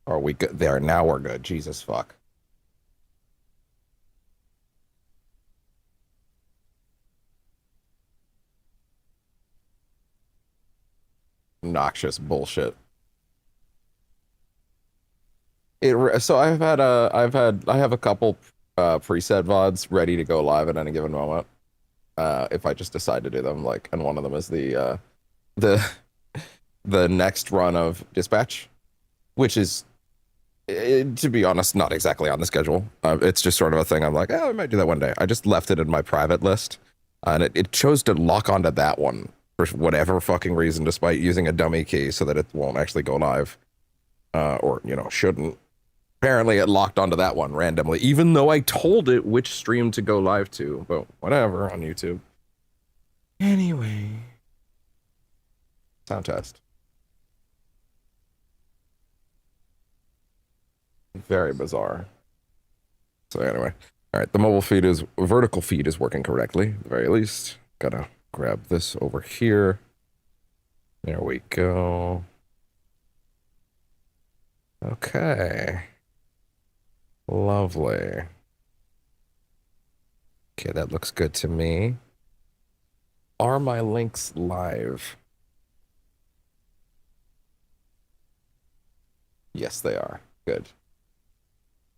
Are we good? There, now we're good. Jesus fuck. Noxious bullshit. So I have a couple preset VODs ready to go live at any given moment. If I just decide to do them, like, and one of them is the the next run of Dispatch, which is, to be honest, not exactly on the schedule. It's just sort of a thing. I'm like, oh, I might do that one day. I just left it in my private list, and it chose to lock onto that one for whatever fucking reason, despite using a dummy key so that it won't actually go live, or shouldn't. Apparently, it locked onto that one randomly, even though I told it which stream to go live to. But whatever, on YouTube. Anyway, sound test. Very bizarre. So anyway, all right, the vertical feed is working correctly, at the very least. Gotta grab this over here. There we go. Okay. Lovely. Okay, that looks good to me. Are my links live? Yes, they are. Good.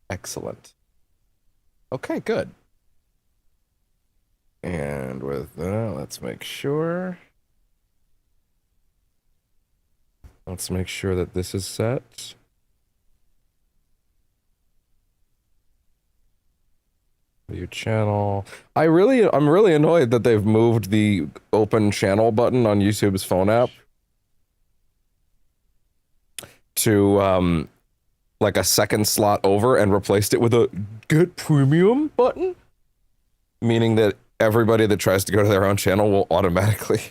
Excellent. Okay, good. And with that, let's make sure. Let's make sure that this is set. View channel. I'm really annoyed that they've moved the open channel button on YouTube's phone app to like a second slot over and replaced it with a get premium button, meaning that everybody that tries to go to their own channel will automatically,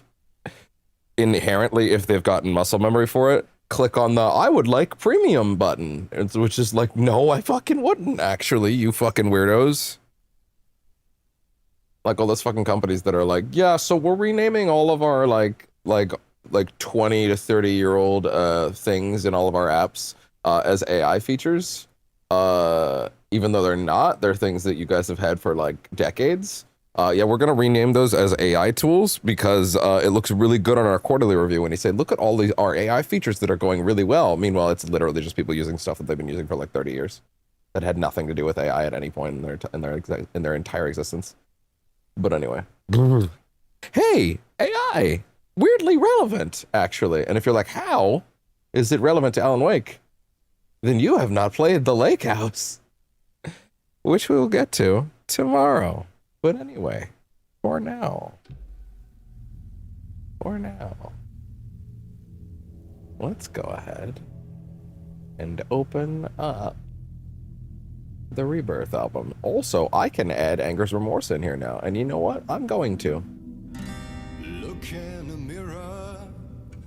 inherently, if they've gotten muscle memory for it, click on the I would like premium button, which is like, no, I fucking wouldn't actually, you fucking weirdos. Like all those fucking companies that are like, yeah, so we're renaming all of our like 20 to 30-year-old things in all of our apps as AI features, even though they're not. They're things that you guys have had for like decades. Yeah, we're gonna rename those as AI tools because it looks really good on our quarterly review when you say, look at all these our AI features that are going really well. Meanwhile, it's literally just people using stuff that they've been using for like 30 years that had nothing to do with AI at any point in their entire existence. But anyway, hey, AI, weirdly relevant, actually. And if you're like, how is it relevant to Alan Wake? Then you have not played The Lake House, which we will get to tomorrow. But anyway, for now, let's go ahead and open up the Rebirth album. Also, I can add Anger's Remorse in here now, and you know what? I'm going to. Look in the mirror,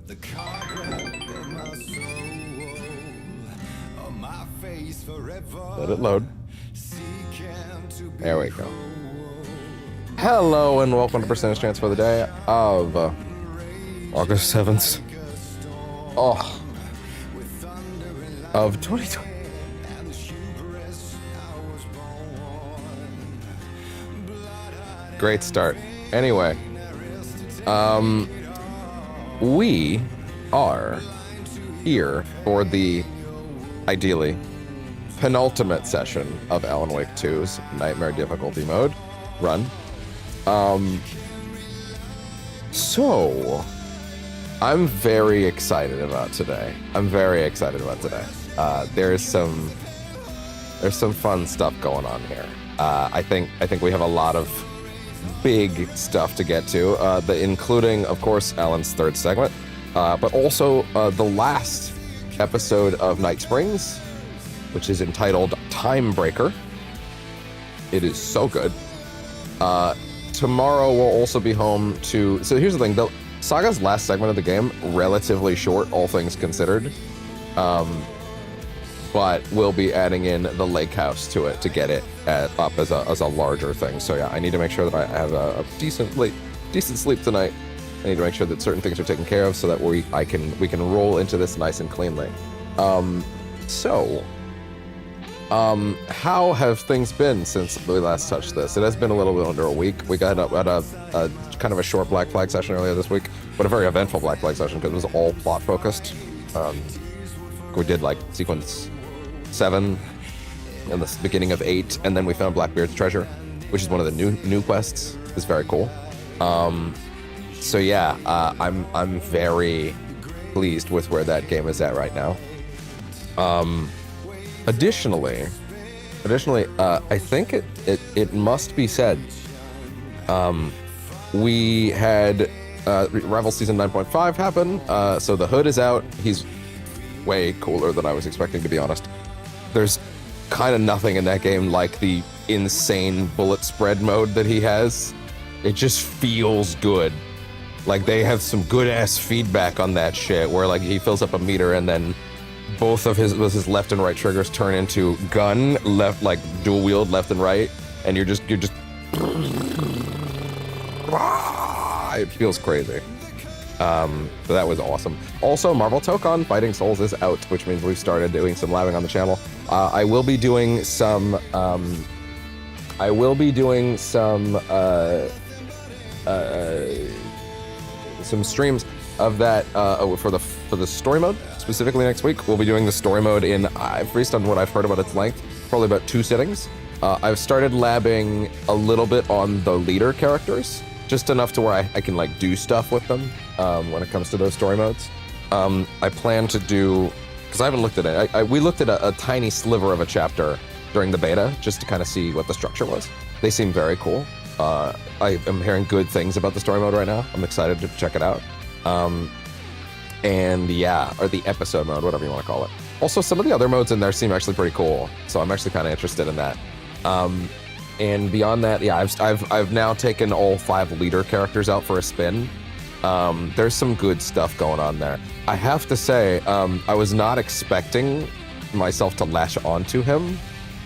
the cobweb in my soul, on my face forever. Let it load. There we go. Hello and welcome to Percentage Chance for the day of August 7th. Oh, of 2020. Great start. Anyway, we are here for the, ideally, penultimate session of Alan Wake 2's Nightmare difficulty mode run. So I'm very excited about today. There's some fun stuff going on here. I think we have a lot of big stuff to get to, including, of course, Alan's third segment, but also the last episode of Night Springs, which is entitled Time Breaker. It is so good. Tomorrow we'll also be home to... So here's the thing, the Saga's last segment of the game, relatively short, all things considered, but we'll be adding in the lake house to it to get it up as a larger thing. So yeah, I need to make sure that I have a decent sleep tonight. I need to make sure that certain things are taken care of so that we can roll into this nice and cleanly. So, how have things been since we last touched this? It has been a little bit under a week. We got up at a kind of a short Black Flag session earlier this week, but a very eventful Black Flag session because it was all plot focused. We did like sequence 7 and the beginning of 8, and then we found Blackbeard's treasure, which is one of the new quests. It's very cool. So yeah, I'm very pleased with where that game is at right now. Additionally, I think it must be said, we had Rival Season 9.5 happen, so the Hood is out. He's way cooler than I was expecting, to be honest. There's kind of nothing in that game like the insane bullet spread mode that he has. It just feels good. Like, they have some good-ass feedback on that shit, where, like, he fills up a meter and then both of his left and right triggers turn into gun, left, like, dual wield left and right, and you're just it feels crazy. So that was awesome. Also, Marvel Tokon Fighting Souls is out, which means we've started doing some labbing on the channel. I will be doing some streams of that for the story mode specifically next week. We'll be doing the story mode based on what I've heard about its length, probably about 2 sittings. I've started labbing a little bit on the leader characters, just enough to where I can like do stuff with them when it comes to those story modes. I plan to do, because I haven't looked at it. We looked at a tiny sliver of a chapter during the beta just to kind of see what the structure was. They seem very cool. I am hearing good things about the story mode right now. I'm excited to check it out. And yeah, or the episode mode, whatever you want to call it. Also, some of the other modes in there seem actually pretty cool, so I'm actually kind of interested in that. And beyond that, yeah, I've now taken all 5 leader characters out for a spin. There's some good stuff going on there. I have to say, I was not expecting myself to latch onto him.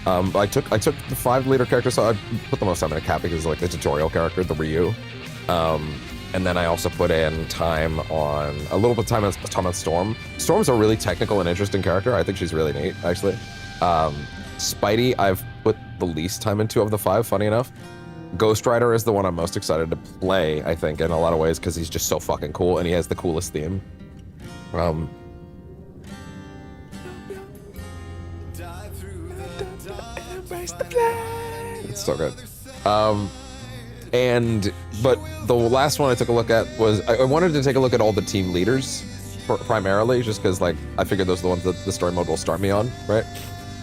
I took the 5 leader characters, so I put the most time in a cap because like the tutorial character, the Ryu. And then I also put in a little bit of time on Storm. Storm's a really technical and interesting character. I think she's really neat, actually. Spidey, I've put the least time into of the 5, funny enough. Ghost Rider is the one I'm most excited to play, I think, in a lot of ways, because he's just so fucking cool, and he has the coolest theme. It's so good. But the last one I took a look at was, I wanted to take a look at all the team leaders, primarily, just because, like, I figured those are the ones that the story mode will start me on, right?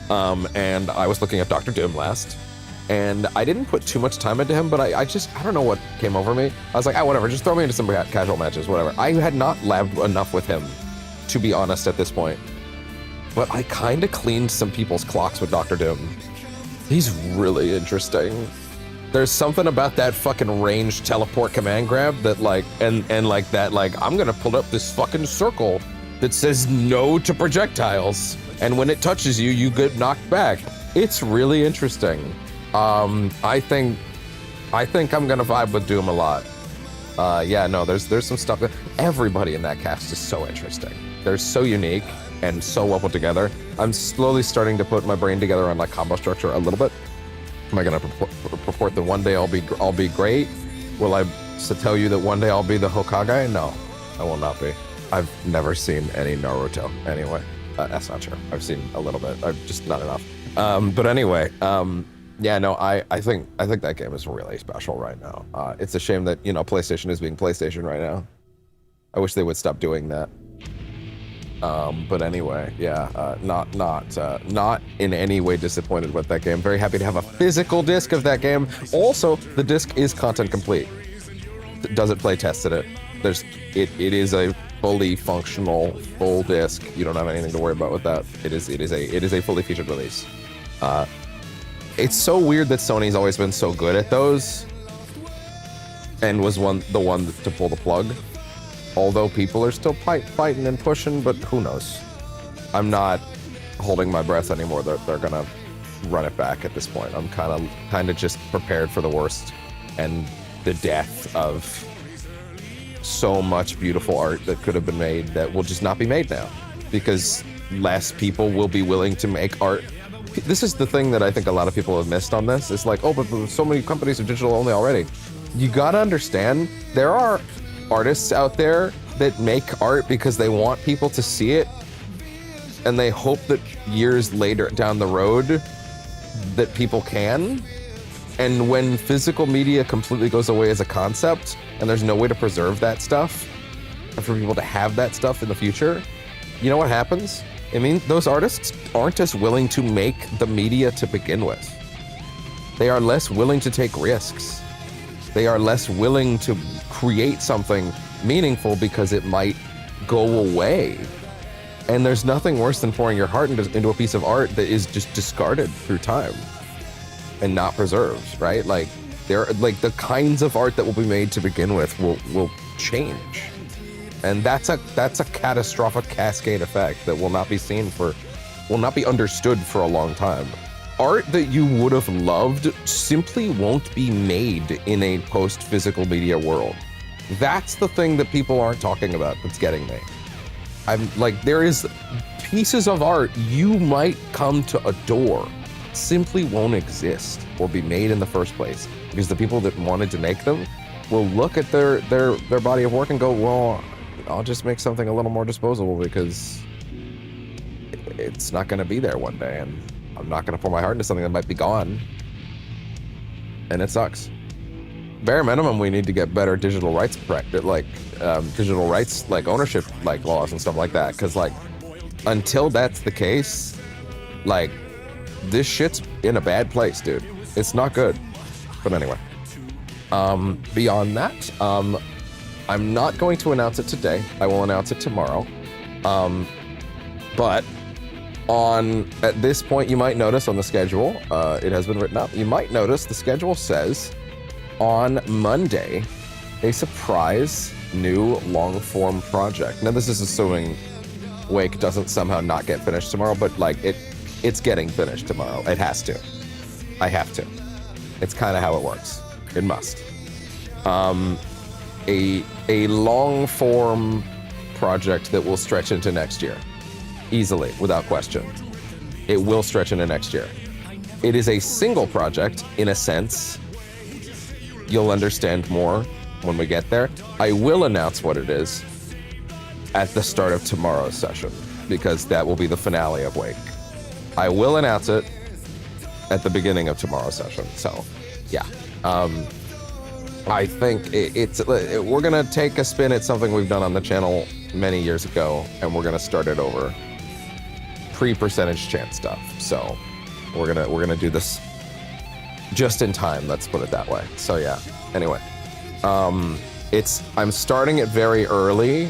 And I was looking at Dr. Doom last, and I didn't put too much time into him, but I don't know what came over me. I was like, whatever, just throw me into some casual matches, whatever. I had not labbed enough with him, to be honest, at this point. But I kind of cleaned some people's clocks with Dr. Doom. He's really interesting. There's something about that fucking ranged teleport command grab that like, and like that, like, I'm gonna pull up this fucking circle that says no to projectiles, and when it touches you, you get knocked back. It's really interesting. I think I'm gonna vibe with Doom a lot. Yeah, no, there's some stuff that everybody in that cast is so interesting. They're so unique and so well put together. I'm slowly starting to put my brain together on like combo structure a little bit. Am I gonna purport that one day I'll be great? Will I tell you that one day I'll be the Hokage? No, I will not be. I've never seen any Naruto. Anyway, that's not true. I've seen a little bit. I've just not enough. But anyway, yeah, no, I think that game is really special right now. It's a shame that, you know, PlayStation is being PlayStation right now. I wish they would stop doing that. But anyway, yeah, not in any way disappointed with that game. Very happy to have a physical disc of that game. Also, the disc is content complete. Does it play tested it? It is a fully functional full disc. You don't have anything to worry about with that. It is a fully featured release. It's so weird that Sony's always been so good at those, and was the one to pull the plug. Although people are still fighting and pushing, but who knows? I'm not holding my breath anymore that they're gonna run it back at this point. I'm kind of just prepared for the worst and the death of so much beautiful art that could have been made that will just not be made now, because less people will be willing to make art. This is the thing that I think a lot of people have missed on this. It's like, oh, but so many companies are digital only already. You gotta understand, there are artists out there that make art because they want people to see it, and they hope that years later down the road that people can. And when physical media completely goes away as a concept, and there's no way to preserve that stuff, and for people to have that stuff in the future, you know what happens? I mean, those artists aren't as willing to make the media to begin with. They are less willing to take risks. They are less willing to create something meaningful because it might go away. And there's nothing worse than pouring your heart into a piece of art that is just discarded through time and not preserved, right? Like, the kinds of art that will be made to begin with will change. And that's a catastrophic cascade effect that will not be understood for a long time. Art that you would have loved simply won't be made in a post-physical media world. That's the thing that people aren't talking about that's getting me. I'm like, there is pieces of art you might come to adore simply won't exist or be made in the first place because the people that wanted to make them will look at their body of work and go, well, I'll just make something a little more disposable because it's not going to be there one day, and I'm not going to pour my heart into something that might be gone, and it sucks. Bare minimum, we need to get better digital rights digital rights like ownership like laws and stuff like that, because like until that's the case, like this shit's in a bad place, dude. It's not good. But anyway, beyond that, I'm not going to announce it today. I will announce it tomorrow. But at this point, you might notice on the schedule, it has been written up. You might notice the schedule says on Monday, a surprise new long-form project. Now, this is assuming Wake doesn't somehow not get finished tomorrow, but like it's getting finished tomorrow. It has to. I have to. It's kind of how it works. It must. A long-form project that will stretch into next year. Easily, without question. It will stretch into next year. It is a single project, in a sense. You'll understand more when we get there. I will announce what it is at the start of tomorrow's session, because that will be the finale of Wake. I will announce it at the beginning of tomorrow's session. So, yeah. I think we're gonna take a spin at something we've done on the channel many years ago, and we're gonna start it over. Pre-percentage chance stuff. So we're gonna do this just in time. Let's put it that way. So yeah. Anyway, I'm starting it very early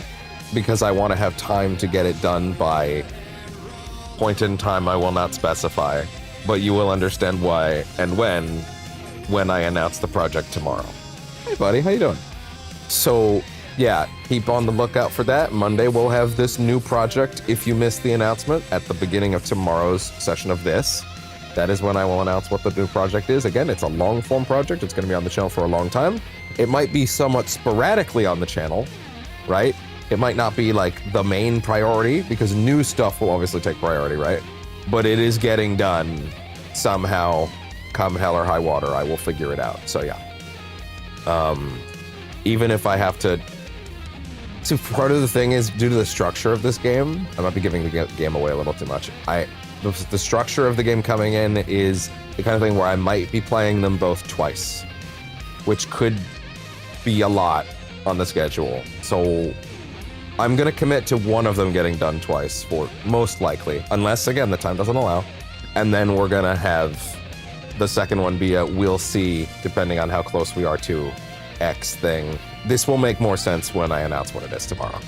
because I want to have time to get it done by point in time I will not specify, but you will understand why and when I announce the project tomorrow. Hey buddy, how you doing? So yeah, keep on the lookout for that. Monday we'll have this new project. If you missed the announcement at the beginning of tomorrow's session of this, that is when I will announce what the new project is. Again, it's a long form project. It's going to be on the channel for a long time. It might be somewhat sporadically on the channel, right? It might not be like the main priority because new stuff will obviously take priority, right? But it is getting done somehow, come hell or high water. I will figure it out. So yeah. Even if I have to. So part of the thing is, due to the structure of this game, I might be giving the game away a little too much. The structure of the game coming in is the kind of thing where I might be playing them both twice, which could be a lot on the schedule. So I'm going to commit to one of them getting done twice, for most likely, unless, again, the time doesn't allow. And then we're going to have the second one be a we'll see, depending on how close we are to X thing. This will make more sense when I announce what it is tomorrow.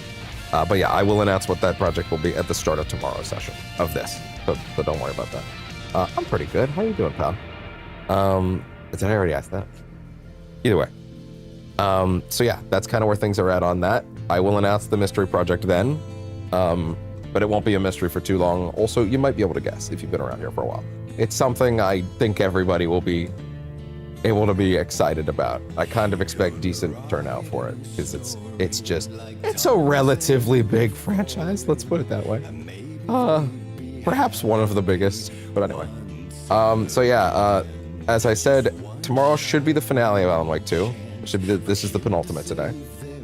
But yeah, I will announce what that project will be at the start of tomorrow's session of this. So don't worry about that. I'm pretty good. How you doing, pal? Did I already ask that? Either way. So yeah, that's kind of where things are at on that. I will announce the mystery project then, but it won't be a mystery for too long. Also, you might be able to guess if you've been around here for a while. It's something I think everybody will be able to be excited about. I kind of expect decent turnout for it because it's a relatively big franchise. Let's put it that way. Perhaps one of the biggest, but anyway. So yeah, as I said, tomorrow should be the finale of Alan Wake 2. This is the penultimate today.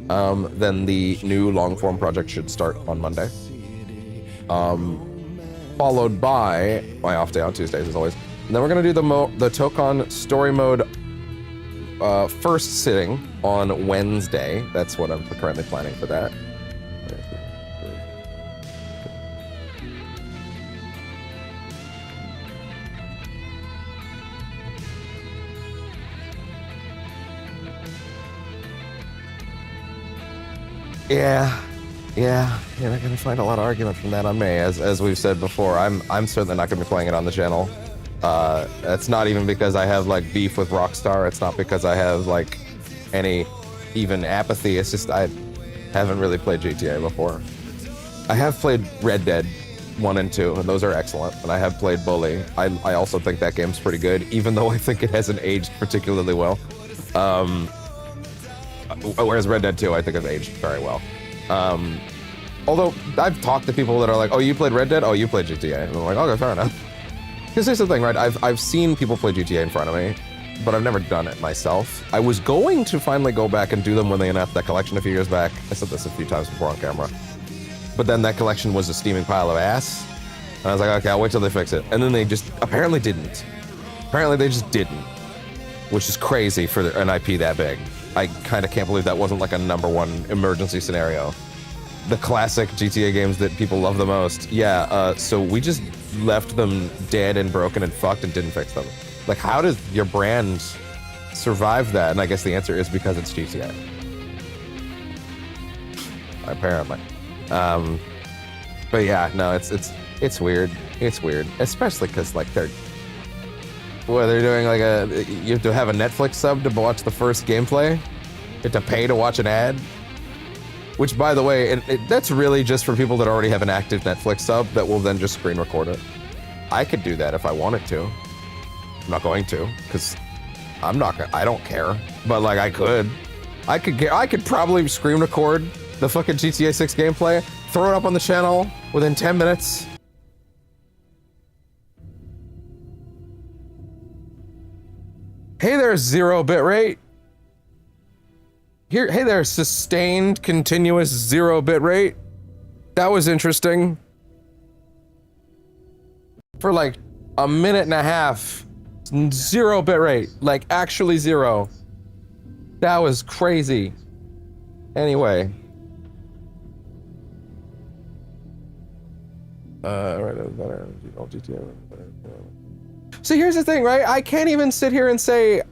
Then the new long-form project should start on Monday. Followed by my off day on Tuesdays, as always. And then we're gonna do the Tokon story mode first sitting on Wednesday. That's what I'm currently planning for that. Yeah, you're not gonna find a lot of argument from that on me. As we've said before, I'm certainly not gonna be playing it on the channel. It's not even because I have like beef with Rockstar. It's not because I have like any even apathy. It's just I haven't really played GTA before. I have played Red Dead 1 and 2, and those are excellent. And I have played Bully. I also think that game's pretty good, even though I think it hasn't aged particularly well. Whereas Red Dead 2, I think, has aged very well. Although I've talked to people that are like, "Oh, you played Red Dead? Oh, you played GTA?" And I'm like, "Okay, fair enough." Because here's the thing, right? I've seen people play GTA in front of me, but I've never done it myself. I was going to finally go back and do them when they announced that collection a few years back. I said this a few times before on camera. But then that collection was a steaming pile of ass. And I was like, okay, I'll wait till they fix it. And then they just apparently didn't. Apparently they just didn't. Which is crazy for an IP that big. I kind of can't believe that wasn't like a #1 emergency scenario. The classic GTA games that people love the most. Yeah, so we just left them dead and broken and fucked and didn't fix them. Like, how does your brand survive that? And I guess the answer is because it's GTA. Apparently. But yeah, no, it's weird. It's weird, especially because like they're doing like you have to have a Netflix sub to watch the first gameplay. You have to pay to watch an ad. Which, by the way, that's really just for people that already have an active Netflix sub that will then just screen record it. I could do that if I wanted to. I'm not going to, because I don't care. But like I could probably screen record the fucking GTA 6 gameplay, throw it up on the channel within 10 minutes. Hey there, 0 bitrate. Hey there, sustained, continuous 0 bitrate. That was interesting. For like a minute and a half, 0 bitrate, like actually 0. That was crazy. Anyway. So here's the thing, right? I can't even sit here and say,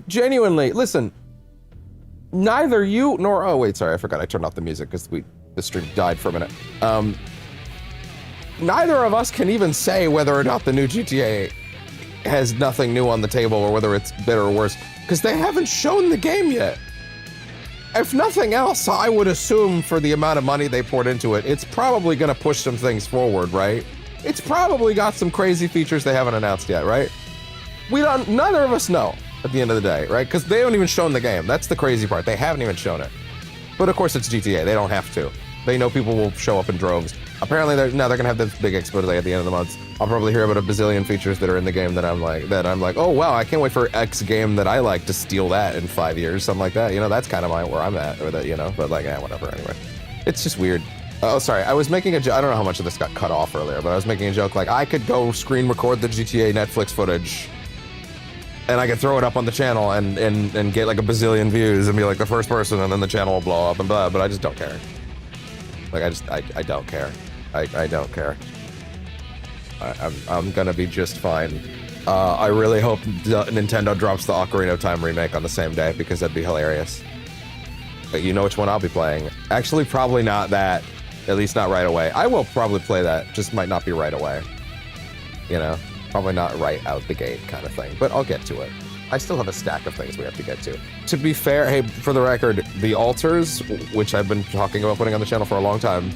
genuinely, listen, neither you nor, oh wait, sorry, I forgot I turned off the music because the stream died for a minute. Neither of us can even say whether or not the new GTA has nothing new on the table or whether it's better or worse, because they haven't shown the game yet. If nothing else, I would assume for the amount of money they poured into it, it's probably gonna push some things forward, right? It's probably got some crazy features they haven't announced yet, right? Neither of us know at the end of the day, right? Because they haven't even shown the game. That's the crazy part. They haven't even shown it. But of course it's GTA. They don't have to. They know people will show up in droves. Apparently they're gonna have this big expose at the end of the month. I'll probably hear about a bazillion features that are in the game that I'm like, oh wow, I can't wait for X game that I like to steal that in 5 years, something like that. You know, that's kind of where I'm at, or that, you know, but like, whatever, anyway. It's just weird. Oh, sorry, I was making a joke. I don't know how much of this got cut off earlier, but I was making a joke like, I could go screen record the GTA Netflix footage and I could throw it up on the channel and get like a bazillion views and be like the first person, and then the channel will blow up and blah, but I just don't care. Like, I don't care. I don't care. I'm gonna be just fine. I really hope Nintendo drops the Ocarina of Time remake on the same day, because that'd be hilarious. But you know which one I'll be playing. Actually, probably not that. At least not right away. I will probably play that, just might not be right away. You know? Probably not right out the gate kind of thing, but I'll get to it. I still have a stack of things we have to get to. To be fair, hey, for the record, the altars, which I've been talking about putting on the channel for a long time,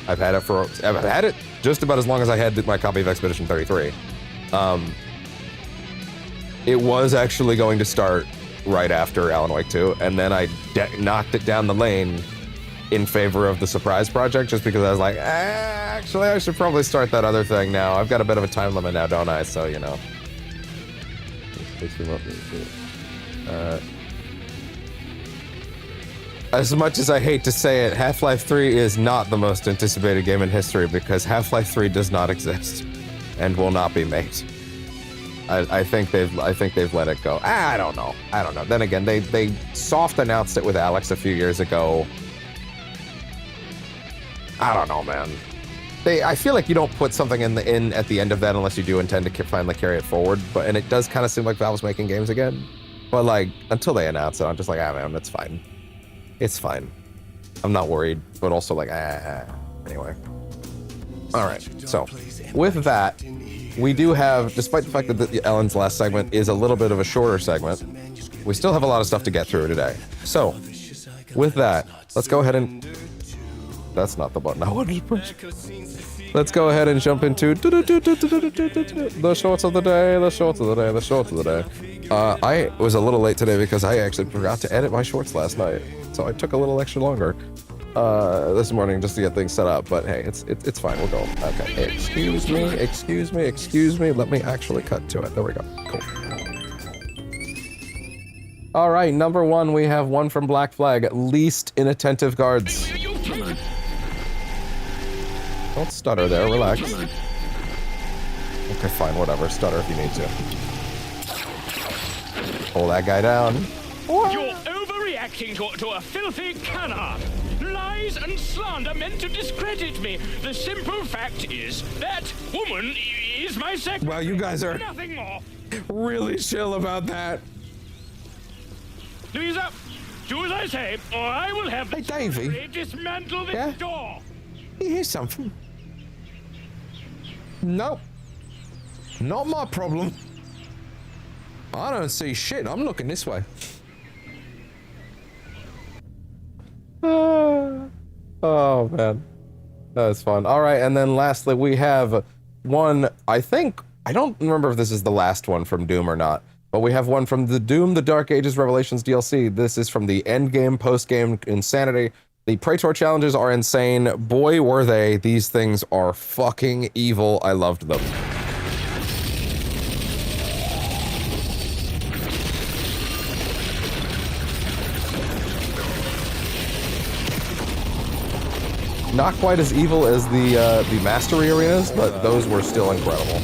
I've had it just about as long as I had my copy of Expedition 33. It was actually going to start right after Alan Wake 2, and then I knocked it down the lane in favor of the surprise project, just because I was like, actually, I should probably start that other thing now. I've got a bit of a time limit now, don't I? So, you know. As much as I hate to say it, Half-Life 3 is not the most anticipated game in history because Half-Life 3 does not exist and will not be made. I think they've let it go. I don't know. Then again, they soft announced it with Alex a few years ago. I don't know, man. I feel like you don't put something in at the end of that unless you do intend to finally carry it forward. And it does kind of seem like Valve's making games again. But like until they announce it, I'm just like, man, it's fine. It's fine. I'm not worried, but also like, anyway. All right. So with that, we do have, despite the fact that Ellen's last segment is a little bit of a shorter segment, we still have a lot of stuff to get through today. So with that, let's go ahead and... That's not the button I wanted to push. Let's go ahead and jump into the shorts of the day, the shorts of the day, the shorts of the day. I was a little late today because I actually forgot to edit my shorts last night, so I took a little extra longer this morning just to get things set up. But hey, it's fine. We'll go. Okay. Excuse me. Let me actually cut to it. There we go. Cool. All right, number one, we have one from Black Flag. Least inattentive guards. Don't stutter there, relax. Okay, fine, whatever. Stutter if you need to. Pull that guy down. You're overreacting to a filthy canard. Lies and slander meant to discredit me. The simple fact is that woman is my secretary. Well, you guys are nothing more. really chill about that. Louisa, do as I say, or I will have Hey, Davey. dismantle this door. You hear something? Nope. Not my problem. I don't see shit. I'm looking this way. Oh, man. That was fun. All right, and then lastly, we have one, I don't remember if this is the last one from Doom or not, but we have one from the Doom The Dark Ages Revelations DLC. This is from the endgame, postgame Insanity. The Praetor challenges are insane. Boy, were they. These things are fucking evil. I loved them. Not quite as evil as the Mastery arenas, but those were still incredible.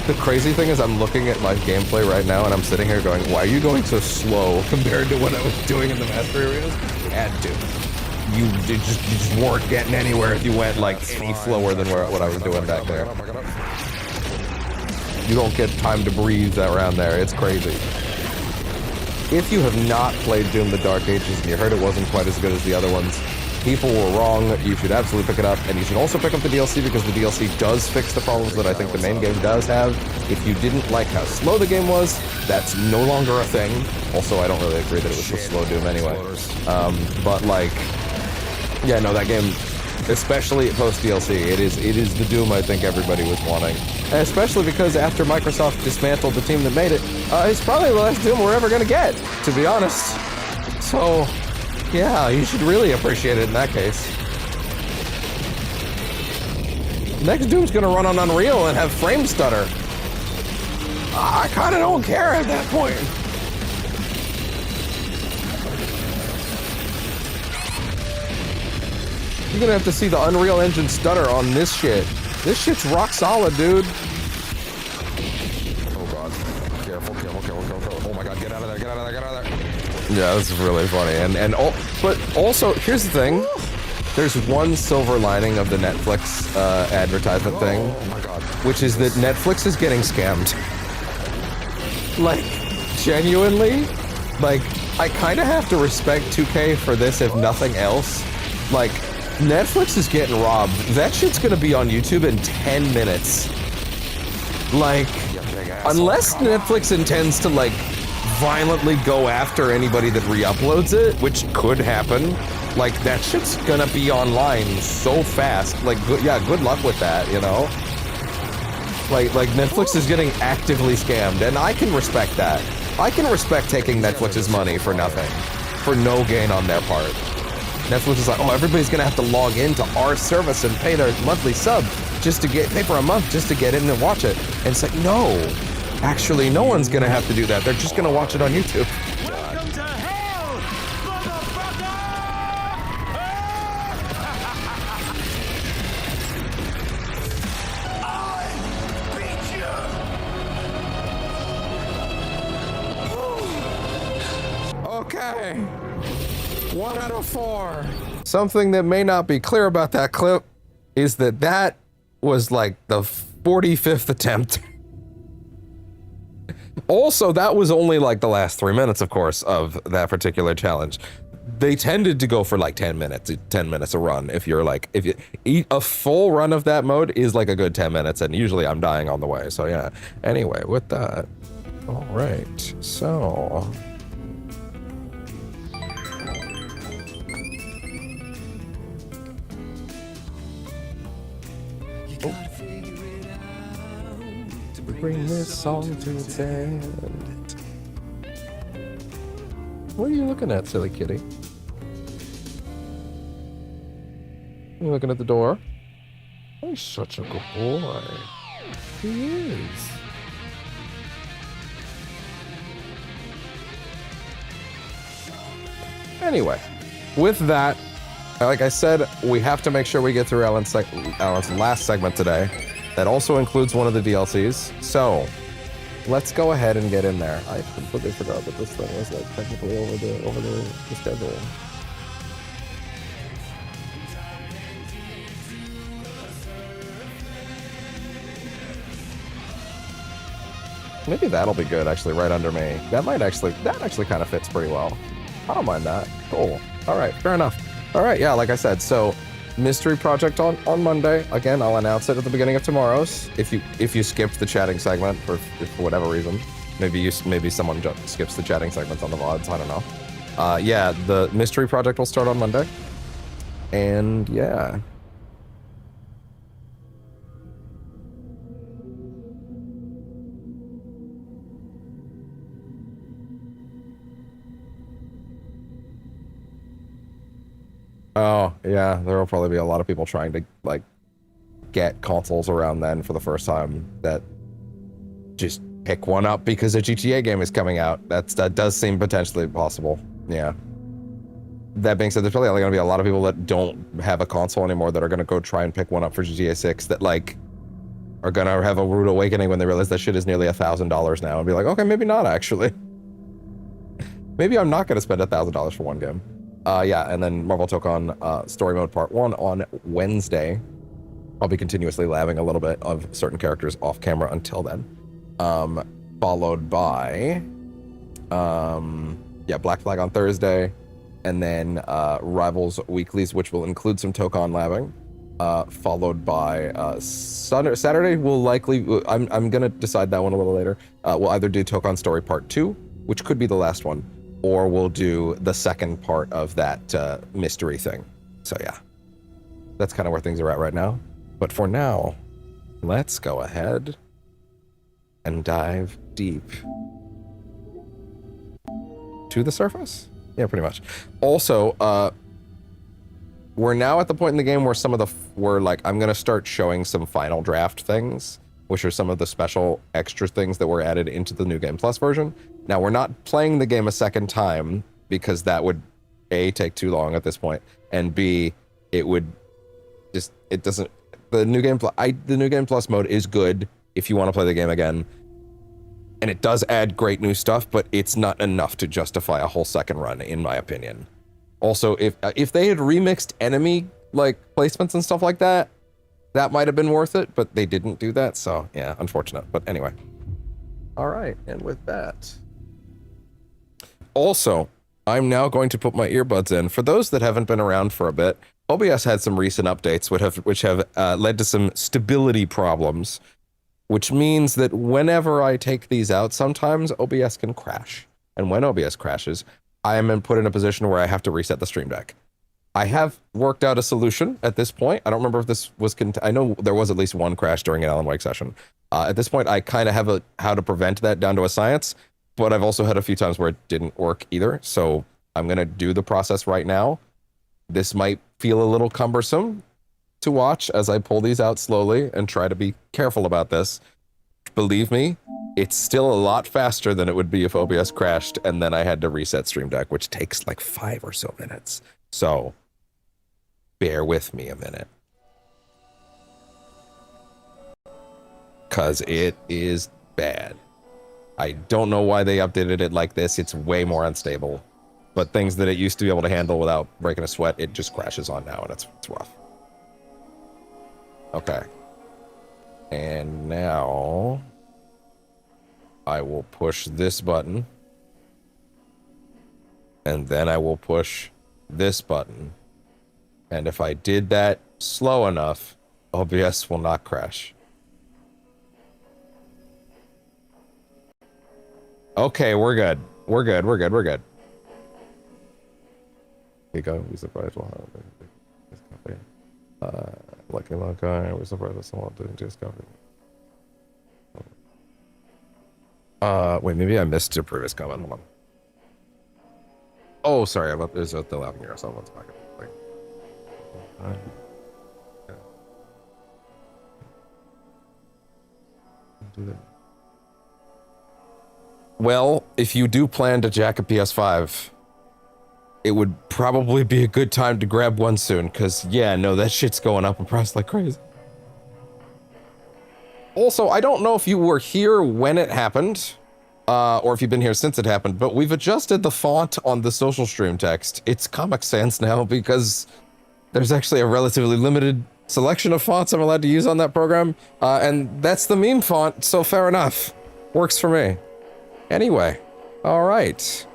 The crazy thing is I'm looking at my gameplay right now and I'm sitting here going, why are you going so slow compared to what I was doing in the Mastery arenas? You had to. You just weren't getting anywhere if you went like any slower than what I was doing back there. You don't get time to breathe around there. It's crazy. If you have not played Doom The Dark Ages and you heard it wasn't quite as good as the other ones, people were wrong. You should absolutely pick it up, and you should also pick up the DLC because the DLC does fix the problems that I think the main game does have. If you didn't like how slow the game was, that's no longer a thing. Also, I don't really agree that it was so slow Doom anyway. But like, yeah, no, that game, especially post DLC, it is the Doom I think everybody was wanting. And especially because after Microsoft dismantled the team that made it, it's probably the last Doom we're ever gonna get, to be honest. So, yeah, you should really appreciate it in that case. Next Doom's gonna run on Unreal and have frame stutter. I kinda don't care at that point. You're gonna have to see the Unreal Engine stutter on this shit. This shit's rock solid, dude. Oh god. Careful. Oh my god, get out of there, get out of there. Yeah, this is really funny. But also, here's the thing. There's one silver lining of the Netflix advertisement thing, which is that Netflix is getting scammed. Like, genuinely, like, I kind of have to respect 2K for this, if nothing else. Like, Netflix is getting robbed. That shit's gonna be on YouTube in 10 minutes. Like, unless Netflix intends to, like, violently go after anybody that re-uploads it, which could happen, like, that shit's gonna be online so fast. Like, good luck with that, you know? Like Netflix is getting actively scammed, and I can respect that. I can respect taking Netflix's money for nothing. for no gain on their part. Netflix is like, oh, everybody's gonna have to log into our service and pay their monthly sub just to pay for a month just to get in and watch it. And it's like, no, actually, no one's gonna have to do that. They're just gonna watch it on YouTube. Welcome to hell, motherfucker! Okay. 1 out of 4. Something that may not be clear about that clip is that that was like the 45th attempt. Also, that was only like the last 3 minutes, of course, of that particular challenge. They tended to go for like 10 minutes a run. If you eat a full run of that mode is like a good 10 minutes, and usually I'm dying on the way. So yeah. Anyway, with that, all right. So. Bring this song to its end. What are you looking at, silly kitty? You looking at the door? Oh, he's such a good boy. He is. Anyway, with that, like I said, we have to make sure we get through Alan's last segment today. That also includes one of the DLCs. So, let's go ahead and get in there. I completely forgot that this thing was like technically over the schedule. Maybe that'll be good, actually, right under me. That actually kind of fits pretty well. I don't mind that. Cool. All right, fair enough. All right, yeah, like I said, so mystery project on Monday. Again, I'll announce it at the beginning of tomorrow's. If you skipped the chatting segment for whatever reason, maybe someone just skips the chatting segments on the VODs. I don't know. Yeah, the mystery project will start on Monday, and yeah. Oh, yeah, there will probably be a lot of people trying to, like, get consoles around then for the first time that just pick one up because a GTA game is coming out. That does seem potentially possible, yeah. That being said, there's probably going to be a lot of people that don't have a console anymore that are going to go try and pick one up for GTA 6 that, like, are going to have a rude awakening when they realize that shit is nearly $1,000 now and be like, okay, maybe not, actually. Maybe I'm not going to spend $1,000 for one game. Yeah, and then Marvel took on Story Mode Part 1 on Wednesday. I'll be continuously labbing a little bit of certain characters off camera until then. Followed by, Black Flag on Thursday, and then Rivals Weeklies, which will include some Tokon labbing. Followed by Saturday will likely, I'm going to decide that one a little later. We'll either do Tokon Story Part 2, which could be the last one, or we'll do the second part of that mystery thing. So yeah, that's kind of where things are at right now. But for now, let's go ahead and dive deep to the surface. Yeah, pretty much. Also, we're now at the point in the game where I'm gonna start showing some final draft things, which are some of the special extra things that were added into the New Game Plus version. Now, we're not playing the game a second time because that would, A, take too long at this point, and B, the New Game Plus mode is good if you want to play the game again, and it does add great new stuff, but it's not enough to justify a whole second run, in my opinion. Also, if they had remixed enemy like placements and stuff like that, that might have been worth it, but they didn't do that, so yeah, unfortunate. But anyway. All right, and with that. Also, I'm now going to put my earbuds in. For those that haven't been around for a bit, OBS had some recent updates which have led to some stability problems, which means that whenever I take these out, sometimes OBS can crash. And when OBS crashes, I am put in a position where I have to reset the Stream Deck. I have worked out a solution at this point. I don't remember if this was... I know there was at least one crash during an Alan Wake session. At this point, I kind of have how to prevent that down to a science, but I've also had a few times where it didn't work either. So I'm going to do the process right now. This might feel a little cumbersome to watch as I pull these out slowly and try to be careful about this. Believe me, it's still a lot faster than it would be if OBS crashed and then I had to reset Stream Deck, which takes like 5 or so minutes. So bear with me a minute. Because it is bad. I don't know why they updated it like this. It's way more unstable. But things that it used to be able to handle without breaking a sweat, it just crashes on now, and it's rough. Okay. And now I will push this button. And then I will push this button. And if I did that slow enough, OBS will not crash. Okay, we're good. We're good. We're good. We're good. We go. We surprised. Lucky luck guy. We're surprised that someone didn't just copy. Wait, maybe I missed your previous comment. Hold on. Oh, sorry. There's the laughing here. So let's back up. Do that. Well, if you do plan to jack a PS5, it would probably be a good time to grab one soon, because, yeah, no, that shit's going up in price like crazy. Also, I don't know if you were here when it happened, or if you've been here since it happened, but we've adjusted the font on the social stream text. It's Comic Sans now, because there's actually a relatively limited selection of fonts I'm allowed to use on that program, and that's the meme font, so fair enough. Works for me. Anyway, all right.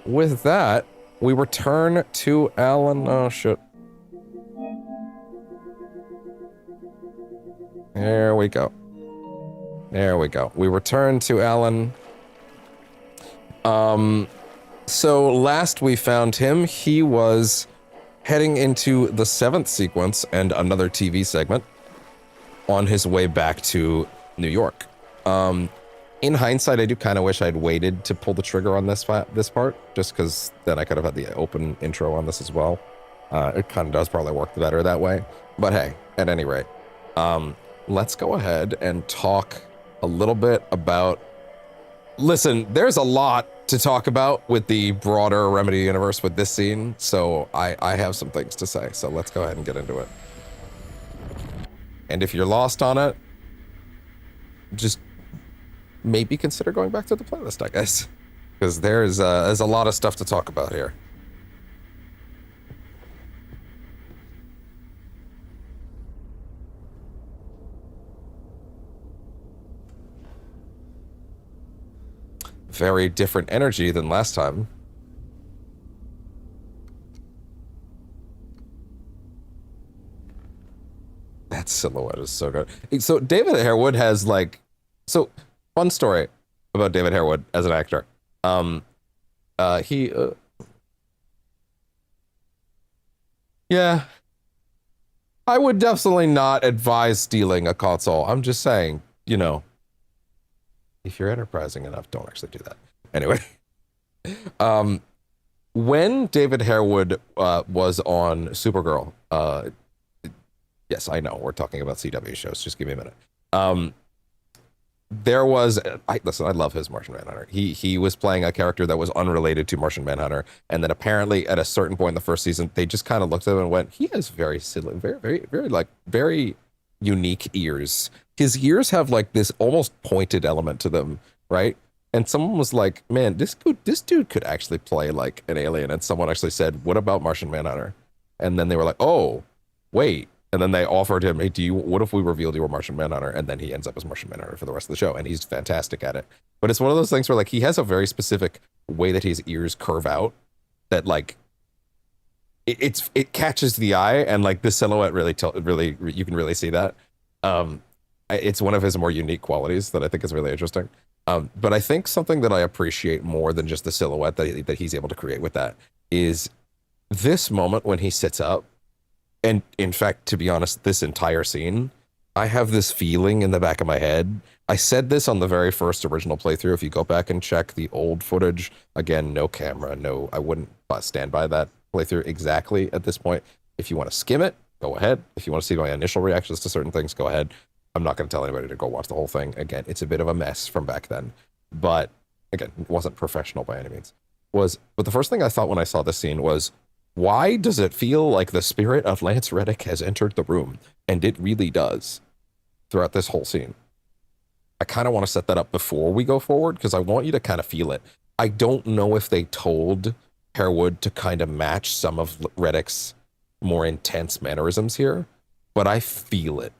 With that, we return to Alan. Oh, shit. There we go. There we go. We return to Alan. So last we found him, he was heading into the 7th sequence and another TV segment on his way back to New York. In hindsight, I do kind of wish I'd waited to pull the trigger on this part, just because then I could have had the open intro on this as well. It kind of does probably work better that way. But hey, at any rate, let's go ahead and talk a little bit about... Listen, there's a lot to talk about with the broader Remedy universe with this scene, so I have some things to say, so let's go ahead and get into it. And if you're lost on it, just maybe consider going back to the playlist, I guess, because there's a lot of stuff to talk about here. Very different energy than last time. That silhouette is so good. So David Harewood has like... So, fun story about David Harewood as an actor. Yeah. I would definitely not advise stealing a console. I'm just saying, you know, if you're enterprising enough, don't actually do that. Anyway. When David Harewood was on Supergirl, yes, I know, we're talking about CW shows, just give me a minute. There was, listen, I love his Martian Manhunter. He was playing a character that was unrelated to Martian Manhunter, and then apparently at a certain point in the first season, they just kind of looked at him and went, he has very silly, very unique ears. His ears have like this almost pointed element to them, right? And someone was like, man, this dude could actually play like an alien. And someone actually said, what about Martian Manhunter? And then they were like, oh, wait. And then they offered him, hey, what if we revealed you were Martian Manhunter? And then he ends up as Martian Manhunter for the rest of the show. And he's fantastic at it. But it's one of those things where like he has a very specific way that his ears curve out that like it catches the eye, and like the silhouette really you can really see that. It's one of his more unique qualities that I think is really interesting. But I think something that I appreciate more than just the silhouette that he's able to create with that is this moment when he sits up. And in fact, to be honest, this entire scene, I have this feeling in the back of my head. I said this on the very first original playthrough. If you go back and check the old footage, again, no camera, no, I wouldn't stand by that playthrough exactly at this point. If you want to skim it, go ahead. If you want to see my initial reactions to certain things, go ahead. I'm not going to tell anybody to go watch the whole thing. Again, it's a bit of a mess from back then. But again, it wasn't professional by any means. But the first thing I thought when I saw this scene was, why does it feel like the spirit of Lance Reddick has entered the room? And it really does throughout this whole scene. I kind of want to set that up before we go forward because I want you to kind of feel it. I don't know if they told Harewood to kind of match some of Reddick's more intense mannerisms here, but I feel it.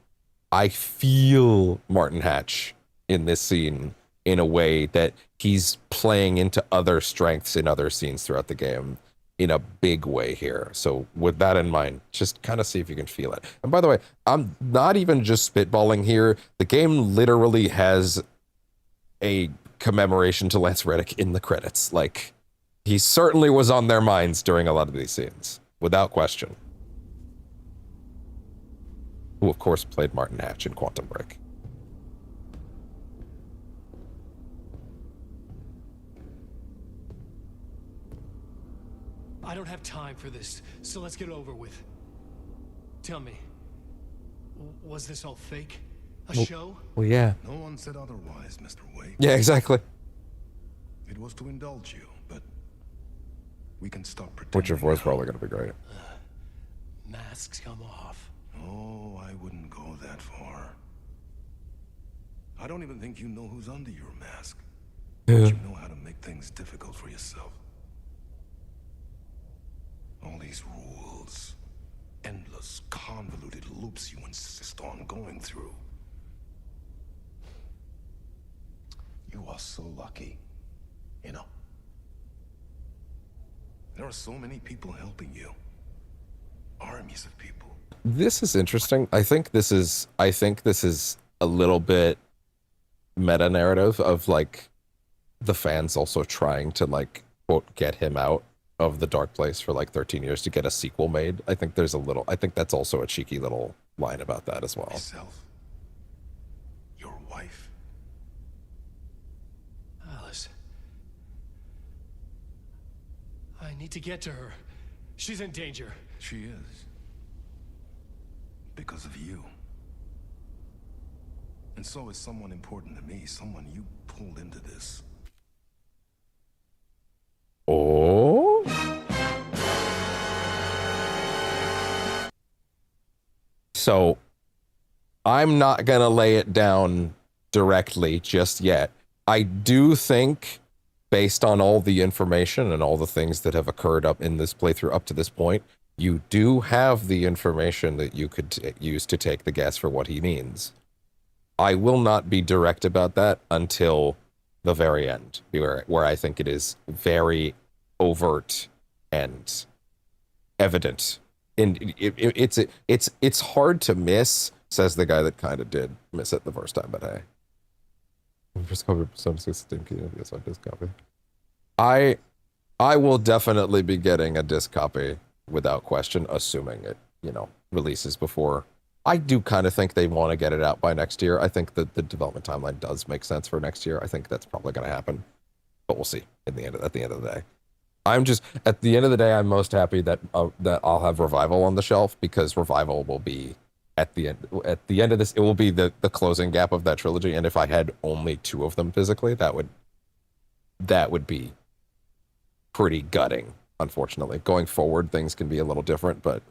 I feel Martin Hatch in this scene in a way that he's playing into other strengths in other scenes throughout the game in a big way here. So with that in mind, just kind of see if you can feel it. And by the way, I'm not even just spitballing here. The game literally has a commemoration to Lance Reddick in the credits. Like, he certainly was on their minds during a lot of these scenes, without question. Who, of course, played Martin Hatch in Quantum Break. I don't have time for this, so let's get it over with. Tell me, was this all fake? A show? Well, yeah. No one said otherwise, Mr. Wade. Yeah, exactly. It was to indulge you, but we can stop pretending. Which your voice now. probably going to be great. Masks come off. Oh, I wouldn't go that far. I don't even think you know who's under your mask. Yeah. But you know how to make things difficult for yourself. All these rules, endless, convoluted loops you insist on going through. You are so lucky, you know. There are so many people helping you. Armies of people. This is interesting. I think this is a little bit meta narrative of like the fans also trying to like quote get him out of the dark place for like 13 years to get a sequel made. I think that's also a cheeky little line about that as well. Myself. Your wife. Alice. I need to get to her. She's in danger. She is. Because of you. And so is someone important to me, someone you pulled into this. Oh. So I'm not gonna lay it down directly just yet. I do think, based on all the information and all the things that have occurred up in this playthrough up to this point, you do have the information that you could use to take the guess for what he means. I will not be direct about that until the very end, where I think it is very overt and evident. And it's hard to miss, says the guy that kind of did miss it the first time, but hey. First copy, some 16 yes, I disc copy. I will definitely be getting a disc copy without question, assuming it, releases before. I do kind of think they want to get it out by next year. I think that the development timeline does make sense for next year. I think that's probably going to happen, but we'll see at the end of the day. At the end of the day, I'm most happy that I'll have Revival on the shelf, because Revival will be at the end of this. It will be the closing gap of that trilogy. And if I had only 2 of them physically, that would be pretty gutting. Unfortunately, going forward, things can be a little different, but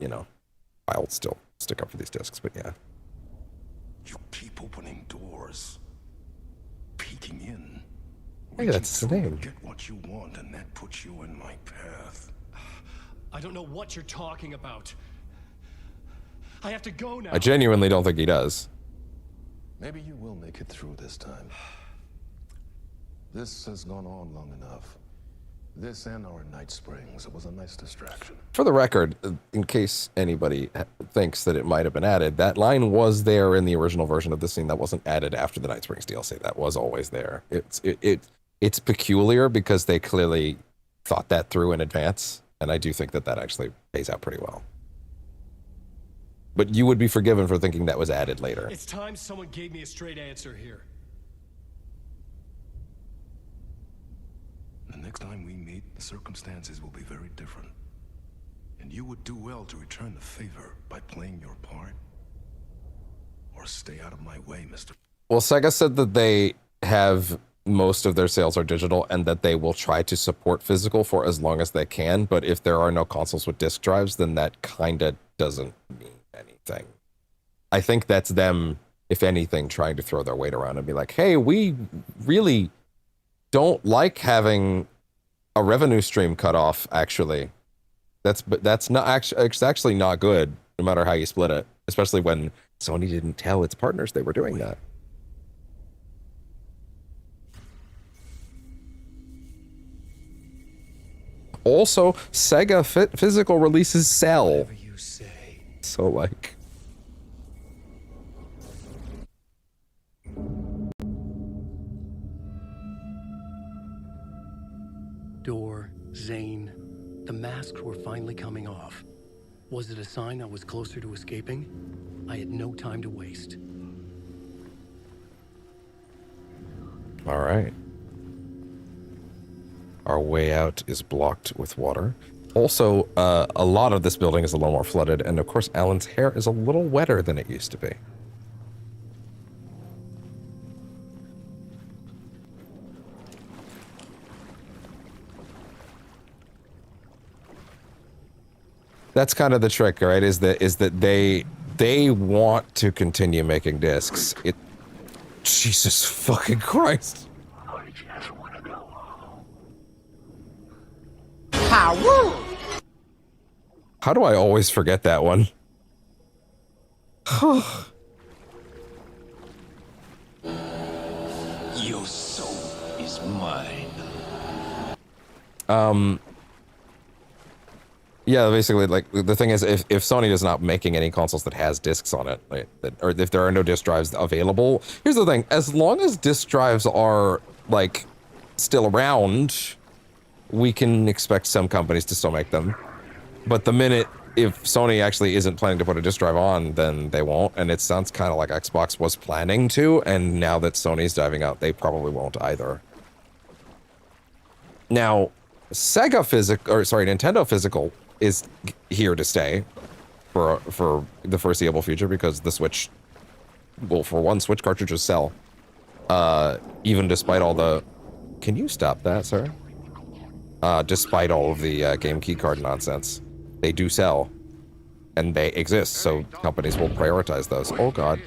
I'll still stick up for these discs. But yeah, You keep opening doors, peeking in. Hey, that's the name. Get what you want, and that puts you in my path. I don't know what you're talking about. I have to go now. I genuinely don't think he does. Maybe you will make it through this time. This has gone on long enough. This and our Night Springs. It was a nice distraction. For the record, in case anybody thinks that it might have been added, that line was there in the original version of the scene. That wasn't added after the Night Springs DLC. That was always there. It's peculiar because they clearly thought that through in advance, and I do think that actually pays out pretty well. But you would be forgiven for thinking that was added later. It's time someone gave me a straight answer here. The next time we meet, the circumstances will be very different. And you would do well to return the favor by playing your part. Or stay out of my way, Mr. Well, Sega said that they have most of their sales are digital and that they will try to support physical for as long as they can. But if there are no consoles with disk drives, then that kind of doesn't mean anything. I think that's them, if anything, trying to throw their weight around and be like, hey, we really don't like having a revenue stream cut off, actually. That's not actually, it's actually not good, no matter how you split it, especially when Sony didn't tell its partners they were doing that. Also, Sega physical releases sell. Whatever you say. So, like... Door, Zane, the masks were finally coming off. Was it a sign I was closer to escaping? I had no time to waste. All right. Our way out is blocked with water. Also, a lot of this building is a little more flooded, and of course, Alan's hair is a little wetter than it used to be. That's kind of the trick, right? Is that they want to continue making discs. Jesus fucking Christ. How do I always forget that one? Your soul is mine. Yeah, basically, like, the thing is, if Sony is not making any consoles that has discs on it, right, or if there are no disc drives available, here's the thing, as long as disc drives are, like, still around, we can expect some companies to still make them. But the minute, if Sony actually isn't planning to put a disc drive on, then they won't, and it sounds kind of like Xbox was planning to, and now that Sony's diving out, they probably won't either. Now, Nintendo physical is here to stay for the foreseeable future because the Switch, well, for one, Switch cartridges sell. Even despite all the... Can you stop that, sir? Despite all of the game key card nonsense, they do sell. And they exist, so companies will prioritize those. Oh, God.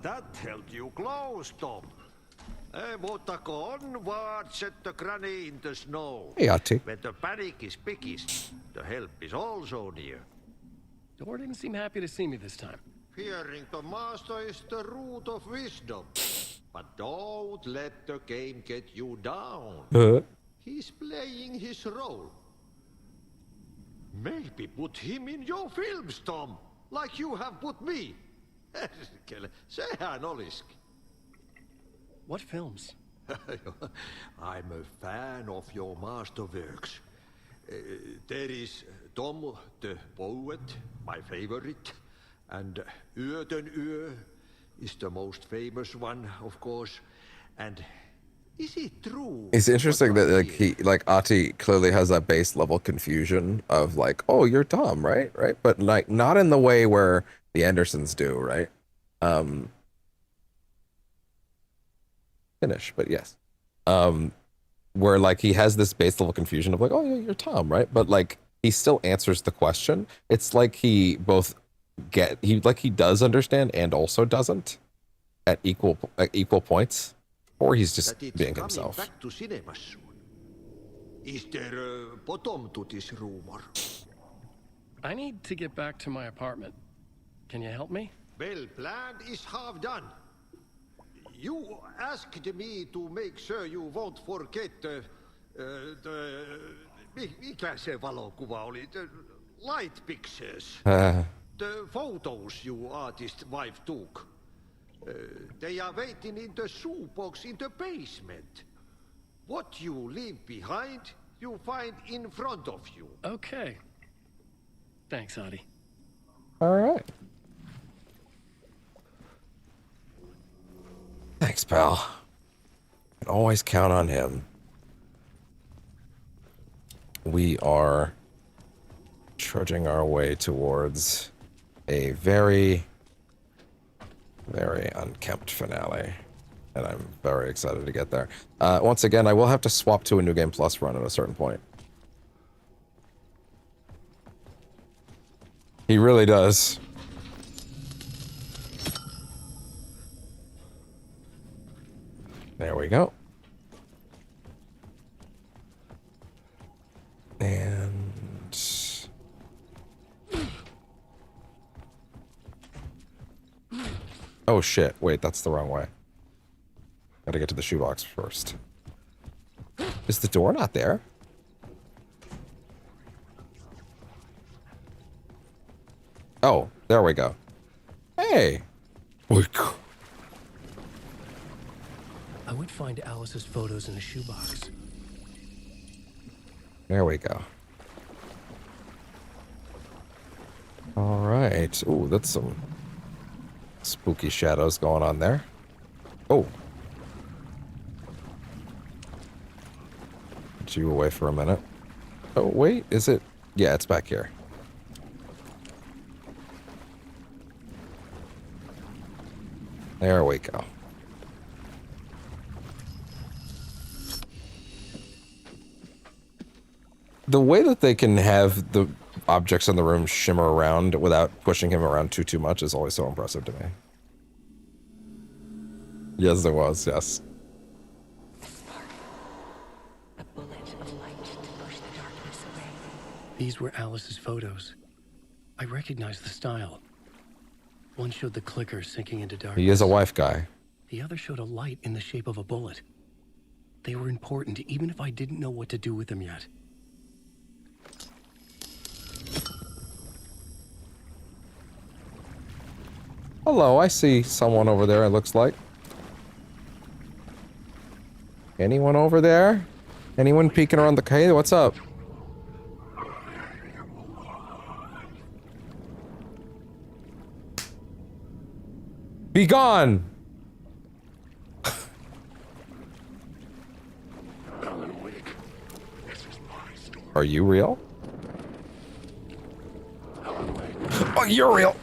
That held you close, Tom. Mutta go onward, set the granny in the snow. Hey, Ati. When the panic is biggest, the help is also near. Door didn't seem happy to see me this time. Fearing the master is the root of wisdom. But don't let the game get you down. He's playing his role. Maybe put him in your films, Tom, like you have put me. Sehän olisikin. What films? I'm a fan of your masterworks. There is Tom the Poet, my favorite, and Yötön is the most famous one, of course. And is it true? It's interesting that Ati clearly has that base level confusion of like, oh, you're Tom, right? But like not in the way where the Andersons do, right? Finish, but yes. Where like he has this base level confusion of like, oh yeah, you're Tom, right? But like he still answers the question. It's like he both he does understand and also doesn't at equal points, or he's just being himself. Back to cinema soon. Is there a bottom to this rumor? I need to get back to my apartment. Can you help me? Well, plan is half done. You asked me to make sure you won't forget mikä se valokuva oli? The light pictures. The photos your artist wife took. They are waiting in the shoebox in the basement. What you leave behind, you find in front of you. Okay. Thanks, Adi. All right. Thanks, pal. Can always count on him. We are trudging our way towards a very, very unkempt finale. And I'm very excited to get there. Once again, I will have to swap to a New Game Plus run at a certain point. He really does. There we go. And... oh shit, wait, that's the wrong way. Gotta get to the shoebox first. Is the door not there? Oh, there we go. Hey! I would find Alice's photos in a shoebox. There we go. Alright. Ooh, that's some spooky shadows going on there. Oh. Put you away for a minute. Oh, wait, is it? Yeah, it's back here. There we go. The way that they can have the objects in the room shimmer around without pushing him around too much is always so impressive to me. Yes, there was, yes. A bullet of light to push the darkness away. These were Alice's photos. I recognized the style. One showed the clicker sinking into darkness. He is a wife guy. The other showed a light in the shape of a bullet. They were important, even if I didn't know what to do with them yet. Hello, I see someone over there, it looks like. Anyone over there? Anyone peeking around the cave? What's up? Be gone! Are you real? Oh, you're real!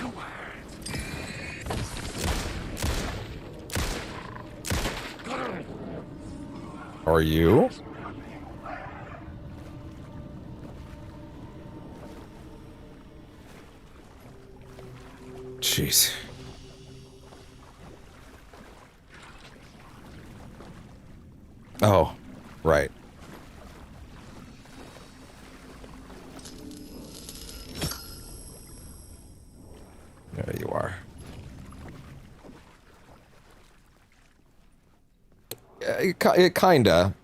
Are you? Jeez. Oh, right. There you are. Kinda.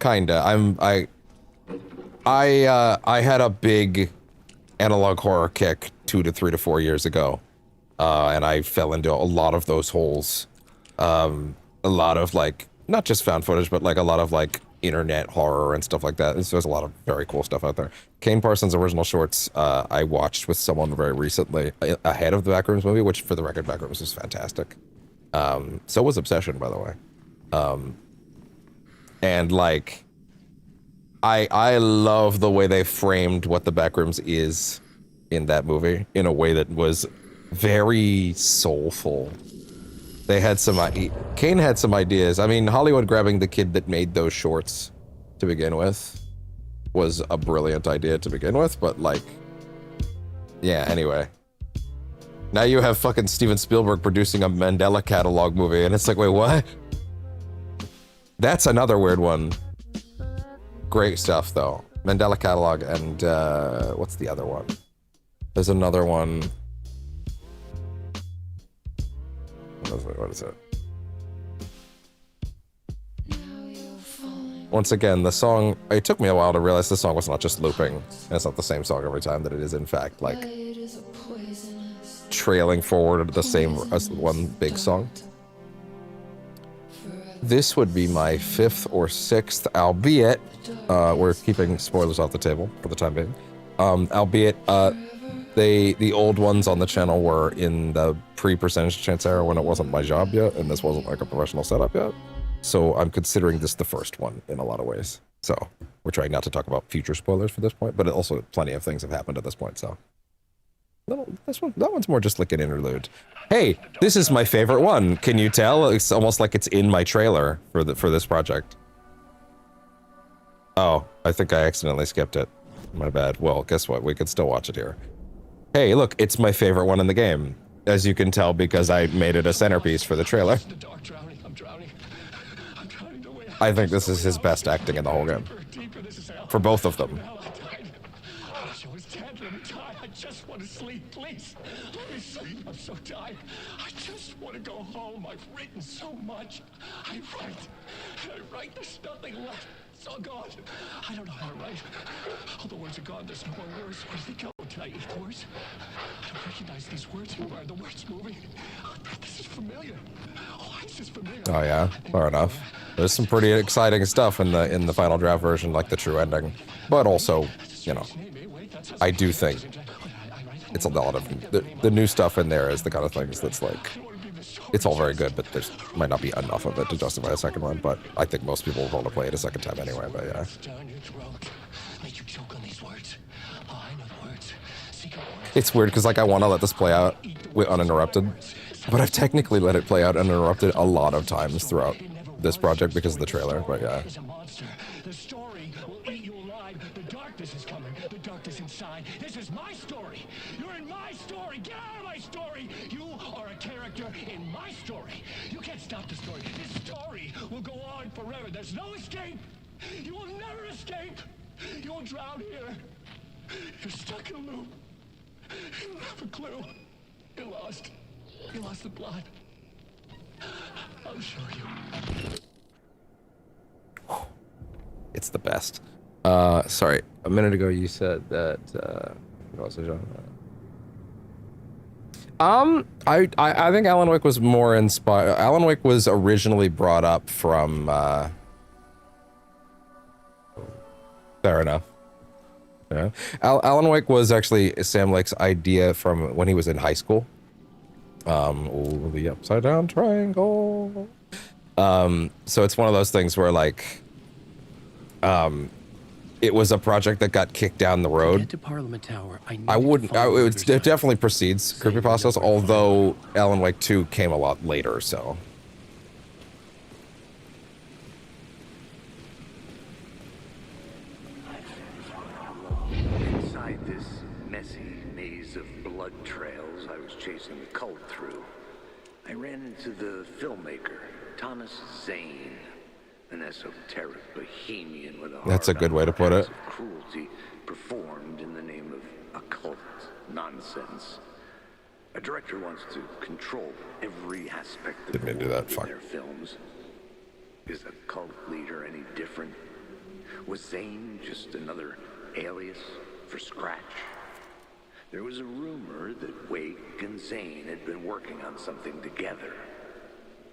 I had a big analog horror kick 2 to 3 to 4 years ago, and I fell into a lot of those holes. A lot of like not just found footage, but like a lot of like internet horror and stuff like that. There's a lot of very cool stuff out there. Kane Parsons' original shorts I watched with someone very recently ahead of the Backrooms movie, which for the record, Backrooms was fantastic. So was Obsession, by the way. And like, I love the way they framed what the Backrooms is in that movie in a way that was very soulful. They had some, Kane had some ideas. I mean, Hollywood grabbing the kid that made those shorts to begin with was a brilliant idea to begin with, but like, yeah, anyway. Now you have fucking Steven Spielberg producing a Mandela catalog movie, and it's like, wait, what? That's another weird one. Great stuff, though. Mandela catalog and, what's the other one? There's another one. What is it? Once again, the song, it took me a while to realize the song was not just looping, and it's not the same song every time, that it is in fact like trailing forward to the same as one big song. this would be my 5th or 6th, albeit we're keeping spoilers off the table for the time being. Albeit the old ones on the channel were in the pre-percentage chance era when it wasn't my job yet, and this wasn't like a professional setup yet. So I'm considering this the first one in a lot of ways. So we're trying not to talk about future spoilers for this point, but also plenty of things have happened at this point. So that one's more just like an interlude. Hey, this is my favorite one. Can you tell? It's almost like it's in my trailer for this project. Oh, I think I accidentally skipped it. My bad. Well, guess what? We could still watch it here. Hey, look, it's my favorite one in the game. As you can tell, because I made it a centerpiece for the trailer. I think this is his best acting in the whole game. For both of them. I just want to sleep, please. Let me sleep. I'm so tired. I just want to go home. I've written so much. I write. There's nothing left. It's all gone. I don't know how to write. All the words are gone. There's no more words. Where do they go? Did I eat words? I don't recognize these words. Who are the words moving? Oh, this is familiar. Oh, this is familiar. Oh yeah, fair enough. There's some pretty exciting stuff in the final draft version, like the true ending. But also, you know, I do think it's a lot of the new stuff in there is the kind of things that's like, it's all very good, but there's might not be enough of it to justify a second one. But I think most people will want to play it a second time anyway. But yeah. It's weird because like I want to let this play out uninterrupted, but I've technically let it play out uninterrupted a lot of times throughout this project because of the trailer. But yeah. The story will eat you alive. The darkness is coming. The darkness inside. This is my story. You're in my story. Get out of my story. You are a character in my story. You can't stop the story. This story will go on forever. There's no escape. You will never escape. You will drown here. You're stuck in a loop. You don't have a clue. You're lost. You lost the plot. I'll show you. It's the best. Sorry, a minute ago you said that. What was the genre? I think Alan Wake was more inspired. Alan Wake was originally brought up from. Fair enough. Yeah. Alan Wake was actually Sam Lake's idea from when he was in high school. The upside down triangle. So it's one of those things where like, it was a project that got kicked down the road. Get to Parliament Tower. It definitely precedes creepypastas, although Alan Wake 2 came a lot later, so. Inside this messy maze of blood trails I was chasing the cult through, I ran into the filmmaker, Thomas Zane, an esoteric bohemian with a That's a good way to put it. Cruelty performed in the name of occult nonsense. A director wants to control every aspect of Didn't mean to do that. Fuck. their films. Is a cult leader any different? Was Zane just another alias for Scratch? There was a rumor that Wake and Zane had been working on something together.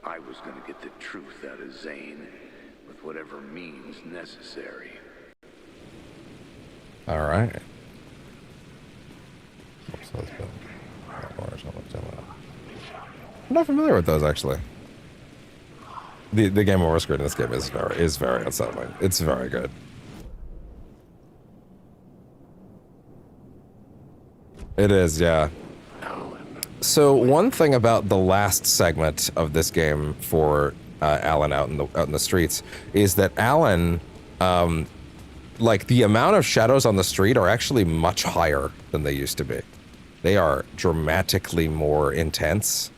I was going to get the truth out of Zane with whatever means necessary. All right. I'm not familiar with those actually. The game over screen in this game is very unsettling. It's very good. It is, yeah. So one thing about the last segment of this game for Alan out in the streets is that Alan, like the amount of shadows on the street are actually much higher than they used to be. They are dramatically more intense,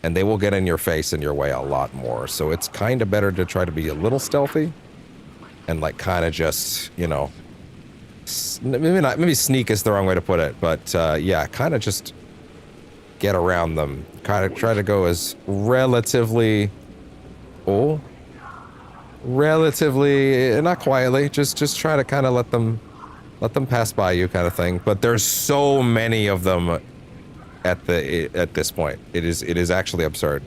and they will get in your face and your way a lot more. So it's kind of better to try to be a little stealthy, and like kind of just, you know, maybe sneak is the wrong way to put it, but yeah, kind of just get around them. Kind of try to go as relatively, not quietly, just try to kind of let them pass by you, kind of thing. But there's so many of them at this point. It is actually absurd.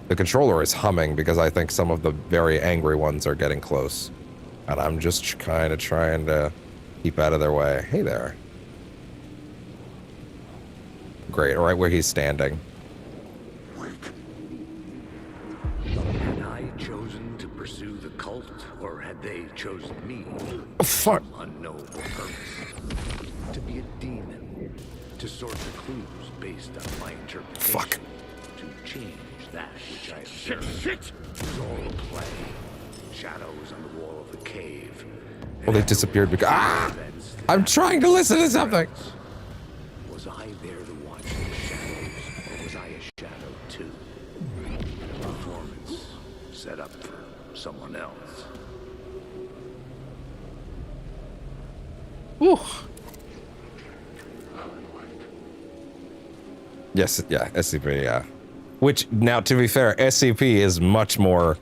The controller is humming because I think some of the very angry ones are getting close. And I'm just kind of trying to keep out of their way. Hey there. Great, right where he's standing. Had I chosen to pursue the cult, or had they chosen me? Oh, fuck. Unknowable purpose. To be a demon. To sort the clues based on my interpretation. Fuck. To change that which I observed. Shit! It was all a play. Shadows on the wall of the cave. Well, they disappeared because... Ah! I'm trying to listen to something! Was I there to watch the shadows, or was I a shadow too? A performance set up for someone else. Whew. Yes, yeah, SCP, yeah. Which, now, to be fair, SCP is much more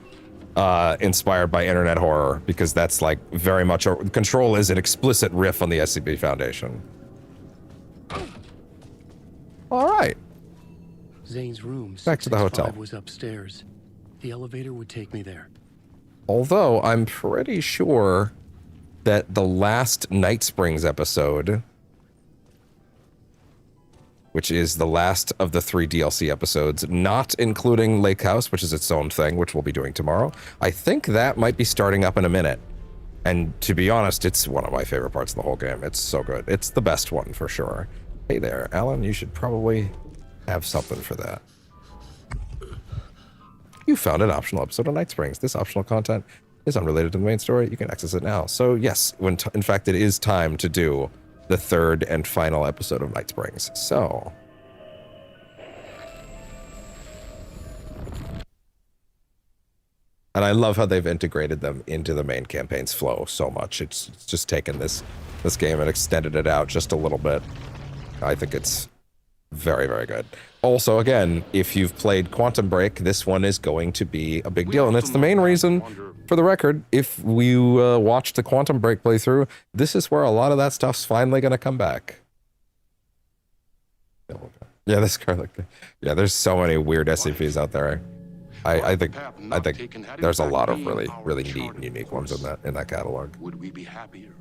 inspired by internet horror, because that's, like, very much... Control is an explicit riff on the SCP Foundation. All right. Zane's room, Back to the hotel. 665, was upstairs. The elevator would take me there. Although, I'm pretty sure that the last Night Springs episode, which is the last of the 3 DLC episodes, not including Lake House, which is its own thing, which we'll be doing tomorrow, I think that might be starting up in a minute. And to be honest, it's one of my favorite parts of the whole game. It's so good. It's the best one, for sure. Hey there, Alan, you should probably have something for that. You found an optional episode of Night Springs. This optional content is unrelated to the main story. You can access it now. So yes, in fact, it is time to do the 3rd and final episode of Night Springs. So... And I love how they've integrated them into the main campaign's flow so much. It's just taken this game and extended it out just a little bit. I think it's very, very good. Also, again, if you've played Quantum Break, this one is going to be a big deal. And it's the main reason, for the record, if we watched the Quantum Break playthrough, this is where a lot of that stuff's finally going to come back. Yeah, this Scarlet. Yeah, there's so many weird SCPs out there. I think there's a lot of really, really neat and unique ones in that catalog. Would we be happier?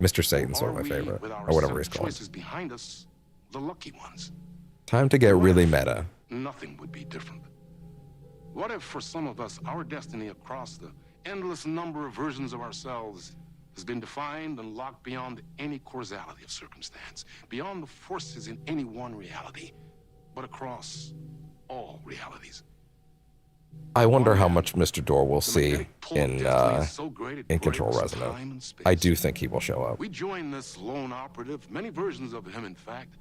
Mr. Satan's one of my favorite, or whatever he's called. Choices behind us, the lucky ones. Time to get really meta. Nothing would be different. What if for some of us, our destiny across the endless number of versions of ourselves has been defined and locked beyond any causality of circumstance, beyond the forces in any one reality, but across all realities? I wonder how much Mr. Door will see in Control Resonant. I do think he will show up. We join this lone operative, many versions of him, in fact,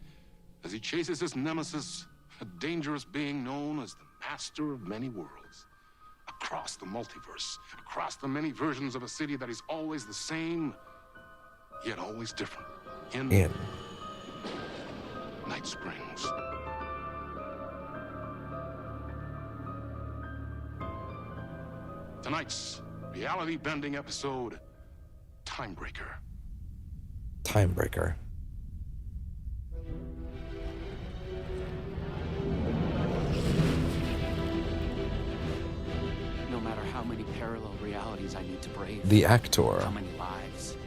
as he chases his nemesis, a dangerous being known as the Master of Many Worlds. Across the multiverse, across the many versions of a city that is always the same, yet always different. In Night Springs. Tonight's reality-bending episode, Timebreaker. Timebreaker. No matter how many parallel realities I need to brave. The actor. How many lives.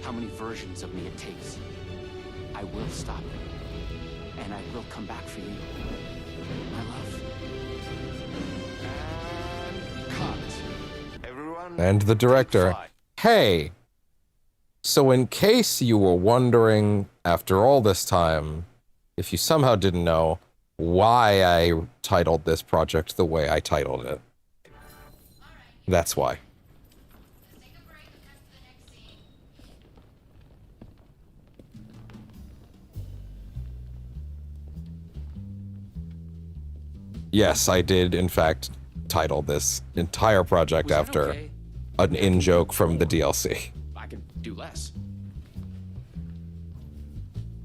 How many versions of me it takes. I will stop it. And I will come back for you. My love. And the director. Hey, so in case you were wondering, after all this time, if you somehow didn't know why I titled this project the way I titled it, that's why. Yes, I did, in fact, title this entire project after an in-joke from the DLC. I can do less.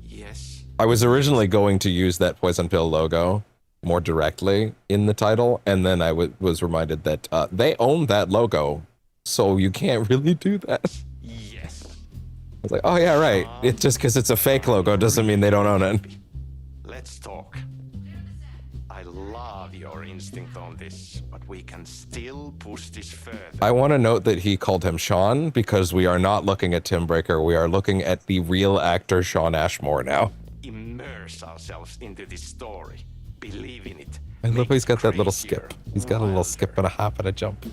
Yes. I was originally going to use that Poison Pill logo more directly in the title, and then I was reminded that they own that logo, so you can't really do that. Yes. I was like, oh yeah, right. It just because it's a fake logo doesn't mean they don't own it. Let's talk. I love your your instinct on this, but we can still push this further. I want to note that he called him Sean because we are not looking at Tim Breaker. We are looking at the real actor Sean Ashmore now. Immerse ourselves into this story. Believe in it. I love Make he's it got that little crazier, skip. He's got a little skip and a hop and a jump.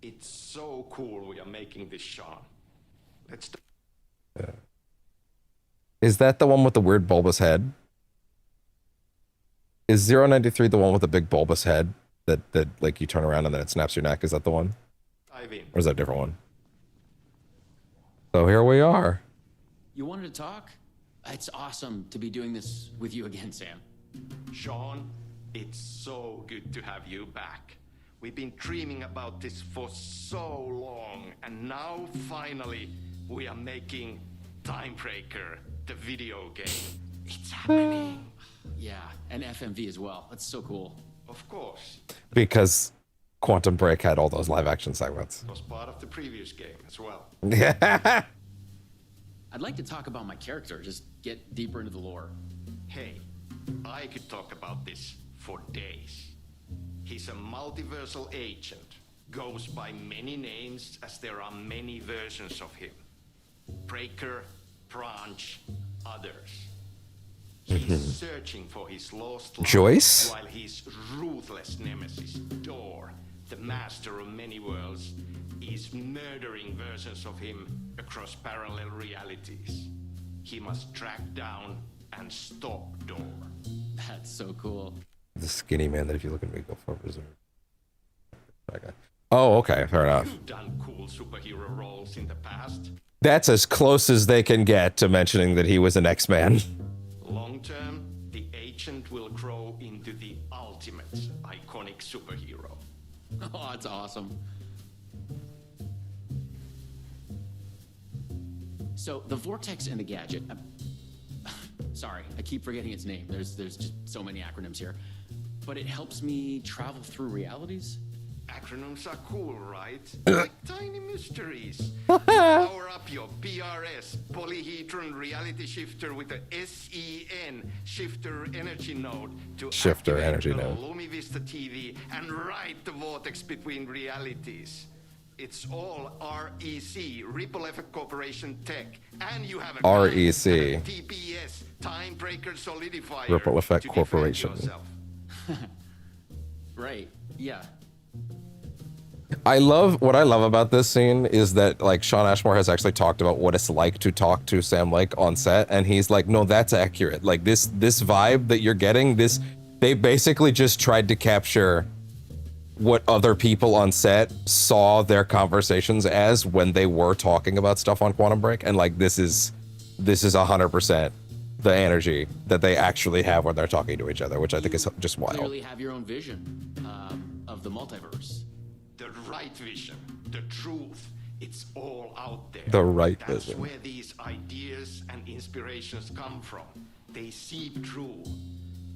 It's so cool we are making this, Sean. Let's do. Is that the one with the weird bulbous head? Is 093 the one with the big bulbous head that like you turn around and then it snaps your neck? Is that the one? Dive in. Or is that a different one? So here we are. You wanted to talk? It's awesome to be doing this with you again, Sam. Sean, it's so good to have you back. We've been dreaming about this for so long, and now finally we are making Timebreaker, the video game. It's happening. Yeah, and FMV as well. That's so cool. Of course. Because Quantum Break had all those live action segments. It was part of the previous game as well. Yeah. I'd like to talk about my character, just get deeper into the lore. Hey, I could talk about this for days. He's a multiversal agent, goes by many names as there are many versions of him. Breaker, Branch, others. He's searching for his lost life Joyce? while his ruthless nemesis, Door, the master of many worlds, is murdering versions of him across parallel realities. He must track down and stop Door. That's so cool. The skinny man that if you look at me, go for reserve. Okay. Oh, okay, fair enough. You've done cool superhero roles in the past. That's as close as they can get to mentioning that he was an X-Man. Long term, the agent will grow into the ultimate iconic superhero. Oh, that's awesome. So the vortex and the gadget. Sorry, I keep forgetting its name. There's just so many acronyms here. But it helps me travel through realities. Acronyms are cool, right? Like tiny mysteries. Power up your PRS, polyhedron reality shifter with a SEN, shifter energy node, to Shifter activate energy the node. Lumivista TV and ride the vortex between realities. It's all REC, Ripple Effect Corporation tech, and you have a REC. TPS, Timebreaker Solidifier. Ripple Effect to defend Corporation. yourself. Right, yeah. What I love about this scene is that like Sean Ashmore has actually talked about what it's like to talk to Sam Lake on set, and he's like, no, that's accurate. Like this vibe that you're getting, they basically just tried to capture what other people on set saw their conversations as when they were talking about stuff on Quantum Break, and like this is 100% the energy that they actually have when they're talking to each other, which I think is just wild. Clearly have your own vision of the multiverse. The right vision, the truth, it's all out there. The right That's vision. where these ideas and inspirations come from. They seep through.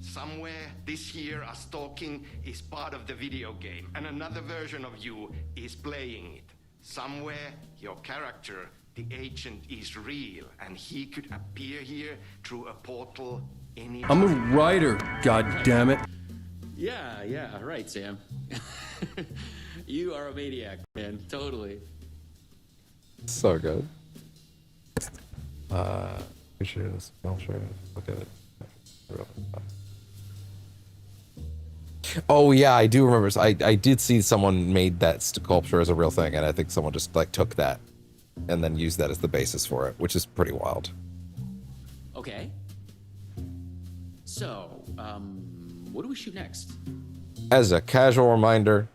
Somewhere this here us talking is part of the video game, and another version of you is playing it. Somewhere your character, the agent, is real, and he could appear here through a portal anytime. I'm a writer, god damn it. Yeah, right, Sam. You are a maniac, man. Totally. So good. Appreciate this. I'll show you. Look at it. Oh yeah, I do remember. I did see someone made that sculpture as a real thing, and I think someone just like took that and then used that as the basis for it, which is pretty wild. Okay. So, what do we shoot next? As a casual reminder,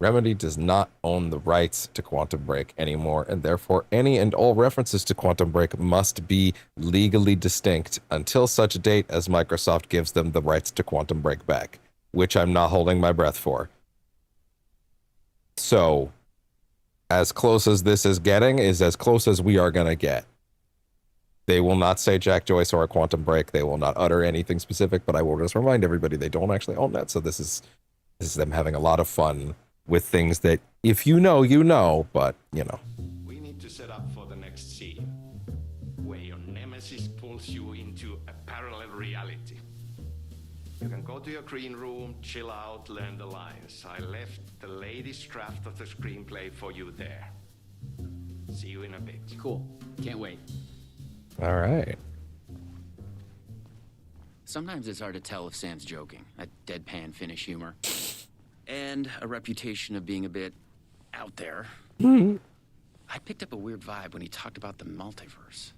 Remedy does not own the rights to Quantum Break anymore, and therefore any and all references to Quantum Break must be legally distinct until such date as Microsoft gives them the rights to Quantum Break back, which I'm not holding my breath for. So, as close as this is getting is as close as we are going to get. They will not say Jack Joyce or a Quantum Break. They will not utter anything specific, but I will just remind everybody they don't actually own that. So this is them having a lot of fun with things that if you know, you know, but you know. We need to set up for the next scene, where your nemesis pulls you into a parallel reality. You can go to your green room, chill out, learn the lines. I left the latest draft of the screenplay for you there. See you in a bit. Cool. Can't wait. All right. Sometimes it's hard to tell if Sam's joking. That deadpan Finnish humor. And a reputation of being a bit out there. Mm-hmm. I picked up a weird vibe when he talked about the multiverse.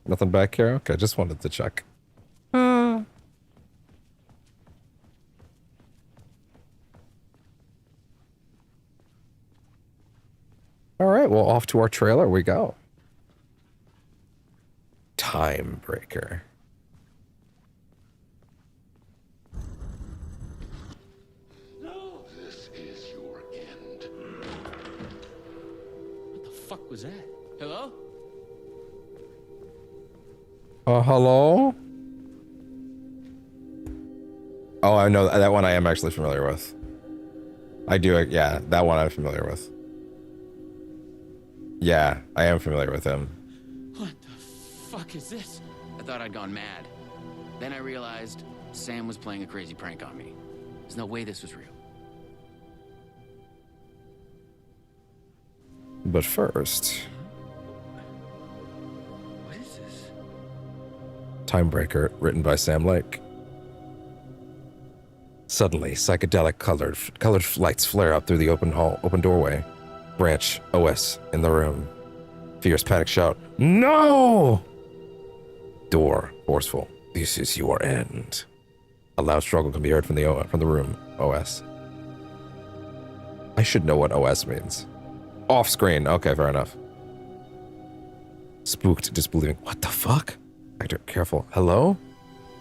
Nothing back here? Okay, just wanted to check. All right, well, off to our trailer we go. Time Breaker. No, this is your end. What the fuck was that? Hello? Hello? Oh, I know that one I am actually familiar with. I do, yeah, that one I'm familiar with. Yeah, I am familiar with him. What the fuck is this? I thought I'd gone mad. Then I realized Sam was playing a crazy prank on me. There's no way this was real. But first, What is this? Time Breaker, written by Sam Lake. Suddenly, psychedelic colored lights flare up through the open doorway. Branch, OS, in the room. Fierce panic shout, "No!" Door, forceful. "This is your end." A loud struggle can be heard from the room. OS. I should know what OS means. Off screen. Okay, fair enough. Spooked, disbelieving. What the fuck? Actor, careful. Hello?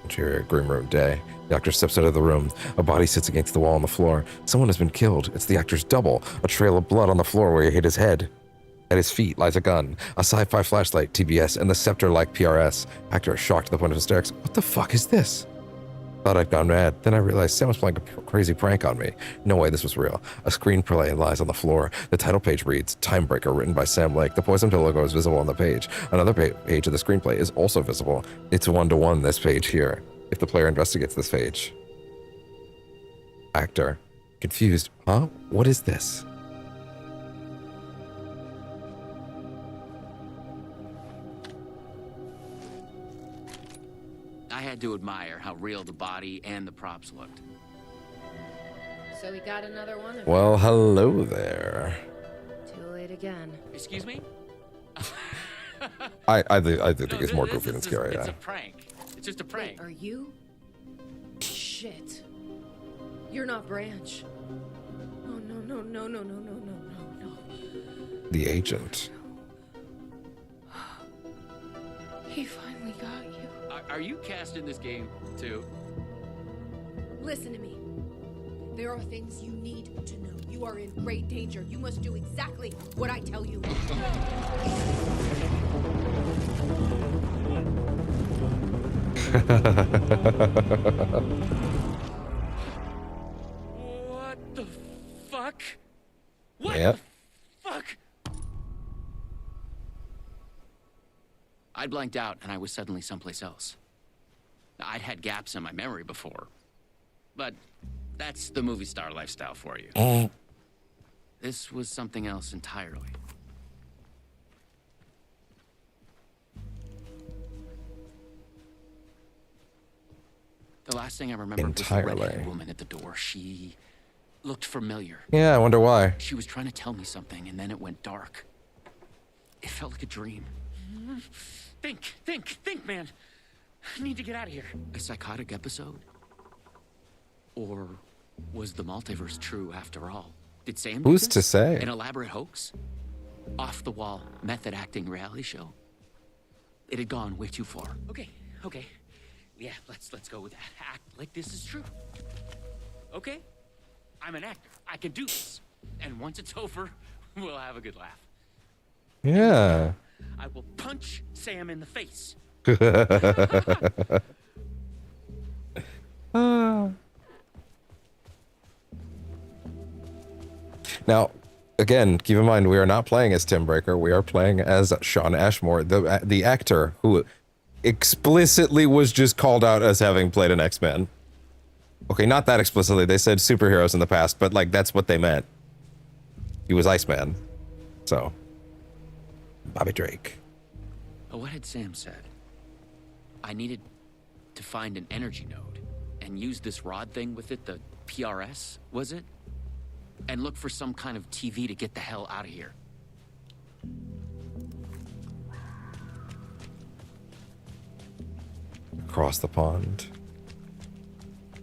Interior, grim room, day. The actor steps out of the room. A body sits against the wall on the floor. Someone has been killed. It's the actor's double. A trail of blood on the floor where he hit his head. At his feet lies a gun, a sci-fi flashlight, TBS, and the scepter-like PRS. Actor is shocked to the point of hysterics. What the fuck is this? Thought I'd gone mad. Then I realized Sam was playing a crazy prank on me. No way this was real. A screenplay lies on the floor. The title page reads, Time Breaker, written by Sam Lake. The Poison Pill logo is visible on the page. Another page of the screenplay is also visible. It's 1-to-1, this page here, if the player investigates this page. Actor, confused. Huh? What is this? I had to admire how real the body and the props looked. So we got another one of Well, hello there. Too late again. Excuse me? I think it's more goofy than scary, It's yeah. a prank. It's just a prank. Wait, are you? Shit. You're not Branch. Oh, no. The agent. He finally got you. Are you cast in this game, too? Listen to me. There are things you need to know. You are in great danger. You must do exactly what I tell you. What the fuck? What Yep. the fuck? I blanked out and I was suddenly someplace else. I'd had gaps in my memory before, but that's the movie star lifestyle for you. This was something else entirely. The last thing I remember was the redheaded woman at the door. She looked familiar. Yeah, I wonder why. She was trying to tell me something, and then it went dark. It felt like a dream. Think, man. I need to get out of here. A psychotic episode? Or was the multiverse true after all? Did Sam do Who's this? to say? An elaborate hoax? Off-the-wall method acting reality show? It had gone way too far. Okay. Yeah, let's go with that. Act like this is true. Okay? I'm an actor. I can do this. And once it's over, we'll have a good laugh. Yeah. I will punch Sam in the face. Now, again, keep in mind we are not playing as Tim Breaker. We are playing as Sean Ashmore, the actor who explicitly was just called out as having played an X-Men. Okay, not that explicitly. They said superheroes in the past, but like that's what they meant. He was Iceman. So, Bobby Drake. But what had Sam said? I needed to find an energy node and use this rod thing with it, the PRS, was it? And look for some kind of TV to get the hell out of here. Across the pond.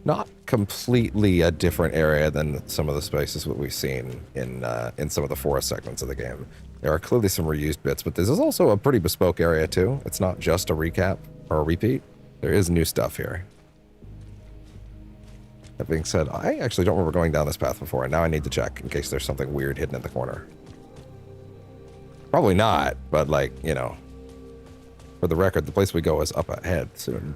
Not completely a different area than some of the spaces that we've seen in some of the forest segments of the game. There are clearly some reused bits, but this is also a pretty bespoke area too. It's not just a recap or a repeat. There is new stuff here. That being said, I actually don't remember going down this path before, and now I need to check in case there's something weird hidden in the corner. Probably not, but like, you know, for the record, the place we go is up ahead soon.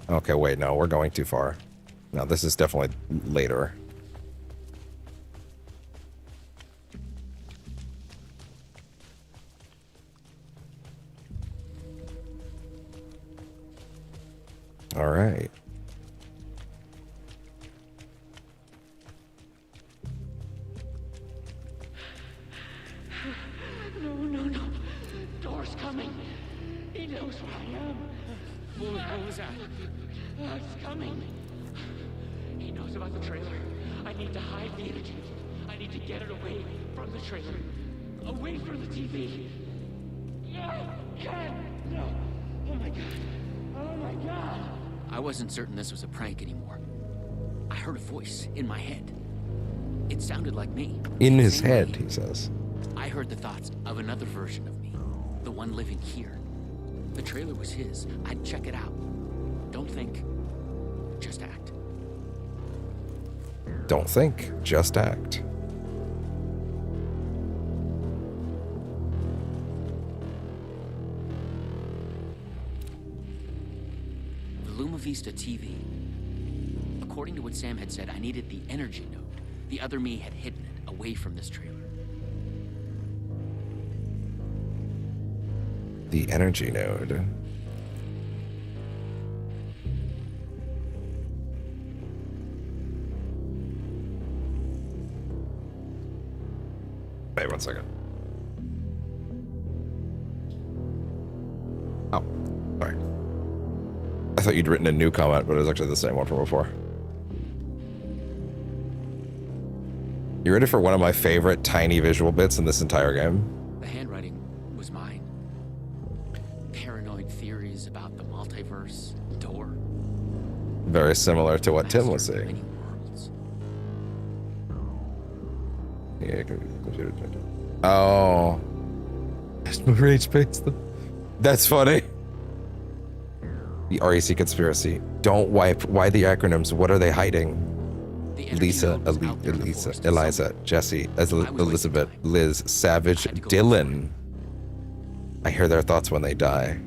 Okay, wait, no, we're going too far. No, this is definitely later. All right. No. Door's coming. He knows where I am. What was that? It's coming. He knows about the trailer. I need to hide the energy. I need to get it away from the trailer. Away from the TV. No! God! No! Oh my god! Oh my god! I wasn't certain this was a prank anymore. I heard a voice in my head. It sounded like me. In his head, he says. I heard the thoughts of another version of me. The one living here. The trailer was his. I'd check it out. Don't think. Just act. Don't think, just act. The Luma Vista TV. According to what Sam had said, I needed the energy node. The other me had hidden it away from this trailer. The energy node. Wait 1 second. Oh, sorry. I thought you'd written a new comment, but it was actually the same one from before. You ready for one of my favorite tiny visual bits in this entire game? The handwriting was mine. Paranoid theories about the multiverse, door. Very similar to what Tim was saying. Yeah, computer. Oh. Rage base them. That's funny. The REC conspiracy. Don't wipe. Why the acronyms? What are they hiding? Lisa, Eliza, Jesse, Elizabeth, Liz, Savage, Dylan. I hear their thoughts when they die.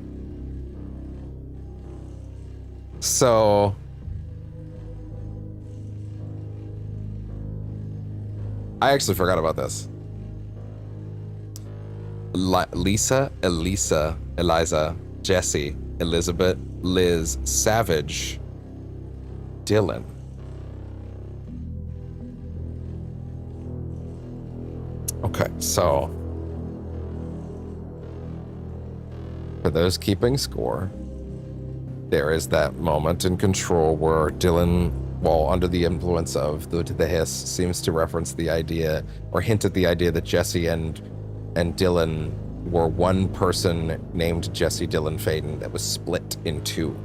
So... I actually forgot about this. Lisa, Elisa, Eliza, Jesse, Elizabeth, Liz, Savage, Dylan. Okay, so for those keeping score, there is that moment in Control where Dylan, while under the influence of the hiss, seems to reference the idea or hint at the idea that Jesse and Dylan were one person named Jesse Dylan Faden that was split in two.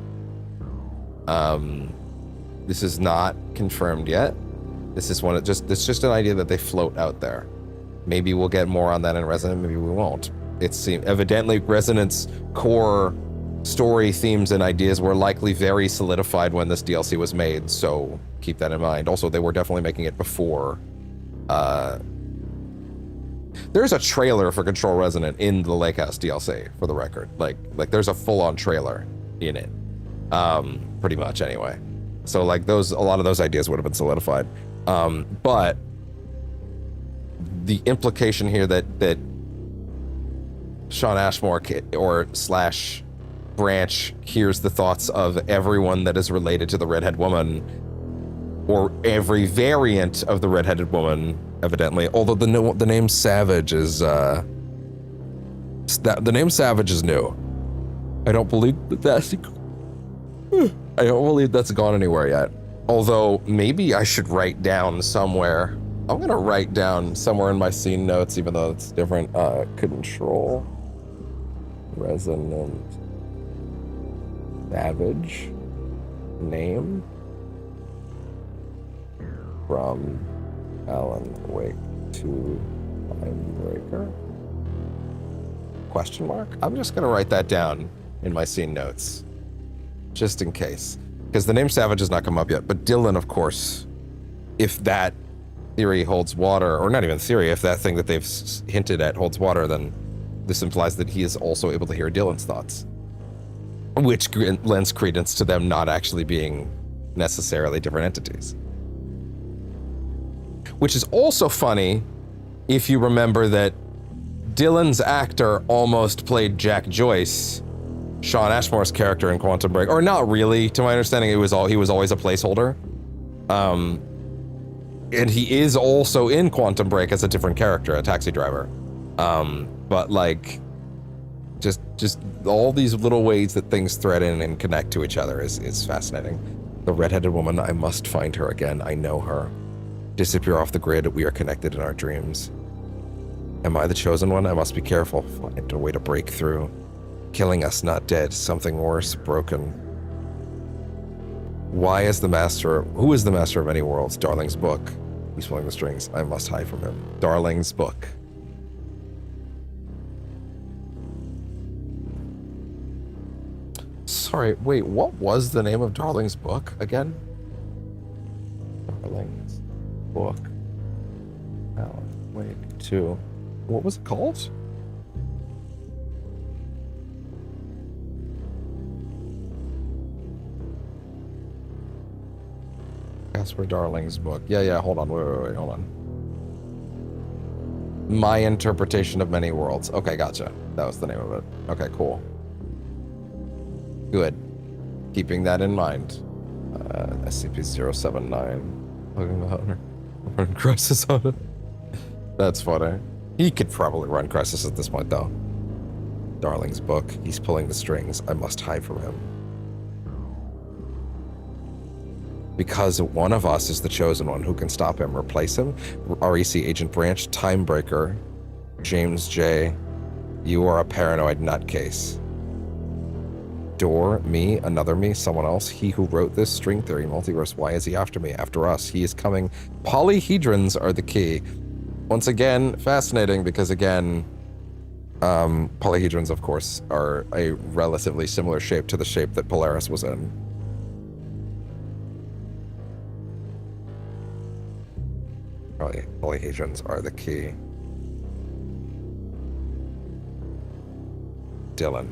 This is not confirmed yet. This is one of it's just an idea that they float out there. Maybe we'll get more on that in Resonant, maybe we won't. It seems evidently Resonant's core story themes and ideas were likely very solidified when this DLC was made, so keep that in mind. Also, they were definitely making it before. There's a trailer for Control Resonant in the Lake House DLC, for the record. Like there's a full-on trailer in it, pretty much anyway. So like a lot of those ideas would have been solidified. But the implication here that Sean Ashmore or / Branch hears the thoughts of everyone that is related to the redhead woman, or every variant of the redheaded woman, evidently. Although the name Savage is the name Savage is new. I don't believe that's gone anywhere yet. Although maybe I should write down somewhere. I'm gonna write down somewhere in my scene notes, even though it's different. Control Resonant Savage name from Alan Wake to Timebreaker? Question mark? I'm just gonna write that down in my scene notes, just in case, because the name Savage has not come up yet. But Dylan, of course, if that theory holds water, or not even theory, if that thing that they've hinted at holds water, then this implies that he is also able to hear Dylan's thoughts, which lends credence to them not actually being necessarily different entities. Which is also funny if you remember that Dylan's actor almost played Jack Joyce, Sean Ashmore's character in Quantum Break. Or not really, to my understanding, he was always a placeholder. And he is also in Quantum Break as a different character, a taxi driver. But like, just all these little ways that things thread in and connect to each other is fascinating. The redheaded woman, I must find her again. I know her. Disappear off the grid, we are connected in our dreams. Am I the chosen one? I must be careful. Find a way to break through. Killing us, not dead. Something worse, broken. Who is the master of any worlds? Darling's book. He's pulling the strings. I must hide from him. Darling's book. Sorry, wait, what was the name of Darling's book again? Darling's book. Alan Wake 2. What was it called? Casper Darling's book. Yeah, hold on, wait, hold on. My Interpretation of Many Worlds. Okay, gotcha. That was the name of it. Okay, cool. Good. Keeping that in mind. SCP-079. Talking about run Crisis on it. That's funny. He could probably run Crisis at this point, though. Darling's book. He's pulling the strings. I must hide from him. Because one of us is the chosen one. Who can stop him? Replace him? REC Agent Branch, Timebreaker, James J. You are a paranoid nutcase. Door, me, another me, someone else. He who wrote this string theory multiverse. Why is he after me? After us. He is coming. Polyhedrons are the key. Once again, fascinating because again, polyhedrons, of course, are a relatively similar shape to the shape that Polaris was in. Polyhedrons are the key. Dylan.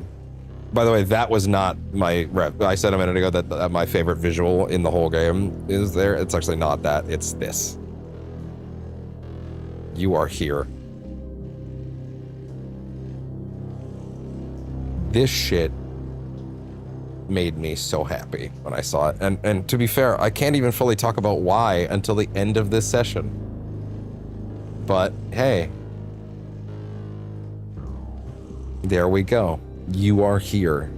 By the way, that was not my rep. I said a minute ago that my favorite visual in the whole game is there. It's actually not that. It's this. You are here. This shit made me so happy when I saw it. And to be fair, I can't even fully talk about why until the end of this session. But hey, there we go. You are here.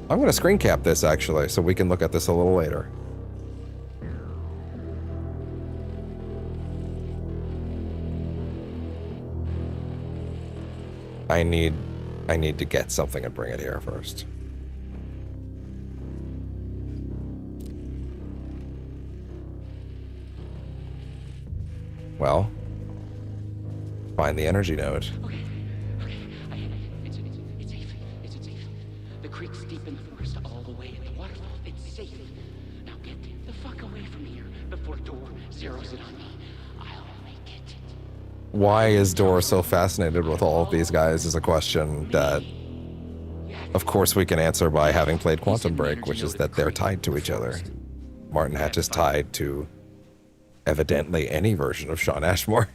I'm going to screen cap this actually, so we can look at this a little later. I need to get something and bring it here first. Well, find the energy node. Okay. It's safe. creek's deep in the forest, all the way at the waterfall. It's safe. Now get the fuck away from here before Door zeroes it on me. I'll make it. Why is Dora so fascinated with all of these guys is a question that, of course, we can answer by having played Quantum Break, which is that they're tied to each other. Martin Hatch is tied to, evidently, any version of Sean Ashmore.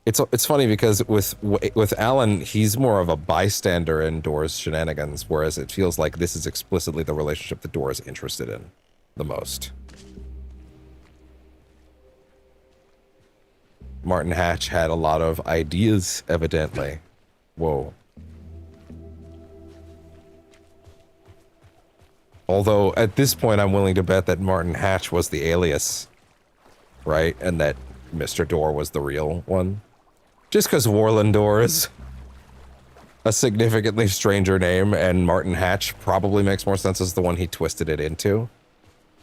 It's funny because with Alan, he's more of a bystander in Dora's shenanigans, whereas it feels like this is explicitly the relationship that Dora's interested in the most. Martin Hatch had a lot of ideas, evidently. Whoa. Although, at this point, I'm willing to bet that Martin Hatch was the alias, right? And that Mr. Door was the real one. Just because Warland Door is a significantly stranger name, and Martin Hatch probably makes more sense as the one he twisted it into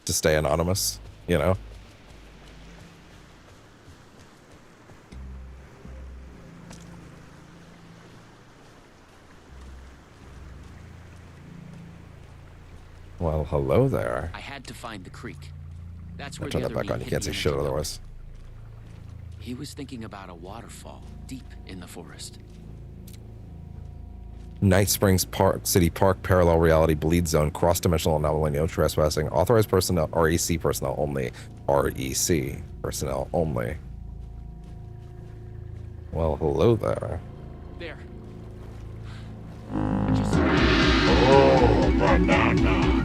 to stay anonymous, you know? Well, hello there. I had to find the creek. That's I'll where turn the that other back on. me You hid can't the see shit energy otherwise. He was thinking about a waterfall deep in the forest. Night Springs Park, City Park, Parallel Reality, Bleed Zone, Cross-Dimensional Anomaly, No Trespassing, Authorized Personnel, REC Personnel Only, REC Personnel Only. Well, hello there. There. Oh, banana.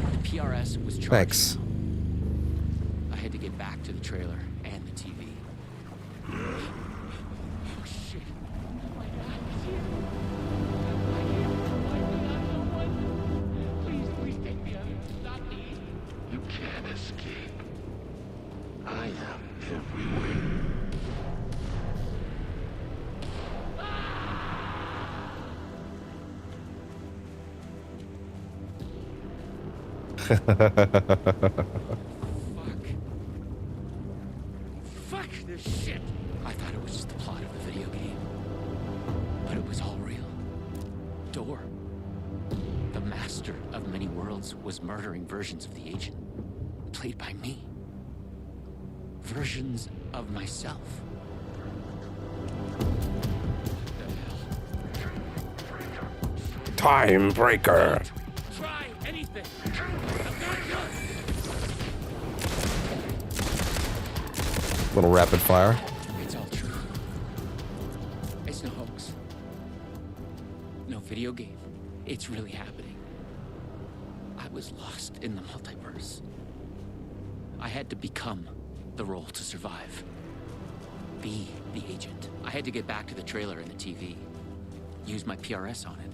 The PRS was charged. Thanks. I had to get back to the trailer and the TV. Oh shit. Oh my god, he's here. Please take me out of here. Stop me. You can't escape. I am everywhere. Fuck this shit. I thought it was just the plot of a video game. But it was all real. Door, the master of many worlds, was murdering versions of the agent, played by me. Versions of myself. Time Breaker. Try anything. Little rapid fire. It's all true. It's no hoax. No video game. It's really happening. I was lost in the multiverse. I had to become the role to survive. Be the agent. I had to get back to the trailer and the TV. Use my PRS on it.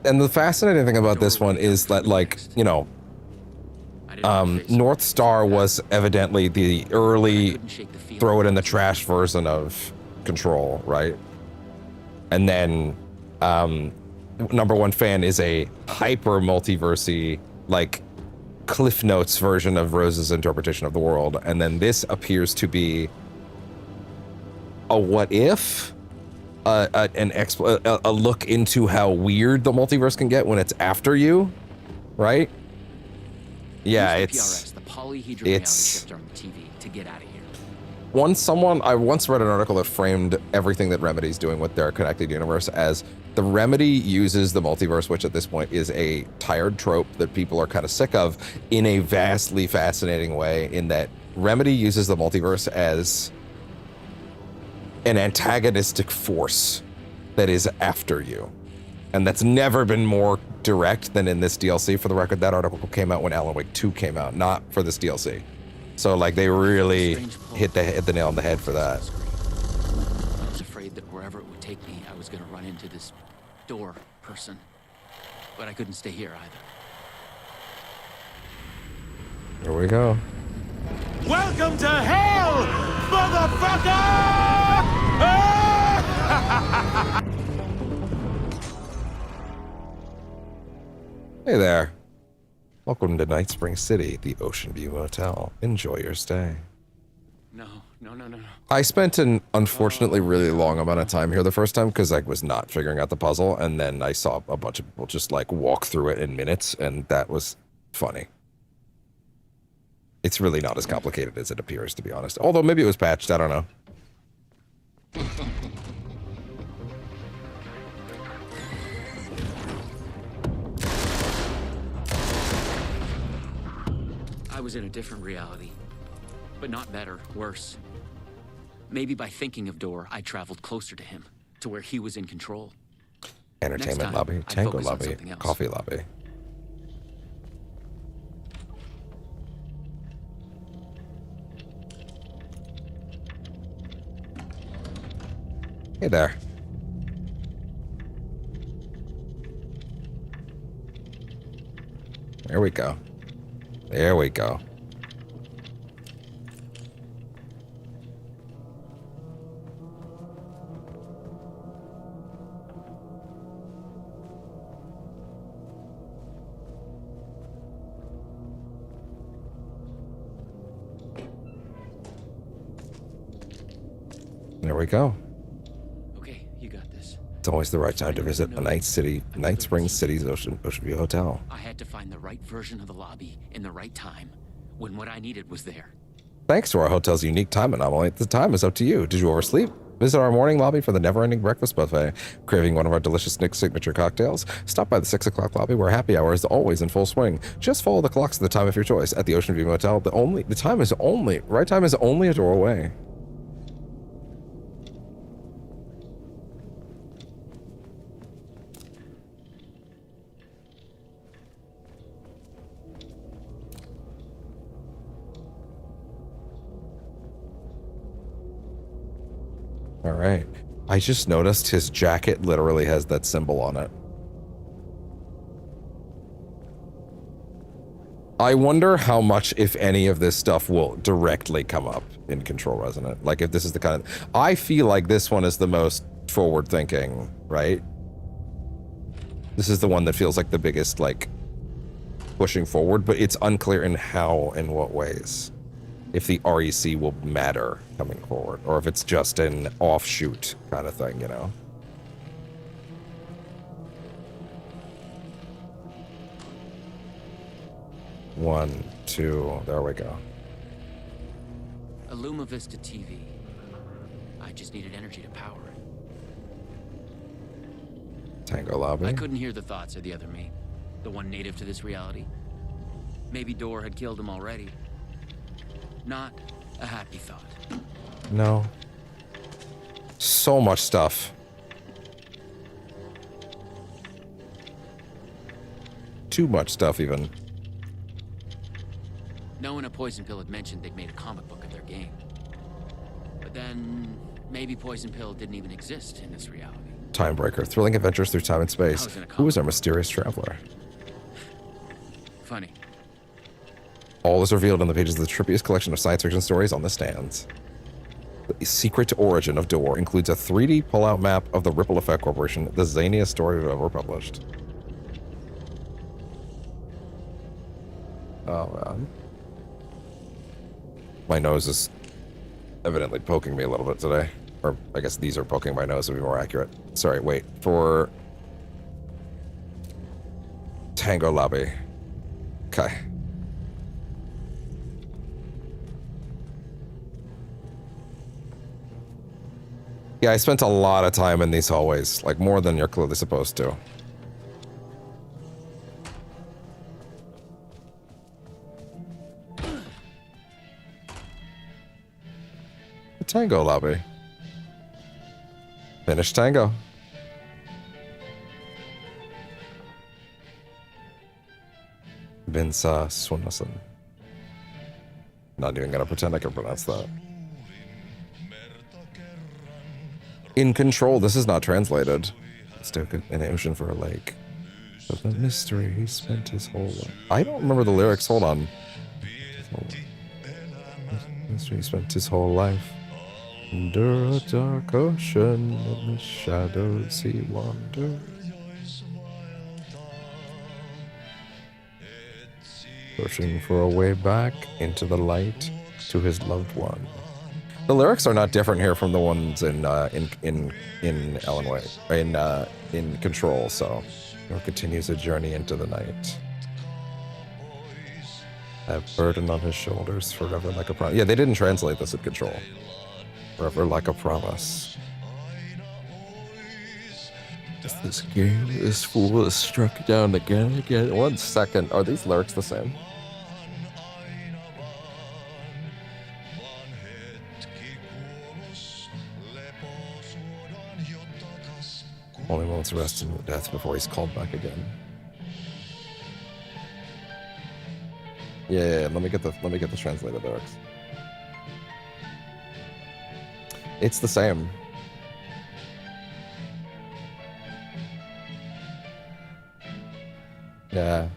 And the fascinating thing about this one is that, like, you know, North Star was evidently the early throw it in the trash version of Control, right? And then Number One Fan is a hyper multiversy, like, Cliff Notes version of Rose's interpretation of the world. And then this appears to be a what if? A look into how weird the multiverse can get when it's after you, right? Yeah, it's the polyhedral reality shifter on the TV to get out of here. I once read an article that framed everything that Remedy's doing with their connected universe as the Remedy uses the multiverse, which at this point is a tired trope that people are kind of sick of, in a vastly fascinating way, in that Remedy uses the multiverse as an antagonistic force that is after you. And that's never been more direct than in this DLC. For the record, that article came out when Alan Wake 2 came out, not for this DLC. So, like, they really hit the nail on the head for that. I was afraid that wherever it would take me, I was going to run into this Door person. But I couldn't stay here either. Here we go. Welcome to hell, motherfucker! Hey there. Welcome to Night Spring City, the Ocean View Hotel. Enjoy your stay. No. I spent an unfortunately really long amount of time here the first time because I was not figuring out the puzzle, and then I saw a bunch of people just like walk through it in minutes, and that was funny. It's really not as complicated as it appears, to be honest. Although maybe it was patched, I don't know. I was in a different reality. But not better, worse. Maybe by thinking of Door, I traveled closer to him, to where he was in control. Entertainment lobby, tango lobby, coffee lobby. Hey there. There we go. There we go. There we go. Okay, you got this. It's always the right time to visit a Night Spring City's Ocean View Hotel. I had to find the right version of the lobby in the right time, when what I needed was there. Thanks to our hotel's unique time anomaly, the time is up to you. Did you oversleep? Visit our morning lobby for the never-ending breakfast buffet. Craving one of our delicious Nick's signature cocktails? Stop by the 6 o'clock lobby where happy hour is always in full swing. Just follow the clocks at the time of your choice. At the Ocean View Motel, right time is only a door away. All right. I just noticed his jacket literally has that symbol on it. I wonder how much, if any, of this stuff will directly come up in Control Resonant. Like, if this is the kind of... I feel like this one is the most forward-thinking, right? This is the one that feels like the biggest, like, pushing forward, but it's unclear in how and what ways. If the REC will matter coming forward, or if it's just an offshoot kind of thing, you know? One, two, there we go. A Luma Vista TV. I just needed energy to power it. Tango lobby. I couldn't hear the thoughts of the other me, the one native to this reality. Maybe Door had killed him already. Not a happy thought. No. So much stuff. Too much stuff, even. Knowing a Poison Pill had mentioned they'd made a comic book of their game. But then, maybe Poison Pill didn't even exist in this reality. Timebreaker. Thrilling adventures through time and space. Who is our mysterious traveler? Funny. All is revealed on the pages of the trippiest collection of science fiction stories on the stands. The secret origin of Door includes a 3D pull-out map of the Ripple Effect Corporation, the zaniest story ever published. Oh, man. My nose is evidently poking me a little bit today. Or, I guess these are poking my nose to be more accurate. Sorry, wait. For... Tango Lobby. Okay. Yeah, I spent a lot of time in these hallways, like more than you're clearly supposed to. The Tango lobby. Finish Tango. Vinsa Swanson. Not even gonna pretend I can pronounce that. In Control, this is not translated. Stoke an ocean for a lake. But the mystery, he spent his whole life. I don't remember the lyrics, hold on. Mystery, he spent his whole life. Under a dark ocean, in the shadows he wandered. Pushing for a way back into the light to his loved one. The lyrics are not different here from the ones in Alan Wake, in Control. So, he continues a journey into the night. A burden on his shoulders, forever like a promise. Yeah, they didn't translate this in Control. Forever like a promise. This game is fool is struck down again and again. 1 second. Are these lyrics the same? Only moments rest in death before he's called back again. Yeah, let me get the translated lyrics. It's the same. Yeah.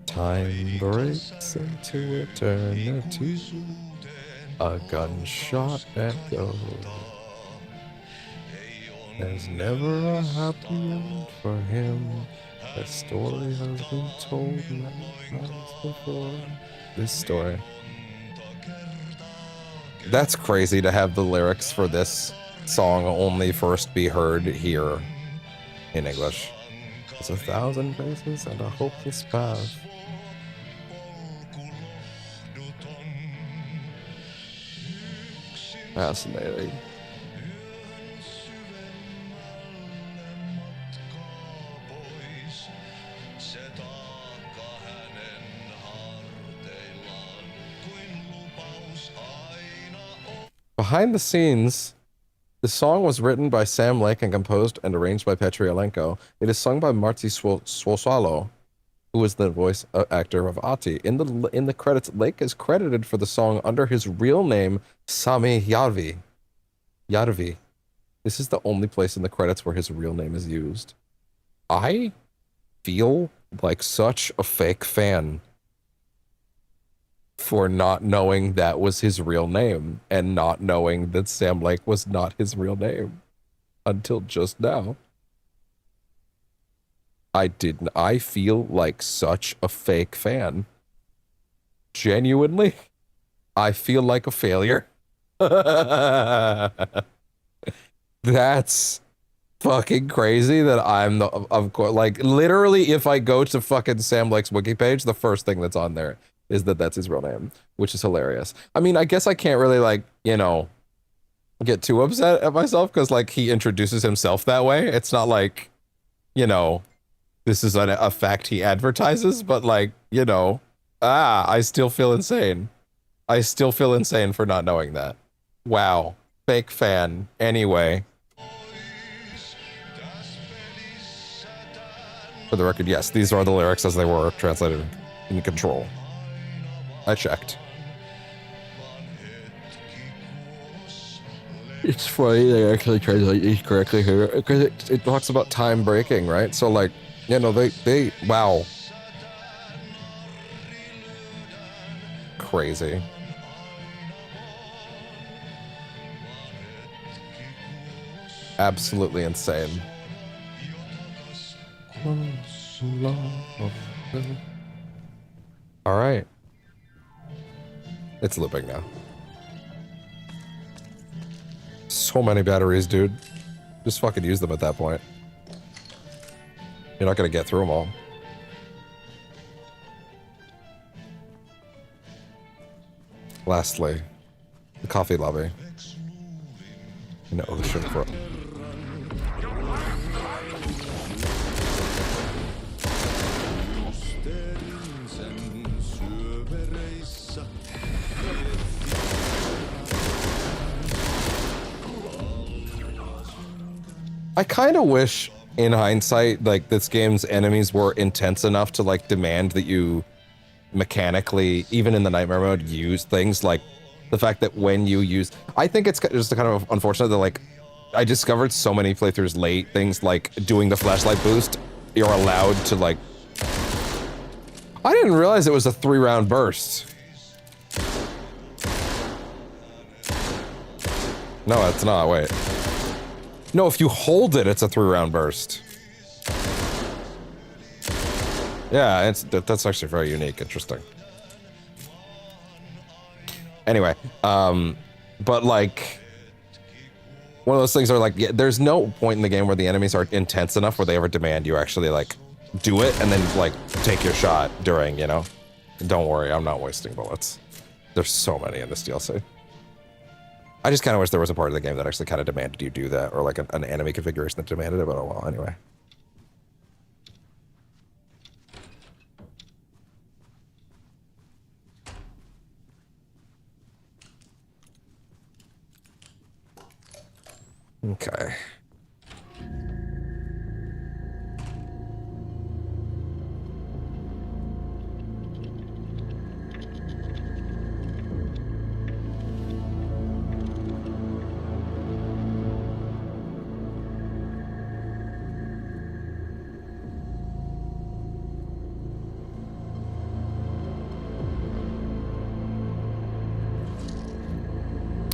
Time breaks into eternity. A gunshot echo. There's never a happy end for him. That story has been told many times before. This story. That's crazy to have the lyrics for this song only first be heard here in English. There's 1,000 faces and a hopeless path. Fascinating. Behind the scenes, the song was written by Sam Lake and composed and arranged by Petryalenko. It is sung by Marty Swosalo, who is the voice actor of Ati. In the credits, Lake is credited for the song under his real name, Sami Yarvi. This is the only place in the credits where his real name is used. I feel like such a fake fan for not knowing that was his real name and not knowing that Sam Lake was not his real name until just now. I feel like such a fake fan. Genuinely, I feel like a failure. That's fucking crazy that I'm the, of course, like literally if I go to fucking Sam Lake's wiki page, the first thing that's on there is that that's his real name, which is hilarious. I mean, I guess I can't really like, you know, get too upset at myself because like he introduces himself that way. It's not like, you know, this is a fact he advertises, but like, you know, I still feel insane. I still feel insane for not knowing that. Wow. Fake fan. Anyway. For the record, yes, these are the lyrics as they were translated in Control. I checked. It's funny they actually translate these correctly here because it talks about time breaking, right? So like, you know, they wow. Crazy. Absolutely insane. All right. It's looping now. So many batteries, dude. Just fucking use them at that point. You're not gonna get through them all. Lastly, the coffee lobby. An ocean for... I kind of wish, in hindsight, like, this game's enemies were intense enough to, like, demand that you mechanically, even in the nightmare mode, use things like the fact that when you use... I think it's just kind of unfortunate that, like, I discovered so many playthroughs late, things like doing the flashlight boost, you're allowed to, like... I didn't realize it was a 3-round burst. No, it's not, wait. No, if you hold it, it's a 3-round burst. Yeah, that's actually very unique, interesting. Anyway, but like, one of those things are like, yeah, there's no point in the game where the enemies are intense enough where they ever demand you actually like do it and then like take your shot during, you know? Don't worry, I'm not wasting bullets. There's so many in this DLC. I just kind of wish there was a part of the game that actually kind of demanded you do that, or like an enemy configuration that demanded it, but oh well, anyway. Okay.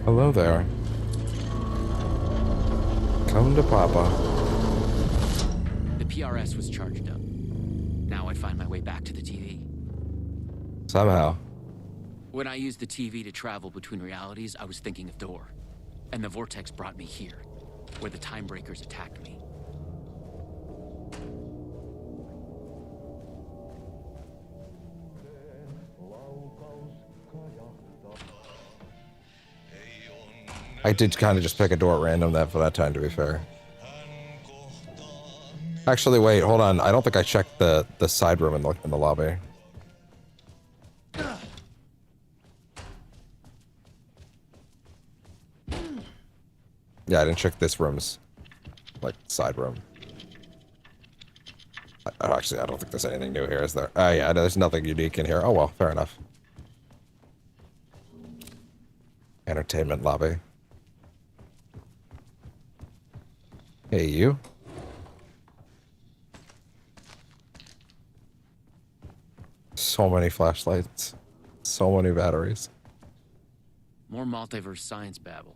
Hello there. Come to Papa. The PRS was charged up. Now I find my way back to the TV. Somehow. When I used the TV to travel between realities, I was thinking of Door. And the vortex brought me here, where the time breakers attacked me. I did kind of just pick a door at random that for that time, to be fair. Actually, wait, hold on. I don't think I checked the side room in the lobby. Yeah, I didn't check this room's, like, side room. Actually, I don't think there's anything new here, is there? Oh, yeah, there's nothing unique in here. Oh, well, fair enough. Entertainment lobby. Hey, you. So many flashlights. So many batteries. More multiverse science babble.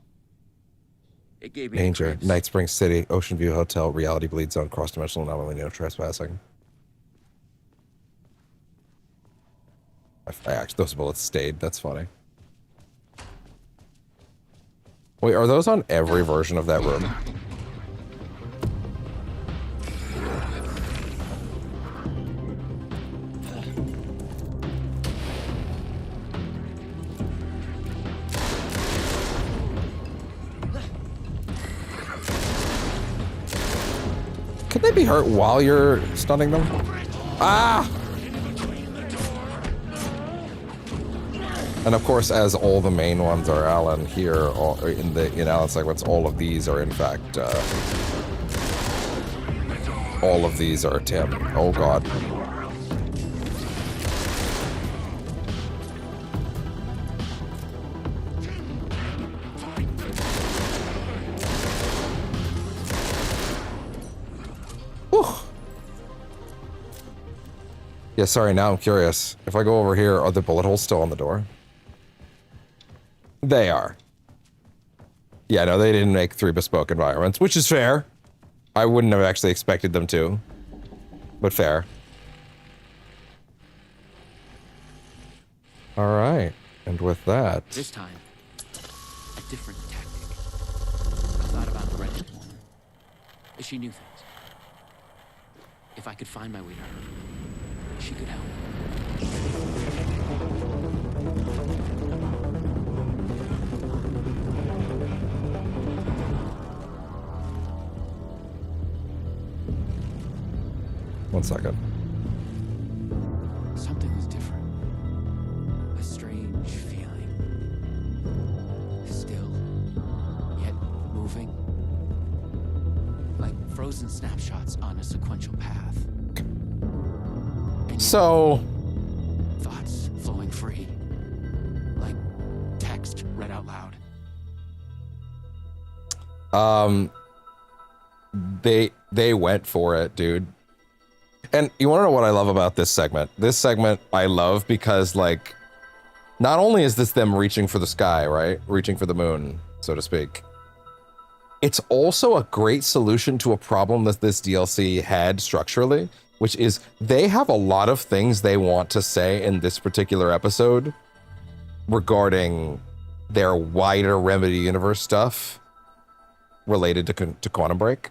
It gave me Danger. creeps. Night Spring City. Ocean View Hotel. Reality Bleed Zone. Cross-dimensional anomaly. No trespassing. I actually, those bullets stayed. That's funny. Wait, are those on every version of that room? Can they be hurt while you're stunning them? Ah! And of course, as all the main ones are Alan here, or in Alan segments, all of these are in fact, all of these are Tim. Oh god. Yeah, sorry, now I'm curious. If I go over here, are the bullet holes still on the door? They are. Yeah, no, they didn't make 3 bespoke environments, which is fair. I wouldn't have actually expected them to, but fair. All right, and with that... This time, a different tactic. I thought about the rented woman. She knew things. If I could find my way to her, she could help. One second. Something was different. A strange feeling. Still, yet moving. Like frozen snapshots on a sequential path. So... Thoughts flowing free. Like text read out loud. They went for it, dude. And you want to know what I love about this segment? This segment I love because, like, not only is this them reaching for the sky, right? Reaching for the moon, so to speak. It's also a great solution to a problem that this DLC had structurally, which is they have a lot of things they want to say in this particular episode regarding their wider Remedy universe stuff related to Quantum Break.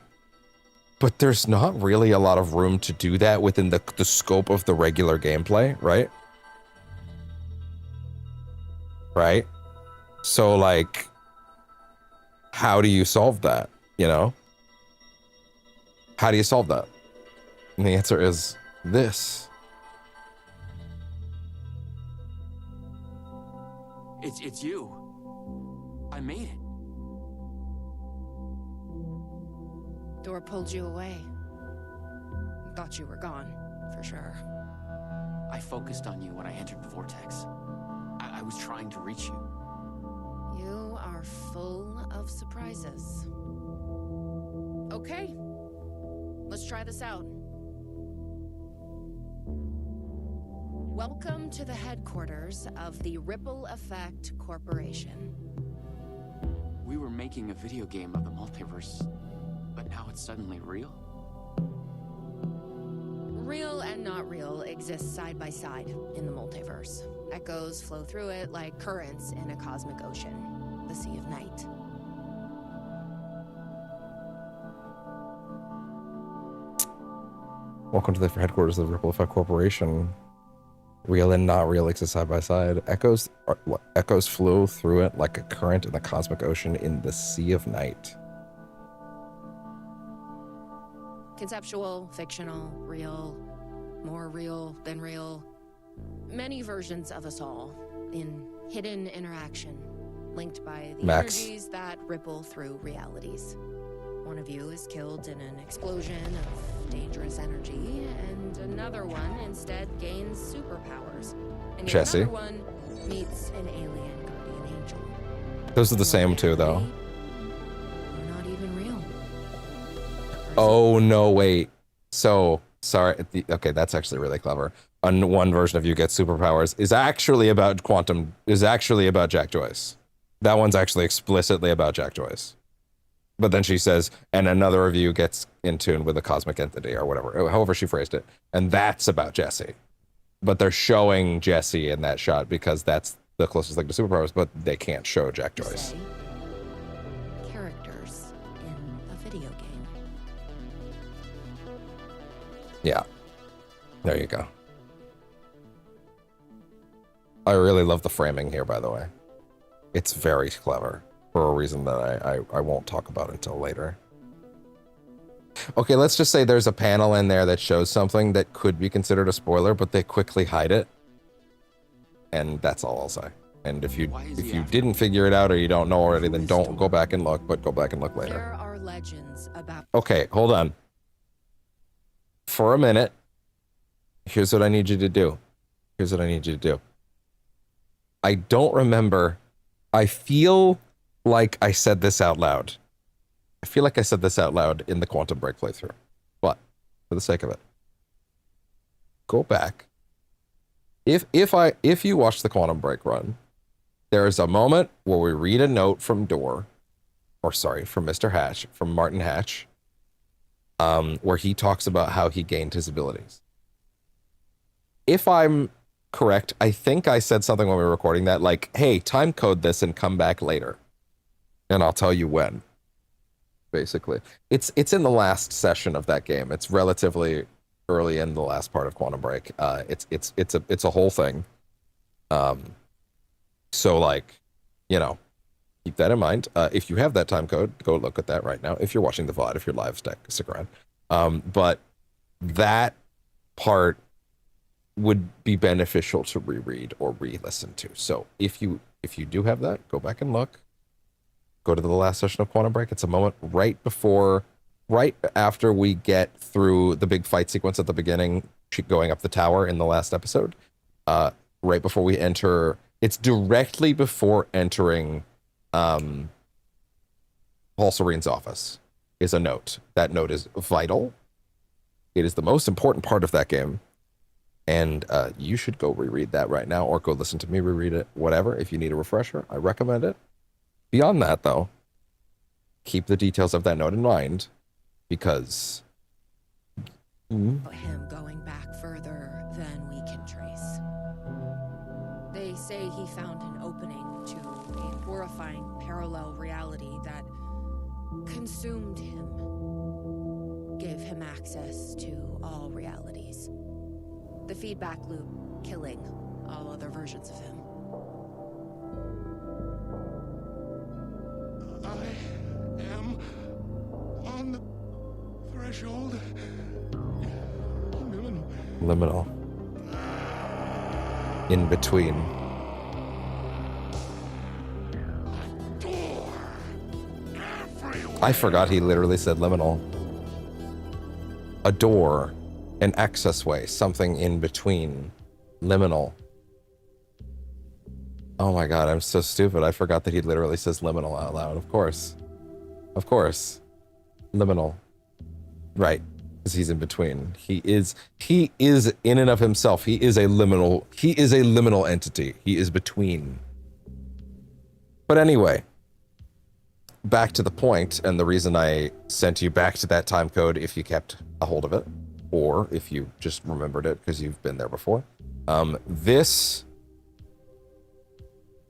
But there's not really a lot of room to do that within the scope of the regular gameplay, right? Right? So, like, how do you solve that, you know? How do you solve that? And the answer is this. It's you. I made it. Door pulled you away. Thought you were gone, for sure. I focused on you when I entered the vortex. I was trying to reach you. You are full of surprises. Okay, let's try this out. Welcome to the headquarters of the Ripple Effect Corporation. We were making a video game of the multiverse, but now it's suddenly real? Real and not real exist side by side in the multiverse. Echoes flow through it like currents in a cosmic ocean, the Sea of Night. Welcome to the headquarters of the Ripple Effect Corporation. Real and not real exist side by side. Echoes flow through it like a current in the cosmic ocean in the Sea of Night. Conceptual, fictional, real, more real than real. Many versions of us all in hidden interaction, linked by the Max. energies that ripple through realities. One of you is killed in an explosion of dangerous energy, and another one instead gains superpowers. And yet Jesse. another one meets an alien guardian angel. Those are the same too, though. Or not even real. Oh, no, wait. So, sorry. Okay, that's actually really clever. One version of you gets superpowers is actually about Jack Joyce. That one's actually explicitly about Jack Joyce. But then she says, and another of you gets in tune with a cosmic entity or whatever, however she phrased it. And that's about Jesse. But they're showing Jesse in that shot because that's the closest thing to superpowers, but they can't show Jack Joyce. Characters in a video game. Yeah. There you go. I really love the framing here, by the way. It's very clever for a reason that I won't talk about until later. Okay, let's just say there's a panel in there that shows something that could be considered a spoiler, but they quickly hide it. And that's all I'll say. And if you didn't figure it out or you don't know already, then don't go back and look, but go back and look later. There are legends about... Okay, hold on. For a minute, here's what I need you to do. Here's what I need you to do. I don't remember. I feel like I said this out loud. I feel like I said this out loud in the Quantum Break playthrough. But for the sake of it, go back. If you watch the Quantum Break run, there is a moment where we read a note from Mr. Hatch, from Martin Hatch, where he talks about how he gained his abilities. If I'm correct, I think I said something when we were recording that, like, hey, time code this and come back later. And I'll tell you when. Basically. It's in the last session of that game. It's relatively early in the last part of Quantum Break. It's a whole thing. So, like, you know, keep that in mind. If you have that time code, go look at that right now. If you're watching the VOD, if you're live, stick around. But that part would be beneficial to reread or re-listen to. So if you do have that, go back and look. Go to the last session of Quantum Break. It's a moment right after we get through the big fight sequence at the beginning, going up the tower in the last episode. Right before we enter, it's directly before entering Paul Serene's office is a note. That note is vital. It is the most important part of that game. And you should go reread that right now or go listen to me reread it, whatever. If you need a refresher, I recommend it. Beyond that, though, keep the details of that note in mind because him going back further than we can trace. They say he found an opening to a horrifying parallel reality that consumed him, gave him access to all realities. The feedback loop killing all other versions of him. I am on the threshold. Liminal. In between. I forgot he literally said liminal. A door, an access way, something in between. Liminal. Oh my god, I'm so stupid. I forgot that he literally says liminal out loud. Of course. Of course. Liminal. Right. Because he's in between. He is in and of himself. He is a liminal entity. He is between. But anyway, back to the point, and the reason I sent you back to that time code if you kept a hold of it, or if you just remembered it because you've been there before. This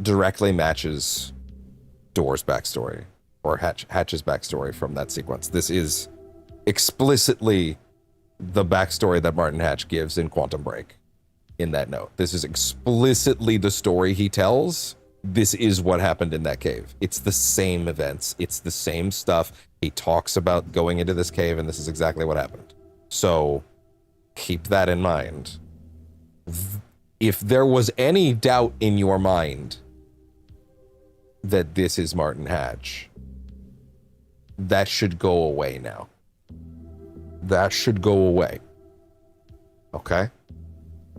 directly matches Door's backstory, or Hatch's backstory from that sequence. This is explicitly the backstory that Martin Hatch gives in Quantum Break in that note. This is explicitly the story he tells. This is what happened in that cave. It's the same events. It's the same stuff. He talks about going into this cave, and this is exactly what happened. So keep that in mind. If there was any doubt in your mind that this is Martin Hatch, that should go away now. That should go away. Okay?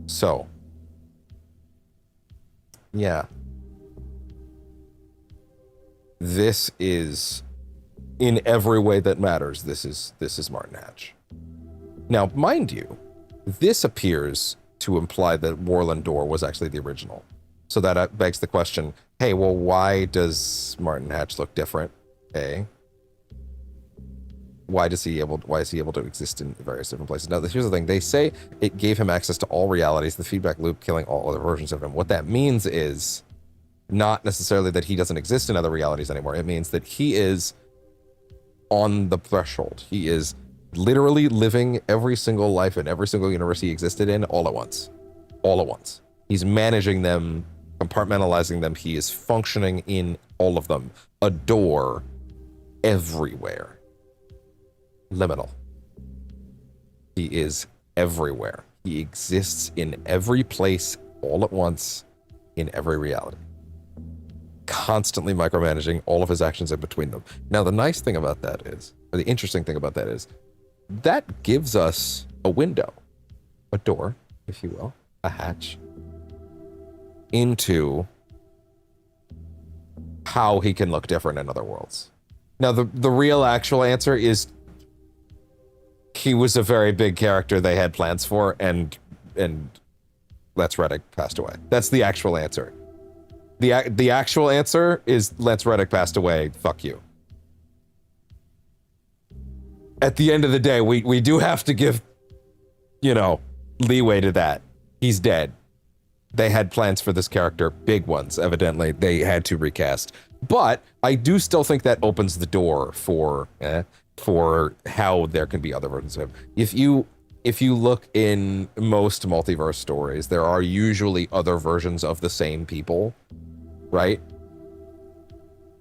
So, yeah. This is, in every way that matters, this is Martin Hatch. Now, mind you, this appears to imply that Warland Door was actually the original. So that begs the question, hey, well, why does Martin Hatch look different? A. Why is he able to exist in various different places? Now, here's the thing. They say it gave him access to all realities, the feedback loop killing all other versions of him. What that means is not necessarily that he doesn't exist in other realities anymore. It means that he is on the threshold. He is literally living every single life in every single universe he existed in all at once. All at once. He's managing them, compartmentalizing them. He is functioning in all of them. A door everywhere. Liminal. He is everywhere. He exists in every place all at once in every reality. Constantly micromanaging all of his actions in between them. Now, the nice thing about that is, or the interesting thing about that is, that gives us a window, a door, if you will, a hatch, into how he can look different in other worlds. Now, the real actual answer is he was a very big character they had plans for, and Lance Reddick passed away. That's the actual answer. The actual answer is Lance Reddick passed away. Fuck you. At the end of the day, we do have to give, leeway to that. He's dead. They had plans for this character, big ones, evidently. They had to recast. But I do still think that opens the door for how there can be other versions of him. If you look in most multiverse stories, there are usually other versions of the same people, right?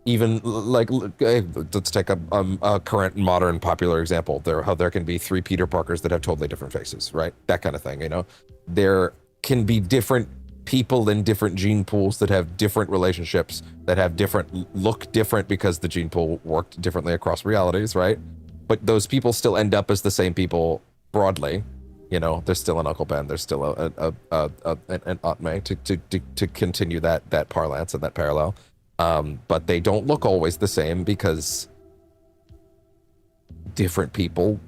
Even like, let's take a current modern popular example. How there can be 3 Peter Parkers that have totally different faces, right? That kind of thing, There can be different people in different gene pools that have different relationships, that have look different because the gene pool worked differently across realities, right? But those people still end up as the same people broadly. There's still an Uncle Ben, there's still an Aunt May to continue that parlance and that parallel. But they don't look always the same because different people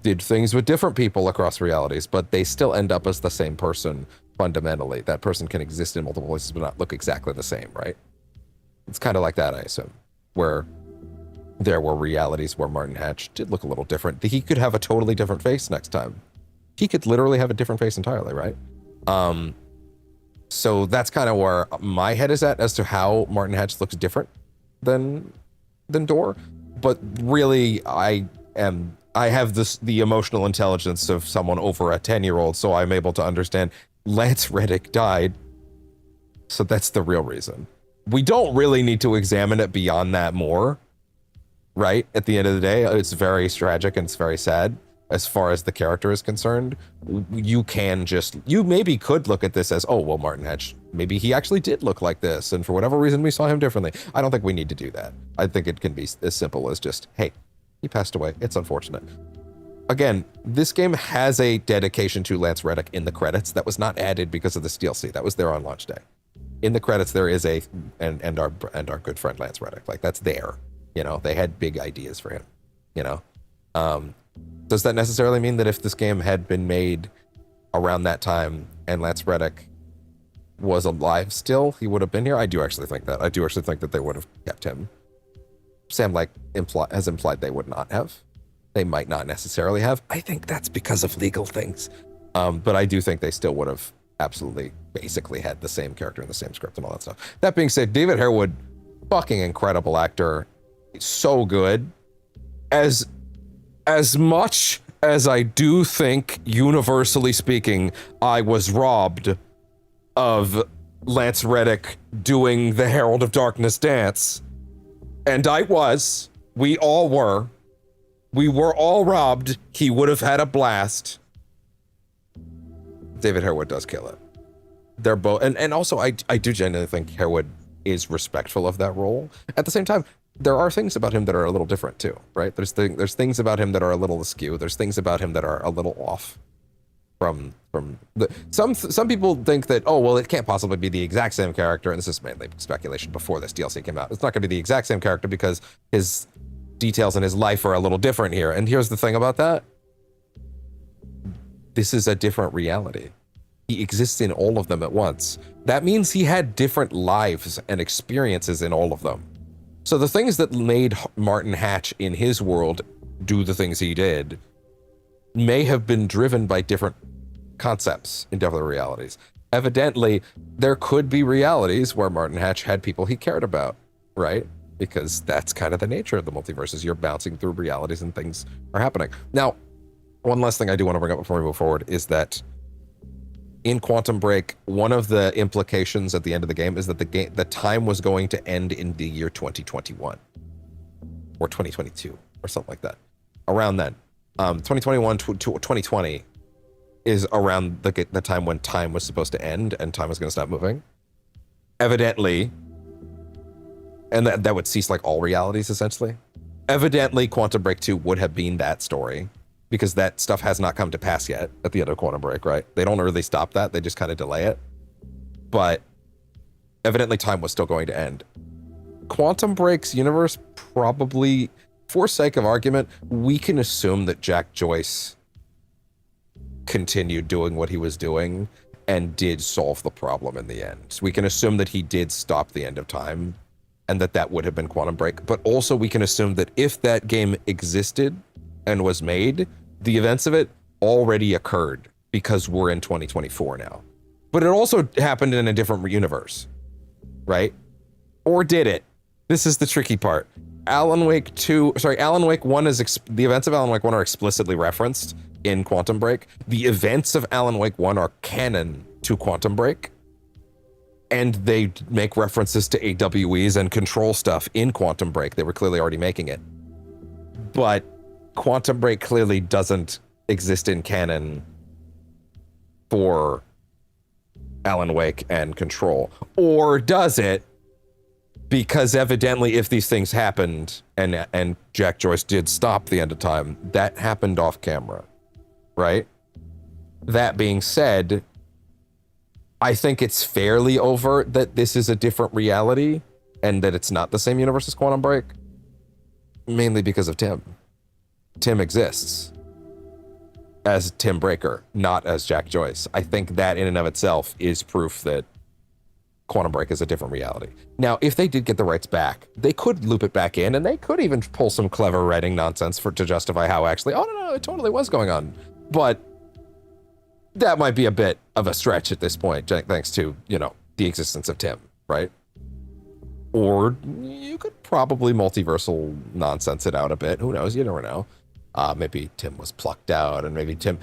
did things with different people across realities, but they still end up as the same person fundamentally. That person can exist in multiple places but not look exactly the same, right? It's kind of like that, I assume, where there were realities where Martin Hatch did look a little different. He could have a totally different face next time. he could literally have a different face entirely, right? So that's kind of where my head is at as to how Martin Hatch looks different than Door. But really, I have the emotional intelligence of someone over a 10-year-old, so I'm able to understand Lance Reddick died. So that's the real reason. We don't really need to examine it beyond that more, right? At the end of the day, it's very tragic and it's very sad as far as the character is concerned. You maybe could look at this as, oh, well, Martin Hatch, maybe he actually did look like this, and for whatever reason we saw him differently. I don't think we need to do that. I think it can be as simple as just, hey, he passed away. It's unfortunate. Again, this game has a dedication to Lance Reddick in the credits that was not added because of this DLC. That was there on launch day. In the credits, there is and our good friend Lance Reddick. Like, that's there. You know, they had big ideas for him. You know, does that necessarily mean that if this game had been made around that time and Lance Reddick was alive still, he would have been here? I do actually think that. I do actually think that they would have kept him. Sam has implied they would not have. They might not necessarily have. I think that's because of legal things. But I do think they still would have absolutely basically had the same character in the same script and all that stuff. That being said, David Harewood, fucking incredible actor. So good. As much as I do think, universally speaking, I was robbed of Lance Reddick doing the Herald of Darkness dance, and I was, we all were, we were all robbed. He would have had a blast. David Harewood does kill it. They're both, and also I do genuinely think Harewood is respectful of that role. At the same time, there are things about him that are a little different too, right? There's things about him that are a little askew. There's things about him that are a little off from the, some people think that, oh, well, it can't possibly be the exact same character, and this is mainly speculation before this DLC came out. It's not going to be the exact same character because his details in his life are a little different here. And here's the thing about that. This is a different reality. He exists in all of them at once. That means he had different lives and experiences in all of them. So the things that made Martin Hatch in his world do the things he did may have been driven by different concepts in different realities. Evidently, there could be realities where Martin Hatch had people he cared about, right? Because that's kind of the nature of the multiverse, is you're bouncing through realities and things are happening. Now, one last thing I do want to bring up before we move forward is that in Quantum Break, one of the implications at the end of the game is that the time was going to end in the year 2021 or 2022 or something like that. Around then, 2021 to 2020 is around the time when time was supposed to end and time was going to stop moving. Evidently, and that would cease like all realities essentially. Evidently, Quantum Break 2 would have been that story, because that stuff has not come to pass yet at the end of Quantum Break, right? They don't really stop that, they just kind of delay it. But evidently time was still going to end. Quantum Break's universe probably, for sake of argument, we can assume that Jack Joyce continued doing what he was doing and did solve the problem in the end. So we can assume that he did stop the end of time and that would have been Quantum Break. But also we can assume that if that game existed and was made, the events of it already occurred because we're in 2024 now. But it also happened in a different universe, right? Or did it? This is the tricky part. Alan Wake 1 is, the events of Alan Wake 1 are explicitly referenced in Quantum Break. The events of Alan Wake 1 are canon to Quantum Break. And they make references to AWEs and Control stuff in Quantum Break. They were clearly already making it. But Quantum Break clearly doesn't exist in canon for Alan Wake and Control. Or does it? Because evidently if these things happened and Jack Joyce did stop the end of time, that happened off camera, right? That being said, I think it's fairly overt that this is a different reality and that it's not the same universe as Quantum Break, mainly because of Tim. Tim exists as Tim Breaker, not as Jack Joyce. I think that in and of itself is proof that Quantum Break is a different reality. Now, if they did get the rights back, they could loop it back in and they could even pull some clever writing nonsense to justify how actually, oh no, it totally was going on. But that might be a bit of a stretch at this point, thanks to, you know, the existence of Tim, right? Or you could probably multiversal nonsense it out a bit. Who knows? You never know. Maybe Tim was plucked out, and maybe Tim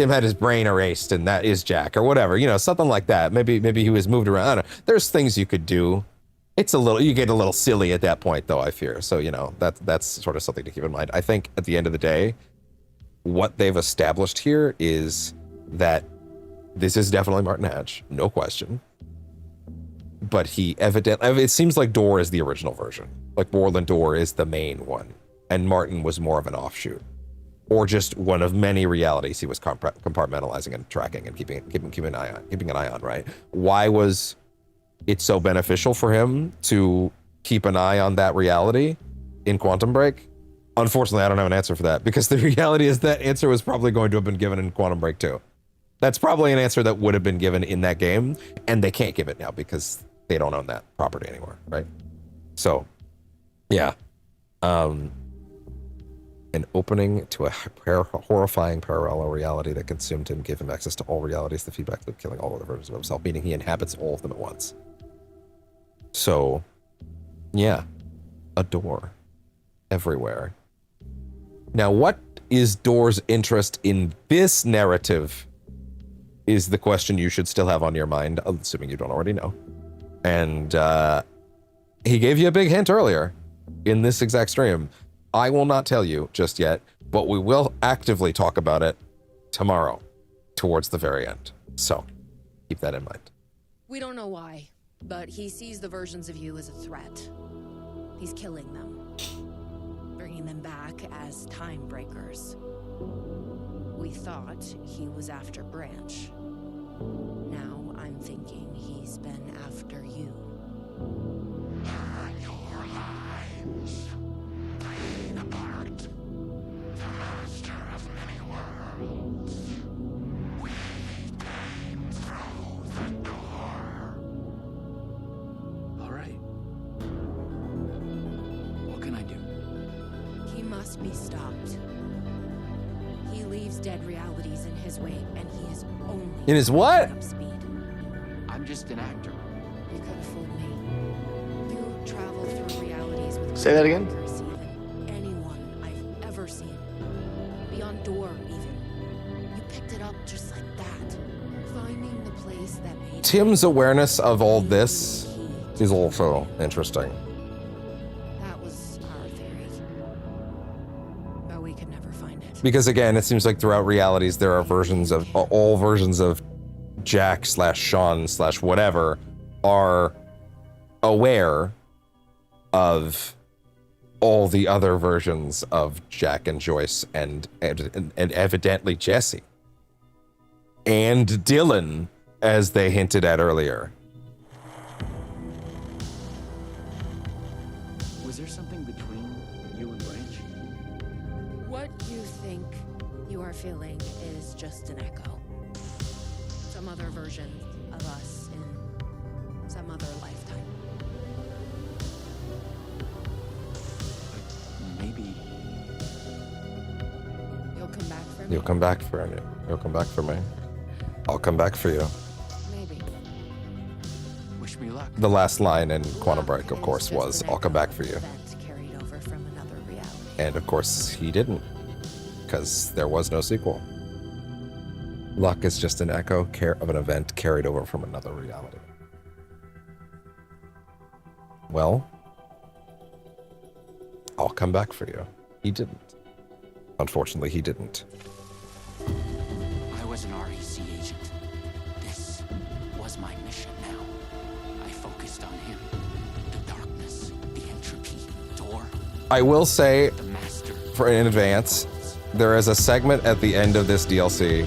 had his brain erased, and that is Jack, or whatever. You know, something like that. Maybe he was moved around. I don't know. There's things you could do. It's a little, you get a little silly at that point, though, I fear. So, you know, that's sort of something to keep in mind. I think at the end of the day, what they've established here is that this is definitely Martin Hatch, no question. But he evidently, it seems like Door is the original version. Like Borland Door is the main one, and Martin was more of an offshoot, or just one of many realities he was compartmentalizing and tracking and keeping an eye on. Right? Why was it so beneficial for him to keep an eye on that reality in Quantum Break? Unfortunately, I don't have an answer for that, because the reality is that answer was probably going to have been given in Quantum Break too. That's probably an answer that would have been given in that game, and they can't give it now because they don't own that property anymore, right? So, yeah. An opening to a horrifying parallel reality that consumed him gave him access to all realities, the feedback loop, killing all other versions of himself, meaning he inhabits all of them at once. So, yeah. A door. Everywhere. Now, what is Door's interest in this narrative is the question you should still have on your mind, assuming you don't already know. And he gave you a big hint earlier in this exact stream. I will not tell you just yet, but we will actively talk about it tomorrow towards the very end. So keep that in mind. We don't know why, but he sees the versions of you as a threat. He's killing them, bringing them back as time breakers. We thought he was after Branch. Now I'm thinking he's been after you. Your lives. Bring apart the master of many worlds. We came through the door. All right. What can I do? He must be stopped. He leaves dead realities in his wake, and he is only in his what? up speed. I'm just an actor. You could have fooled me. You travel through realities with Say that again? accuracy than anyone I've ever seen. Beyond Door, even. You picked it up just like that. Finding the place that made Tim's awareness of all this is also interesting. That was our theory. But we could never find it. Because again, it seems like throughout realities, there are versions of, all versions of Jack / Sean / whatever are aware of all the other versions of Jack and Joyce and evidently Jesse. And Dylan, as they hinted at earlier. Was there something between you and Branch? What you think you are feeling is just an echo. Some other version of us in some other lifetime. Maybe. You'll come back for me? You'll come back for me. You'll come back for me. I'll come back for you. Maybe. Wish me luck. The last line in Quantum Break, of course, was, I'll come back for you. Event carried over from another reality. And of course, he didn't, because there was no sequel. Luck is just an echo of an event carried over from another reality. Well, I'll come back for you. He didn't. Unfortunately, he didn't. I was an REC agent. This was my mission now. I focused on him. The darkness, the entropy, Door, I will say, the master. for in advance, there is a segment at the end of this DLC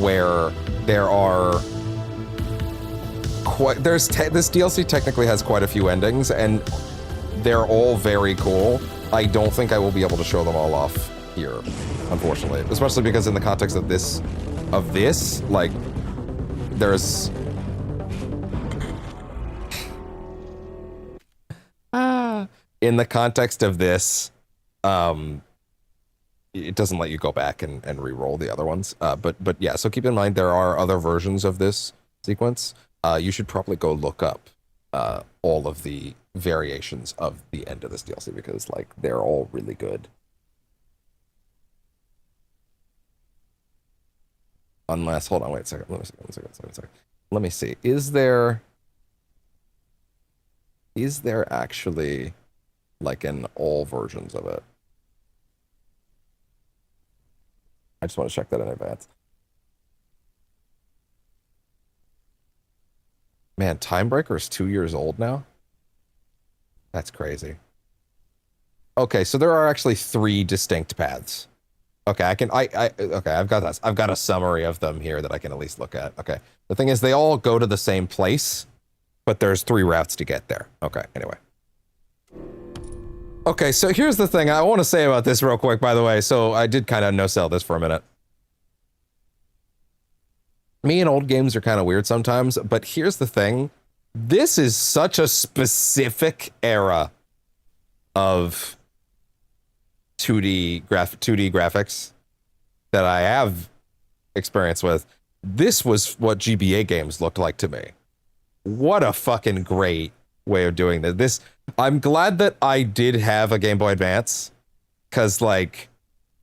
where there are this DLC technically has quite a few endings, and they're all very cool. I don't think I will be able to show them all off here, unfortunately, especially because in the context of this, like, there's in the context of this, it doesn't let you go back and re-roll the other ones. But yeah, so keep in mind there are other versions of this sequence. You should probably go look up all of the variations of the end of this DLC because like they're all really good. Unless, hold on, wait a second. Let me see. Let me see. Is there actually like in all versions of it? I just want to check that in advance. Man, Timebreaker is 2 years old now? That's crazy. Okay, so there are actually 3 distinct paths. Okay, okay, I've got that. I've got a summary of them here that I can at least look at. Okay. The thing is they all go to the same place, but there's 3 routes to get there. Okay, anyway. Okay, so here's the thing I want to say about this real quick, by the way. So I did kind of no-sell this for a minute. Me and old games are kind of weird sometimes, but here's the thing. This is such a specific era of 2D graphics that I have experience with. This was what GBA games looked like to me. What a fucking great way of doing this. I'm glad that I did have a Game Boy Advance, because like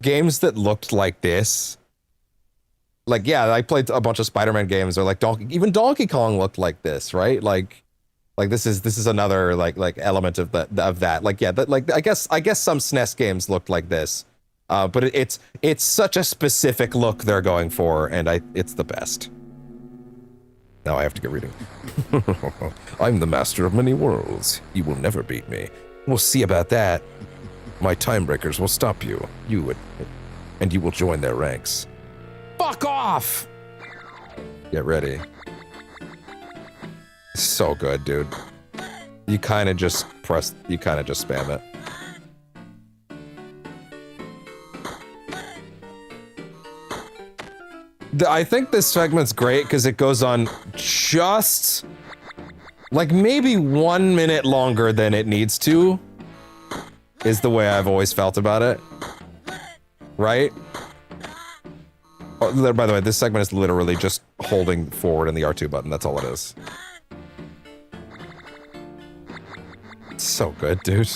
games that looked like this, like yeah, I played a bunch of Spider-Man games, or like even Donkey Kong looked like this, right? Like this is another like element of that. Like yeah, like I guess some SNES games looked like this, but it's such a specific look they're going for, and it's the best. Now I have to get reading. I'm the master of many worlds. You will never beat me. We'll see about that. My Timebreakers will stop you. And you will join their ranks. Fuck off! Get ready. So good, dude. You kind of just spam it. I think this segment's great because it goes on just like maybe 1 minute longer than it needs to, is the way I've always felt about it. Right? Oh, by the way, this segment is literally just holding forward in the R2 button. That's all it is. It's so good, dude.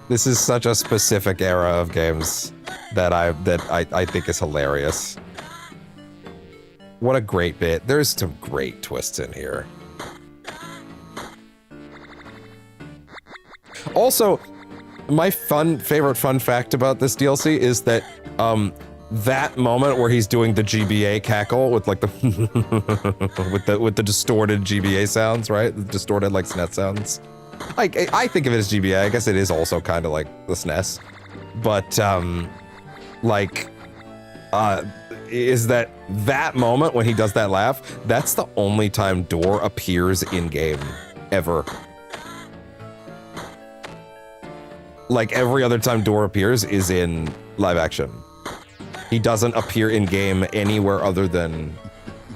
This is such a specific era of games that I think is hilarious. What a great bit. There's some great twists in here. Also, my favorite fun fact about this DLC is that that moment where he's doing the GBA cackle with like the with the distorted GBA sounds, right? The distorted like SNES sounds. I think of it as GBA. I guess it is also kind of like the SNES, but is that moment when he does that laugh? That's the only time Door appears in game ever. Like every other time Door appears is in live action. He doesn't appear in game anywhere other than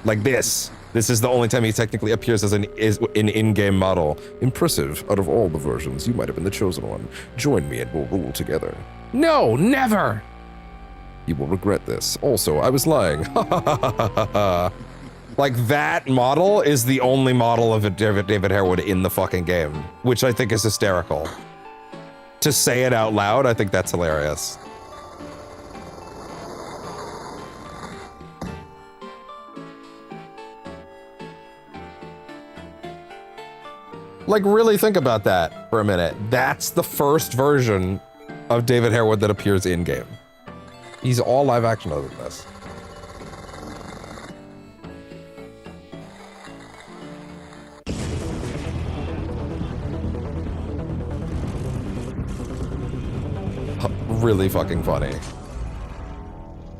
like this. This is the only time he technically appears as an in-game model. Impressive. Out of all the versions, you might have been the chosen one. Join me and we'll rule together. No, never! You will regret this. Also, I was lying. Like, that model is the only model of David Harewood in the fucking game, which I think is hysterical. To say it out loud, I think that's hilarious. Like, really think about that for a minute. That's the first version of David Harewood that appears in-game. He's all live action other than this. Really fucking funny.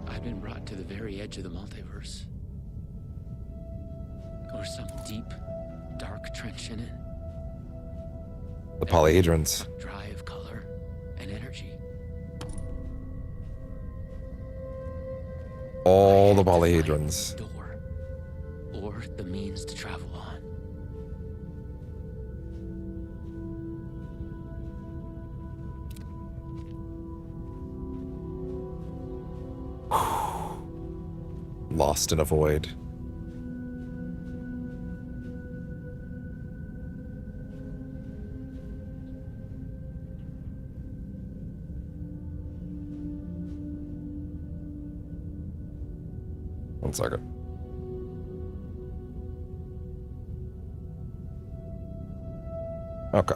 I've been brought to the very edge of the multiverse. Or some deep, dark trench in it. The polyhedrons. Dry of color and energy. All the polyhedrons. Door, or the means to travel on. lost in a void. One second. Okay.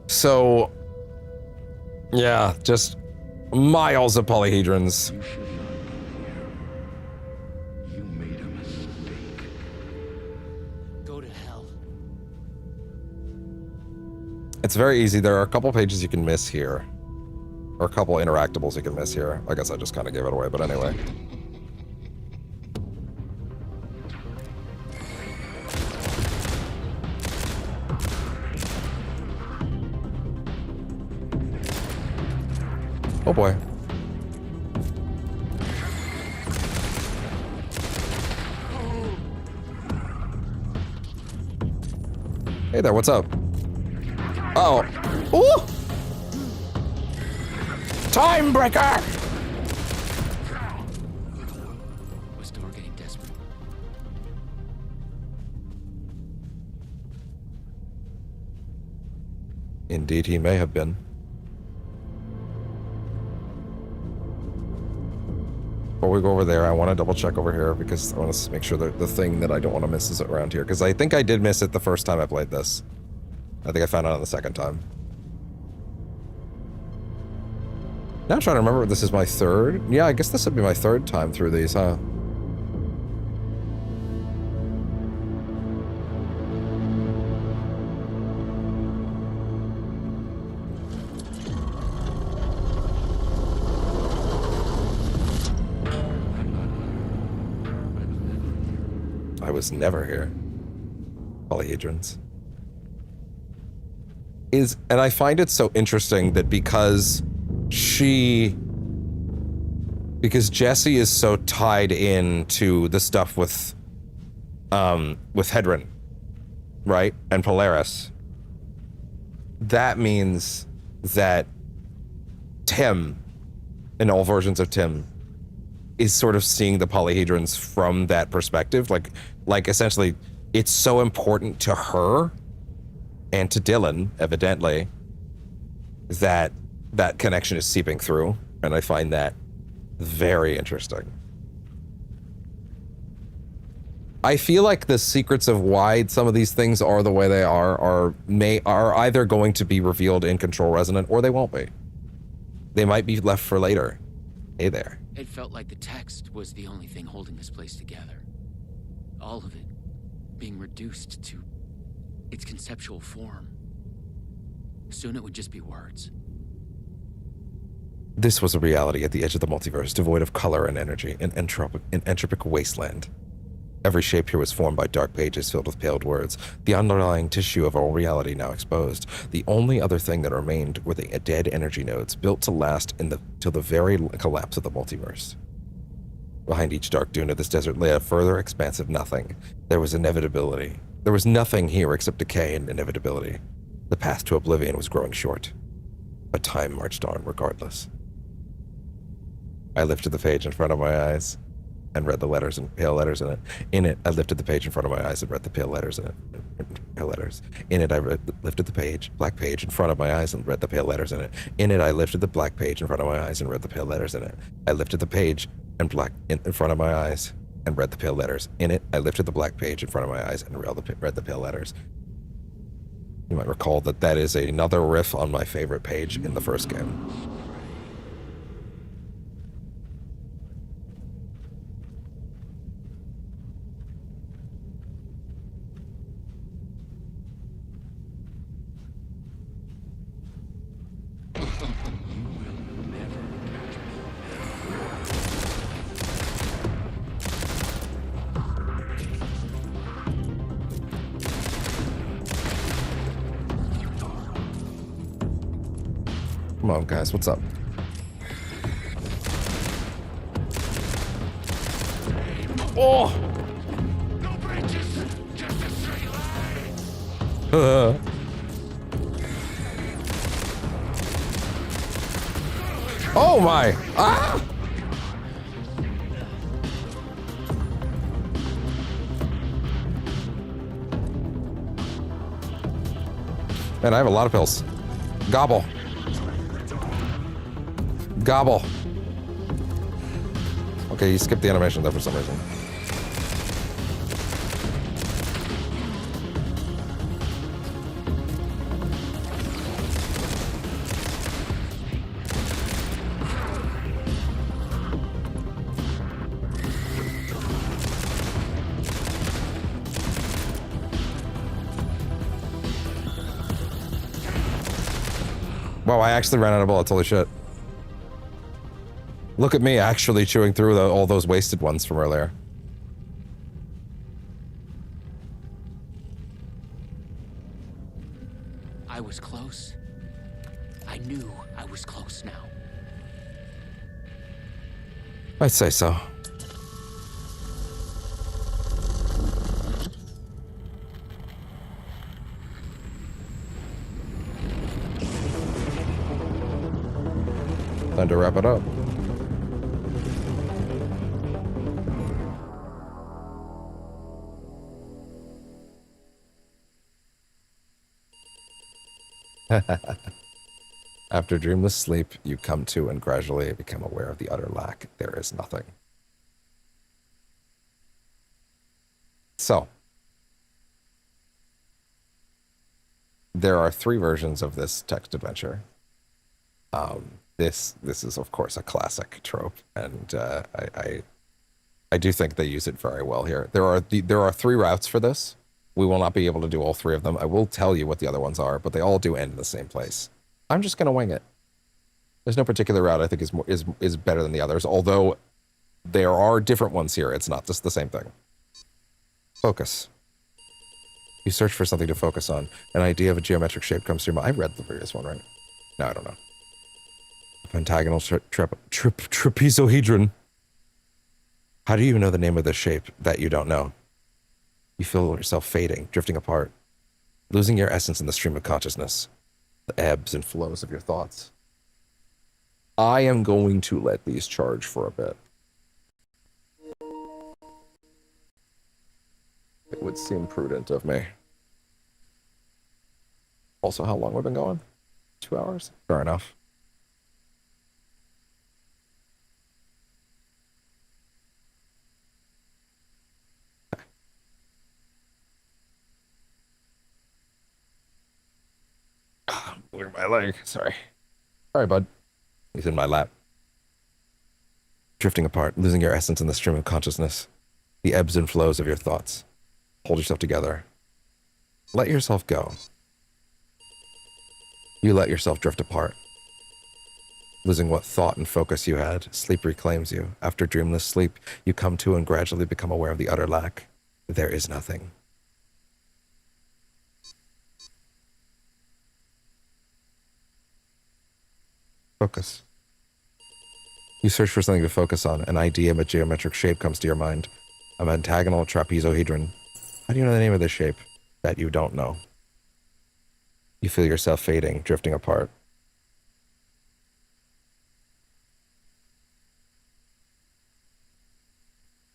So, yeah, just miles of polyhedrons. You should not be here. You made a mistake. Go to hell. It's very easy. There are a couple pages you can miss here. Or a couple interactables you can miss here. I guess I just kind of gave it away, but anyway. Oh boy. Hey there, what's up? Uh-oh. Ooh! Time breaker! Was Door getting desperate? Indeed, he may have been. Before we go over there, I want to double check over here because I want to make sure that the thing that I don't want to miss is around here. Because I think I did miss it the first time I played this. I think I found out on the second time. Now I'm trying to remember if this is my third. Yeah, I guess this would be my third time through these, huh? I was never here. Polyhedrons. And I find it so interesting that because Jesse is so tied into the stuff with Hedron, right? And Polaris. That means that Tim, in all versions of Tim, is sort of seeing the polyhedrons from that perspective. Like essentially, it's so important to her and to Dylan, evidently, that that connection is seeping through, and I find that very interesting. I feel like the secrets of why some of these things are the way they are either going to be revealed in Control Resonant or they won't be. They might be left for later. Hey there. It felt like the text was the only thing holding this place together. All of it being reduced to its conceptual form. Soon it would just be words. This was a reality at the edge of the multiverse, devoid of color and energy, an entropic wasteland. Every shape here was formed by dark pages filled with paled words, the underlying tissue of all reality now exposed. The only other thing that remained were the dead energy nodes, built to last till the very collapse of the multiverse. Behind each dark dune of this desert lay a further expanse of nothing. There was inevitability. There was nothing here except decay and inevitability. The path to oblivion was growing short, but time marched on regardless. I lifted the page in front of my eyes and read the letters and pale letters in it. In it, I lifted the page in front of my eyes and read the pale letters in it. Pale letters. In it, I lifted the page, black page in front of my eyes and read the pale letters in it. In it, I lifted the black page in front of my eyes and read the pale letters in it. I lifted the page and black in front of my eyes and read the pale letters. In it, I lifted the black page in front of my eyes and read the pale letters. You might recall that that is another riff on my favorite page in the first game. Come on, guys, what's up? Oh! No bridges, just a straight line. Oh my! Ah! Man, I have a lot of pills. Gobble. Gobble. Okay, you skipped the animation there for some reason. Wow, I actually ran out of bullets, holy shit. Look at me actually chewing through all those wasted ones from earlier. I was close. I knew I was close now. I'd say so. Time to wrap it up. After dreamless sleep, you come to and gradually become aware of the utter lack. There is nothing. So, there are 3 versions of this text adventure. This is of course a classic trope, and I do think they use it very well here. There are 3 routes for this. We will not be able to do all 3 of them. I will tell you what the other ones are, but they all do end in the same place. I'm just gonna wing it. There's no particular route I think is better than the others, although there are different ones here. It's not just the same thing. Focus. You search for something to focus on. An idea of a geometric shape comes to your mind. I read the previous one, right? No, I don't know. Pentagonal trapezohedron. How do you know the name of this shape that you don't know? You feel yourself fading, drifting apart, losing your essence in the stream of consciousness, the ebbs and flows of your thoughts. I am going to let these charge for a bit. It would seem prudent of me. Also, how long we've been going? 2 hours? Fair enough. Look at my leg. Sorry. Sorry, bud. He's in my lap. Drifting apart, losing your essence in the stream of consciousness. The ebbs and flows of your thoughts. Hold yourself together. Let yourself go. You let yourself drift apart. Losing what thought and focus you had, sleep reclaims you. After dreamless sleep, you come to and gradually become aware of the utter lack. There is nothing. Focus. You search for something to focus on. An idea of a geometric shape comes to your mind. A pentagonal trapezohedron. How do you know the name of this shape that you don't know? You feel yourself fading, drifting apart.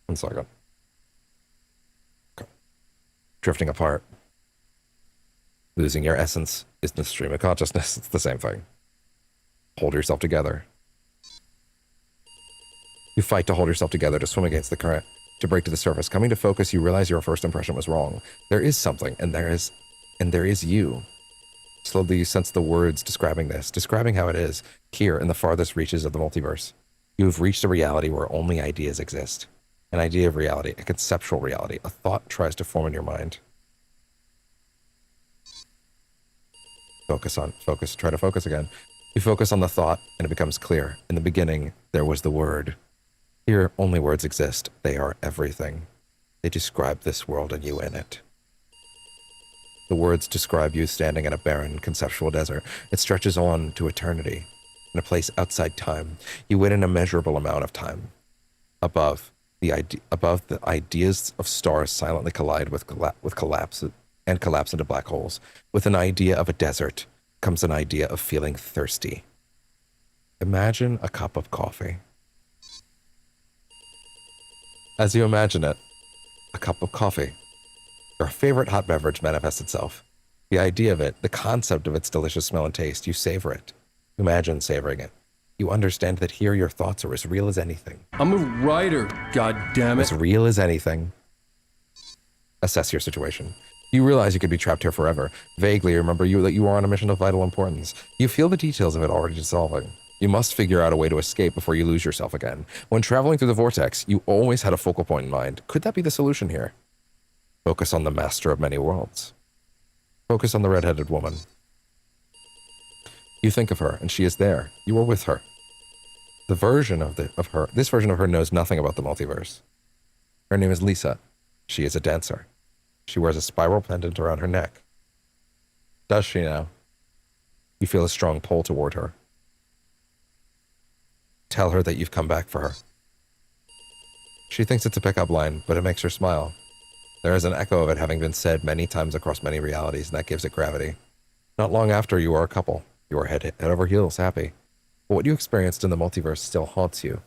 One second. Okay. Drifting apart. Losing your essence is the stream of consciousness. It's the same thing. Hold yourself together. You fight to hold yourself together, to swim against the current, to break to the surface. Coming to focus, you realize your first impression was wrong. There is something, and there is you. Slowly you sense the words describing this, describing how it is, here in the farthest reaches of the multiverse. You have reached a reality where only ideas exist. An idea of reality, a conceptual reality, a thought tries to form in your mind. Focus, try to focus again. You focus on the thought, and it becomes clear. In the beginning, there was the word. Here, only words exist. They are everything. They describe this world and you in it. The words describe you standing in a barren, conceptual desert. It stretches on to eternity, in a place outside time. You wait an immeasurable amount of time. Above, the ideas of stars silently collide with collapse into black holes. With an idea of a desert comes an idea of feeling thirsty. Imagine a cup of coffee. As you imagine it, a cup of coffee. Your favorite hot beverage manifests itself. The idea of it, the concept of its delicious smell and taste, you savor it. Imagine savoring it. You understand that here your thoughts are as real as anything. I'm a writer, goddammit. As real as anything. Assess your situation. You realize you could be trapped here forever. Vaguely remember that you are on a mission of vital importance. You feel the details of it already dissolving. You must figure out a way to escape before you lose yourself again. When traveling through the vortex, you always had a focal point in mind. Could that be the solution here? Focus on the master of many worlds. Focus on the red-headed woman. You think of her, and she is there. You are with her. This version of her knows nothing about the multiverse. Her name is Lisa. She is a dancer. She wears a spiral pendant around her neck. Does she now? You feel a strong pull toward her. Tell her that you've come back for her. She thinks it's a pickup line, but it makes her smile. There is an echo of it having been said many times across many realities, and that gives it gravity. Not long after, you are a couple. You are head over heels happy. But what you experienced in the multiverse still haunts you.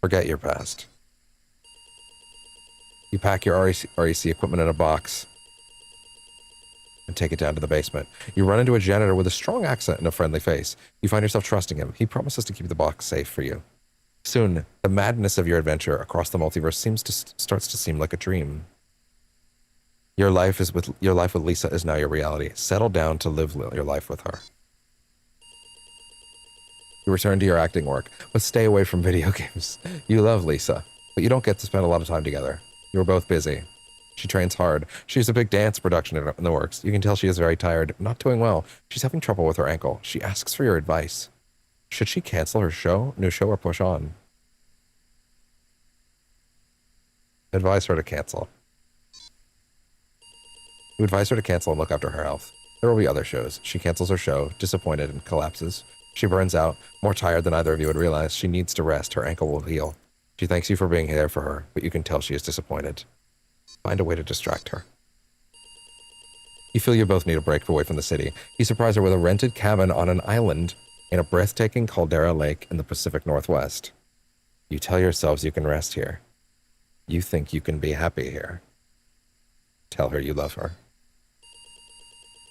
Forget your past. You pack your REC equipment in a box and take it down to the basement. You run into a janitor with a strong accent and a friendly face. You find yourself trusting him. He promises to keep the box safe for you. Soon, the madness of your adventure across the multiverse starts to seem like a dream. Your life with Lisa is now your reality. Settle down to live your life with her. You return to your acting work, but stay away from video games. You love Lisa, but you don't get to spend a lot of time together. You are both busy. She trains hard. She has a big dance production in the works. You can tell she is very tired, not doing well. She's having trouble with her ankle. She asks for your advice. Should she cancel her new show, or push on? Advise her to cancel. You advise her to cancel and look after her health. There will be other shows. She cancels her show, disappointed, and collapses. She burns out, more tired than either of you would realize. She needs to rest. Her ankle will heal. She thanks you for being there for her, but you can tell she is disappointed. Find a way to distract her. You feel you both need a break away from the city. You surprise her with a rented cabin on an island in a breathtaking caldera lake in the Pacific Northwest. You tell yourselves you can rest here. You think you can be happy here. Tell her you love her.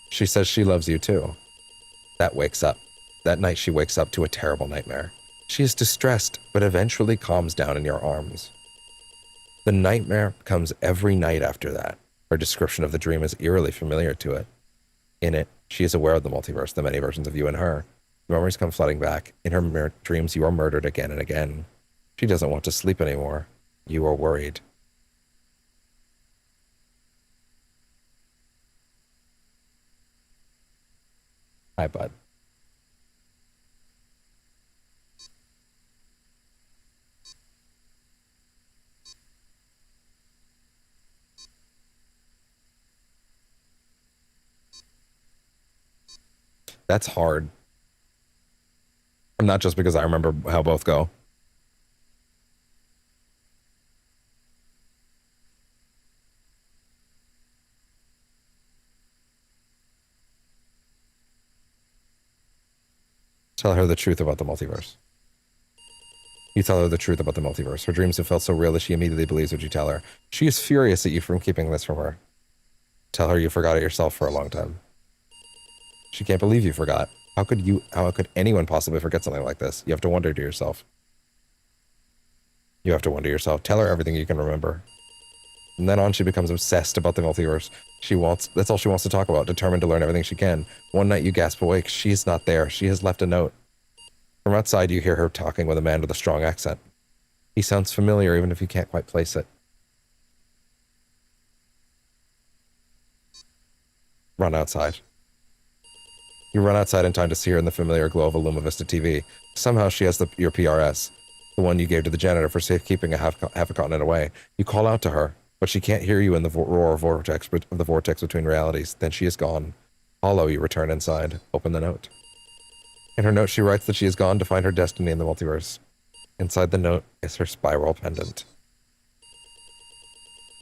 She says she loves you too. That night she wakes up to a terrible nightmare. She is distressed, but eventually calms down in your arms. The nightmare comes every night after that. Her description of the dream is eerily familiar to it. In it, she is aware of the multiverse, the many versions of you and her. Memories come flooding back. In her dreams, you are murdered again and again. She doesn't want to sleep anymore. You are worried. Hi, bud. That's hard. Not just because I remember how both go. Tell her the truth about the multiverse. You tell her the truth about the multiverse. Her dreams have felt so real that she immediately believes what you tell her. She is furious at you for keeping this from her. Tell her you forgot it yourself for a long time. She can't believe you forgot. How could anyone possibly forget something like this? You have to wonder to yourself. Tell her everything you can remember. From then on, she becomes obsessed about the multiverse. That's all she wants to talk about, determined to learn everything she can. One night you gasp awake. She is not there. She has left a note. From outside, you hear her talking with a man with a strong accent. He sounds familiar, even if you can't quite place it. Run outside. You run outside in time to see her in the familiar glow of a Luma Vista TV. Somehow she has your PRS, the one you gave to the janitor for safekeeping half a continent away. You call out to her, but she can't hear you in the roar of the vortex between realities. Then she is gone. Hollow, you return inside. Open the note. In her note, she writes that she has gone to find her destiny in the multiverse. Inside the note is her spiral pendant.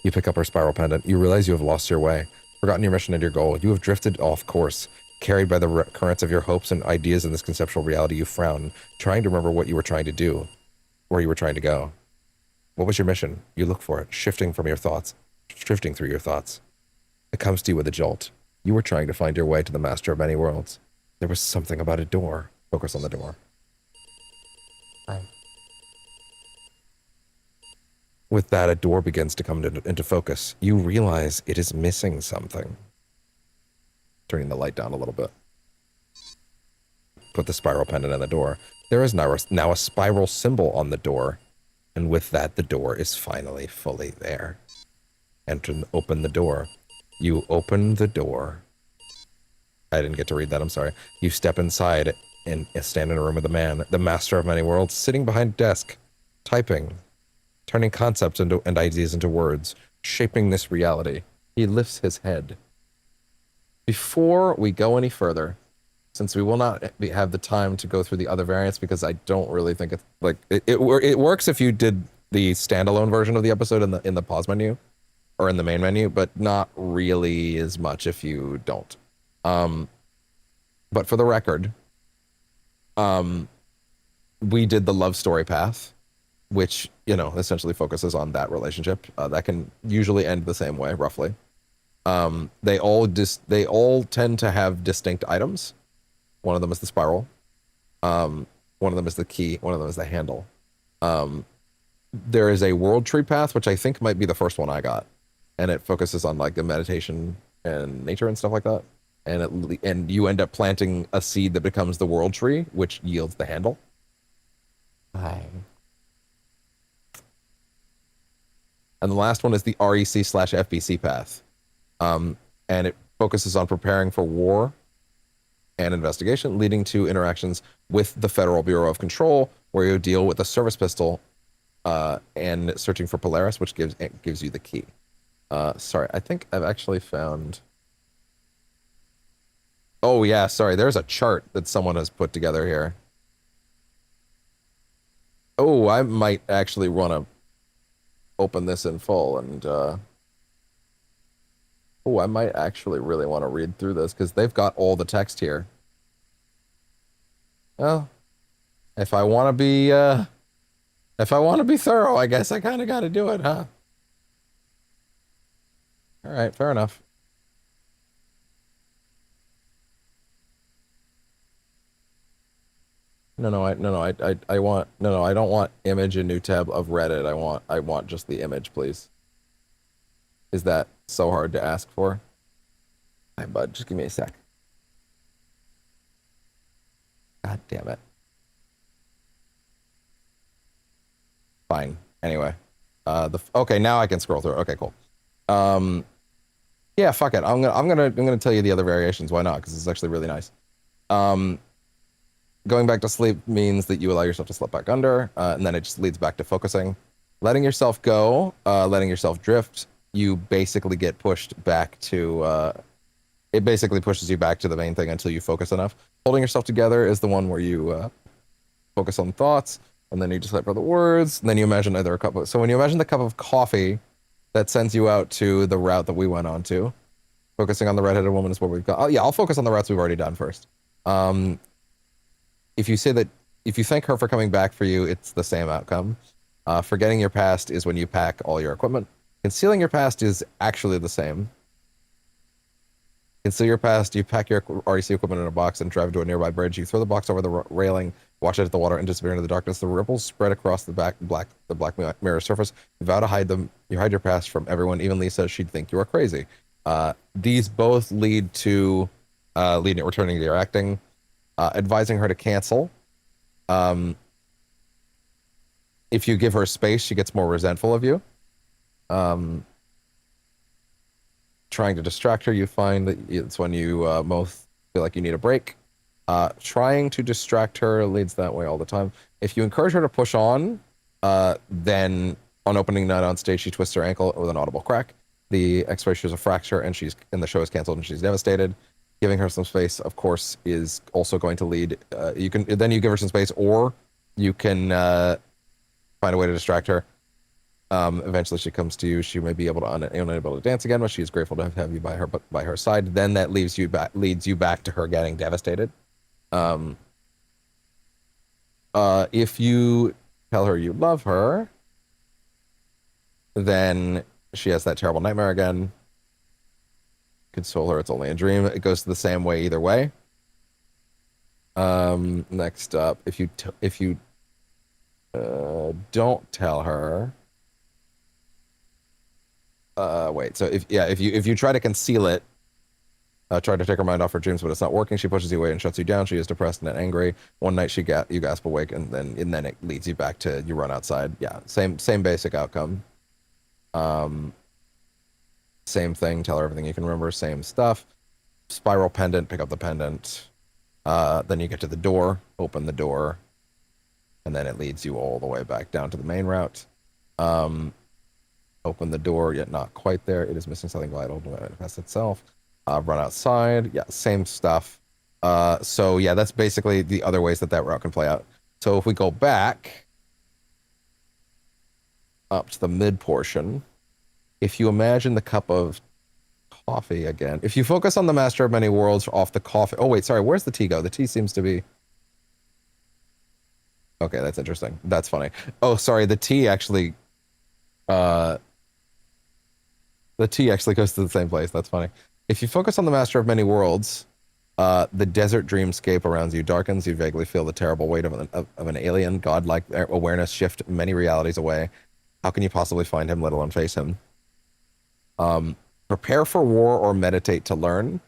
You pick up her spiral pendant. You realize you have lost your way, forgotten your mission and your goal. You have drifted off course. Carried by the currents of your hopes and ideas in this conceptual reality, you frown, trying to remember what you were trying to do, where you were trying to go. What was your mission? You look for it, shifting through your thoughts. It comes to you with a jolt. You were trying to find your way to the master of many worlds. There was something about a door. Focus on the door. Right. With that, a door begins to come into focus. You realize it is missing something. Turning the light down a little bit. Put the spiral pendant in the door. There is now a spiral symbol on the door. And with that, the door is finally fully there. Open the door. You open the door. I didn't get to read that, I'm sorry. You step inside and stand in a room with a man, the master of many worlds, sitting behind a desk, typing, turning concepts and ideas into words, shaping this reality. He lifts his head. Before we go any further, since we will not have the time to go through the other variants, because I don't really think it's like it works if you did the standalone version of the episode in the pause menu or in the main menu, but not really as much if you don't. But for the record, we did the love story path, which, you know, essentially focuses on that relationship. That can usually end the same way, roughly. They all tend to have distinct items. One of them is the spiral. One of them is the key. One of them is the handle. There is a world tree path, which I think might be the first one I got, and it focuses on like the meditation and nature and stuff like that. And you end up planting a seed that becomes the world tree, which yields the handle. Hi. And the last one is the REC/FBC path. And it focuses on preparing for war and investigation, leading to interactions with the Federal Bureau of Control, where you deal with a service pistol and searching for Polaris, which gives you the key. Sorry, I think I've actually found... Oh yeah, sorry, there's a chart that someone has put together here. Oh, I might actually want to open this in full and... Oh, I might actually really want to read through this because they've got all the text here. Well, if I want to be thorough, I guess I kind of got to do it, huh? All right, fair enough. I don't want image in new tab of Reddit. I want just the image, please. Is that so hard to ask for? Hi, bud. Just give me a sec. God damn it. Fine. Anyway. Okay, now I can scroll through. Okay, cool. Yeah, fuck it. I'm gonna tell you the other variations. Why not? Because it's actually really nice. Going back to sleep means that you allow yourself to slip back under, and then it just leads back to focusing. Letting yourself go, letting yourself drift, you basically get pushed back to, it basically pushes you back to the main thing until you focus enough. Holding yourself together is the one where you focus on thoughts, and then you just for the words, and then you imagine either a cup of, so when you imagine the cup of coffee, that sends you out to the route that we went on to. Focusing on the redheaded woman is what we've got. Oh yeah, I'll focus on the routes we've already done first. If you say that, if you thank her for coming back for you, it's the same outcome. Forgetting your past is when you pack all your equipment. Concealing your past is actually the same. Conceal your past, you pack your REC equipment in a box and drive to a nearby bridge. You throw the box over the railing, watch it hit the water, and disappear into the darkness. The ripples spread across the black mirror surface. You vow to hide them. You hide your past from everyone. Even Lisa, she'd think you are crazy. These both lead to returning to your acting. Advising her to cancel. If you give her space, she gets more resentful of you. Trying to distract her, you find that it's when you both feel like you need a break. Trying to distract her leads that way all the time. If you encourage her to push on, then on opening night on stage, she twists her ankle with an audible crack. The X-ray shows a fracture, and the show is canceled, and she's devastated. Giving her some space, of course, is also going to lead. You give her some space, or you can find a way to distract her. Eventually, she comes to you. She may be able to unable to dance again, but she is grateful to have you by her side. Then that leads you back to her getting devastated. If you tell her you love her, then she has that terrible nightmare again. Console her, it's only a dream. It goes the same way either way. Next up, if you don't tell her, wait. So if you try to conceal it, try to take her mind off her dreams, but it's not working. She pushes you away and shuts you down. She is depressed and angry. One night you gasp awake, and then it leads you back to you run outside. Yeah, same basic outcome. Same thing. Tell her everything you can remember. Same stuff. Spiral pendant. Pick up the pendant. Then you get to the door. Open the door, and then it leads you all the way back down to the main route. Open the door, yet not quite there. It is missing something vital to manifest itself. Run outside. Yeah, same stuff. So yeah, that's basically the other ways that route can play out. So if we go back up to the mid portion, if you imagine the cup of coffee again, if you focus on the Master of Many Worlds off the coffee. Oh wait, sorry, where's the tea go? The tea seems to be. Okay, that's interesting. That's funny. Oh, sorry, the tea actually goes to the same place. That's funny. If you focus on the Master of Many Worlds, the desert dreamscape around you darkens. You vaguely feel the terrible weight of an alien, godlike awareness shift many realities away. How can you possibly find him, let alone face him? Prepare for war or meditate to learn.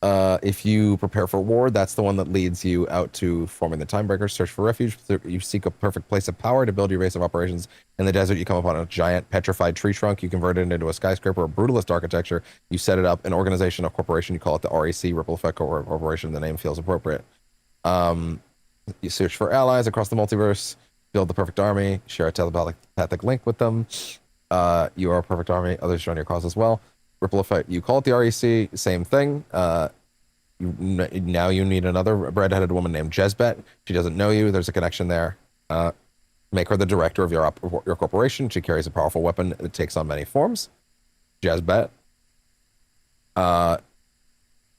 If you prepare for war, that's the one that leads you out to forming the Timebreaker. Search for refuge. You seek a perfect place of power to build your base of operations. In the desert, you come upon a giant petrified tree trunk. You convert it into a skyscraper, a brutalist architecture. You set it up, an organization, a corporation. You call it the REC, Ripple Effect Corporation. The name feels appropriate. You search for allies across the multiverse. Build the perfect army. Share a telepathic link with them. You are a perfect army. Others join your cause as well. Ripple Effect. You call it the REC. Same thing. Now you need another red-headed woman named Jezbet. She doesn't know you. There's a connection there. Make her the director of your corporation. She carries a powerful weapon that takes on many forms. Jezbet.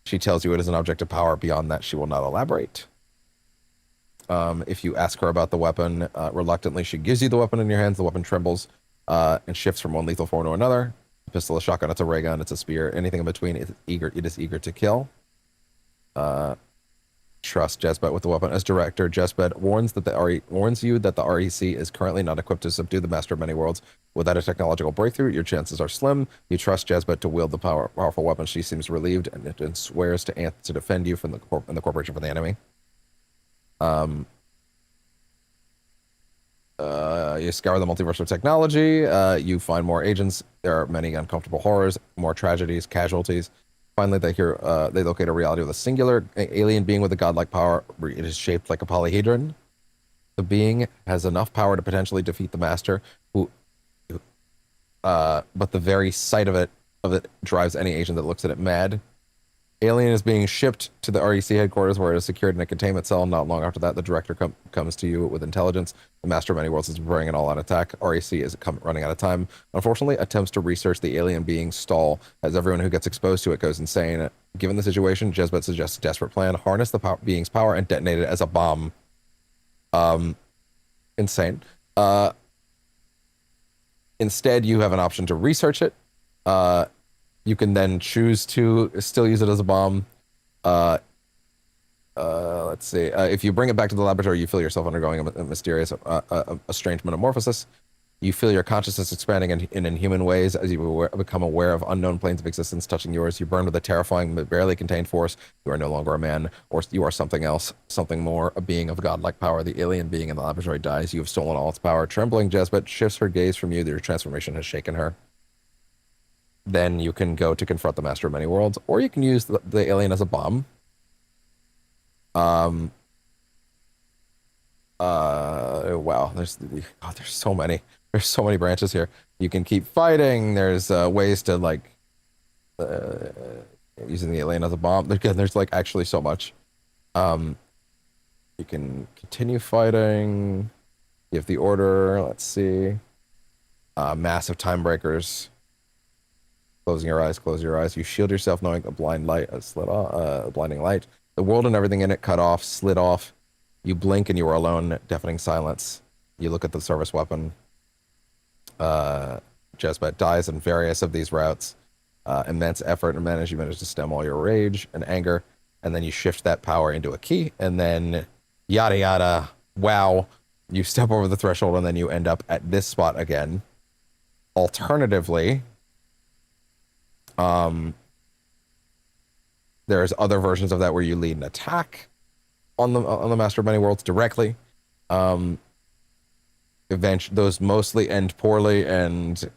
She tells you it is an object of power. Beyond that, she will not elaborate. If you ask her about the weapon, reluctantly, she gives you the weapon in your hands. The weapon trembles and shifts from one lethal form to another. A pistol, a shotgun, it's a ray gun, it's a spear. Anything in between, it is eager to kill. Trust Jezbet with the weapon. As director, Jezbet warns you that the REC is currently not equipped to subdue the Master of Many Worlds. Without a technological breakthrough, your chances are slim. You trust Jezbet to wield the powerful weapon. She seems relieved and swears to defend you from the corporation from the enemy. You scour the multiverse of technology. You find more agents. There are many uncomfortable horrors, more tragedies, casualties. Finally, they locate a reality with a singular alien being with a godlike power. It is shaped like a polyhedron. The being has enough power to potentially defeat the master, but the very sight of it drives any agent that looks at it mad. Alien is being shipped to the REC headquarters where it is secured in a containment cell. Not long after that, the director comes to you with intelligence. The Master of Many Worlds is preparing an all-out attack. REC is running out of time. Unfortunately, attempts to research the alien being stall as everyone who gets exposed to it goes insane. Given the situation, Jezbet suggests a desperate plan. Harness the being's power and detonate it as a bomb. Insane. Instead, you have an option to research it. You can then choose to still use it as a bomb. Let's see. If you bring it back to the laboratory, you feel yourself undergoing a mysterious, a strange metamorphosis. You feel your consciousness expanding in inhuman ways as you become aware of unknown planes of existence touching yours. You burn with a terrifying, but barely contained force. You are no longer a man, or you are something else, something more, a being of godlike power. The alien being in the laboratory dies. You have stolen all its power. Trembling Jezbet shifts her gaze from you. Your transformation has shaken her. Then you can go to confront the Master of Many Worlds, or you can use the alien as a bomb. Wow, there's so many. There's so many branches here. You can keep fighting. There's ways to using the alien as a bomb. There's like actually so much. You can continue fighting. Give the order. Let's see. massive time breakers. Closing your eyes, close your eyes. You shield yourself knowing the blinding light. The world and everything in it cut off, slid off. You blink and you are alone, deafening silence. You look at the service weapon. Jezbet dies in various of these routes. Immense effort and manage. You manage to stem all your rage and anger. And then you shift that power into a key. And then yada yada. Wow. You step over the threshold and then you end up at this spot again. Alternatively, there's other versions of that where you lead an attack on the Master of Many Worlds directly. Eventually, those mostly end poorly and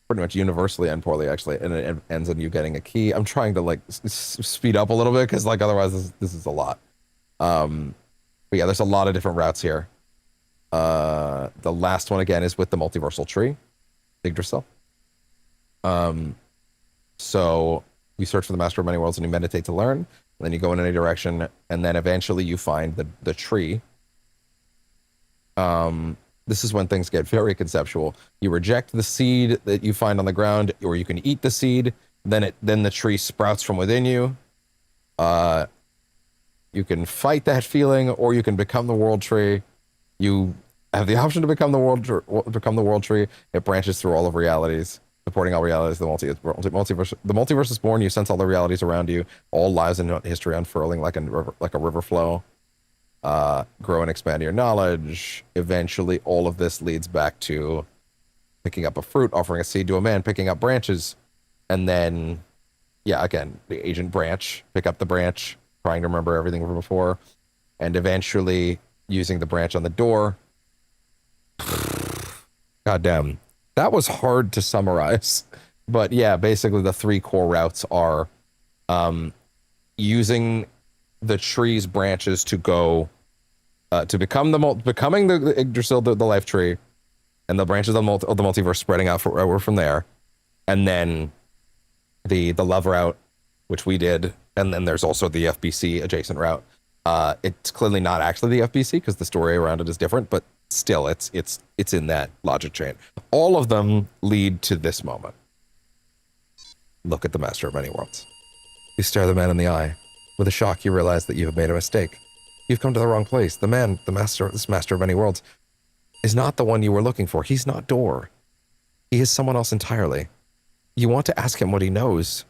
pretty much universally end poorly, actually, and it ends in you getting a key. I'm trying to like speed up a little bit because like otherwise this is a lot. But yeah, there's a lot of different routes here. The last one again is with the multiversal tree, Yggdrasil. So you search for the Master of Many Worlds and you meditate to learn. And then you go in any direction, and then eventually you find the tree. This is when things get very conceptual. You reject the seed that you find on the ground, or you can eat the seed. Then the tree sprouts from within you. You can fight that feeling, or you can become the world tree. You have the option to become the world tree. It branches through all of realities, supporting all realities. The multiverse is born. You sense all the realities around you. All lives in history unfurling like a river flow. Grow and expand your knowledge. Eventually, all of this leads back to picking up a fruit, offering a seed to a man, picking up branches, and then, yeah, again, the agent branch, pick up the branch, trying to remember everything from before, and eventually using the branch on the door. Goddamn, that was hard to summarize, but yeah, basically the three core routes are using the tree's branches to go to becoming the Yggdrasil, the life tree, and the branches of the multiverse spreading out from there, and then the love route, which we did, and then there's also the FBC adjacent route. It's clearly not actually the FBC because the story around it is different, but still, it's in that logic chain. All of them lead to this moment. Look at the Master of Many Worlds. You stare the man in the eye. With a shock, you realize that you have made a mistake. You've come to the wrong place. This Master of Many Worlds, is not the one you were looking for. He's not Door. He is someone else entirely. You want to ask him what he knows,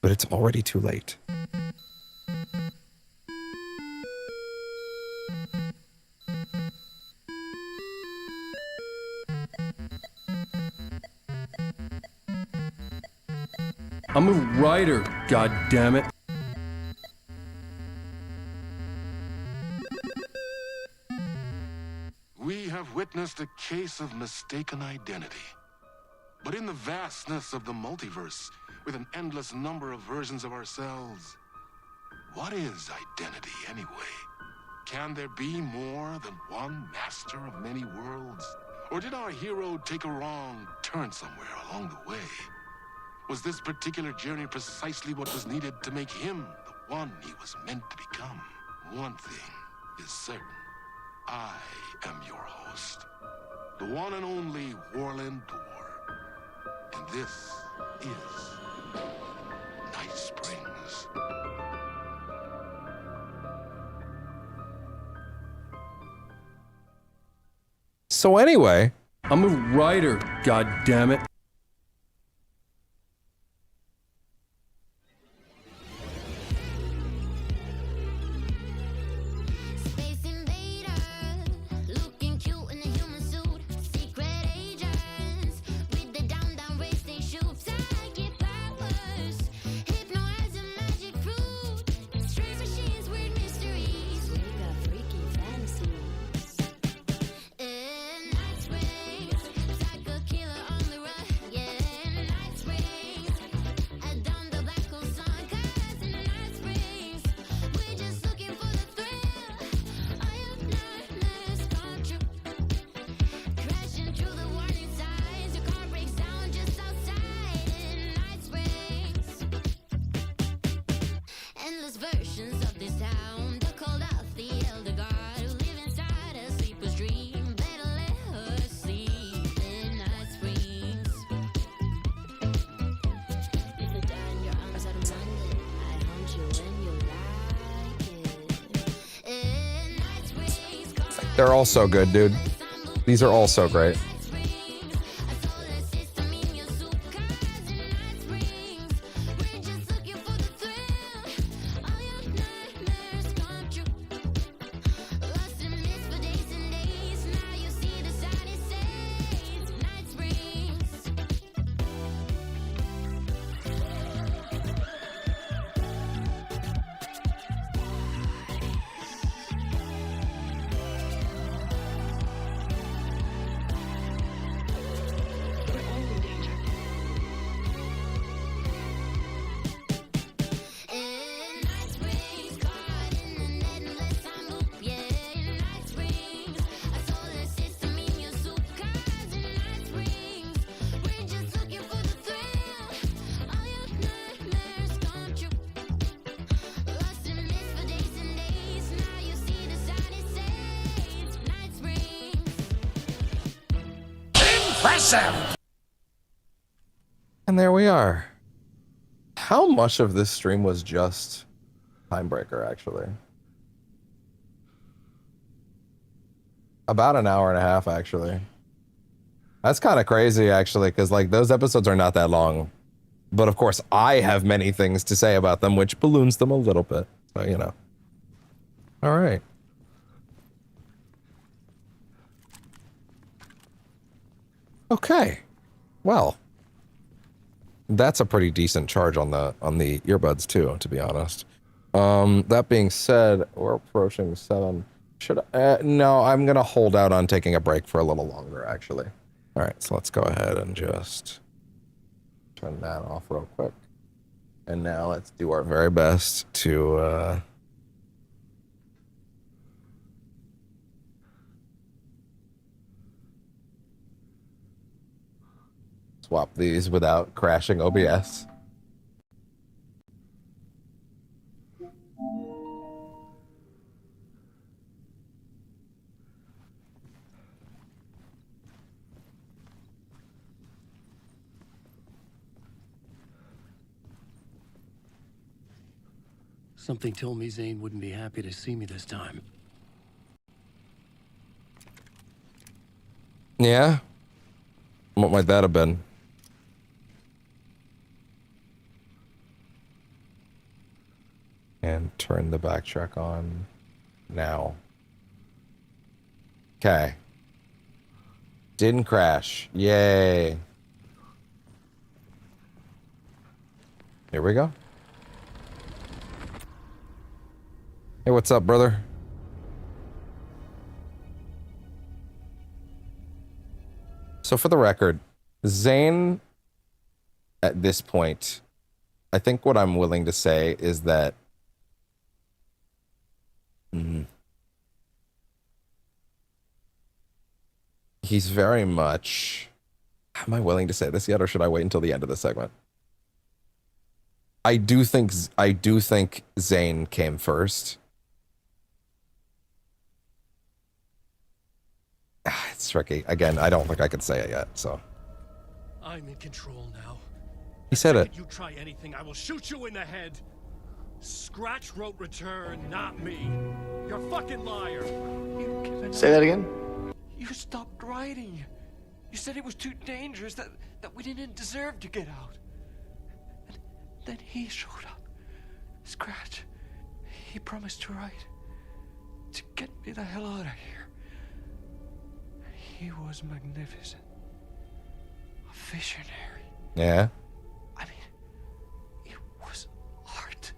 but it's already too late. I'm a writer, goddammit. We have witnessed a case of mistaken identity. But in the vastness of the multiverse, with an endless number of versions of ourselves, what is identity anyway? Can there be more than one master of many worlds? Or did our hero take a wrong turn somewhere along the way? Was this particular journey precisely what was needed to make him the one he was meant to become? One thing is certain. I am your host, the one and only Warland Door. And this is Night Springs. So anyway, I'm a writer, goddammit. They're all so good, dude. These are all so great. And there we are. How much of this stream was just Timebreaker, actually? About an hour and a half, actually. That's kind of crazy, actually, because, like, those episodes are not that long. But, of course, I have many things to say about them, which balloons them a little bit. So, you know. All right. Okay. Well, that's a pretty decent charge on the earbuds too, to be honest. That being said, we're approaching 7. Should I? No, I'm gonna hold out on taking a break for a little longer, actually. All right, so let's go ahead and just turn that off real quick. And now let's do our very best to swap these without crashing OBS. Something told me Zane wouldn't be happy to see me this time. Yeah? What might that have been? And turn the backtrack on now. Okay. Didn't crash. Yay. Here we go. Hey, what's up, brother? So for the record, Zane, at this point, I think what I'm willing to say is that he's very much... Am I willing to say this yet, or should I wait until the end of the segment? I do think Zane came first. It's tricky. Again, I don't think I could say it yet, so. I'm in control now. He said it. You try anything, I will shoot you in the head. Scratch wrote return, not me. You're a fucking liar. Say that again? You stopped writing. You said it was too dangerous, that we didn't deserve to get out. And then he showed up. Scratch. He promised to write. To get me the hell out of here. He was magnificent. A visionary. Yeah? I mean, it was art.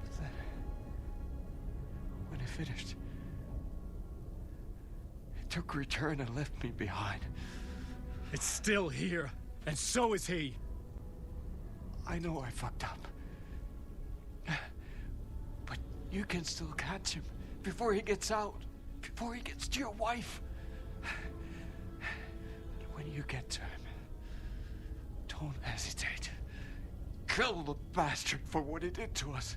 But then, when he finished, he took return and left me behind. It's still here, and so is he. I know I fucked up. But you can still catch him before he gets out, before he gets to your wife. And when you get to him, don't hesitate. Kill the bastard for what he did to us.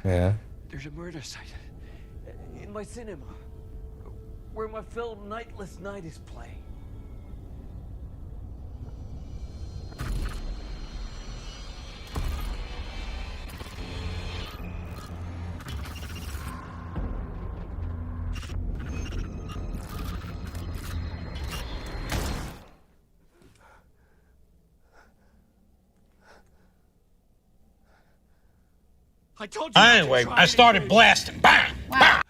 Yeah. There's a murder site in my cinema where my film Nightless Night is playing. I told you. Anyway, I started blasting. Bang! Bang!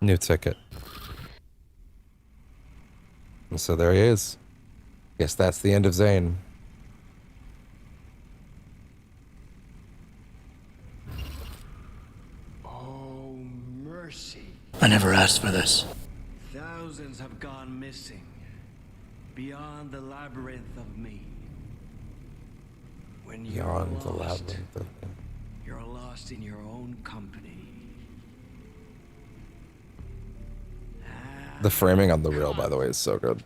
New ticket. And so there he is. Guess that's the end of Zane. Oh, mercy. I never asked for this. Thousands have gone missing. Beyond the labyrinth of me. When you're Beyond lost, the labyrinth of me. You're lost in your own company. The framing on the reel, by the way, is so good.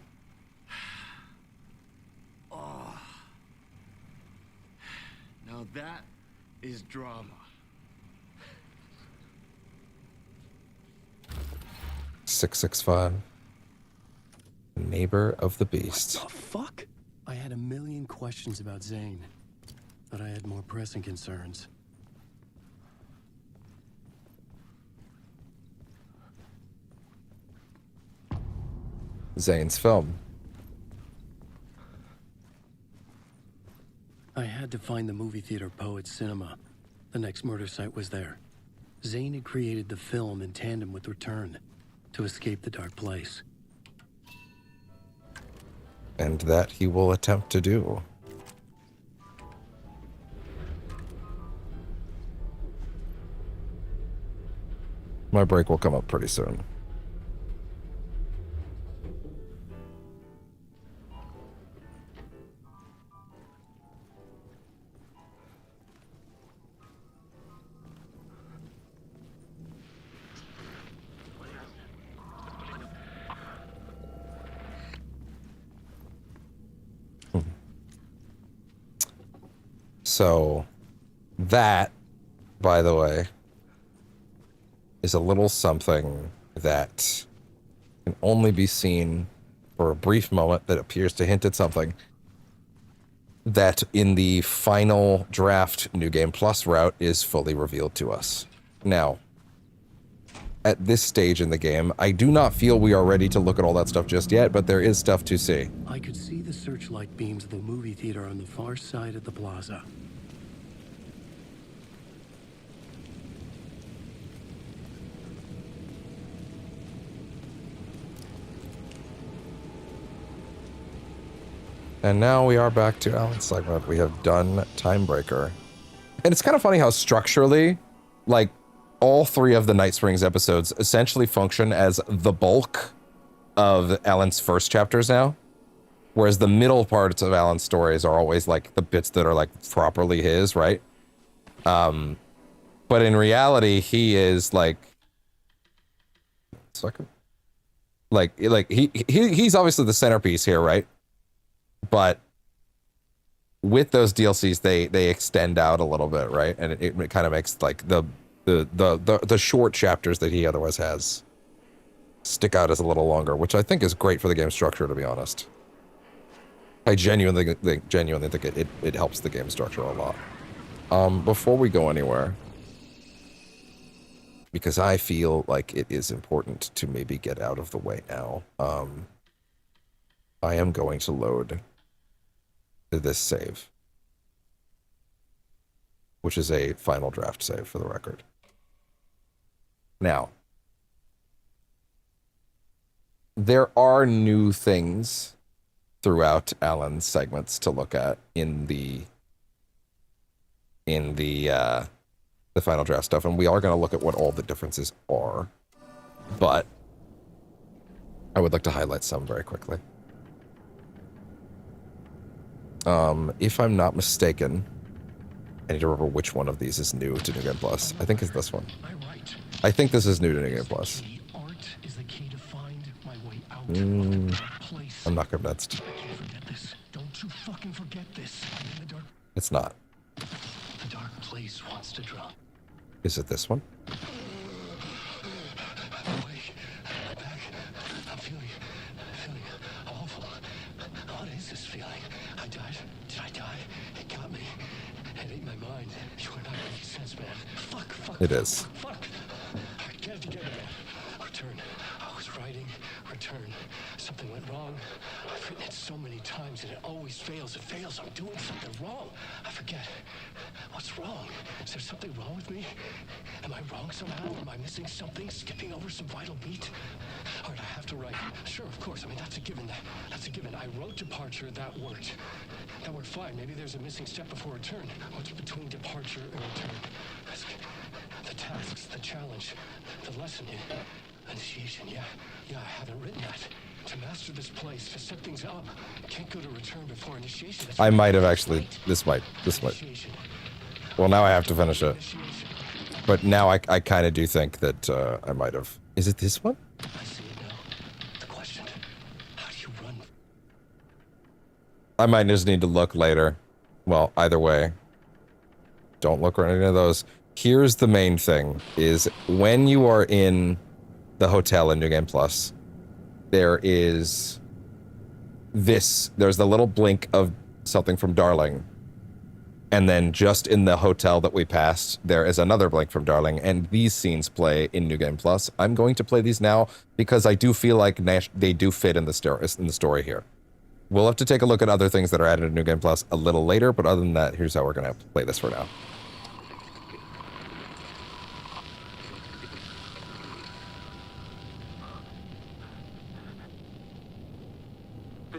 Oh. Now that is drama. 665. Neighbor of the Beast. What the fuck? I had a million questions about Zane, but I had more pressing concerns. Zane's film. I had to find the movie theater Poet Cinema. The next murder site was there. Zane had created the film in tandem with Return to escape the dark place. And that he will attempt to do. My break will come up pretty soon. So, that, by the way, is a little something that can only be seen for a brief moment that appears to hint at something that in the final draft New Game Plus route is fully revealed to us. Now, at this stage in the game, I do not feel we are ready to look at all that stuff just yet, but there is stuff to see. I could see the searchlight beams of the movie theater on the far side of the plaza. And now we are back to Alan's segment. We have done Timebreaker. And it's kind of funny how structurally, like, all three of the Night Springs episodes essentially function as the bulk of Alan's first chapters now. Whereas the middle parts of Alan's stories are always, like, the bits that are, like, properly his, right? But in reality, he is, like... He's obviously the centerpiece here, right? But with those DLCs, they extend out a little bit, right? And it kind of makes like the short chapters that he otherwise has stick out as a little longer, which I think is great for the game structure, to be honest. I genuinely think it helps the game structure a lot. Before we go anywhere, because I feel like it is important to maybe get out of the way now, I am going to load this save, which is a final draft save for the record. Now, there are new things throughout Alan's segments to look at in the final draft stuff, and we are going to look at what all the differences are, but I would like to highlight some very quickly. If I'm not mistaken, I need to remember which one of these is new to New Game Plus. I think it's this one. I think this is new to New Game Plus. I'm not convinced. It's not. The dark place wants to drop. Is it this one? I'm feeling awful. What is this feeling? I died. Did I die? It got me. It ate my mind. You are not making sense, man. Fuck. It is. Fuck. Get it together, man. Return. I was right. writing, return. Something went wrong. I've written it so many times and it always fails. It fails. I'm doing something wrong. I forget. What's wrong? Is there something wrong with me? Am I wrong somehow? Am I missing something? Skipping over some vital beat? All right, I have to write. Sure, of course. I mean, that's a given. That's a given. I wrote departure. That worked. That worked fine. Maybe there's a missing step before return. What's between departure and return? The tasks, the challenge, the lesson, initiation. Yeah, I haven't written that. To master this place, to set things up, can't go to return before initiation. I might have actually. This might. Well, now I have to finish it. But now I kind of do think that I might have. Is it this one? I see it now. The question: how do you run? I might just need to look later. Well, either way. Don't look at any of those. Here's the main thing, is when you are in the hotel in New Game Plus, there is this, there's the little blink of something from Darling. And then just in the hotel that we passed, there is another blink from Darling, and these scenes play in New Game Plus. I'm going to play these now because I do feel like they do fit in the story here. We'll have to take a look at other things that are added in New Game Plus a little later, but other than that, here's how we're going to play this for now.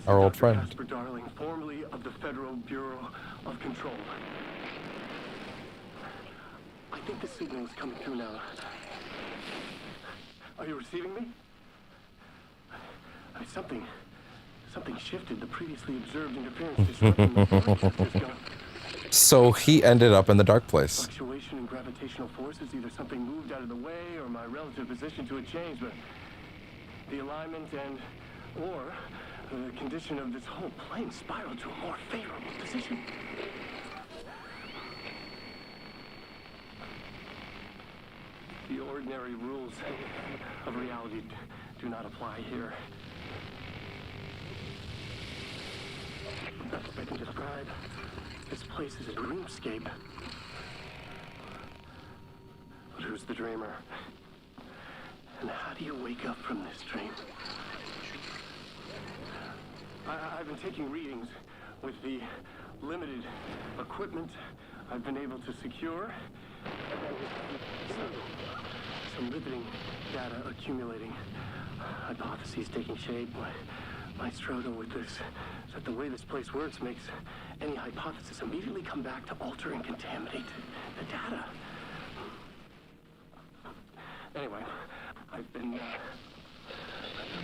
Our old friend. Casper Darling, formerly of the Federal Bureau of Control. I think the signal is coming through now. Are you receiving me? Something shifted. The previously observed interference disrupting the fluid. So he ended up in the dark place. Fluctuation in gravitational forces. Either something moved out of the way or my relative position to it changed, but the alignment or the condition of this whole plane spiraled to a more favorable position. The ordinary rules of reality do not apply here. Best I can describe, this place is a dreamscape. But who's the dreamer? And how do you wake up from this dream? I've been taking readings with the limited equipment I've been able to secure. Some riveting data accumulating. Hypotheses taking shape. My struggle with this is that the way this place works makes any hypothesis immediately come back to alter and contaminate the data. Anyway, I've been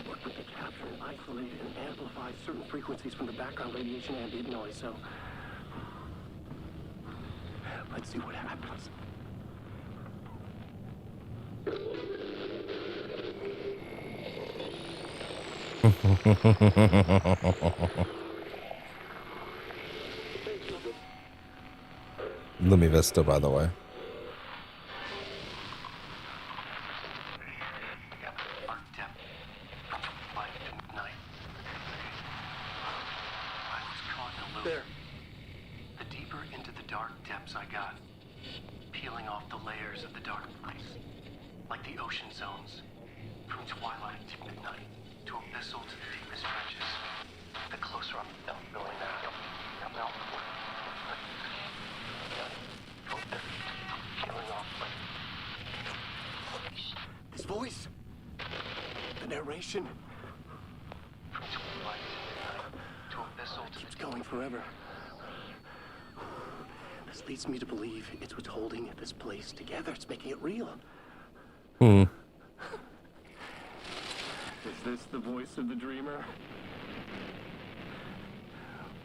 working to capture and isolate and amplify certain frequencies from the background radiation ambient noise, so let's see what happens. Lumi Vista, by the way. There. The deeper into the dark depths I got, peeling off the layers of the dark place, like the ocean zones, from twilight to midnight, to abyssal to the deepest trenches. The closer I'm going now, peeling off this voice, the narration. From twilight to abyssal to keeps going forever. This leads me to believe it's what's holding this place together. It's making it real. Hmm. Is this the voice of the dreamer?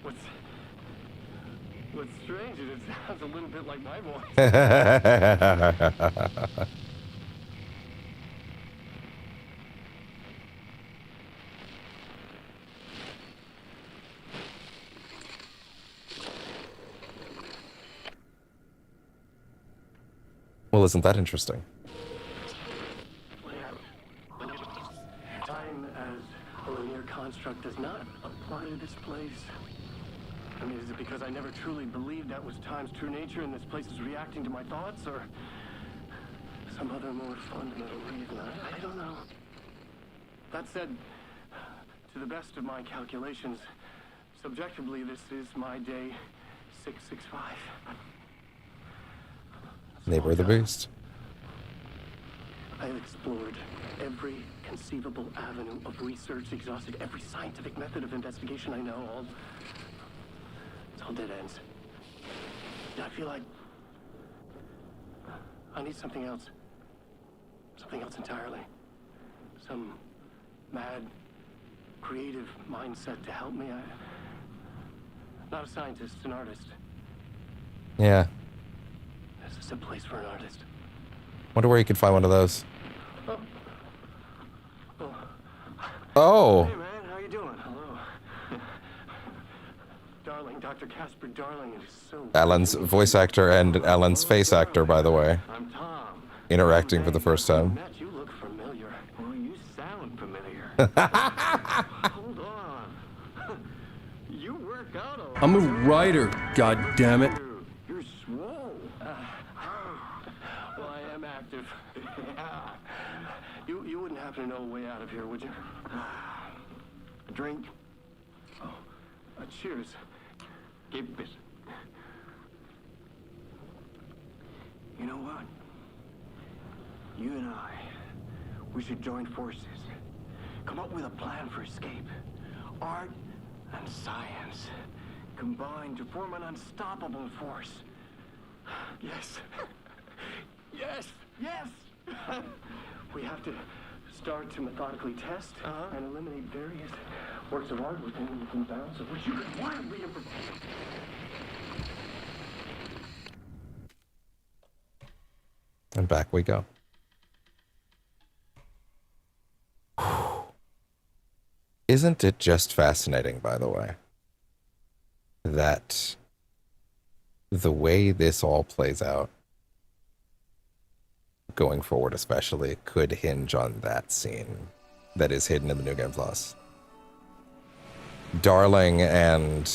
What's strange is it sounds a little bit like my voice. Well, isn't that interesting? Time as a linear construct does not apply to this place. I mean, is it because I never truly believed that was time's true nature and this place is reacting to my thoughts, or some other more fundamental reason? I don't know. That said, to the best of my calculations, subjectively, this is my day 665. Neighbor of the Beast. I have explored every conceivable avenue of research, exhausted every scientific method of investigation I know. It's all dead ends. I feel like I need something else. Something else entirely. Some mad, creative mindset to help me. I'm not a scientist, an artist. Yeah. This is a place for an artist. Wonder where you could find one of those. Oh. Oh. Hey, man, how you doing? Hello. Darling, Dr. Casper Darling, it is so... Alan's voice actor and Alan's face actor, by the way. I'm Tom. Interacting for the first time. Matt, you look familiar. Well, you sound familiar. Hold on. You work out a lot. I'm a writer, goddammit. You're swole. Well, I am active. You wouldn't happen to know a way out of here, would you? A drink? Oh, cheers. Keep it. You know what? You and I, we should join forces. Come up with a plan for escape. Art and science combined to form an unstoppable force. Yes. Yes. Yes. We have to start to methodically test and eliminate various works of art within bounds of which you could wildly improvise. And back we go. Isn't it just fascinating, by the way, that the way this all plays out, going forward especially, could hinge on that scene that is hidden in the New Game Plus. Darling and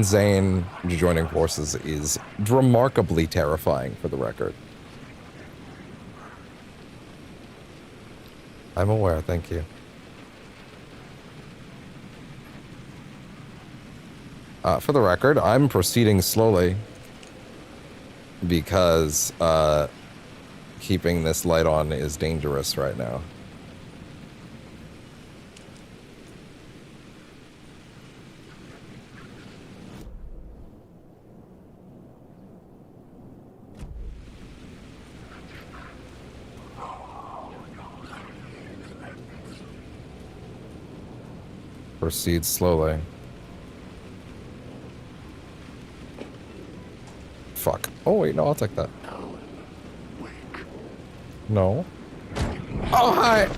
Zane joining forces is remarkably terrifying, for the record. I'm aware, thank you. For the record, I'm proceeding slowly because keeping this light on is dangerous right now. Proceed slowly. Fuck. Oh wait, no, I'll take that. No. Oh, hi!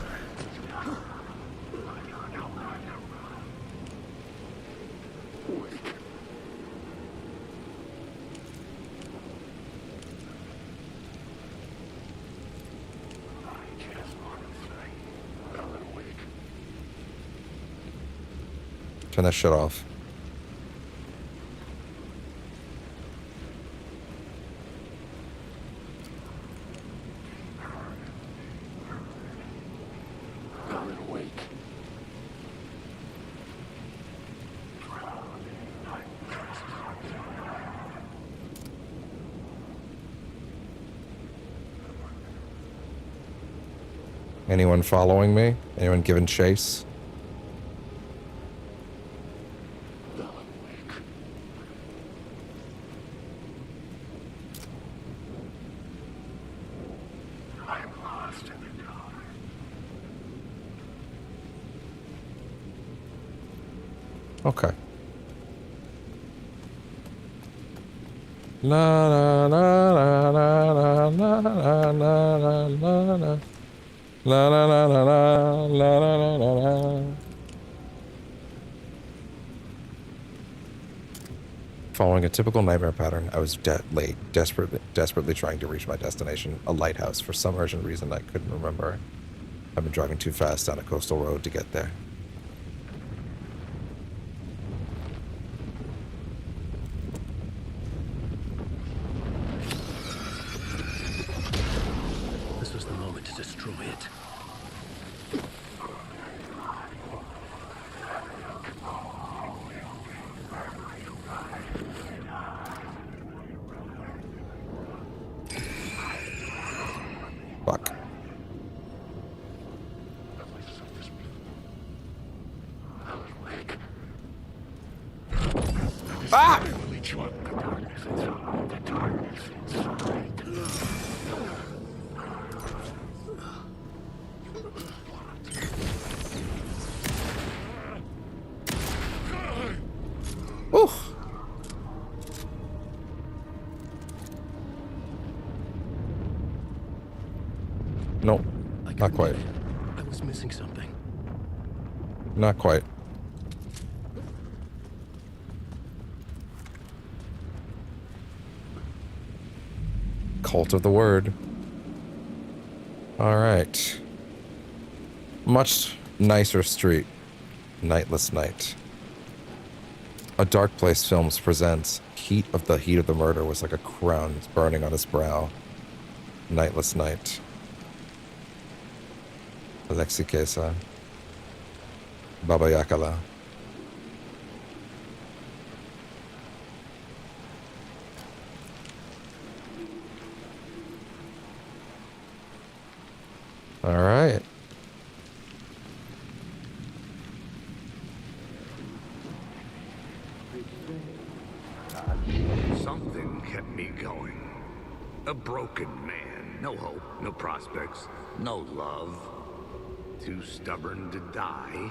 Turn that shit off. Anyone following me? Anyone giving chase? Okay. La la la la la la la la la la la. La la la la la la la la la. Following a typical nightmare pattern, I was desperately trying to reach my destination, a lighthouse, for some urgent reason I couldn't remember. I've been driving too fast down a coastal road to get there. This was the moment to destroy it. Fuck. Ah! Oof. Nope, not quite. I was missing something. Not quite. Cult of the Word. All right. Much nicer street. Nightless Night. A Dark Place Films presents Heat of the Murder was like a crown burning on his brow. Nightless Night. Alexi Kesa. Baba Yakala. All right. Something kept me going. A broken man. No hope, no prospects, no love. Too stubborn to die.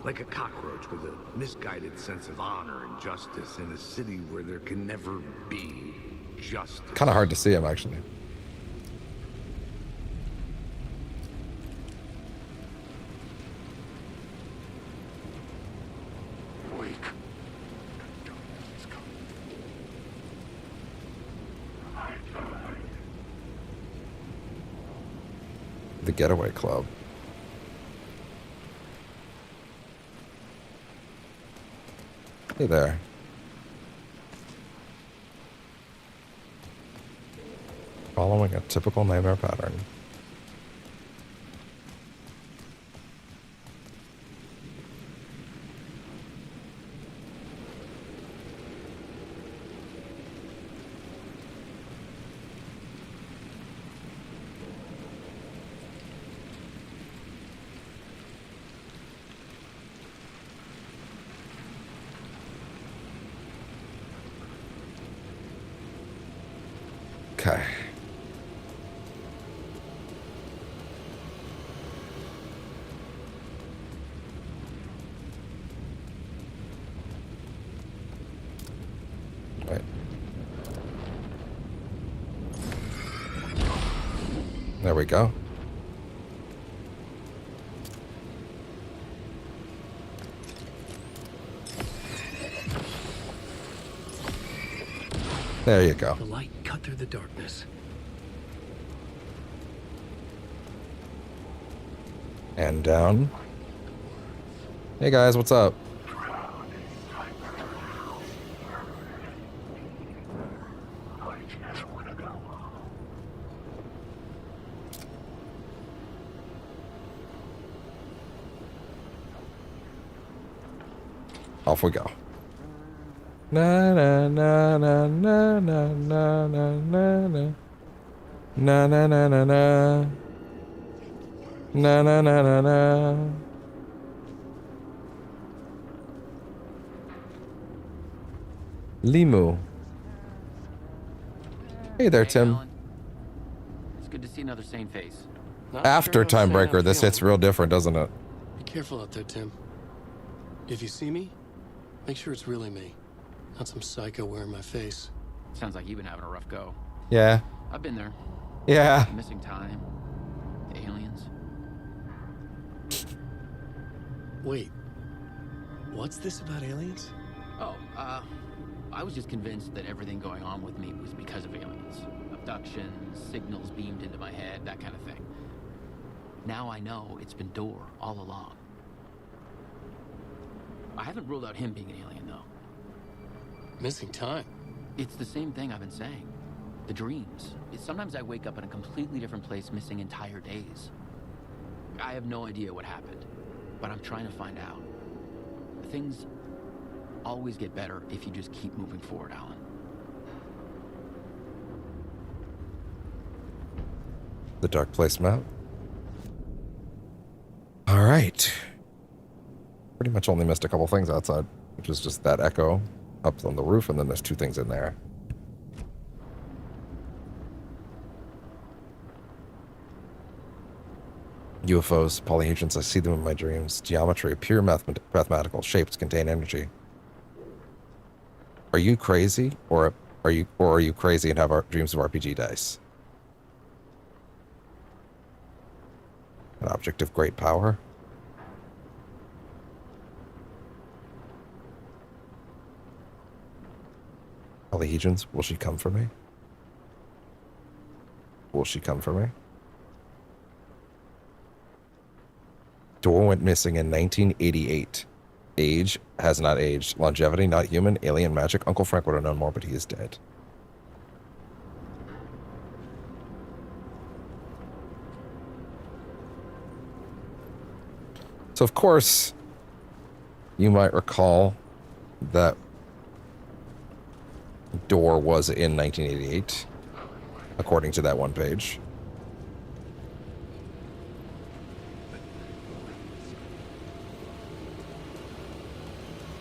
Like a cockroach with a misguided sense of honor and justice in a city where there can never be justice. Kind of hard to see him, actually. The Getaway Club. Hey there. Following a typical nightmare pattern. Okay. Right. There we go. There you go. The light cut through the darkness. And down. Hey guys, what's up? Off we go. Na na na na na na na na na na na na na na na na na na na. Limu. Hey there, Tim. Alan. It's good to see another sane face. After Timebreaker, this hits real different, doesn't it? Be careful out there, Tim. If you see me, make sure it's really me. Not some psycho wearing my face. Sounds like you've been having a rough go. Yeah. I've been there. Yeah. Missing time. The aliens. Wait. What's this about aliens? Oh, I was just convinced that everything going on with me was because of aliens. Abductions, signals beamed into my head, that kind of thing. Now I know it's been Door all along. I haven't ruled out him being an alien, though. Missing time? It's the same thing I've been saying. The dreams. Sometimes I wake up in a completely different place, missing entire days. I have no idea what happened, but I'm trying to find out. Things always get better if you just keep moving forward, Alan. The Dark Place map. All right. Pretty much only missed a couple things outside, which is just that echo up on the roof, and then there's 2 things in there. UFOs, polyhedrons, I see them in my dreams. Geometry, pure mathematical shapes contain energy. Are you crazy, or are you crazy and have dreams of RPG dice? An object of great power. Polyhedrons, will she come for me? Will she come for me? Door went missing in 1988. Age has not aged. Longevity not human. Alien magic. Uncle Frank would have known more, but he is dead. So, of course, you might recall that door was in 1988, according to that one page.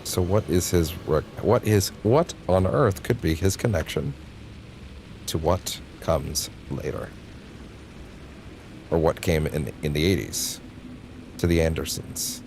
So what is his, what on earth could be his connection to what comes later? Or what came in the 80s to the Andersons?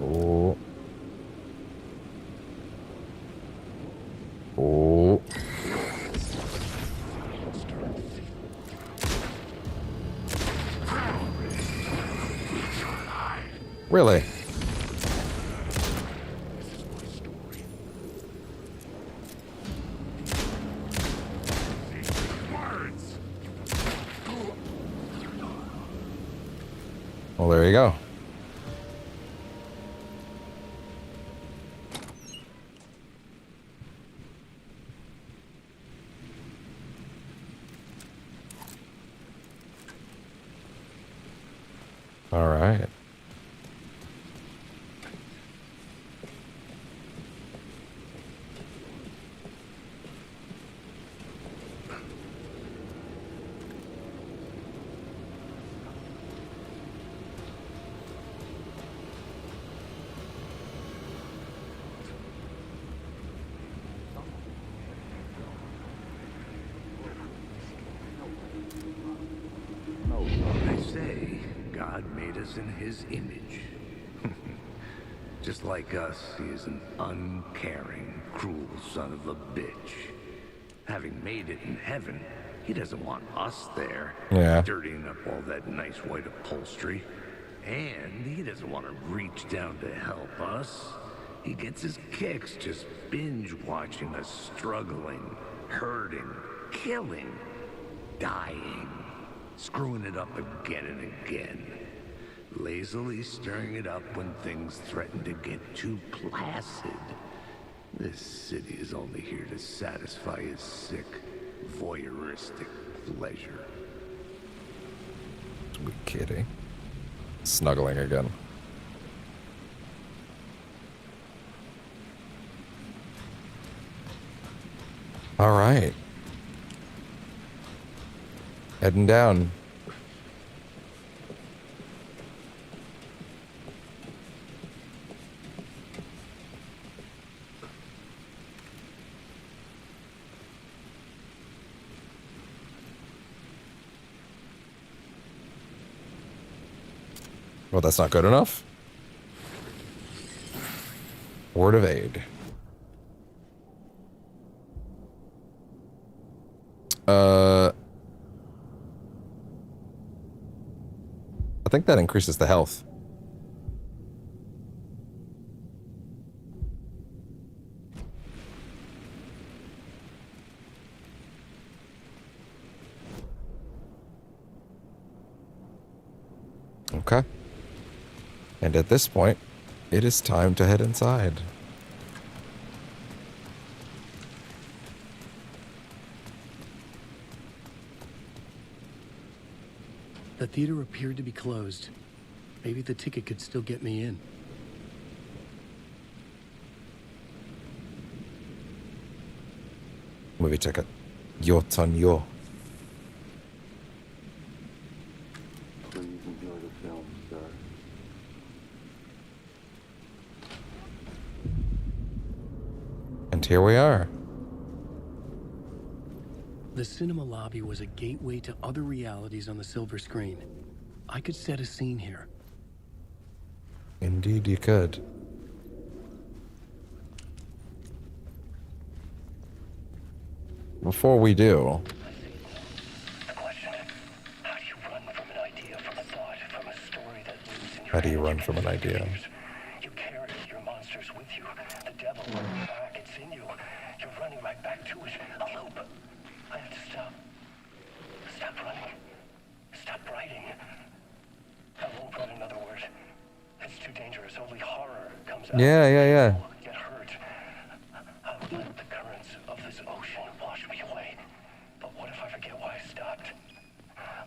Oh. Oh. Really? Well, there you go. All right. They say God made us in his image. Just like us, he is an uncaring, cruel son of a bitch. Having made it in heaven, he doesn't want us there, dirtying up all that nice white upholstery. And he doesn't want to reach down to help us. He gets his kicks just binge watching us struggling, hurting, killing, dying, screwing it up again and again. Lazily stirring it up when things threaten to get too placid. This city is only here to satisfy his sick, voyeuristic pleasure. Sweet kitty. Snuggling again. All right. Heading down. Well, that's not good enough. Word of aid. I think that increases the health. Okay. And at this point, It is time to head inside. The theater appeared to be closed. Maybe the ticket could still get me in. Movie ticket. Yötön yo. Please enjoy the film, sir. And here we are. The cinema lobby was a gateway to other realities on the silver screen. I could set a scene here. Indeed you could. Before we do... How do you run from an idea? You carry your monsters with you. The devil runs back. It's in you. You're running right back to it. A loop. I have to stop. Stop running. Stop writing. I won't write another word. It's too dangerous. Only horror comes out. Yeah. Get hurt. I would let the currents of this ocean wash me away. But what if I forget why I stopped?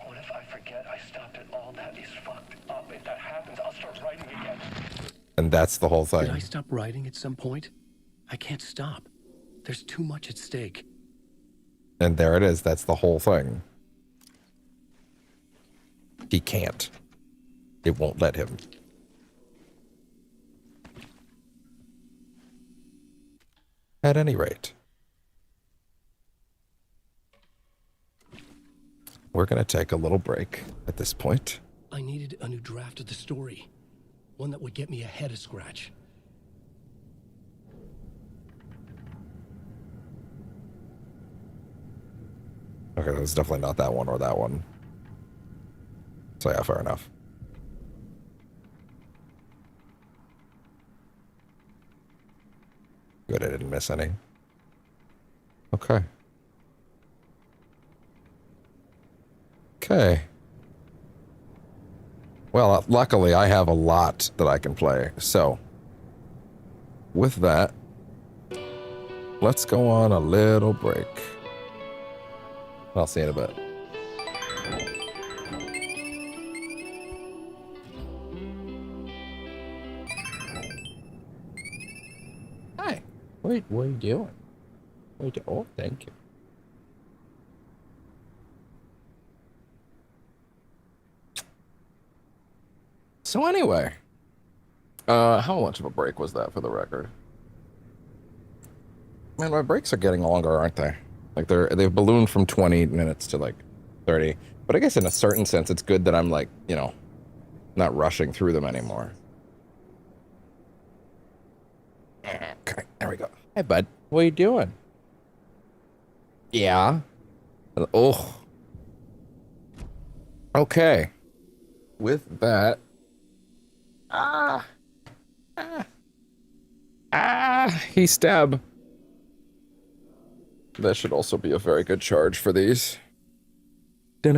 What if I forget I stopped at all? That is fucked up. If that happens, I'll start writing again. And that's the whole thing. Did I stop writing at some point? I can't stop. There's too much at stake. And there it is. That's the whole thing. He can't. It won't let him. At any rate. We're going to take a little break at this point. I needed a new draft of the story. One that would get me ahead of Scratch. Okay, that's definitely not that one or that one. So yeah, fair enough. Good, I didn't miss any. Okay. Okay. Well, luckily I have a lot that I can play, so with that, let's go on a little break. I'll see you in a bit. Hi. Wait, what are you doing? Oh, thank you. So anyway, how much of a break was that for the record? Man, my breaks are getting longer, aren't they? Like they've ballooned from 20 minutes to like 30. But I guess in a certain sense, it's good that I'm like, you know, not rushing through them anymore. Okay, there we go. Hey, bud, what are you doing? Yeah. Oh. Okay. With that. He stab. That should also be a very good charge for these. I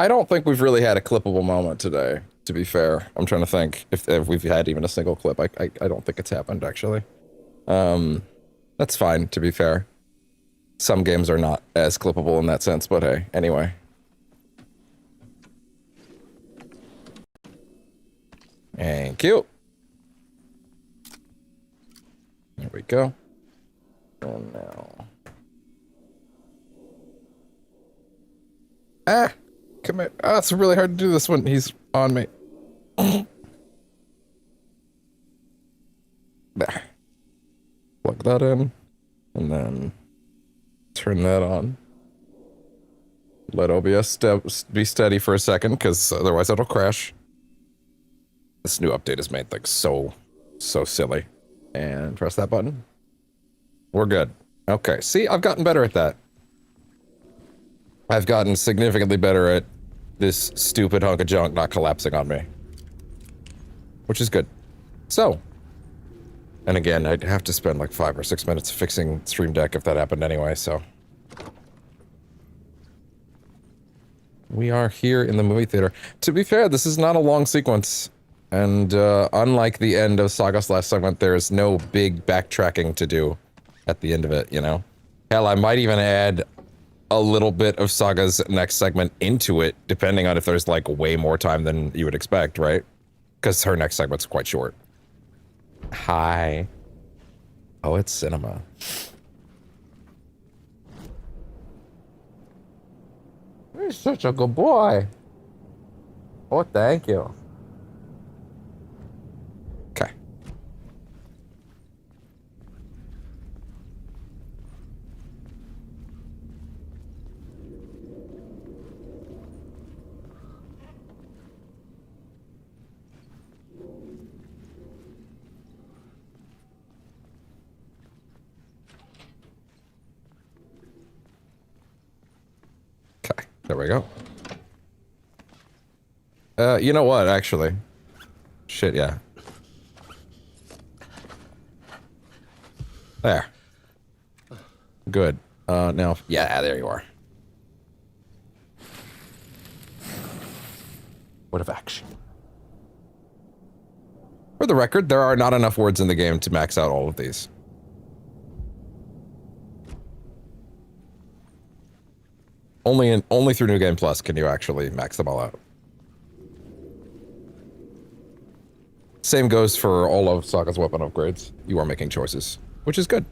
don't think we've really had a clippable moment today, to be fair. I'm trying to think if we've had even a single clip. I don't think it's happened, actually. That's fine, to be fair. Some games are not as clippable in that sense, but hey, anyway. Thank you. There we go. And now. Come here. Oh, it's really hard to do this when he's on me. There. Plug that in. And then turn that on. Let OBS be steady for a second, because otherwise it'll crash. This new update has made things so silly. And press that button. We're good. Okay, see, I've gotten better at that. I've gotten significantly better at this stupid hunk of junk not collapsing on me. Which is good. So. And again, I'd have to spend like 5 or 6 minutes fixing Stream Deck if that happened anyway, so. We are here in the movie theater. To be fair, this is not a long sequence. And unlike the end of Saga's last segment, there's no big backtracking to do at the end of it, you know? Hell, I might even add a little bit of Saga's next segment into it, depending on if there's, like, way more time than you would expect, right? Because her next segment's quite short. Hi. Oh, it's cinema. You're such a good boy. Oh, thank you. Okay. Okay, there we go. You know what, actually? Shit, yeah. There. Good. Now, yeah, there you are. Word of action. For the record, there are not enough words in the game to max out all of these. Only through New Game Plus can you actually max them all out. Same goes for all of Saga's weapon upgrades. You are making choices, which is good.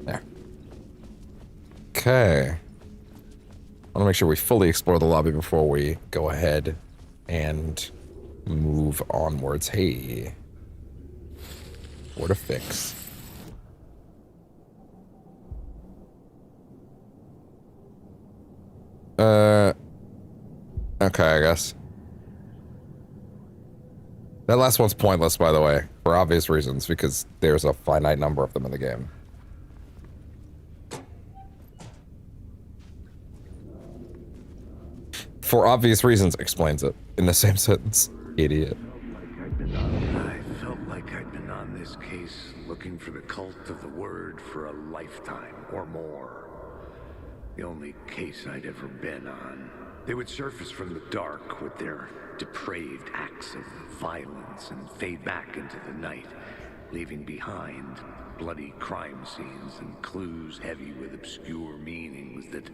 There. Okay. I want to make sure we fully explore the lobby before we go ahead and move onwards. Hey. Where to fix. Okay, I guess. That last one's pointless, by the way, for obvious reasons, because there's a finite number of them in the game. For obvious reasons explains it in the same sentence. Idiot. I felt like I'd been on this case looking for the cult of the word for a lifetime or more. The only case I'd ever been on. They would surface from the dark with their depraved acts of violence and fade back into the night, leaving behind bloody crime scenes and clues heavy with obscure meanings that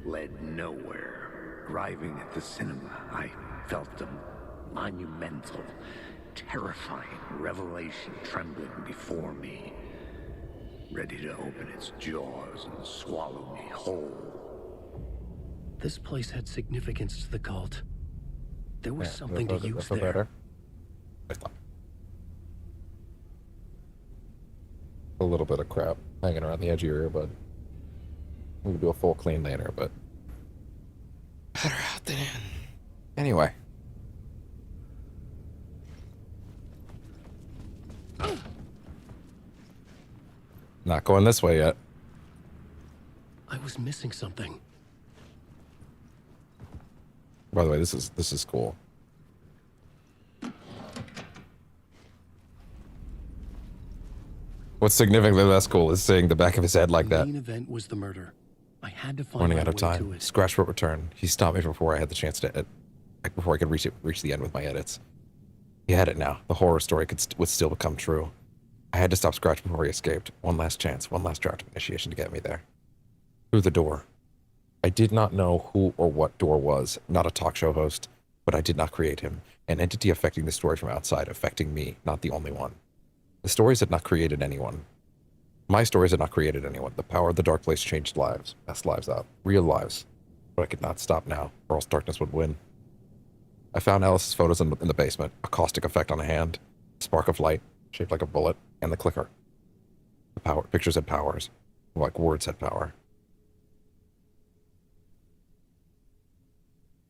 led nowhere. Arriving at the cinema, I felt a monumental, terrifying revelation trembling before me, ready to open its jaws and swallow me whole. This place had significance to the cult. There was something to use there. Better. A little bit of crap hanging around the edge of your earbud. We can do a full clean later, but better out than in. Anyway. Not going this way yet. I was missing something. By the way, this is cool. What's significantly less cool is seeing the back of his head like that. The main event was the murder. I had to find Running my out of way time. to it. Scratch wrote return. He stopped me before I had the chance to before I could reach the end with my edits. He had it now. The horror story would still become true. I had to stop Scratch before he escaped. One last chance, one last draft of initiation to get me there. Through the door. I did not know who or what Door was, not a talk show host, but I did not create him. An entity affecting the story from outside, affecting me, not the only one. The stories had not created anyone. My stories had not created anyone. The power of the dark place changed lives, messed lives up, real lives. But I could not stop now, or else darkness would win. I found Alice's photos in the basement, a caustic effect on a hand, a spark of light, shaped like a bullet, and the clicker. The pictures had powers, like words had power.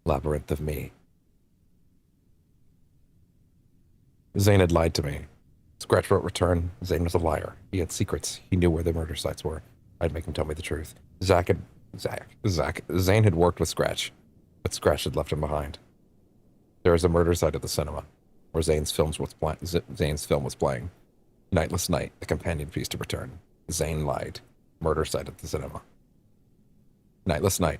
Labyrinth of me. Zane had lied to me. Scratch wrote return. Zane was a liar. He had secrets. He knew where the murder sites were. I'd make him tell me the truth. Zane had worked with Scratch, but Scratch had left him behind. There was a murder site at the cinema, where Zane's film was playing. Nightless Night, the companion piece to return. Zane lied. Murder site at the cinema. Nightless night.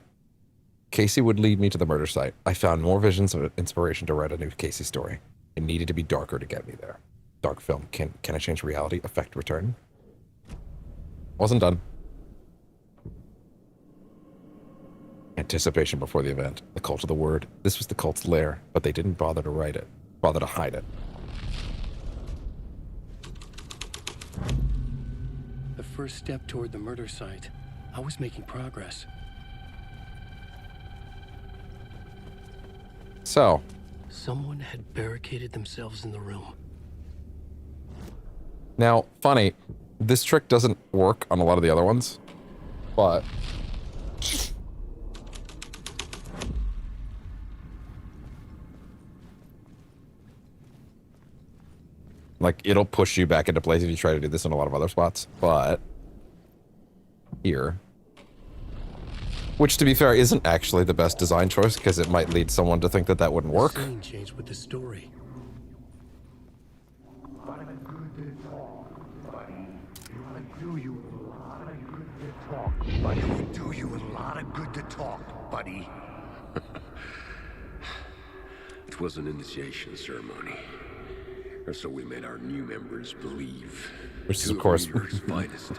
Casey would lead me to the murder site. I found more visions of inspiration to write a new Casey story. It needed to be darker to get me there. Dark film. Can I change reality? Effect return. Wasn't done. Anticipation before the event. The cult of the word. This was the cult's lair, but they didn't bother to write it. Bother to hide it. The first step toward the murder site. I was making progress. So. Someone had barricaded themselves in the room. Now, funny, this trick doesn't work on a lot of the other ones, but like it'll push you back into place if you try to do this in a lot of other spots, but here, which to be fair isn't actually the best design choice because it might lead someone to think that that wouldn't work. The scene changed with the story. But it would do you a lot of good to talk, buddy. It was an initiation ceremony. Or so we made our new members believe. Which is, of course, finest.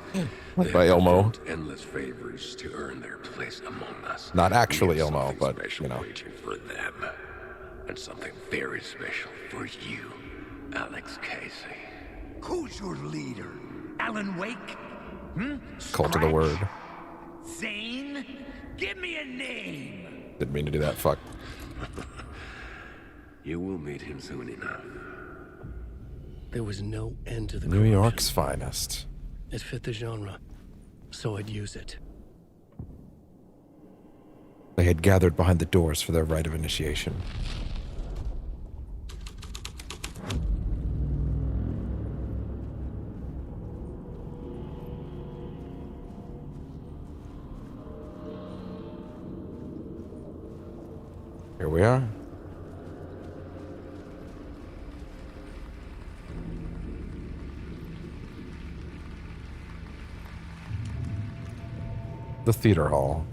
By Elmo. Endless favors to earn their place among us. Not actually Elmo, but, you know. For them. And something very special for you, Alex Casey. Who's your leader? Alan Wake? Cult of the word. Zane? Give me a name! Didn't mean to do that, fuck. You will meet him soon enough. There was no end to the New York's finest. It fit the genre, so I'd use it. They had gathered behind the doors for their rite of initiation. Here we are. The theater hall.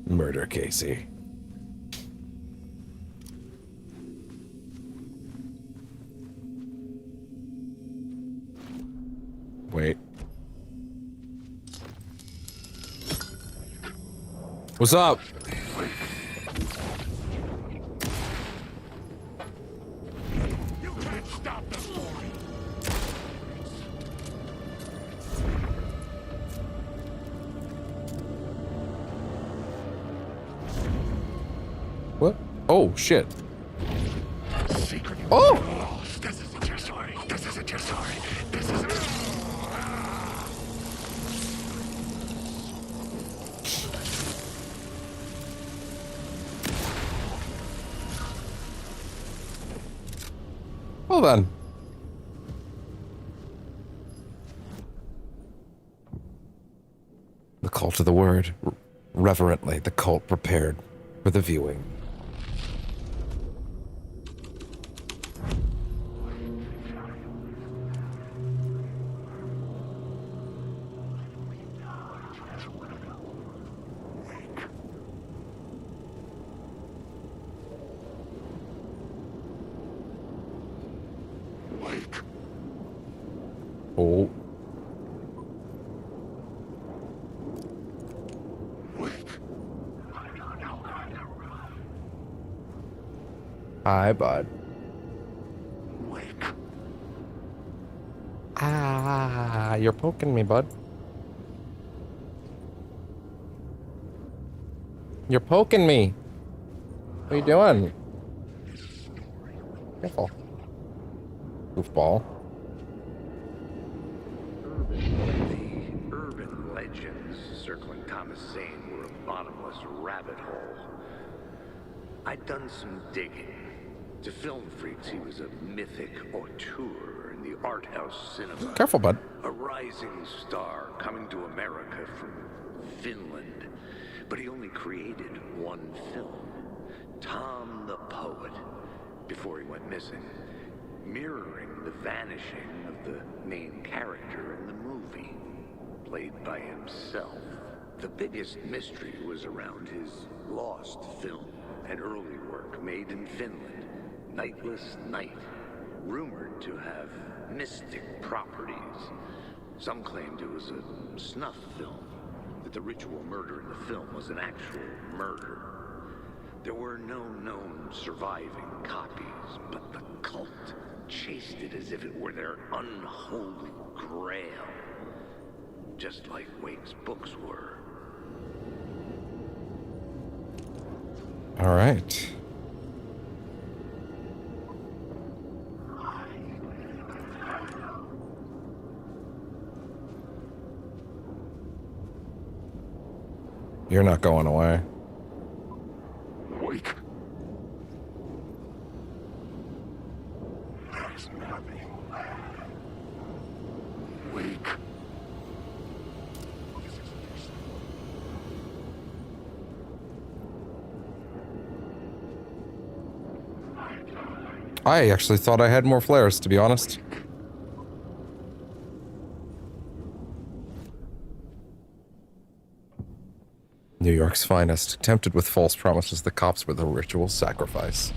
Murder Casey. Wait. What's up? You can't stop the story. What? Oh, shit. Secret. Oh! This isn't your story. This isn't your story. This isn't. Well then. The cult of the word. Reverently, the cult prepared for the viewing. Oh. Hi, bud. Ah, you're poking me, bud. You're poking me. What are you doing? Careful. Goofball. The urban legends circling Thomas Zane were a bottomless rabbit hole. I'd done some digging. To film freaks, he was a mythic auteur in the art house cinema. Careful, bud. A rising star coming to America from Finland. But he only created one film, Tom the Poet, before he went missing, mirroring the vanishing of the main character in the movie, played by himself. The biggest mystery was around his lost film, an early work made in Finland, Nightless Night, rumored to have mystic properties. Some claimed it was a snuff film, that the ritual murder in the film was an actual murder. There were no known surviving copies, but the cult chased it as if it were their unholy grail, just like Wake's books were. All right. You're not going away. Wake. There's nothing. Wake. I actually thought I had more flares, to be honest. New York's finest, tempted with false promises, the cops were the ritual sacrifice.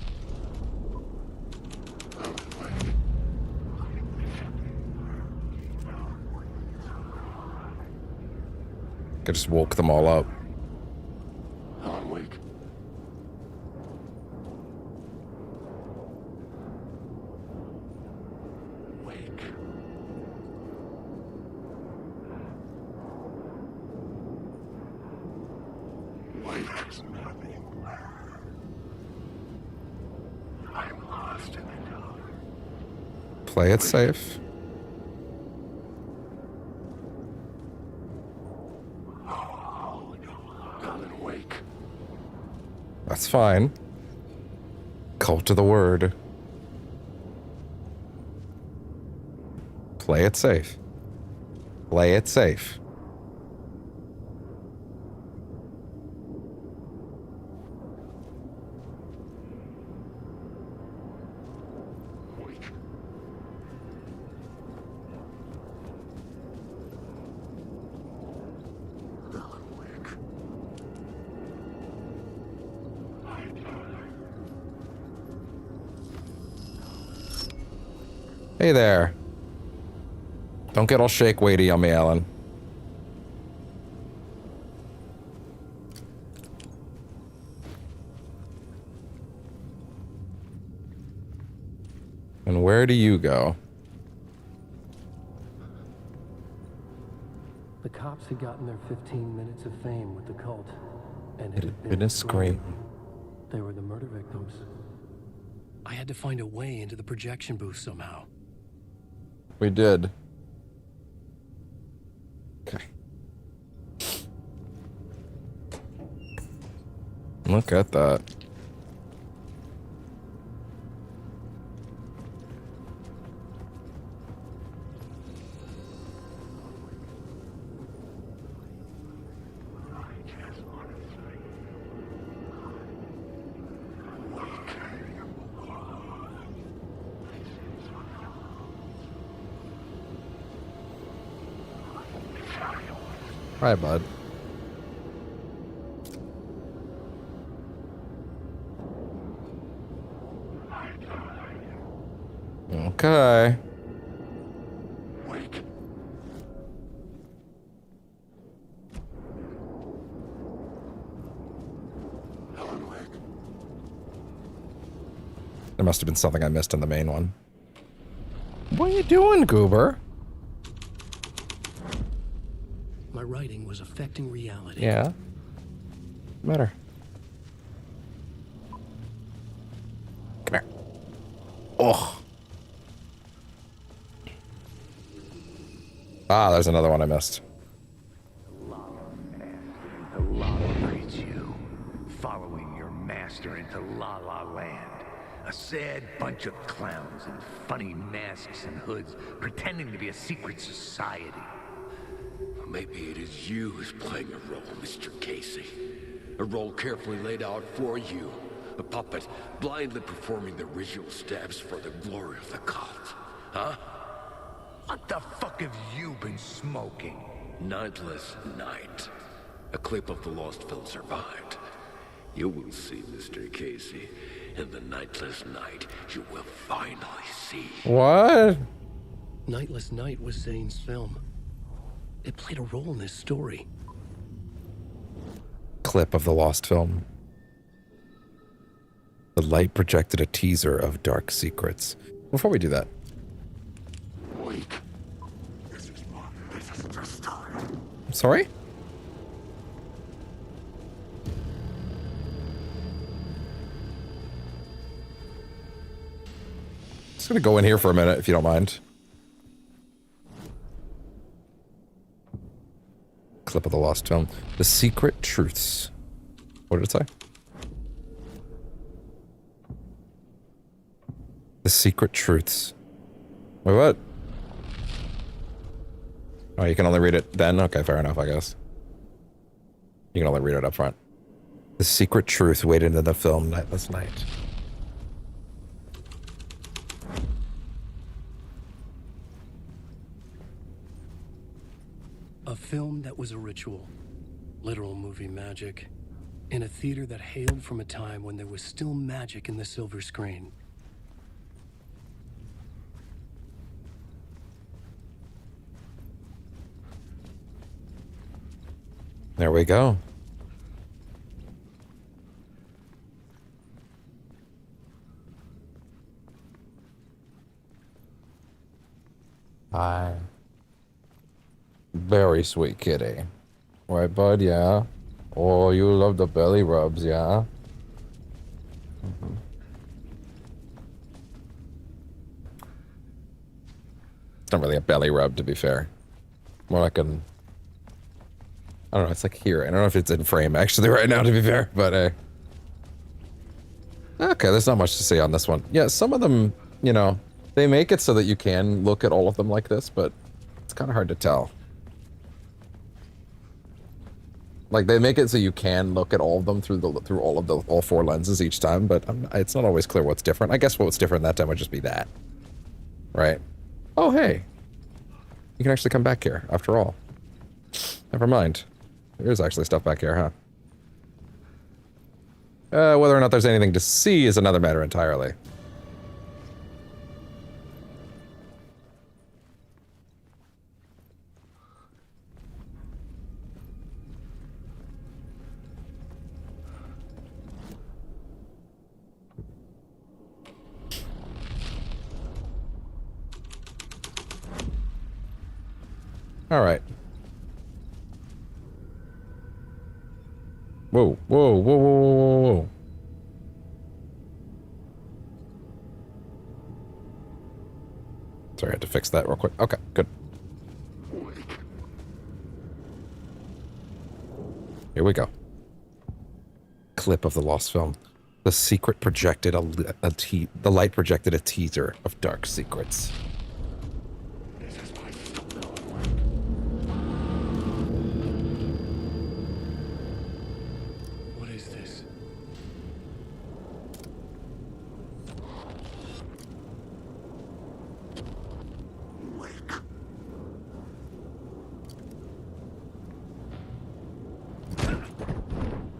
I just woke them all up. Helen, wake. Wake. Wake is nothing. I'm lost in the dark. Play it safe. Helen, wake. That's fine. Cult of the word. Play it safe. Play it safe. Wake. Helen, wake. Hey there. Don't get all shake weighty on me, Alan. And where do you go? The cops had gotten their 15 minutes of fame with the cult, and It had been a scream. They were the murder victims. I had to find a way into the projection booth somehow. We did. Okay. Look at that. Hi, bud. Okay. Wake. Helen, wake. There must have been something I missed in the main one. What are you doing, Goober? My writing was affecting reality. Yeah. Matter. Come here. Oh. Ah, there's another one I missed. The lava breeds you, following your master into La La Land, a sad bunch of clowns in funny masks and hoods pretending to be a secret society. Maybe it is you who's playing a role, Mr. Casey. A role carefully laid out for you. A puppet blindly performing the ritual steps for the glory of the cult. Huh? What the fuck have you been smoking? Nightless Night. A clip of the lost film survived. You will see, Mr. Casey. In the Nightless Night, you will finally see. What? Nightless Night was Zane's film. It played a role in this story. Clip of the lost film. The light projected a teaser of dark secrets. Before we do that. Wait. This is just starting. Sorry? Just gonna go in here for a minute, if you don't mind. Clip of the lost film. The secret truths. What did it say? The secret truths. Wait, what? Oh, you can only read it then? Okay, fair enough, I guess. You can only read it up front. The secret truth waited in the film Nightless Night. A film that was a ritual. Literal movie magic. In a theater that hailed from a time when there was still magic in the silver screen. There we go. Hi. Very sweet kitty. Right, bud? Yeah. Oh, you love the belly rubs, yeah? It's not really a belly rub, to be fair. More like an... I don't know, it's like here. I don't know if it's in frame actually right now, to be fair, but okay, there's not much to say on this one. Yeah, some of them, you know, they make it so that you can look at all of them like this, but it's kind of hard to tell. Like, they make it so you can look at all of them through all four lenses each time, but it's not always clear what's different. I guess what's different that time would just be that. Right? Oh, hey. You can actually come back here, after all. Never mind. There is actually stuff back here, huh? Whether or not there's anything to see is another matter entirely. All right. Whoa, whoa, whoa, whoa, whoa, whoa. Sorry, I had to fix that real quick. Okay, good. Here we go. Clip of the lost film. The secret projected the light projected a teaser of dark secrets.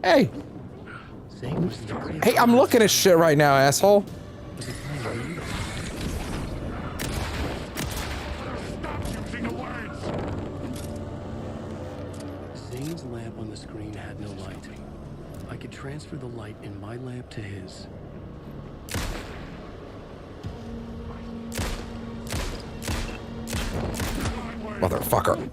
Hey! Hey, I'm looking at shit right now, asshole. Zane's lamp on the screen had no light. I could transfer the light in my lamp to his. Motherfucker.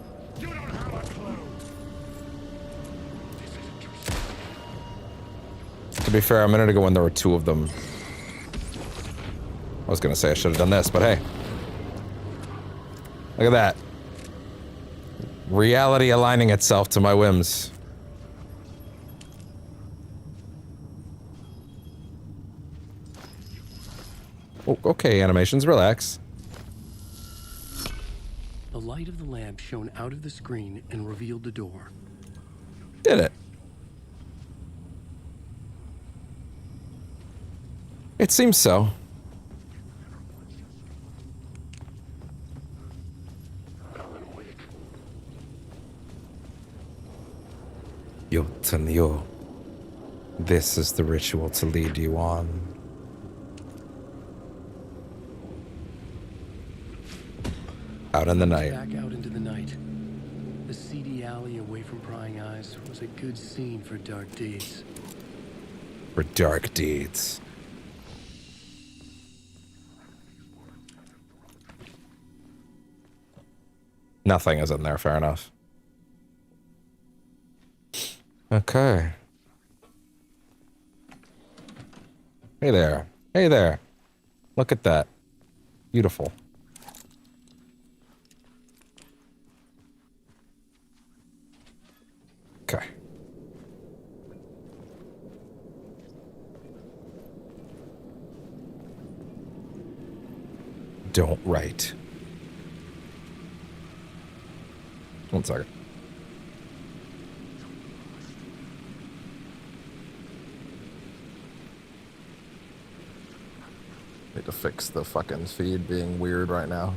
To be fair, a minute ago when there were two of them, I was gonna say I should have done this, but hey. Look at that. Reality aligning itself to my whims. Oh, okay, animations, relax. The light of the lamp shone out of the screen and revealed the door. Did it? It seems so. Yötön, this is the ritual to lead you on. Out in the night. Back out into the night. The seedy alley away from prying eyes was a good scene for dark deeds. For dark deeds. Nothing is in there, fair enough. Okay. Hey there. Hey there. Look at that. Beautiful. Okay. Don't write. One second. Need to fix the fucking feed being weird right now.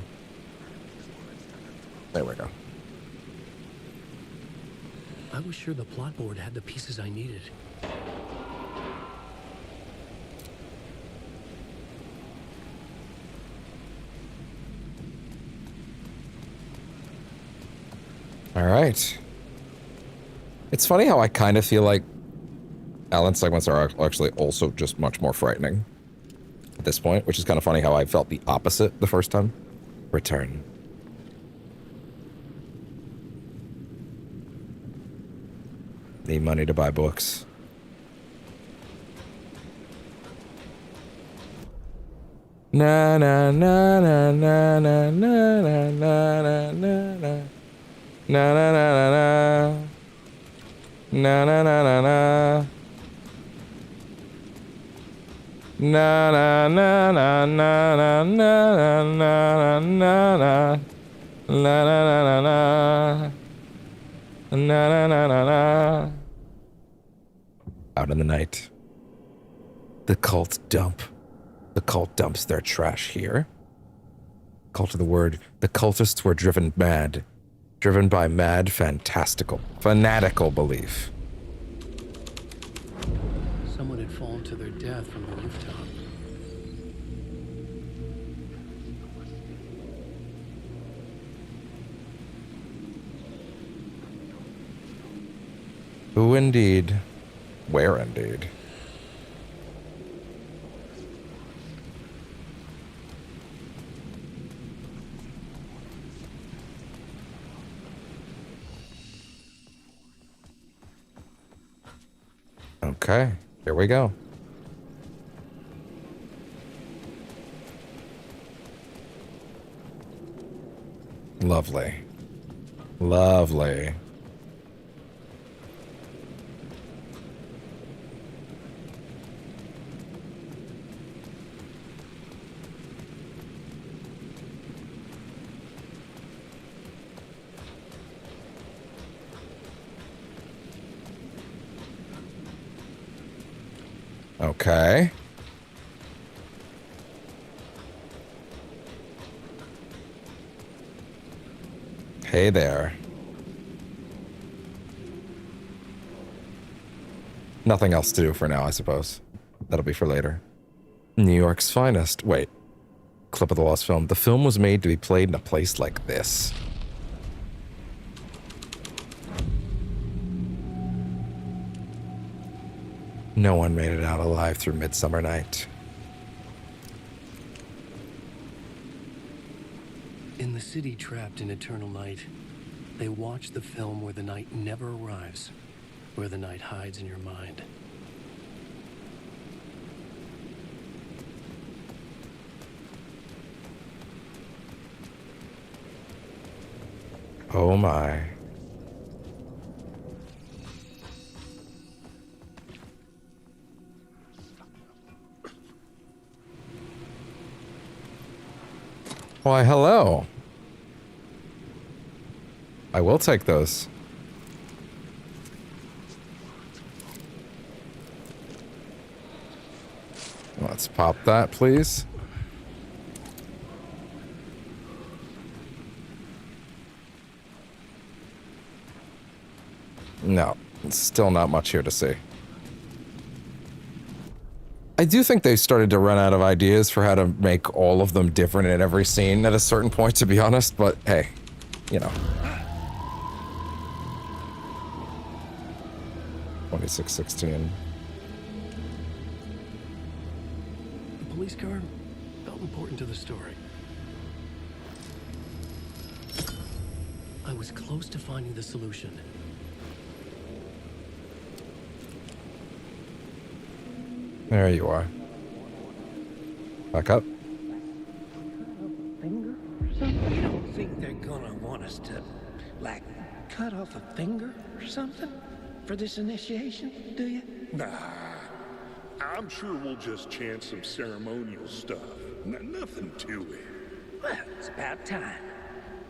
There we go. I was sure the plot board had the pieces I needed. All right. It's funny how I kind of feel like Alan segments are actually also just much more frightening at this point, which is kind of funny how I felt the opposite the first time. Return. Need money to buy books. Na na na na na na na na na na na. Na na na na na. Na na na na na. Na na na na na na na na na na. La la la la la. Na na na na na. Out in the night. The cult dump. The cult dumps their trash here. Cult of the word. The cultists were driven mad. Driven by mad, fanatical belief. Someone had fallen to their death from the rooftop. Who indeed? Where indeed? Okay, here we go. Lovely. Lovely. Okay. Hey there. Nothing else to do for now, I suppose. That'll be for later. New York's finest. Wait. Clip of the lost film. The film was made to be played in a place like this. No one made it out alive through Midsummer Night. In the city trapped in eternal night, they watch the film where the night never arrives, where the night hides in your mind. Oh my. Why, hello. I will take those. Let's pop that, please. No, still not much here to see. I do think they started to run out of ideas for how to make all of them different in every scene at a certain point, to be honest, but hey, you know. 2616. The police car felt important to the story. I was close to finding the solution. There you are. Back up. Finger or something? You don't think they're gonna want us to, like, cut off a finger or something for this initiation, do you? Nah. I'm sure we'll just chant some ceremonial stuff. Nothing to it. Well, it's about time.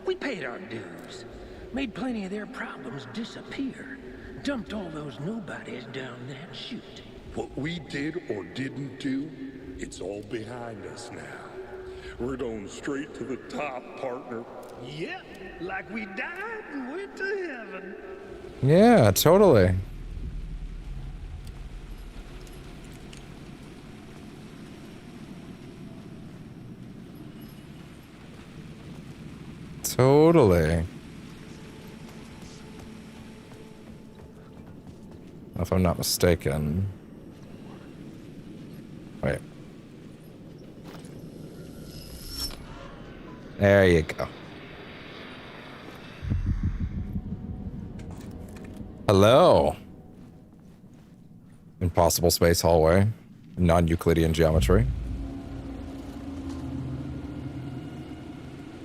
We paid our dues. Made plenty of their problems disappear. Dumped all those nobodies down that chute. What we did or didn't do, it's all behind us now. We're going straight to the top, partner. Yep, like we died and went to heaven. Yeah, totally. Totally. If I'm not mistaken. Wait. There you go. Hello. Impossible space hallway. Non-Euclidean geometry.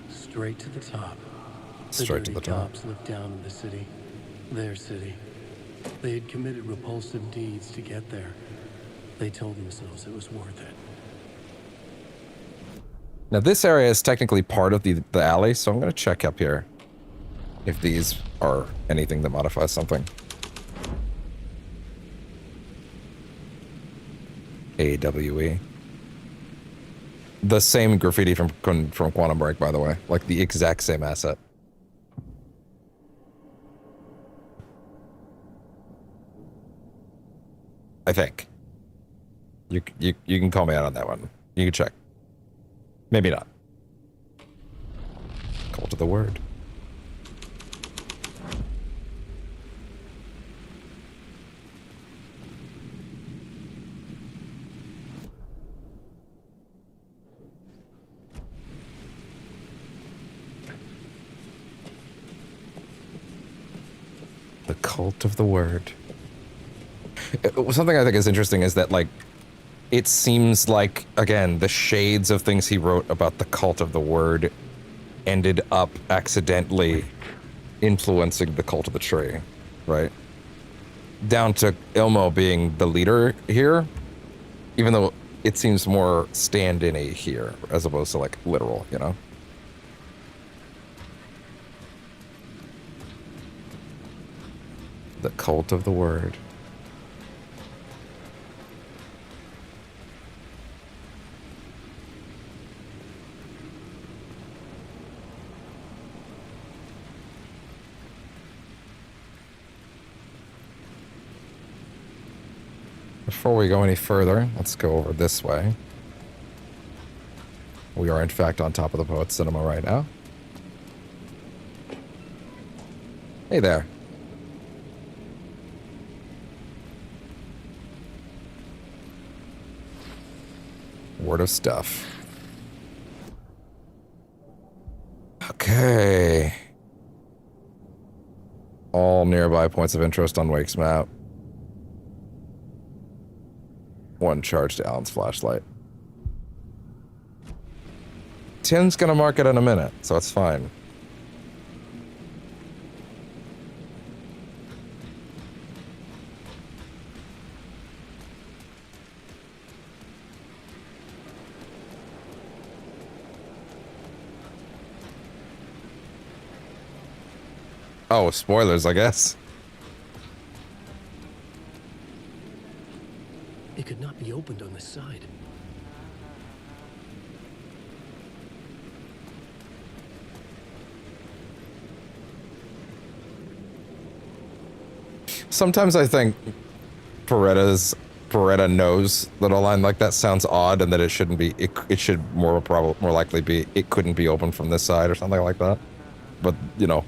Straight to the top. Straight to the top. Cops looked down on the city. Their city. They had committed repulsive deeds to get there. They told themselves it was worth it. Now this area is technically part of the alley, so I'm going to check up here if these are anything that modifies something. AWE. The same graffiti from Quantum Break, by the way. Like the exact same asset. I think. You can call me out on that one. You can check. Maybe not. Call to the word. The cult of the word. Something I think is interesting is that, like, it seems like, again, the shades of things he wrote about the cult of the word ended up accidentally influencing the cult of the tree, right? Down to Ilmo being the leader here, even though it seems more stand-in-y here, as opposed to, like, literal, you know? The cult of the word. Before we go any further, let's go over this way. We are, in fact, on top of the Poet Cinema right now. Hey there. Word of stuff. Okay. All nearby points of interest on Wake's map. One charge to Alan's flashlight. Tim's gonna mark it in a minute, so it's fine. Oh, spoilers, I guess. It could not be opened on this side. Sometimes I think Peretta knows that a line like that sounds odd and that it shouldn't be. It should more likely be it couldn't be opened from this side or something like that. But you know,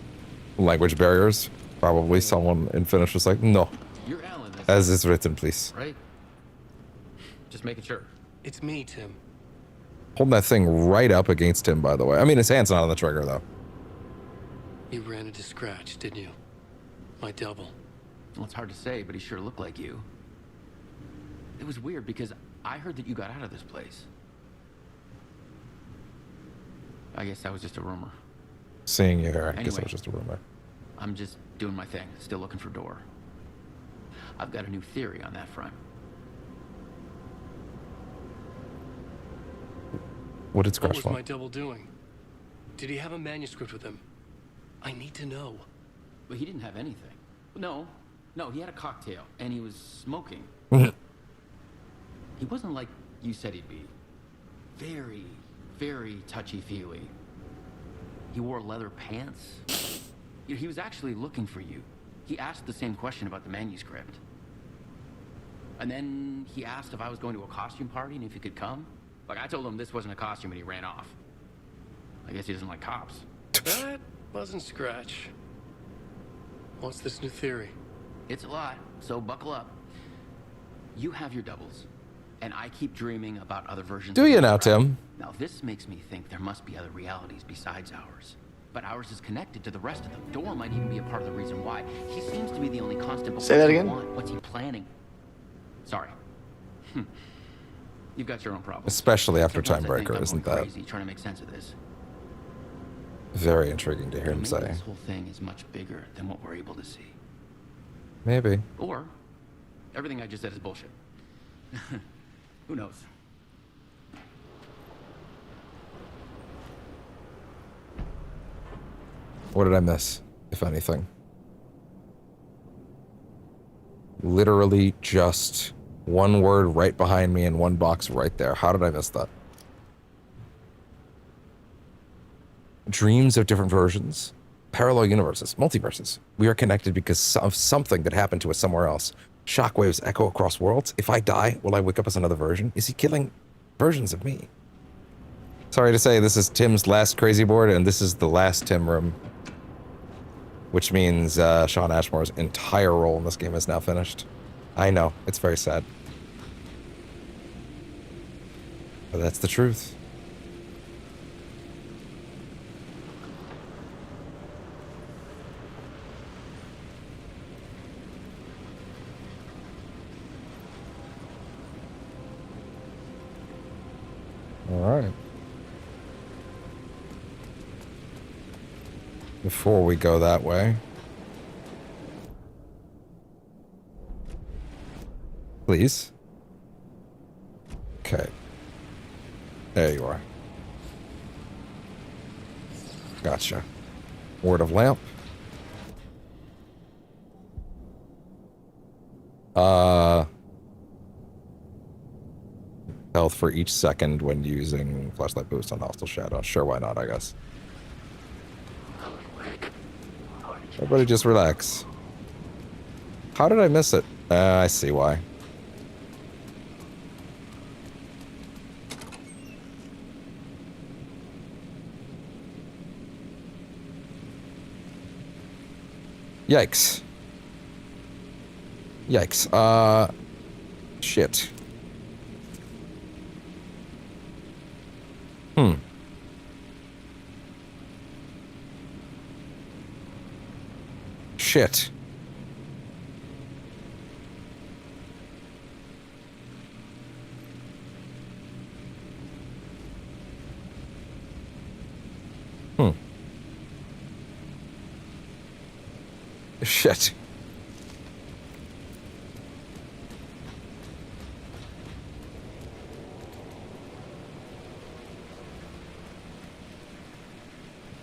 language barriers. Probably someone in Finnish was like, no, You're Alan, as is written, please. right? Just making sure. It's me, Tim. Holding that thing right up against him, by the way. I mean, his hand's not on the trigger though. You ran into Scratch, didn't you? My double. Well, it's hard to say, but he sure looked like you. It was weird because I heard that you got out of this place. I guess that was just a rumor. Seeing you here, I guess Anyway. it was just a rumor. I'm just doing my thing, still looking for Door. I've got a new theory on that front. What did What Scratch was want? my double doing? Did he have a manuscript with him? I need to know. But he didn't have anything. No, he had a cocktail, and he was smoking. He wasn't like you said he'd be. Very, very touchy-feely. He wore leather pants. He was actually looking for you. He asked the same question about the manuscript. And then he asked if I was going to a costume party and if he could come. Like, I told him this wasn't a costume and he ran off. I guess he doesn't like cops. That wasn't Scratch. What's this new theory? It's a lot, so buckle up. You have your doubles, and I keep dreaming about other versions Do of you you, now, right? Tim? Now, this makes me think there must be other realities besides ours. But ours is connected to the rest of them. Door might even be a part of the reason why. He seems to be the only constant. Say that again? What's he planning? Sorry. You've got your own problems. Especially after Sometimes I think Timebreaker, I'm isn't going that crazy trying to make sense of this? very intriguing to hear him Maybe say? this whole thing is much bigger than what we're able to see. Maybe. Or everything I just said is bullshit. Who knows? What did I miss, if anything? Literally just one word right behind me and one box right there. How did I miss that? Dreams of different versions, parallel universes, multiverses. We are connected because of something that happened to us somewhere else. Shockwaves echo across worlds. If I die, will I wake up as another version? Is he killing versions of me? Sorry to say, this is Tim's last crazy board, and this is the last Tim room. Which means Sean Ashmore's entire role in this game is now finished. I know, it's very sad. But that's the truth. All right. Before we go that way, please. Okay. There you are. Gotcha. Word of lamp. Health for each second when using flashlight boost on hostile shadow. Sure, why not, I guess. Everybody just relax. How did I miss it? I see why. Yikes. Yikes. Shit. Shit. Shit.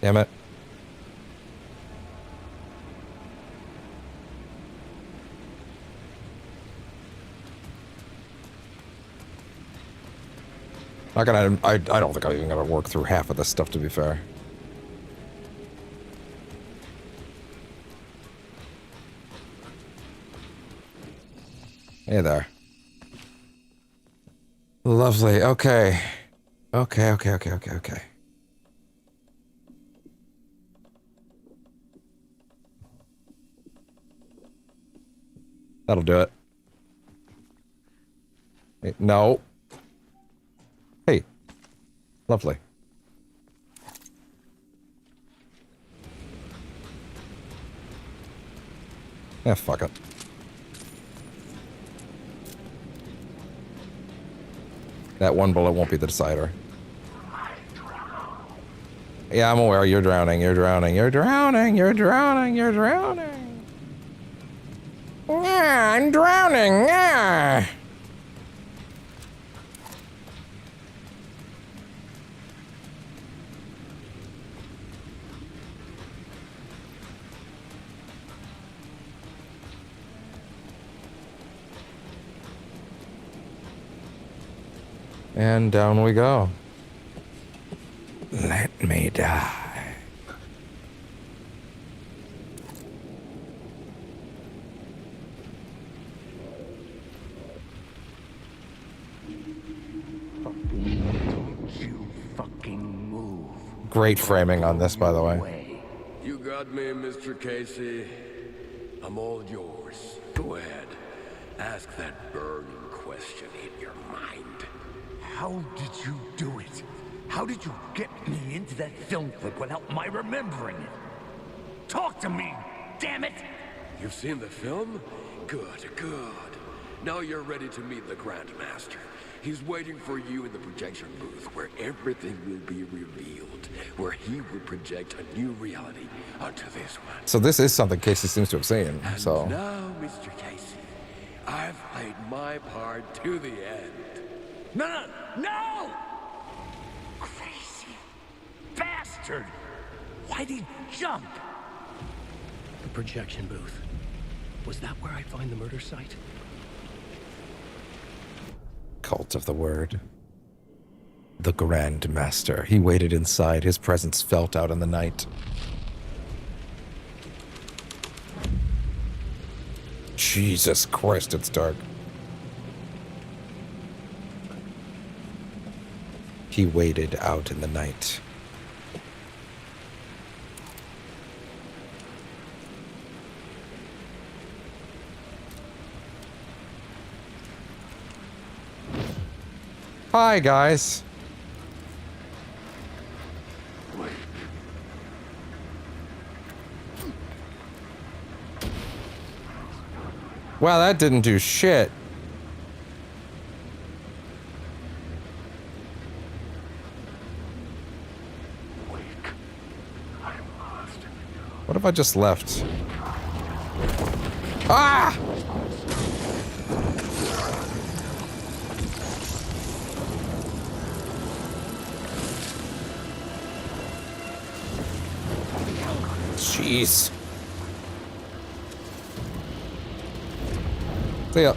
Damn it. I don't think I'm even gonna work through half of this stuff, to be fair. Hey there. Lovely. Okay. Okay. That'll do it. Hey, no. Hey. Lovely. Yeah, fuck it. That one bullet won't be the decider. Yeah, I'm aware. You're drowning. You're drowning. You're drowning. You're drowning. You're drowning. Yeah, I'm drowning. Yeah. And down we go. Let me die. Don't you fucking move. Great framing on this, by the way. You got me, Mr. Casey. I'm all yours. Go ahead. Ask that burning question in your mind. How did you do it? How did you get me into that film clip without my remembering it? Talk to me, damn it! You've seen the film? Good. Now you're ready to meet the Grandmaster. He's waiting for you in the projection booth where everything will be revealed, where he will project a new reality onto this one. So this is something Casey seems to have seen, so... And now, Mr. Casey, I've played my part to the end. No! Crazy bastard! Why'd he jump? The projection booth. Was that where I find the murder site? Cult of the Word. The Grand Master. He waited inside, his presence felt out in the night. Jesus Christ, it's dark. He waited out in the night. Hi, guys. Wow, that didn't do shit. What if I just left? Ah! Jeez. See ya.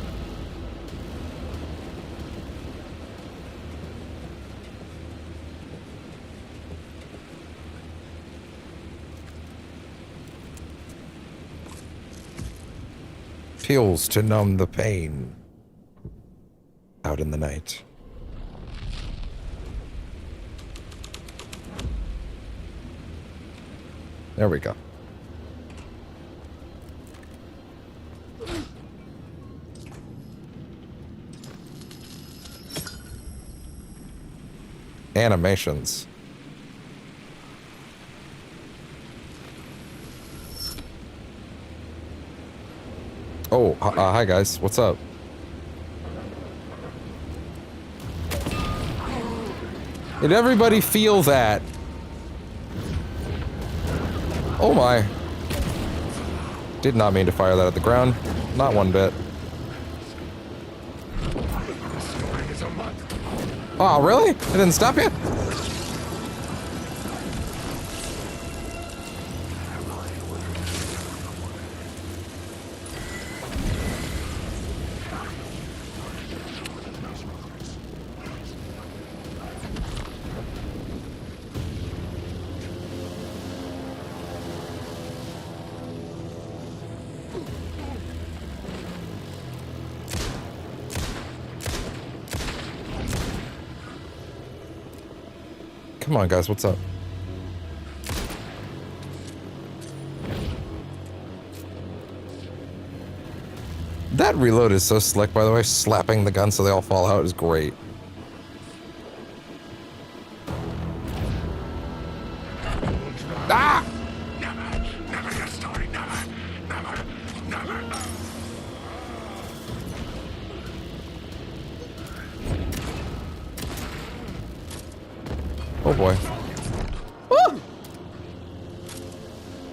Pills to numb the pain. Out in the night. There we go. Animations. Oh, hi guys. What's up? Did everybody feel that? Oh my. Did not mean to fire that at the ground. Not one bit. Oh, really? It didn't stop you? Come on, guys, what's up? That reload is so slick, by the way. Slapping the gun so they all fall out is great. Ah! Never your story, never. Oh boy. Woo!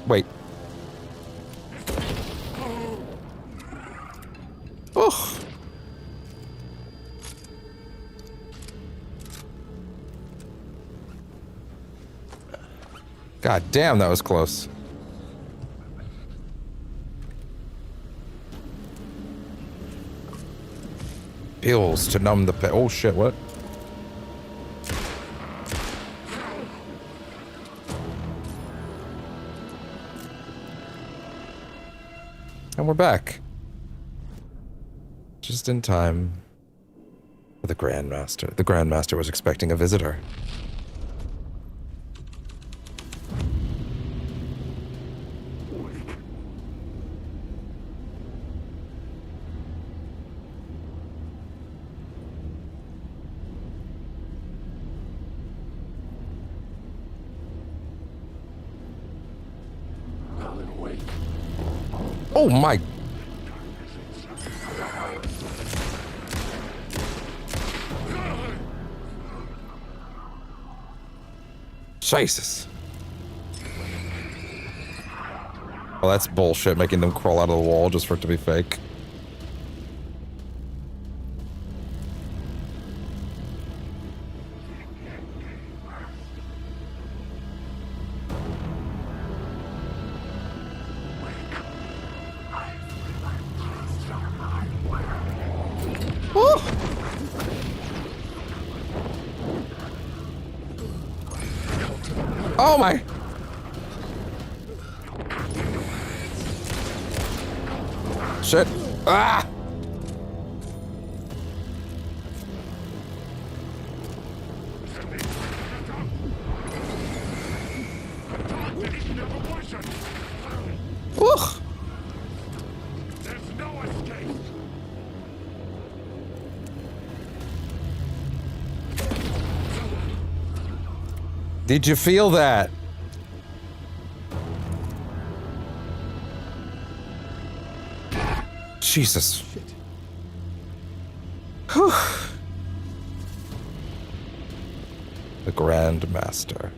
Wait. Ugh. God damn, that was close. Pills to numb the pain. Oh shit, what? And we're back. Just in time for the Grandmaster. The Grandmaster was expecting a visitor. Oh my. Jesus. Well, that's bullshit, making them crawl out of the wall just for it to be fake. Oh my! Shit! Ah! Ugh! There's no escape. Did you feel that? Jesus. Whew. The Grand Master.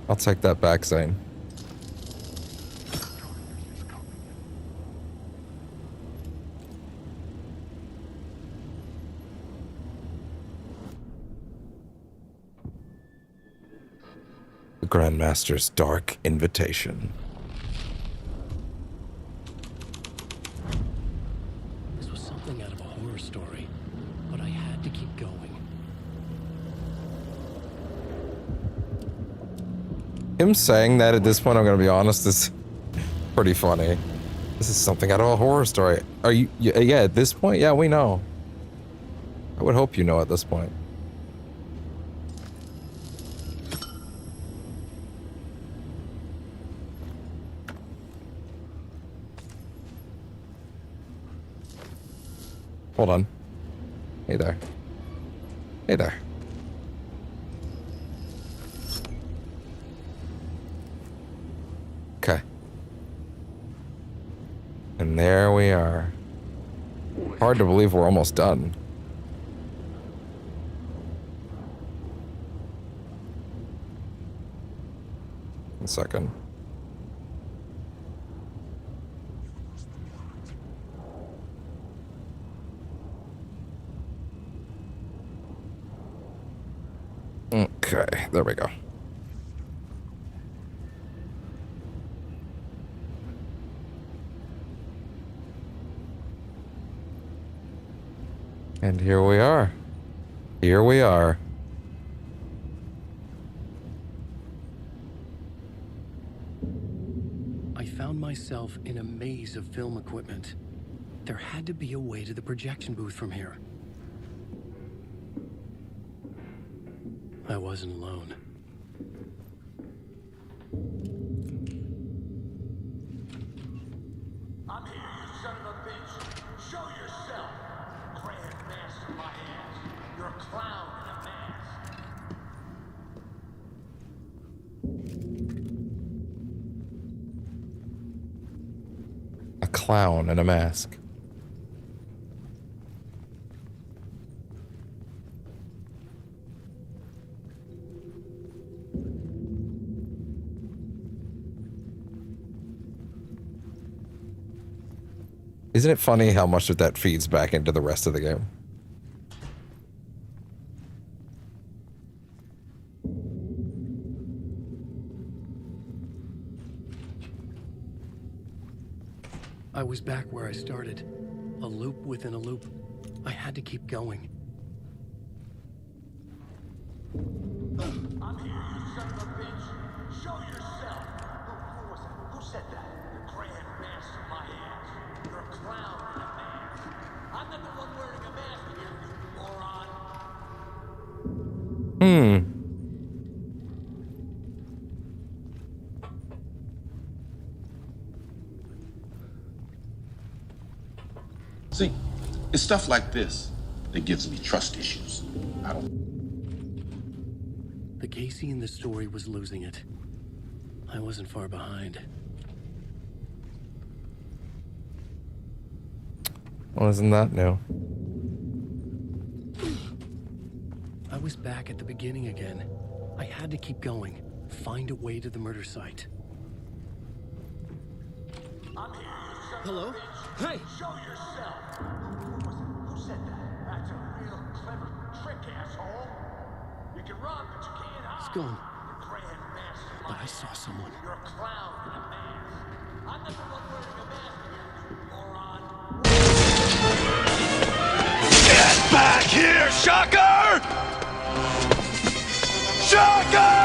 I'll take that back, Zane. The Grandmaster's dark invitation. This was something out of a horror story, but I had to keep going. Him saying that at this point, I'm gonna be honest, is pretty funny. This is something out of a horror story. Are you? Yeah, at this point, yeah, we know. I would hope you know at this point. Hold on. Hey there. Hey there. Okay. And there we are. Hard to believe we're almost done. One second. Okay, there we go. And here we are. Here we are. I found myself in a maze of film equipment. There had to be a way to the projection booth from here. I wasn't alone. I'm here, you son of a bitch. Show yourself. Grand master my ass. You're a clown in a mask. A clown in a mask. Isn't it funny how much of that feeds back into the rest of the game? I was back where I started. A loop within a loop. I had to keep going. I'm here, you son of a bitch. Show yourself. Who was it? Who said that? The grand master my ass. You're a clown in a mask. I'm not the one wearing a mask here, you moron. See, it's stuff like this that gives me trust issues. I don't. The Casey in the story was losing it. I wasn't far behind. Well, isn't that new? I was back at the beginning again. I had to keep going. Find a way to the murder site. I'm here, you son Hello? of a bitch. Hey! Show yourself. Who was it? Who said that? That's a real clever trick, asshole. You can run, but you can't hide. It's gone. The grand master But I saw someone. You're a clown in a mask. I'm not the one wearing a mask here, you moron. Get back here, Shocker! Shocker!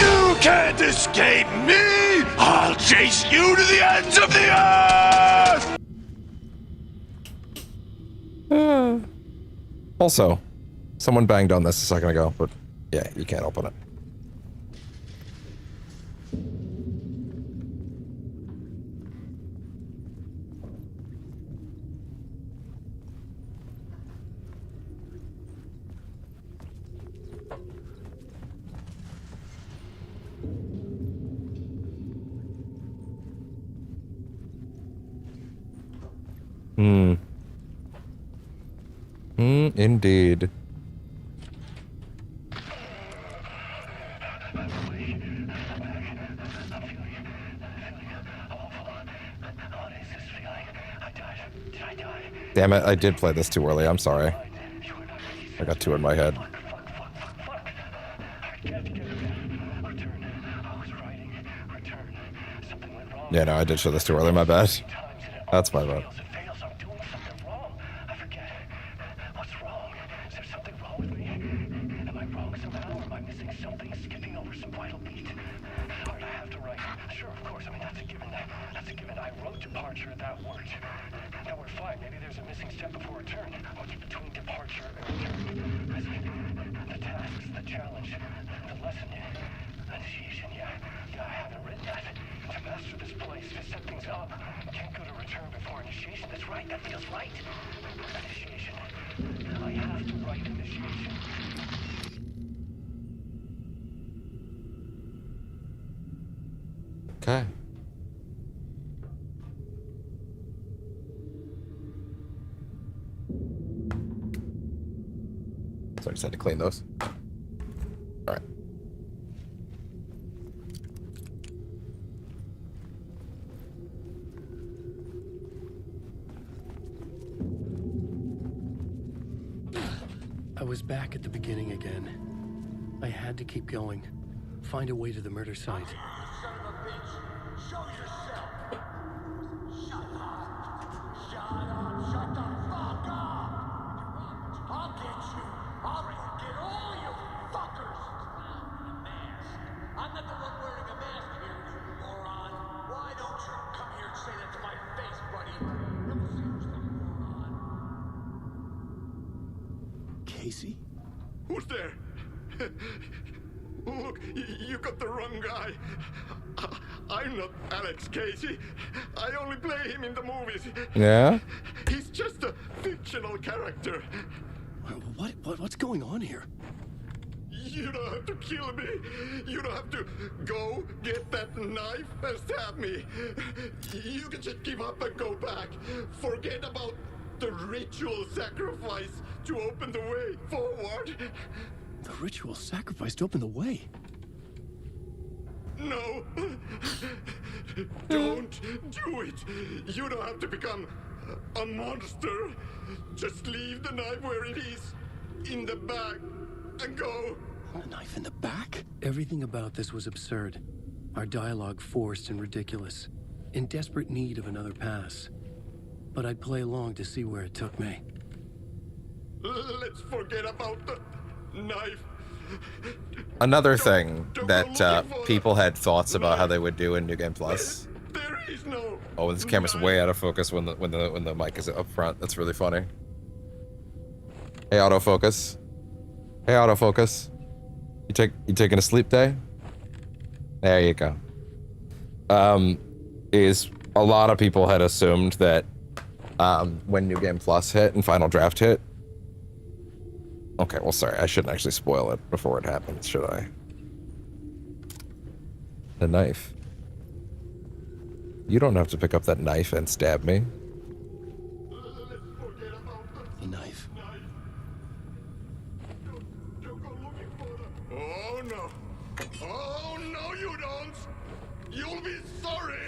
You can't escape me! I'll chase you to the ends of the earth! Also, someone banged on this a second ago, but yeah, you can't open it. Indeed. Damn it, I did play this too early, I'm sorry. I got two in my head. Yeah, no, I did show this too early, my bad. That's my bad. Okay. So I just had to clean those. All right. I was back at the beginning again. I had to keep going. Find a way to the murder site. Son of a bitch. Show yourself. Shut up. Casey? Who's there? Look, you got the wrong guy. I'm not Alex Casey. I only play him in the movies. Yeah? He's just a fictional character. What's going on here? You don't have to kill me. You don't have to go get that knife and stab me. You can just give up and go back. Forget about the ritual sacrifice to open the way forward. The ritual sacrifice to open the way? No. Don't do it. You don't have to become a monster. Just leave the knife where it is, in the bag, and go. A knife in the back? Everything about this was absurd. Our dialogue forced and ridiculous. In desperate need of another pass. But I'd play along to see where it took me. Let's forget about the knife. Another thing that people had thoughts about how they would do in New Game Plus. There is no. Oh, this camera's way out of focus when the mic is up front. That's really funny. Hey, autofocus. Hey, autofocus. You taking a sleep day? There you go. Is a lot of people had assumed that when New Game Plus hit and Final Draft hit. Okay, well, sorry, I shouldn't actually spoil it before it happens, should I? The knife. You don't have to pick up that knife and stab me. The knife. Oh no! Oh no, you don't! You'll be sorry!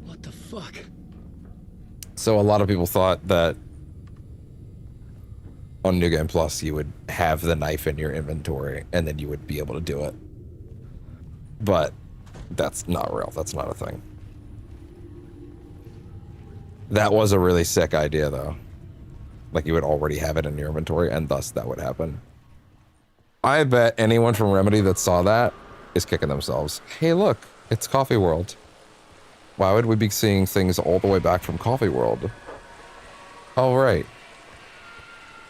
What the fuck? So a lot of people thought that on New Game Plus you would have the knife in your inventory and then you would be able to do it. But that's not real. That's not a thing. That was a really sick idea, though. Like, you would already have it in your inventory, and thus that would happen. I bet anyone from Remedy that saw that is kicking themselves. Hey, look, it's Coffee World. Why would we be seeing things all the way back from Coffee World? Oh, right.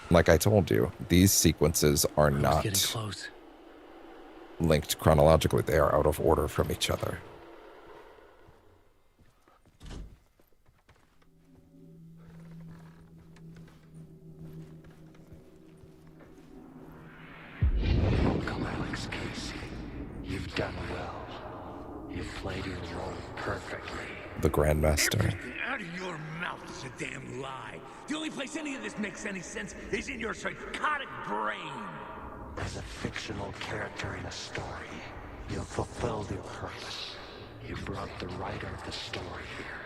Like I told you, these sequences are not linked chronologically. They are out of order from each other. Welcome, Alex Casey. You've done well. You've played your role perfectly. The Grandmaster. Everything out of your mouth is a damn lie. The only place any of this makes any sense is in your psychotic brain. As a fictional character in a story, you've fulfilled your purpose. You brought the writer of the story here.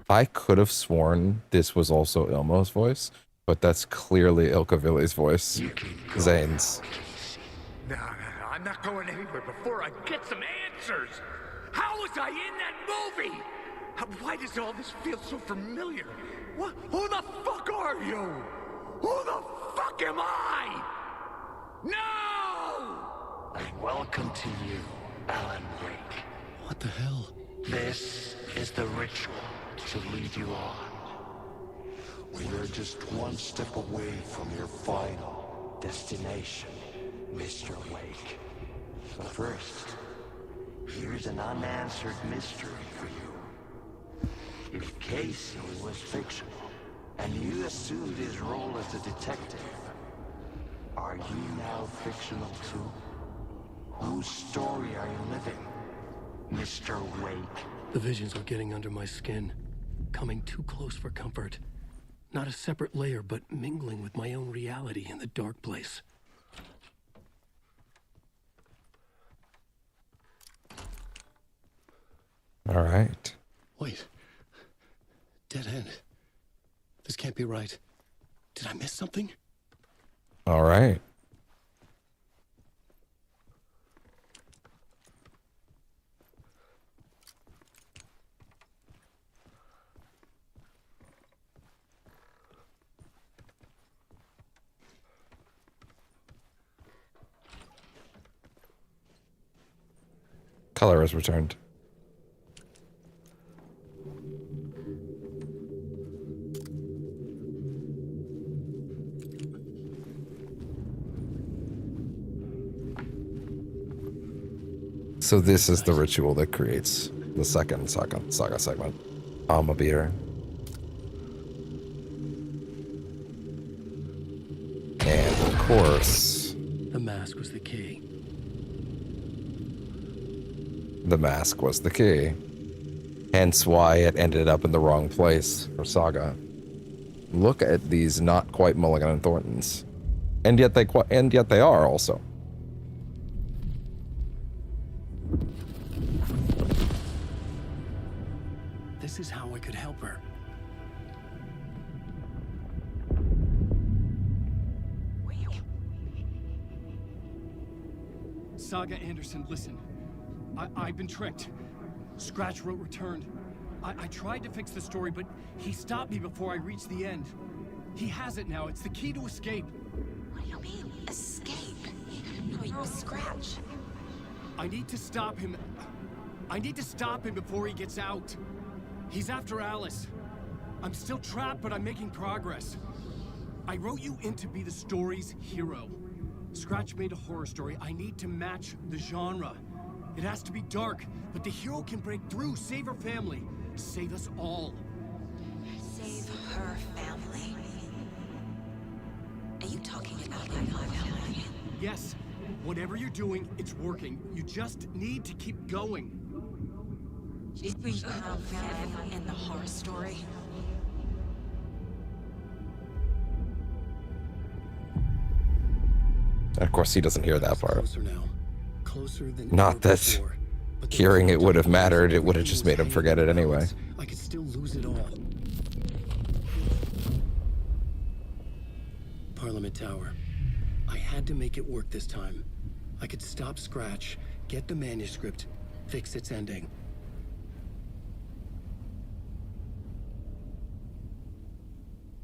I could have sworn this was also Ilmo's voice, but that's clearly Ilkavilli's voice. Zane's. No, I'm not going anywhere before I get some answers. How was I in that movie? Why does all this feel so familiar? What? Who the fuck are you? Who the fuck am I? No! And welcome to you, Alan Wake. What the hell? This is the ritual to lead you on. We're just one step away from your final destination, Mr. Wake. But first, here's an unanswered mystery for you. If Casey was fictional, and you assumed his role as a detective, are you now fictional too? Whose story are you living, Mr. Wake? The visions are getting under my skin, coming too close for comfort. Not a separate layer, but mingling with my own reality in the dark place. All right. Wait. Dead end. This can't be right. Did I miss something? All right. Color is returned. So this is the ritual that creates the second saga segment. A beer. And of course, The mask was the key. the mask was the key. Hence why it ended up in the wrong place for Saga. Look at these not quite Mulligan and Thorntons. And yet they are also. This is how I could help her. Saga Anderson, listen. I've been tricked. Scratch wrote returned. I tried to fix the story, but he stopped me before I reached the end. He has it now. It's the key to escape. What do you mean, escape? No, Scratch. I need to stop him. I need to stop him before he gets out. He's after Alice. I'm still trapped, but I'm making progress. I wrote you in to be the story's hero. Scratch made a horror story. I need to match the genre. It has to be dark, but the hero can break through, save her family, save us all. Save her family? Are you talking about my family? Yes, whatever you're doing, it's working. You just need to keep going. Is her family in the horror story? And of course, he doesn't hear that part. Closer now. Closer than Not ever that before. But hearing it would have mattered. It would have just made him forget it anyway. I could still lose it all. Parliament Tower. I had to make it work this time. I could stop Scratch, get the manuscript, fix its ending.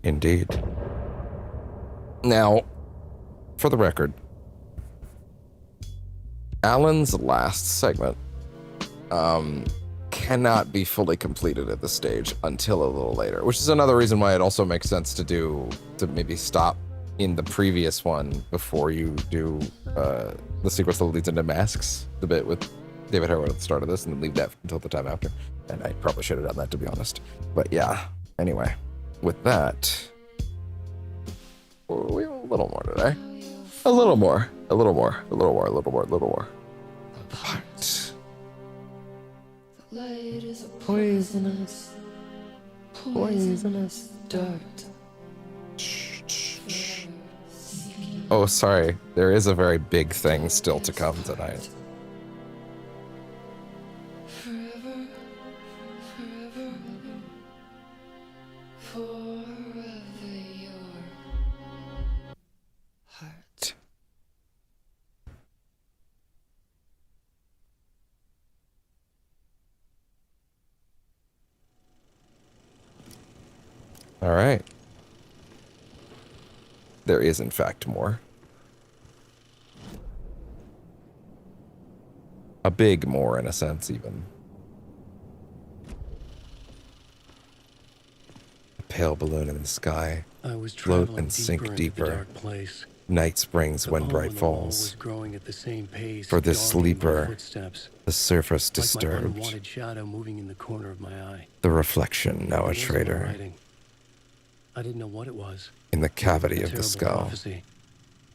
Indeed. Now, for the record, Alan's last segment cannot be fully completed at this stage until a little later, which is another reason why it also makes sense to maybe stop in the previous one before you do the sequence that leads into Masks, the bit with David Harwood at the start of this, and then leave that until the time after. And I probably should have done that, to be honest. But yeah, anyway, with that, we have a little more today. A little more. Part. The light is a poisonous dart. Oh, sorry. There is a very big thing still to come tonight. Forever, your heart. All right. There is, in fact, more. A big more, in a sense, even. A pale balloon in the sky. I was Float traveling and sink into the deeper. dark place. Night springs The when hole bright in the wall falls. was growing at the same pace, For this dogging my sleeper, footsteps, the surface like my disturbed. unwanted shadow moving in the corner of my eye. The reflection, now a It wasn't traitor. writing. I didn't know what it was. In the cavity A of the terrible skull. prophecy.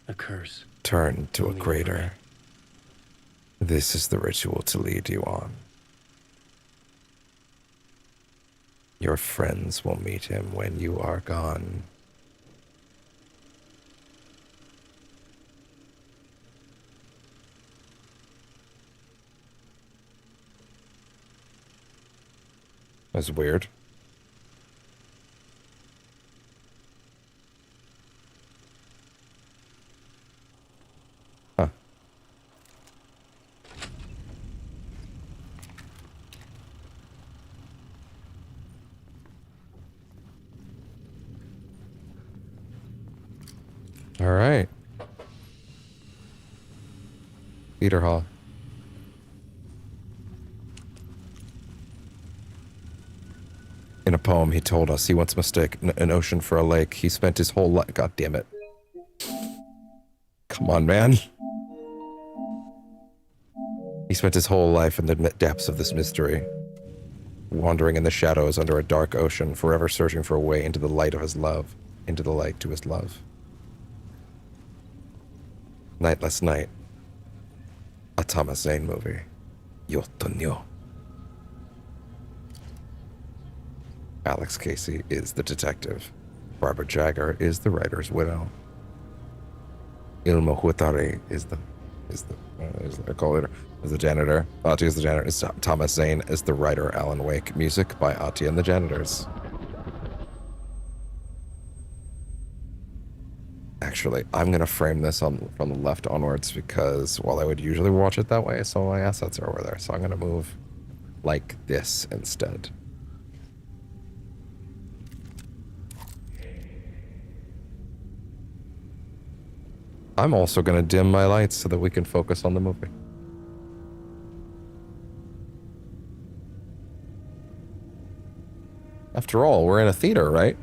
A curse. Turned to a Only crater. This is the ritual to lead you on. Your friends will meet him when you are gone. That's weird. Huh. All right. Theater hall. In a poem, he told us he once mistook an ocean for a lake. He spent his whole life... God damn it. Come on, man. He spent his whole life in the depths of this mystery, wandering in the shadows under a dark ocean, forever searching for a way into the light of his love, into the light to his love. Nightless Night. A Thomas Zane movie. Yötön. Alex Casey is the detective. Barbara Jagger is the writer's widow. Ilmo Huetari is the janitor. Ati is the janitor. Thomas Zane is the writer. Alan Wake. Music by Ati and the Janitors. Actually, I'm gonna frame this from the left onwards because while I would usually watch it that way, some of my assets are over there. So I'm gonna move like this instead. I'm also gonna dim my lights so that we can focus on the movie. After all, we're in a theater, right?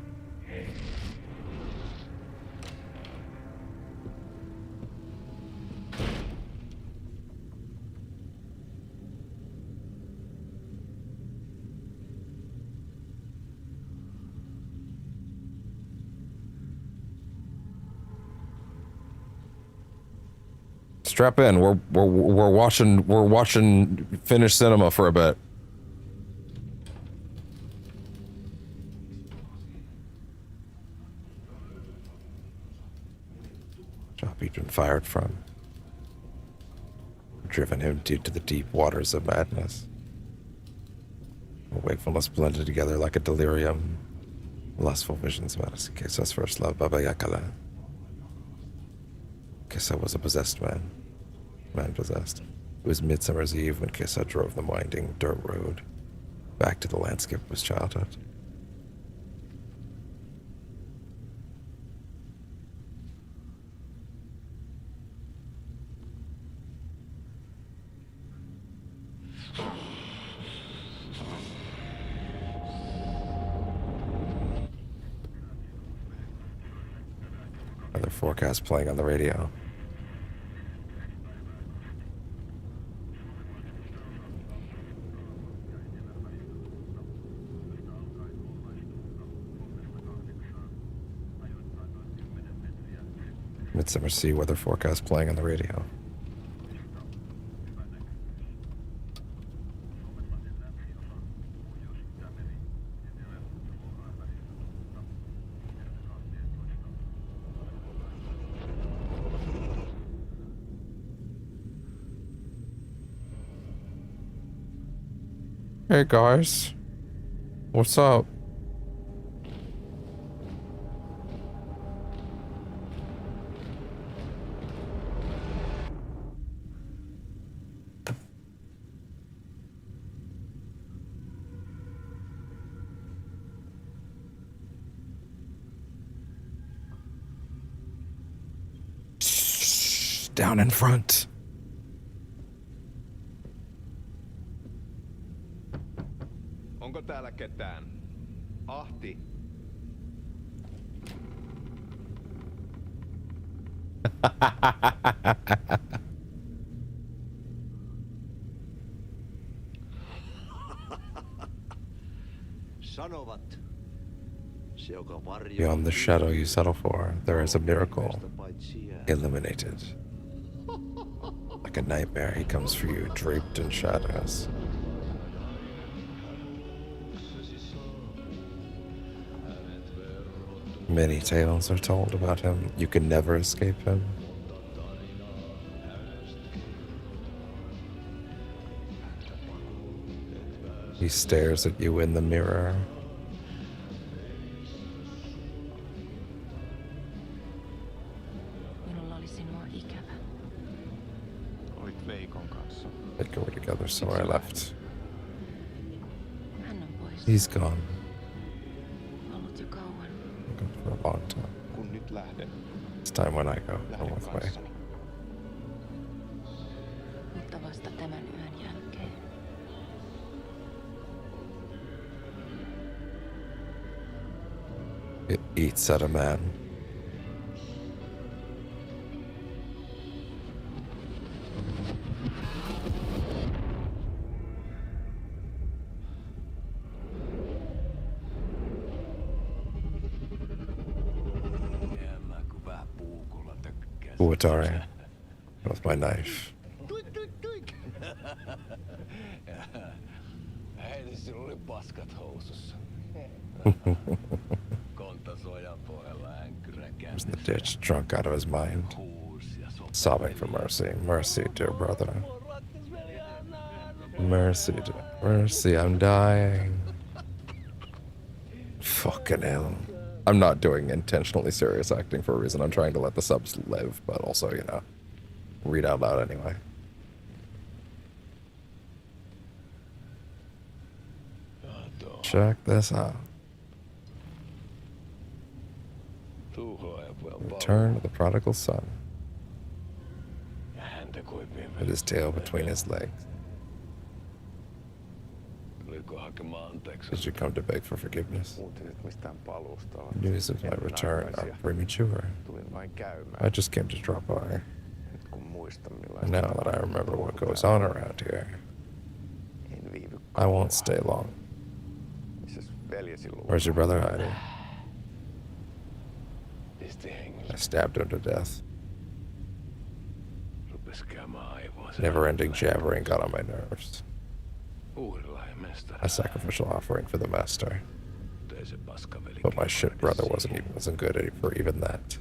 Strap in. We're watching Finnish cinema for a bit. Job he'd been fired from. Driven him to the deep waters of madness. Wakefulness blended together like a delirium. Lustful visions of Madison Quesa's first love, Baba Yakala. Quesa was a possessed man. Man possessed. It was Midsummer's Eve when Quesa drove the winding dirt road back to the landscape of his childhood. Weather forecast playing on the radio. Midsummer Sea weather forecast playing on the radio. Hey guys, what's up? Down in front. Onko täällä ketään? Ahti. Sanovat. Beyond the shadow you settle for, there is a miracle illuminated. Like a nightmare, he comes for you, draped in shadows. Many tales are told about him. You can never escape him. He stares at you in the mirror. They go together, so I left. He's gone. Gone for a long time. It's time when I go. I'm with way. It eats at a man. Atari. With my knife. Hei, sinulla oli paskat housussa. Was in the ditch, drunk out of his mind. Sobbing for mercy. Mercy, dear brother. Mercy, mercy, I'm dying. Fucking hell. I'm not doing intentionally serious acting for a reason. I'm trying to let the subs live, but also, you know, read out loud anyway. Check this out. Return of the prodigal son. With his tail between his legs. Did you come to beg for forgiveness? News of my return are premature. I just came to drop by. And now that I remember what goes on around here, I won't stay long. Where's your brother hiding? I stabbed him to death. Never-ending jabbering got on my nerves. A sacrificial offering for the master. But my shit brother wasn't good for even that.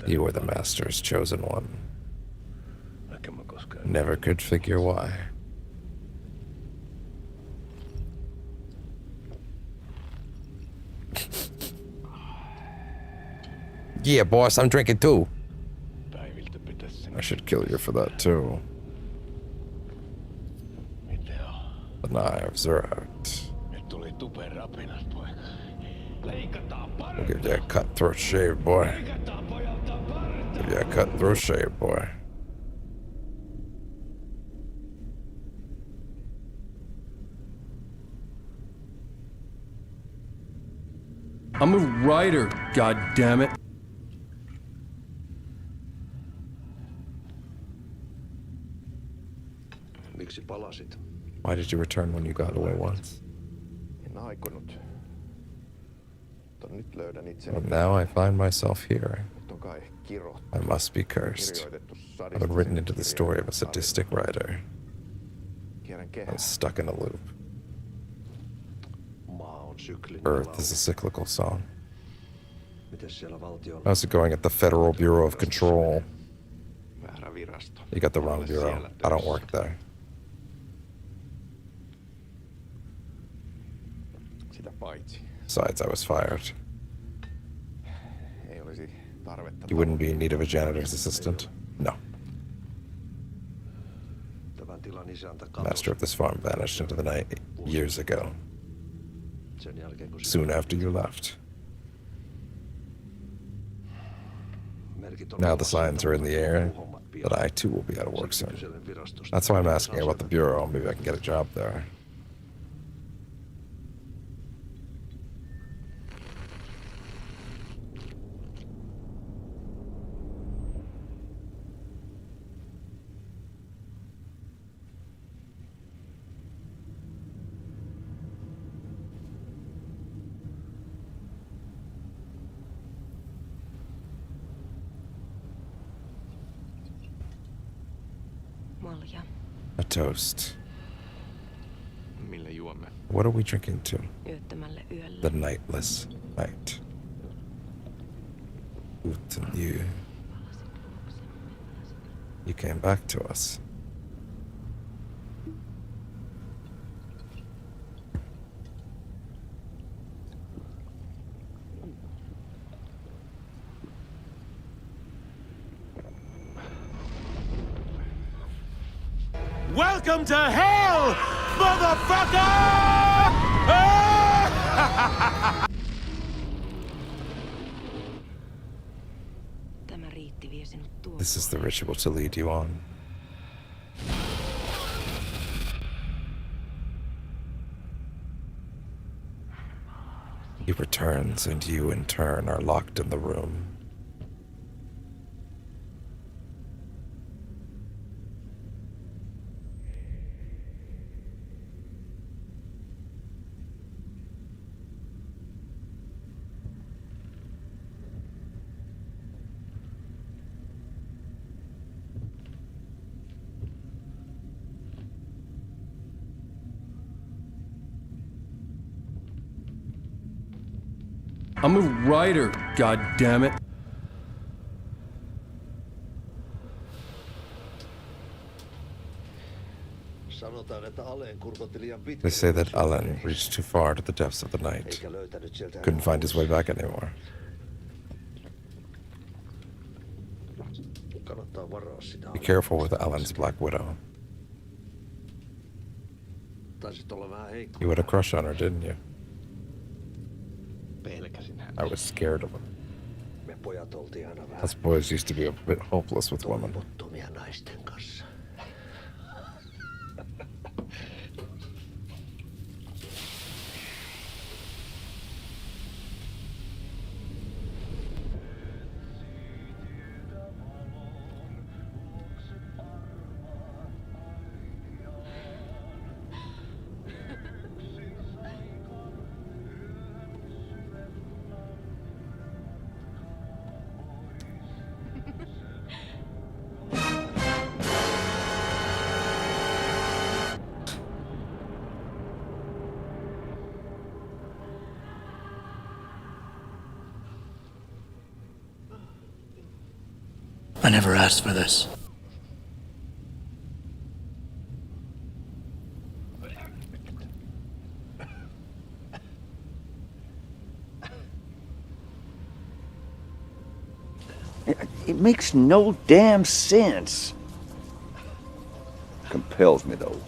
You were the master's chosen one. Never could figure why. Yeah, boss, I'm drinking too. I should kill you for that too. The knives are out. We'll give you a cutthroat shave, boy. Give you a cutthroat shave, boy. I'm a writer, goddammit. Why did you return when you got away once? Well, now I find myself here. I must be cursed. I've been written into the story of a sadistic writer. I'm stuck in a loop. Earth is a cyclical song. How's it going at the Federal Bureau of Control? You got the wrong bureau. I don't work there. Besides, I was fired. You wouldn't be in need of a janitor's assistant? No. Master of this farm vanished into the night years ago. Soon after you left. Now the signs are in the air that I too will be out of work soon. That's why I'm asking about the bureau. Maybe I can get a job there. A toast. What are we drinking to? The nightless night. Yötön. You came back to us. Welcome to hell, motherfucker! This is the ritual to lead you on. He returns, and you, in turn, are locked in the room. I'm a writer, god damn it. They say that Alan reached too far to the depths of the night. Couldn't find his way back anymore. Be careful with Alan's Black Widow. You had a crush on her, didn't you? I was scared of him. Us boys used to be a bit hopeless with women. I never asked for this. It makes no damn sense. Compels me, though.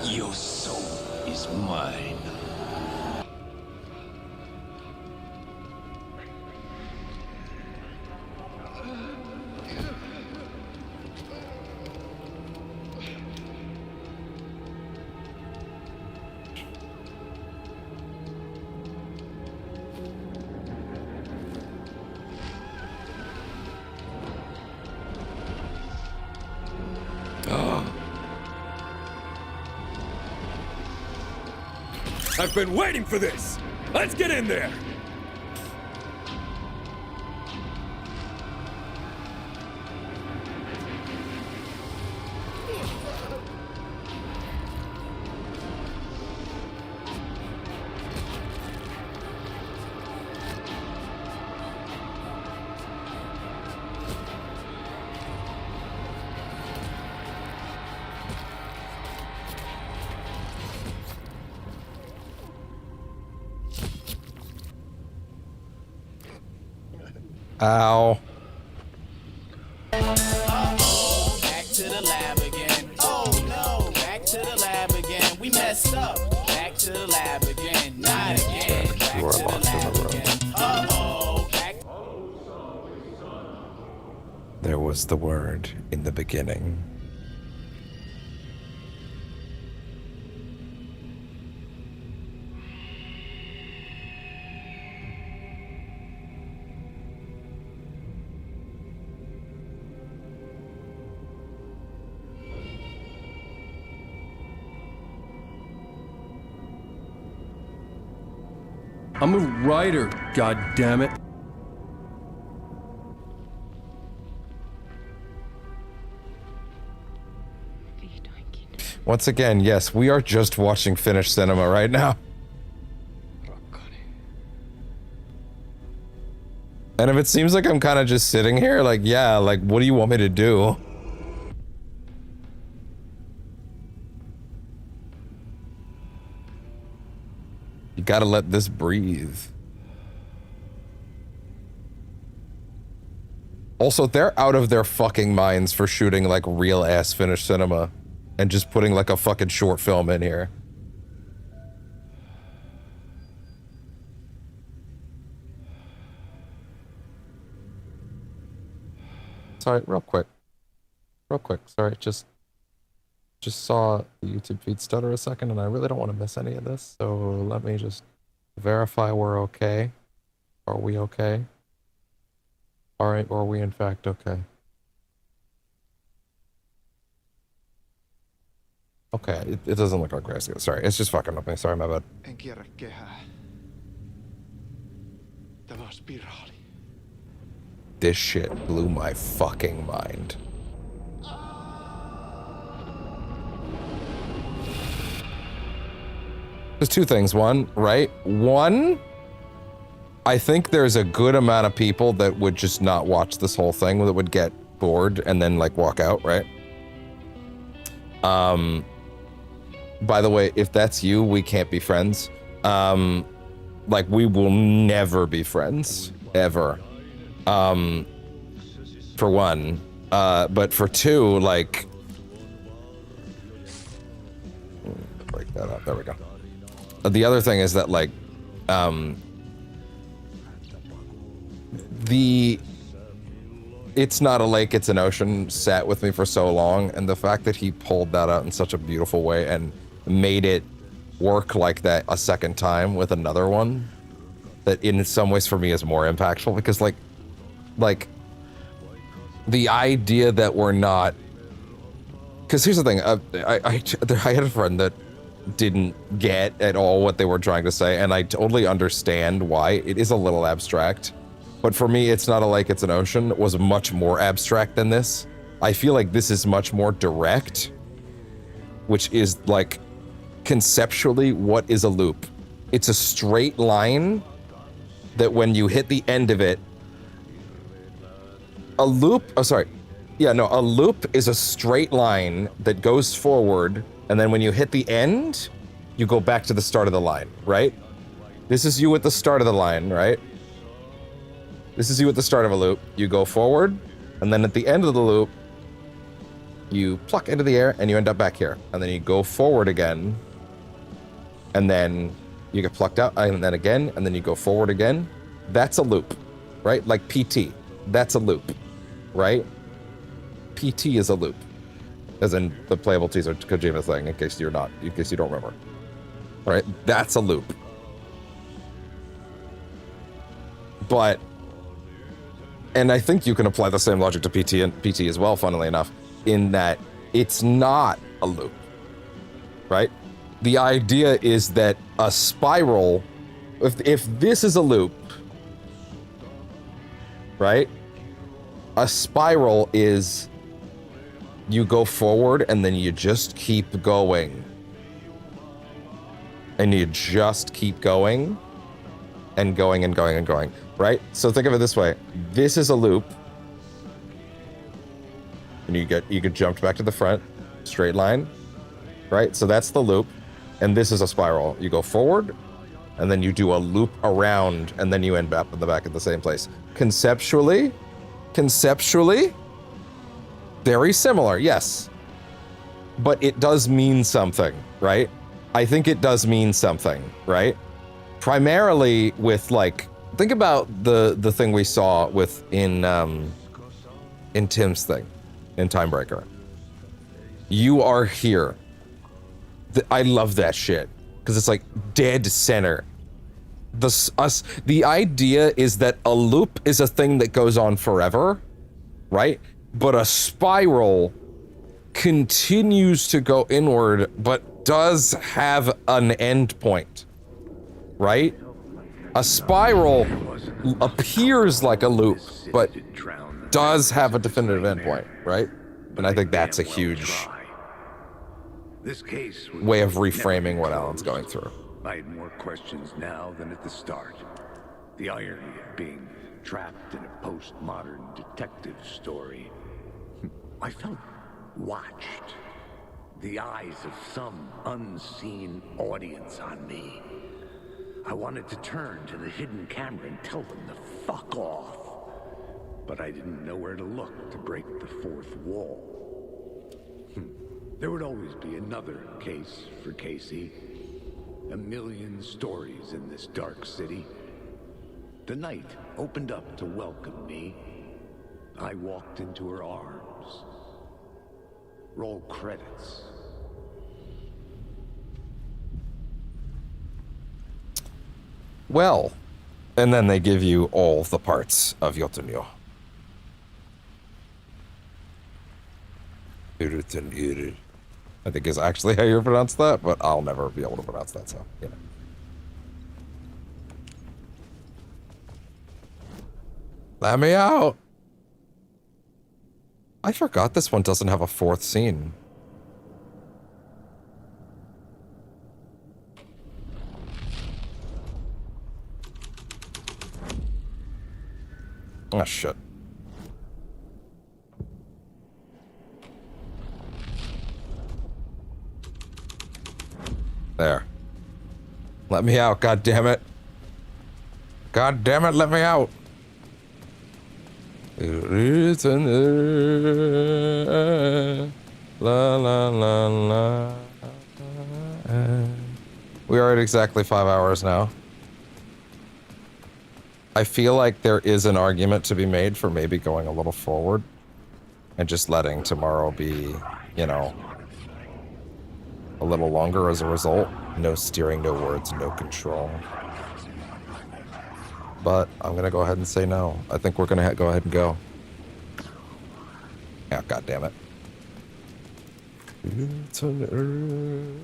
Your soul is mine. I've been waiting for this! Let's get in there! Ow. Uh-oh, back to the lab again. Oh no, back to the lab again. We messed up. Back to the lab again. Not again. Back You are to the locked in lab the room. again. Uh-oh, back. There was the word in the beginning. I'm a writer, god damn it. Once again, yes, we are just watching finished cinema right now. And if it seems like I'm kind of just sitting here, like, yeah, like, what do you want me to do? You gotta let this breathe. Also, they're out of their fucking minds for shooting, like, real-ass finished cinema. And just putting, like, a fucking short film in here. Sorry, real quick. Sorry, just... just saw the YouTube feed stutter a second, and I really don't want to miss any of this. So let me just verify we're okay. Are we okay? All right, are we in fact okay? Okay, it doesn't look like crazy. Sorry, it's just fucking with me. Sorry, my bad. En kierrä kehää. Tämä on spiraali. This shit blew my fucking mind. There's two things. One, right? One, I think there's a good amount of people that would just not watch this whole thing, that would get bored and then like walk out, right? By the way, if that's you, we can't be friends. Like we will never be friends, ever. For one, but for two, like, break that up. There we go. The other thing is that, like, it's not a lake, it's an ocean sat with me for so long, and the fact that he pulled that out in such a beautiful way and made it work like that a second time with another one, that in some ways for me is more impactful, because like the idea that we're not, because here's the thing, I had a friend that didn't get at all what they were trying to say, and I totally understand why. It is a little abstract, but for me, it's not a lake, it's an ocean. It was much more abstract than this. I feel like this is much more direct, which is like conceptually, what is a loop? It's a straight line that when you hit the end of it, a loop is a straight line that goes forward, and then when you hit the end, you go back to the start of the line, right? This is you at the start of the line, right? This is you at the start of a loop. You go forward, and then at the end of the loop, you pluck into the air, and you end up back here. And then you go forward again, and then you get plucked out, and then again, and then you go forward again. That's a loop, right? Like PT, that's a loop, right? PT is a loop, as in the playable teaser Kojima thing, in case you don't remember. All right, that's a loop. But, and I think you can apply the same logic to PT as well, funnily enough, in that it's not a loop, right? The idea is that a spiral, if this is a loop, right? A spiral is you go forward and then you just keep going. And you just keep going and going and going and going, right? So think of it this way. This is a loop. And you get jumped back to the front, straight line, right? So that's the loop. And this is a spiral. You go forward, and then you do a loop around, and then you end up in the back at the same place. Conceptually, very similar, yes. But it does mean something, right? I think it does mean something, right? Primarily with, like, think about the thing we saw with in Tim's thing, in Timebreaker. You are here. I love that shit, because it's like dead center. The idea is that a loop is a thing that goes on forever, right? But a spiral continues to go inward, but does have an end point, right? A spiral appears like a loop, but does have a definitive endpoint, right? And I think that's a huge way of reframing what Alan's going through. I had more questions now than at the start. The irony of being trapped in a postmodern detective story. I felt watched. The eyes of some unseen audience on me. I wanted to turn to the hidden camera and tell them to fuck off. But I didn't know where to look to break the fourth wall. There would always be another case for Casey. A million stories in this dark city. The night opened up to welcome me. I walked into her arms. Roll credits. Well, and then they give you all the parts of Yötön. I think is actually how you pronounce that, but I'll never be able to pronounce that, so, you know. Let me out! I forgot this one doesn't have a fourth scene. Oh, shit. There. Let me out, god damn it. God damn it, let me out. La la la la. We are at exactly 5 hours now. I feel like there is an argument to be made for maybe going a little forward and just letting tomorrow be, you know, a little longer as a result. No steering, no words, no control. But I'm gonna go ahead and say no. I think we're gonna go ahead and go. Yeah, god damn it. It's an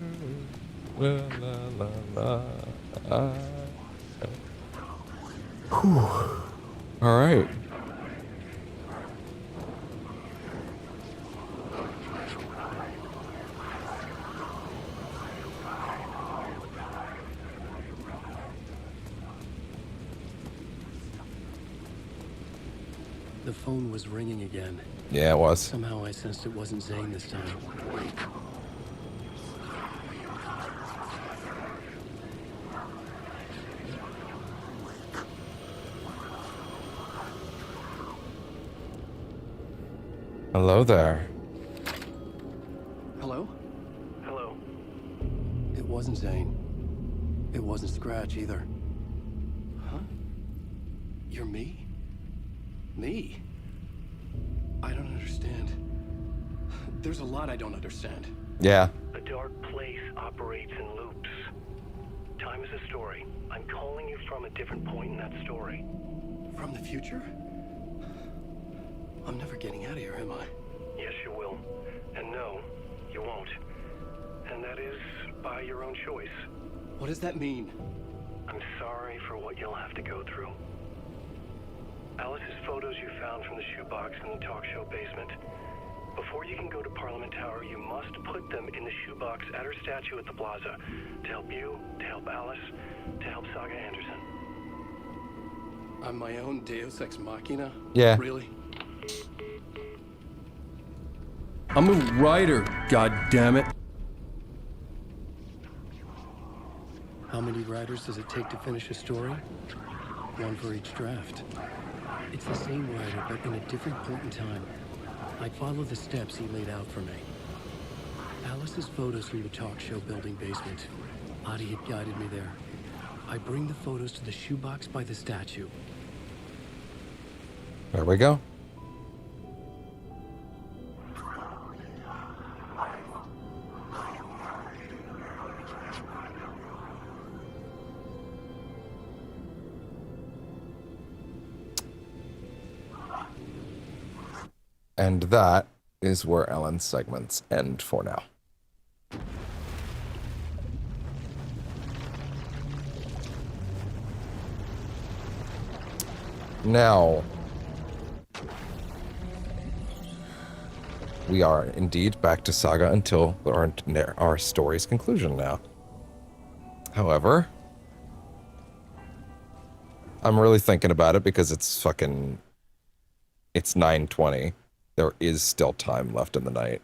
la la la la. All right. The phone was ringing again. Yeah, it was. Somehow I sensed it wasn't Zane this time. Hello there. Hello? Hello. It wasn't Zane. It wasn't Scratch either. Huh? You're me? Me? I don't understand. There's a lot I don't understand. Yeah. A dark place operates in loops. Time is a story. I'm calling you from a different point in that story. From the future? I'm never getting out of here, am I? Yes, you will. And no, you won't. And that is by your own choice. What does that mean? I'm sorry for what you'll have to go through. Alice's photos you found from the shoebox in the talk show basement. Before you can go to Parliament Tower, you must put them in the shoebox at her statue at the plaza. To help you, to help Alice, to help Saga Anderson. I'm my own Deus Ex Machina? Yeah. Really? I'm a writer, goddammit. How many writers does it take to finish a story? One for each draft. It's the same writer, but in a different point in time. I'd follow the steps he laid out for me. Alice's photos from the talk show building basement. Adi had guided me there. I bring the photos to the shoebox by the statue. There we go. And that is where Ellen's segments end for now. Now, we are indeed back to Saga until our story's conclusion now. However, I'm really thinking about it because it's 9:20. There is still time left in the night.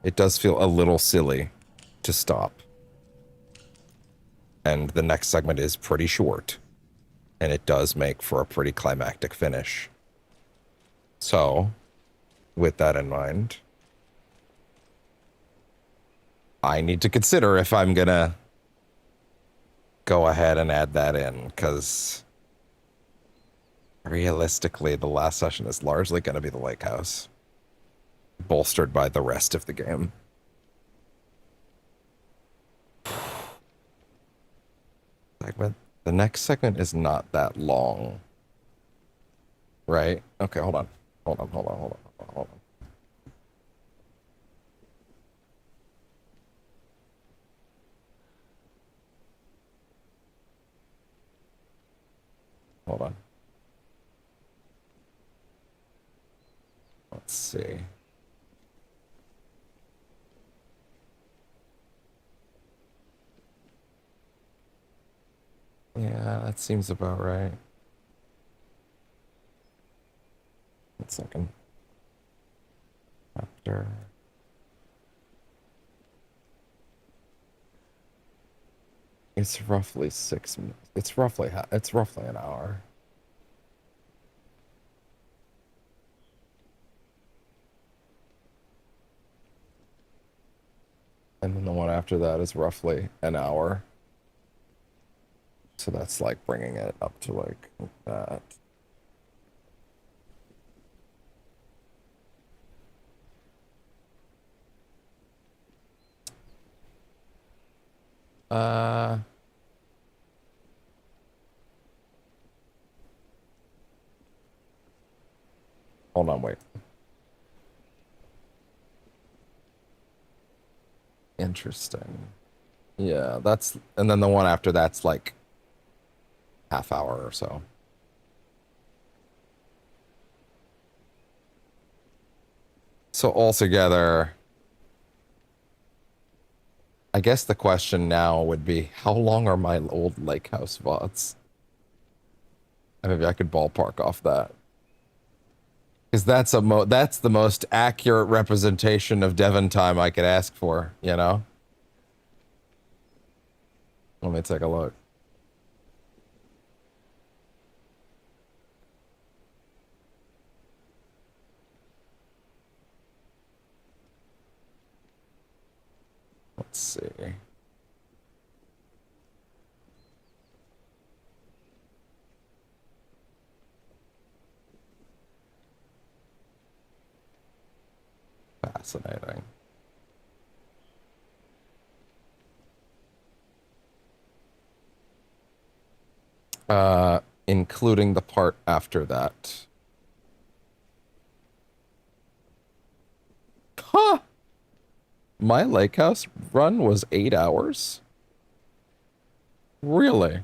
It does feel a little silly to stop. And the next segment is pretty short. And it does make for a pretty climactic finish. So, with that in mind, I need to consider if I'm gonna go ahead and add that in, because Realistically, the last session is largely going to be the lake house, bolstered by the rest of the game. Segment. The next segment is not that long, right? Okay, hold on. Hold on. Hold on. Let's see. Yeah, that seems about right. 1 second. After. It's roughly 6 minutes. It's roughly an hour. And then the one after that is roughly an hour. So that's like bringing it up to like that. Hold on, wait. Interesting. Yeah, that's, and then the one after that's like half hour or so. So altogether, I guess the question now would be, how long are my old lake house VODs? Maybe I could ballpark off that. Because that's the most accurate representation of Devon time I could ask for, you know? Let me take a look. Let's see. Fascinating. Including the part after that. Huh! My lake house run was 8 hours? Really?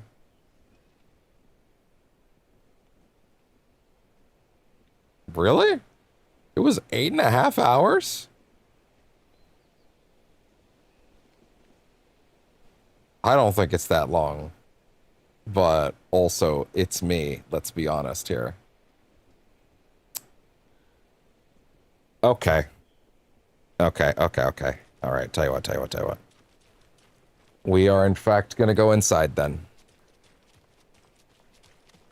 Really? It was 8.5 hours? I don't think it's that long. But also, it's me. Let's be honest here. Okay. Okay. All right, tell you what. We are in fact gonna go inside then.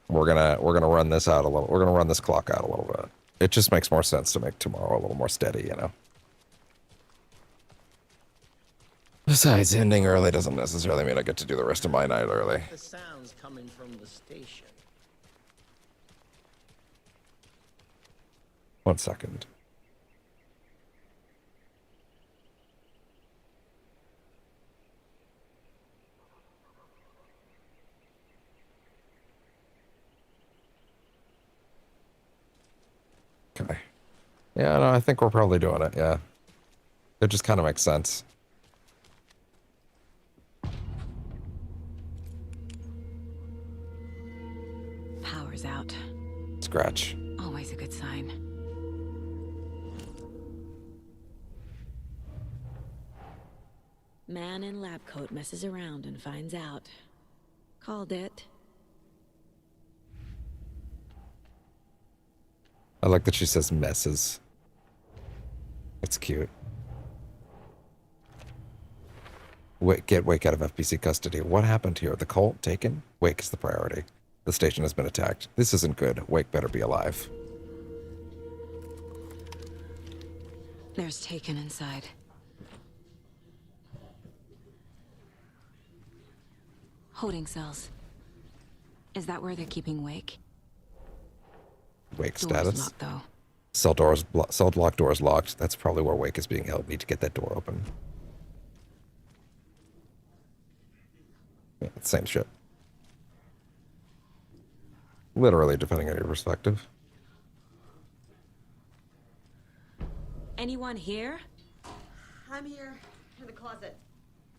We're gonna run this out a little. We're gonna run this clock out a little bit. It just makes more sense to make tomorrow a little more steady, you know. Besides, ending early doesn't necessarily mean I get to do the rest of my night early. The sounds coming from the station. 1 second. Okay. Yeah, no, I think we're probably doing it, yeah. It just kind of makes sense. Power's out. Scratch. Always a good sign. Man in lab coat messes around and finds out. Called it. I like that she says messes. It's cute. Get Wake out of FBC custody. What happened here? The cult taken? Wake is the priority. The station has been attacked. This isn't good. Wake better be alive. There's Taken inside. Holding cells. Is that where they're keeping Wake? Wake Door's status. locked, though. Cell block door is locked. That's probably where Wake is being held. Need to get that door open. Yeah, it's the same shit. Literally, depending on your perspective. Anyone here? I'm here in the closet.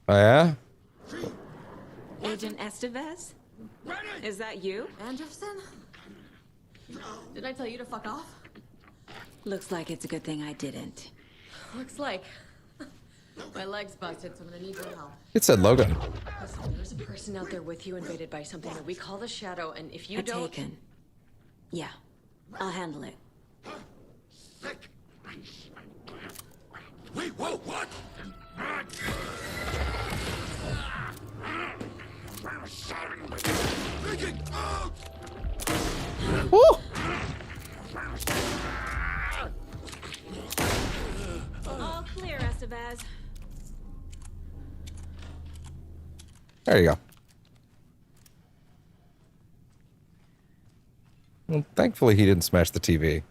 Oh, yeah? Agent Estevez? Is that you? Anderson? Didn't I tell you to fuck off? Looks like it's a good thing I didn't. Looks like. My leg's busted, so I'm gonna need your help. It said Logan. Listen, there's a person out there with you invaded by something that we call the Shadow, and if you don't... Taken. Yeah, I'll handle it. Wait, whoa, what? Woo! All clear, Estevez. There you go. Well, thankfully he didn't smash the TV.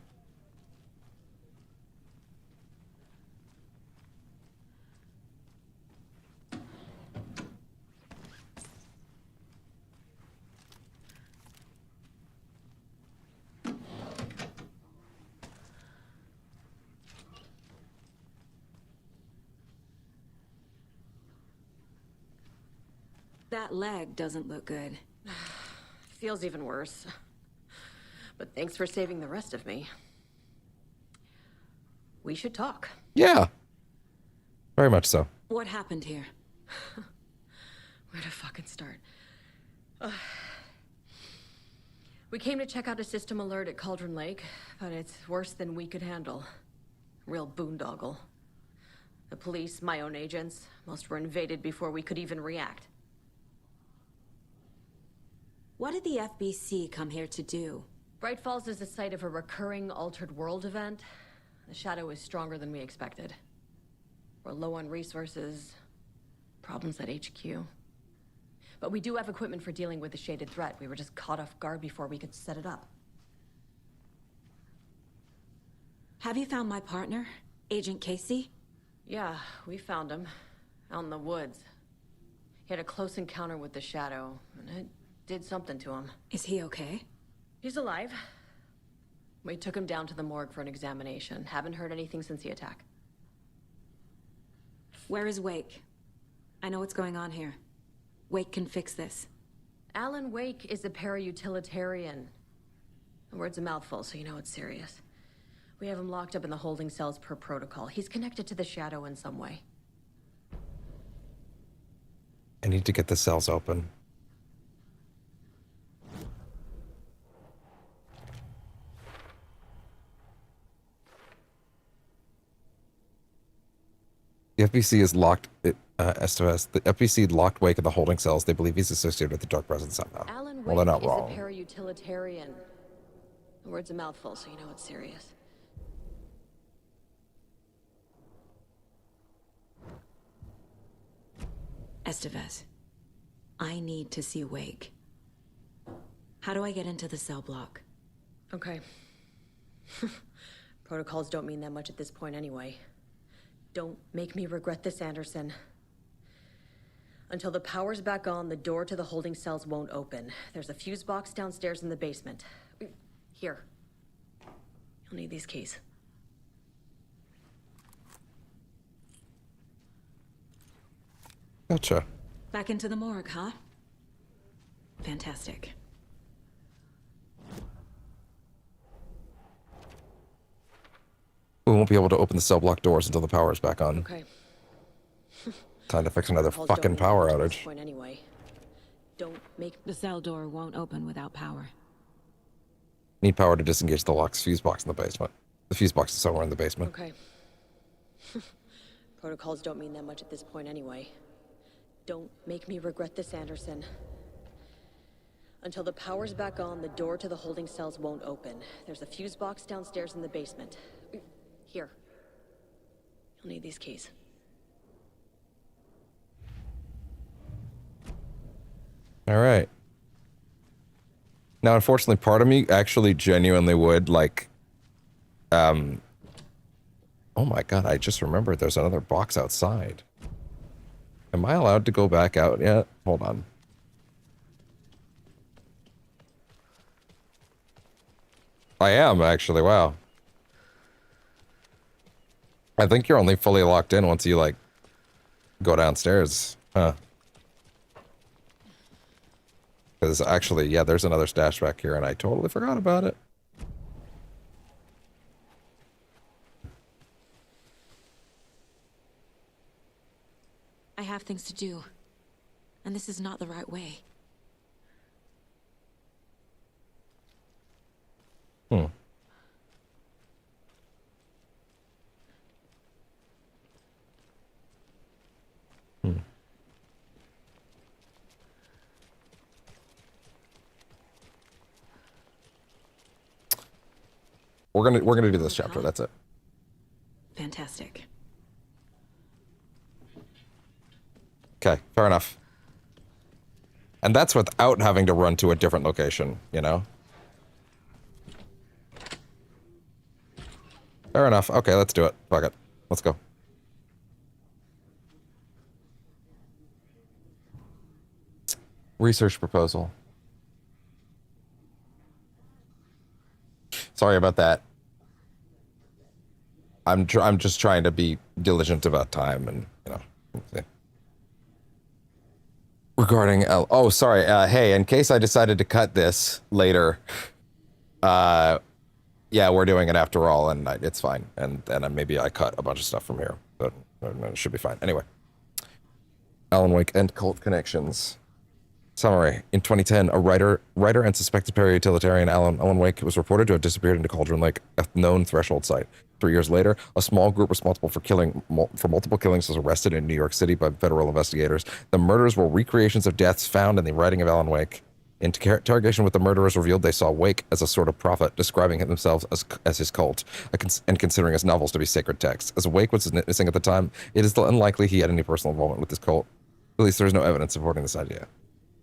That leg doesn't look good. Feels even worse. But thanks for saving the rest of me. We should talk. Yeah. Very much so. What happened here? Where to fucking start? We came to check out a system alert at Cauldron Lake, but it's worse than we could handle. Real boondoggle. The police, my own agents, most were invaded before we could even react. What did the FBC come here to do? Bright Falls is the site of a recurring altered world event. The Shadow is stronger than we expected. We're low on resources, problems at HQ. But we do have equipment for dealing with the shaded threat. We were just caught off guard before we could set it up. Have you found my partner, Agent Casey? Yeah, we found him. Out in the woods. He had a close encounter with the Shadow, and it did something to him. Is he okay? He's alive. We took him down to the morgue for an examination. Haven't heard anything since the attack. Where is Wake? I know what's going on here. Wake can fix this. Alan Wake is a para-utilitarian. The word's a mouthful, so you know it's serious. We have him locked up in the holding cells per protocol. He's connected to the Shadow in some way. I need to get the cells open. The FBC is locked. Estevez. The FBC locked Wake in the holding cells. They believe he's associated with the dark presence somehow. Alan Wake Well, they're not is wrong. a para-utilitarian. The word's a mouthful, so you know it's serious. Estevez, I need to see Wake. How do I get into the cell block? Okay. Protocols don't mean that much at this point anyway. Don't make me regret this, Anderson. Until the power's back on, the door to the holding cells won't open. There's a fuse box downstairs in the basement. Here. You'll need these keys. Gotcha. Back into the morgue, huh? Fantastic. We won't be able to open the cell block doors until the power is back on. Okay. Time to fix another Protocols fucking don't mean power much at this outage. point anyway. Don't make The cell door won't open without power. Need power to disengage the lock's fuse box in the basement. The fuse box is somewhere in the basement. Okay. Protocols don't mean that much at this point anyway. Don't make me regret this, Anderson. Until the power's back on, the door to the holding cells won't open. There's a fuse box downstairs in the basement. Here. You'll need these keys. All right. Now, unfortunately, part of me actually genuinely would like, oh my god, I just remembered there's another box outside. Am I allowed to go back out yet? Hold on. I am, actually, wow. I think you're only fully locked in once you, like, go downstairs. Huh. Because actually, yeah, there's another stash back here, and I totally forgot about it. I have things to do, and this is not the right way. Hmm. Hmm. We're gonna do this chapter. That's it. Fantastic. Okay, fair enough. And that's without having to run to a different location, you know? Fair enough. Okay, let's do it. Fuck it. Let's go. Research proposal. Sorry about that. I'm just trying to be diligent about time and, you know. Okay. Regarding oh, sorry. Hey, in case I decided to cut this later, yeah, we're doing it after all, and it's fine. And maybe I cut a bunch of stuff from here, but it should be fine. Anyway, Alan Wake and cult connections. Summary: in 2010, a writer and suspected para-utilitarian Alan Wake was reported to have disappeared into Cauldron Lake, a known threshold site. 3 years later, a small group responsible for multiple killings was arrested in New York City by federal investigators. The murders were recreations of deaths found in the writing of Alan Wake. Interrogation with the murderers revealed they saw Wake as a sort of prophet, describing themselves as his cult, and considering his novels to be sacred texts. As Wake was missing at the time, it is unlikely he had any personal involvement with this cult. At least there is no evidence supporting this idea.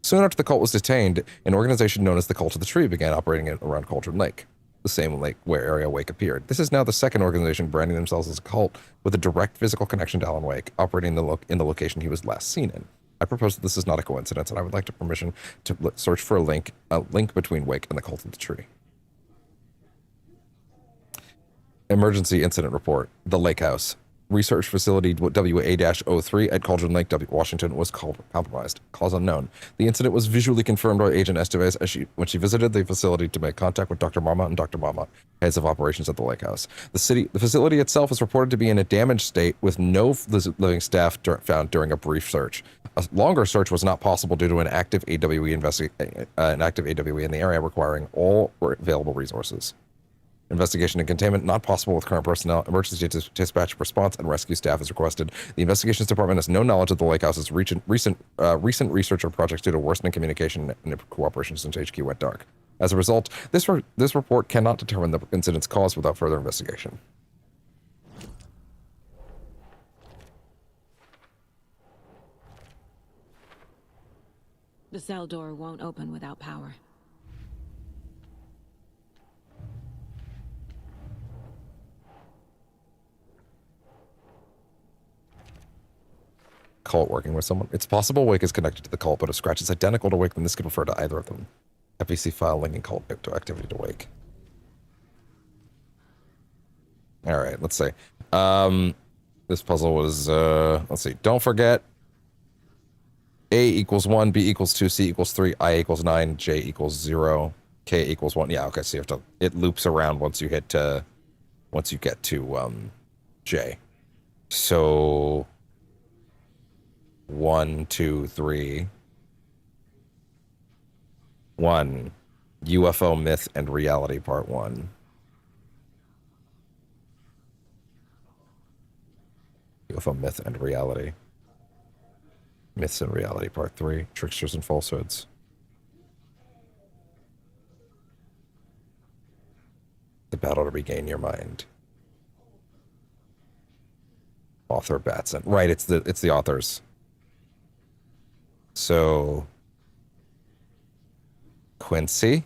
Soon after the cult was detained, an organization known as the Cult of the Tree began operating around Cauldron Lake, the same lake where area Wake appeared. This is now the second organization branding themselves as a cult with a direct physical connection to Alan Wake, operating in the location he was last seen in. I propose that this is not a coincidence, and I would like to permission to search for a link between Wake and the Cult of the Tree. Emergency incident report. The Lake House. Research facility WA-03 at Cauldron Lake, Washington was compromised. Cause unknown. The incident was visually confirmed by Agent Estevez when she visited the facility to make contact with Dr. Mama and Dr. Mama, heads of operations at the Lake House. The facility itself is reported to be in a damaged state with no living staff found during a brief search. A longer search was not possible due to an active AWE in the area requiring all available resources. Investigation and containment not possible with current personnel. Emergency dispatch response and rescue staff is requested. The investigations department has no knowledge of the Lake House's recent research or projects due to worsening communication and cooperation since HQ went dark. As a result, this report cannot determine the incident's cause without further investigation. The cell door won't open without power. Cult working with someone. It's possible Wake is connected to the cult, but if Scratch is identical to Wake, then this could refer to either of them. FEC file linking cult activity to Wake. All right, let's see. This puzzle was, let's see. Don't forget, A equals 1, B equals 2, C equals 3, I equals 9, J equals 0, K equals 1. Yeah, okay, so you have to, it loops around once you get to J. So 1, 2, 3. 1. UFO Myth and Reality Part 1. UFO Myth and Reality. Myths and Reality Part 3. Tricksters and Falsehoods. The Battle to Regain Your Mind. Author Batson. Right, it's the authors. So Quincy,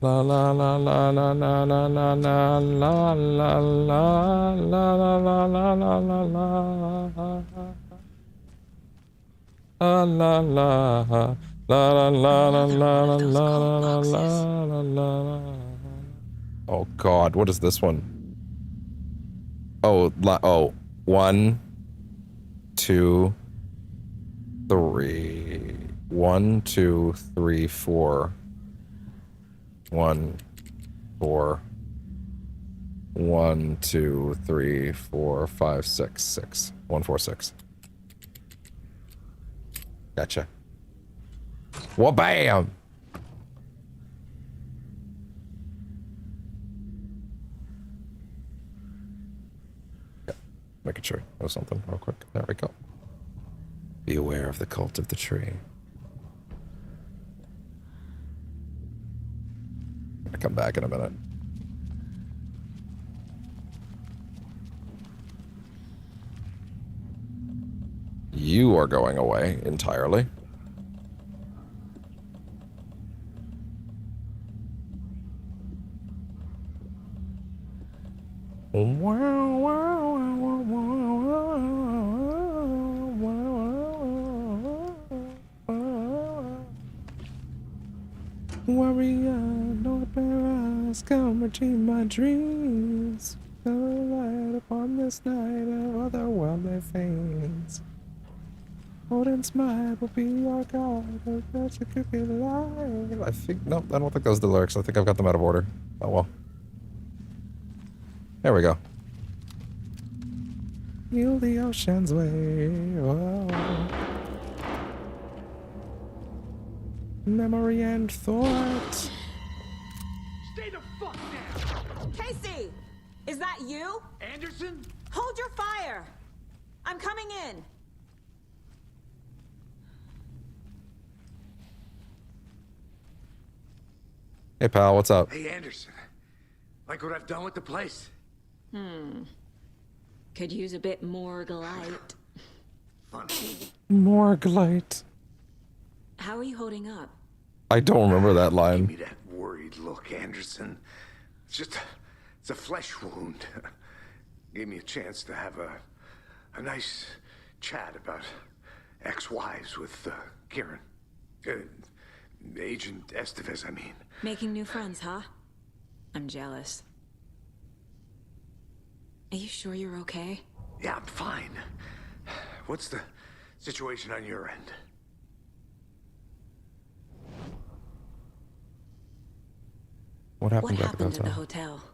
La la la la la la la la la la la la la la la la la la la. La la la la la la la la la la la. Oh God, what is this one? Oh, oh, 1, 2, 3. 1, 2, 3, 4. 1, 4. 1, 2, 3, 4, 5, 6, 6. 1, 4, 6. Gotcha. Well, bam! Yeah, making sure I know something real quick. There we go. Be aware of the cult of the tree. I'm gonna come back in a minute. You are going away entirely. Warrior, North Paris, come retrieve my dreams. The light upon this night of otherworldly things. Odin's might will be our god. That's a cookie life. I think, no, I don't think those are the lyrics. I think I've got them out of order. Oh well. There we go. Heal the ocean's way. Whoa. Memory and thought. Stay the fuck down! Casey! Is that you? Anderson? Hold your fire! I'm coming in. Hey pal, what's up? Hey, Anderson. Like what I've done with the place? Could use a bit more light. Morgue light. How are you holding up? I don't remember that Give line. me that worried look, Anderson. It's a flesh wound. Gave me a chance to have a nice chat about ex-wives with Kieran. Agent Estevez, I mean. Making new friends, huh? I'm jealous. Are you sure you're okay? Yeah, I'm fine. What's the situation on your end? What happened back at the Happened at the hotel? hotel?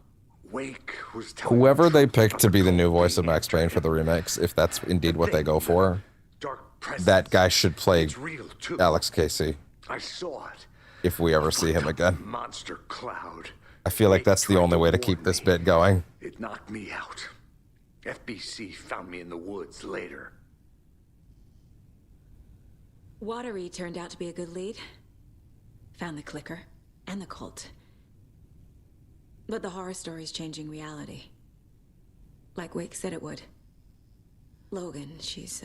Wake was telling Whoever the they truth picked about to the be the new cold voice of being Max Payne for the remix, if that's indeed what they go for, dark presence. that guy should play It's real too. Alex Casey I saw it. if we ever see him again. Monster cloud. I feel like that's the tried only to way to warn keep this me. bit going. It knocked me out. FBC found me in the woods later. Watery turned out to be a good lead. Found the clicker and the cult. But the horror story's changing reality. Like Wake said it would. Logan, she's,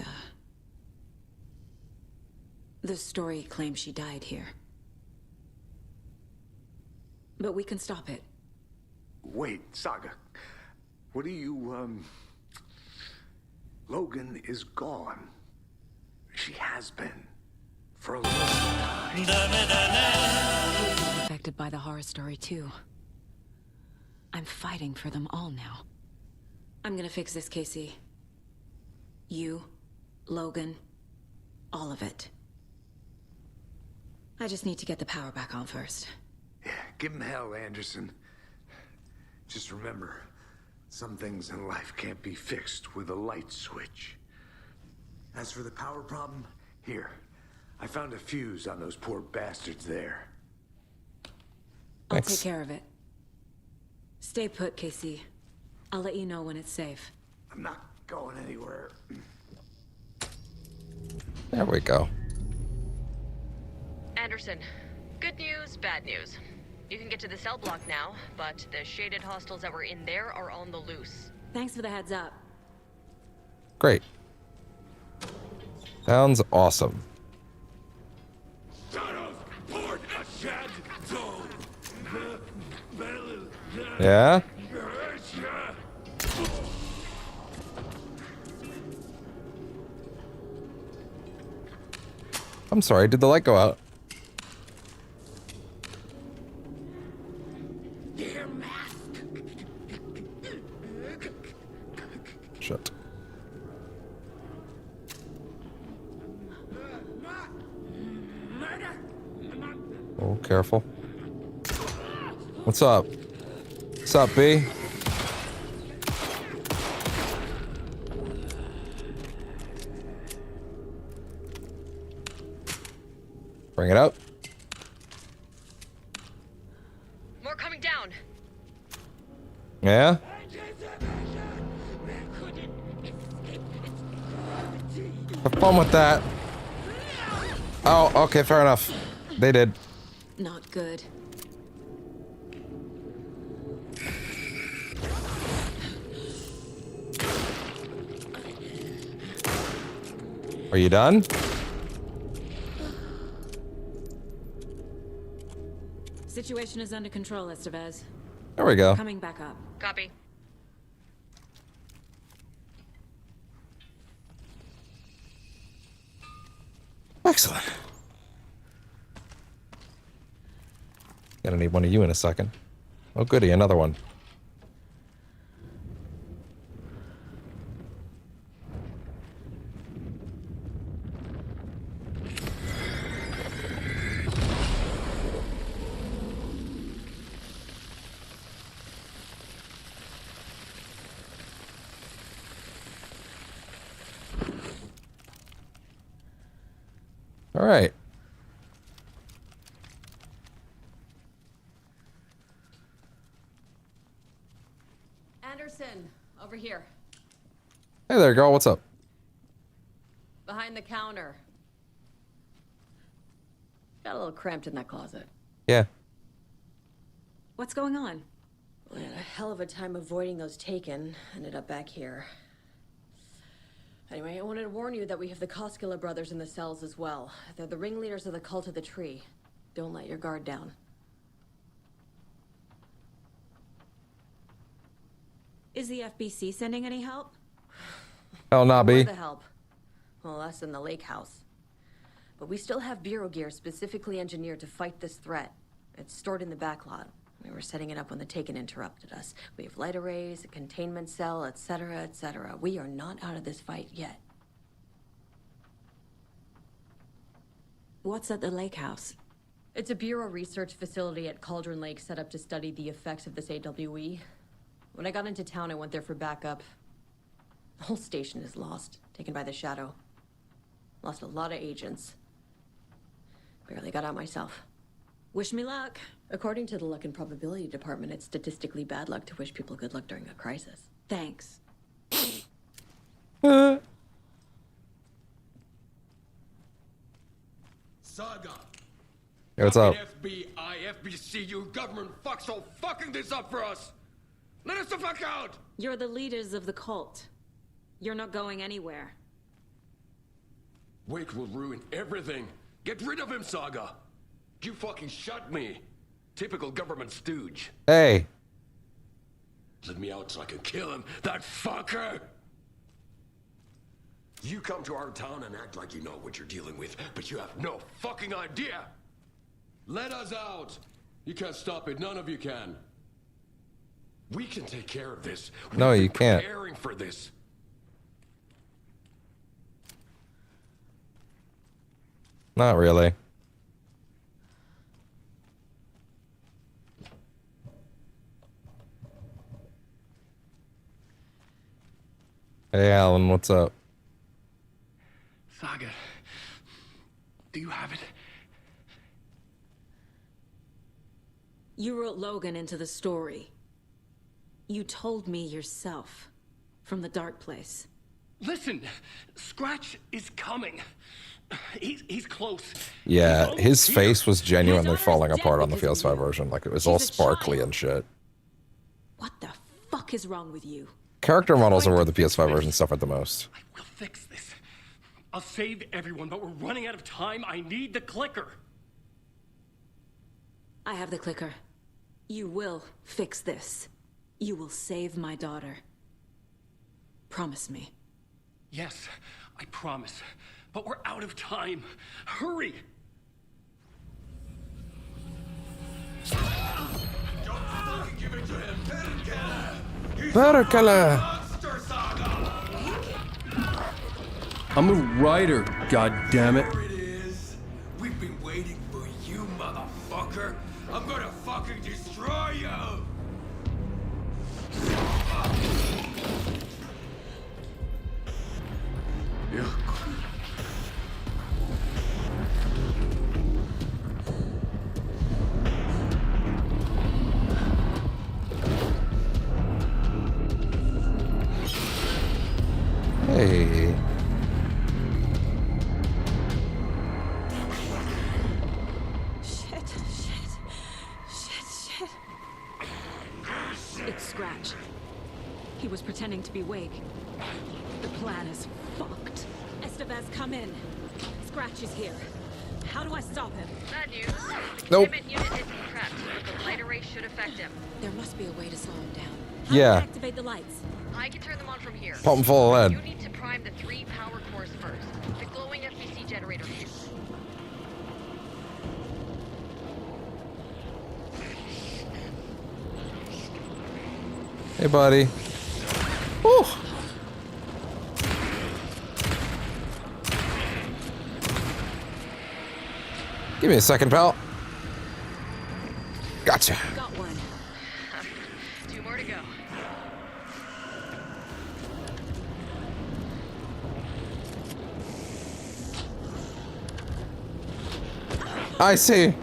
the story claims she died here. But we can stop it. Wait, Saga. What do you, Logan is gone. She has been. For a long time. Affected by the horror story, too. I'm fighting for them all now. I'm gonna fix this, Casey. You, Logan, all of it. I just need to get the power back on first. Yeah, give him hell, Anderson. Just remember, some things in life can't be fixed with a light switch. As for the power problem, here. I found a fuse on those poor bastards there. I'll take care of it. Stay put, Casey. I'll let you know when it's safe. I'm not going anywhere. There we go. Anderson, good news, bad news. You can get to the cell block now, but the shaded hostiles that were in there are on the loose. Thanks for the heads up. Great. Sounds awesome. Son of Port a shed zone. Yeah? I'm sorry, did the light go out? Shit. Oh, careful. What's up? What's up, B? Bring it up. More coming down. Yeah? Have fun with that. Oh, okay, fair enough. They did. Not good. Are you done? Situation is under control, Estevez. There we go. Coming back up. Copy. Excellent. Gonna need one of you in a second. Oh goody, another one. All right. Anderson, over here. Hey there, girl. What's up? Behind the counter. Got a little cramped in that closet. Yeah. What's going on? We had a hell of a time avoiding those taken. Ended up back here. Anyway, I wanted to warn you that we have the Koskela brothers in the cells as well. They're the ringleaders of the Cult of the Tree. Don't let your guard down. Is the FBC sending any help? Hell nah, B. More the help. Well, less in the lake house. But we still have Bureau gear specifically engineered to fight this threat. It's stored in the backlot. We were setting it up when the Taken interrupted us. We have light arrays, a containment cell, etc., etc. We are not out of this fight yet. What's at the lake house? It's a Bureau research facility at Cauldron Lake set up to study the effects of this AWE. When I got into town, I went there for backup. The whole station is lost, taken by the Shadow. Lost a lot of agents. Barely got out myself. Wish me luck. According to the Luck and Probability Department, it's statistically bad luck to wish people good luck during a crisis. Thanks. Saga. Hey, what's up? FBI, FBC, you government fucks all fucking this up for us. Let us the fuck out. You're the leaders of the cult. You're not going anywhere. Wake will ruin everything. Get rid of him, Saga. You fucking shut me. Typical government stooge. Hey. Let me out so I can kill him, that fucker! You come to our town and act like you know what you're dealing with, but you have no fucking idea! Let us out! You can't stop it, none of you can. We can take care of this. No, you can't. Preparing for this. Not really. Hey, Alan, what's up? Saga, do you have it? You wrote Logan into the story. You told me yourself. From the dark place. Listen, Scratch is coming. He's close. Yeah, his face was genuinely falling apart on the PS5 version. Like, it was all sparkly and shit. What the fuck is wrong with you? Character models are where the PS5 version suffered the most. We'll fix this. I'll save everyone, but we're running out of time. I need the clicker. I have the clicker. You will fix this. You will save my daughter. Promise me. Yes, I promise. But we're out of time. Hurry! Perkele! I'm a writer, goddammit. There it is. We've been waiting for you, motherfucker. I'm gonna fucking destroy you. Hey. Shit. It's Scratch. He was pretending to be Wake. The plan is fucked. Estevez, come in. Scratch is here. How do I stop him? Bad news. The Nope. containment unit is prepped, but the light array should affect him. There must be a way to slow him down. Yeah. Activate the lights. I can turn them on from here. Pump 'em full of lead. You need to prime the 3 power cores first. The glowing FBC generator here. Hey, buddy. Woo. Give me a second, pal. Gotcha. Got one. 2 more to go. I see.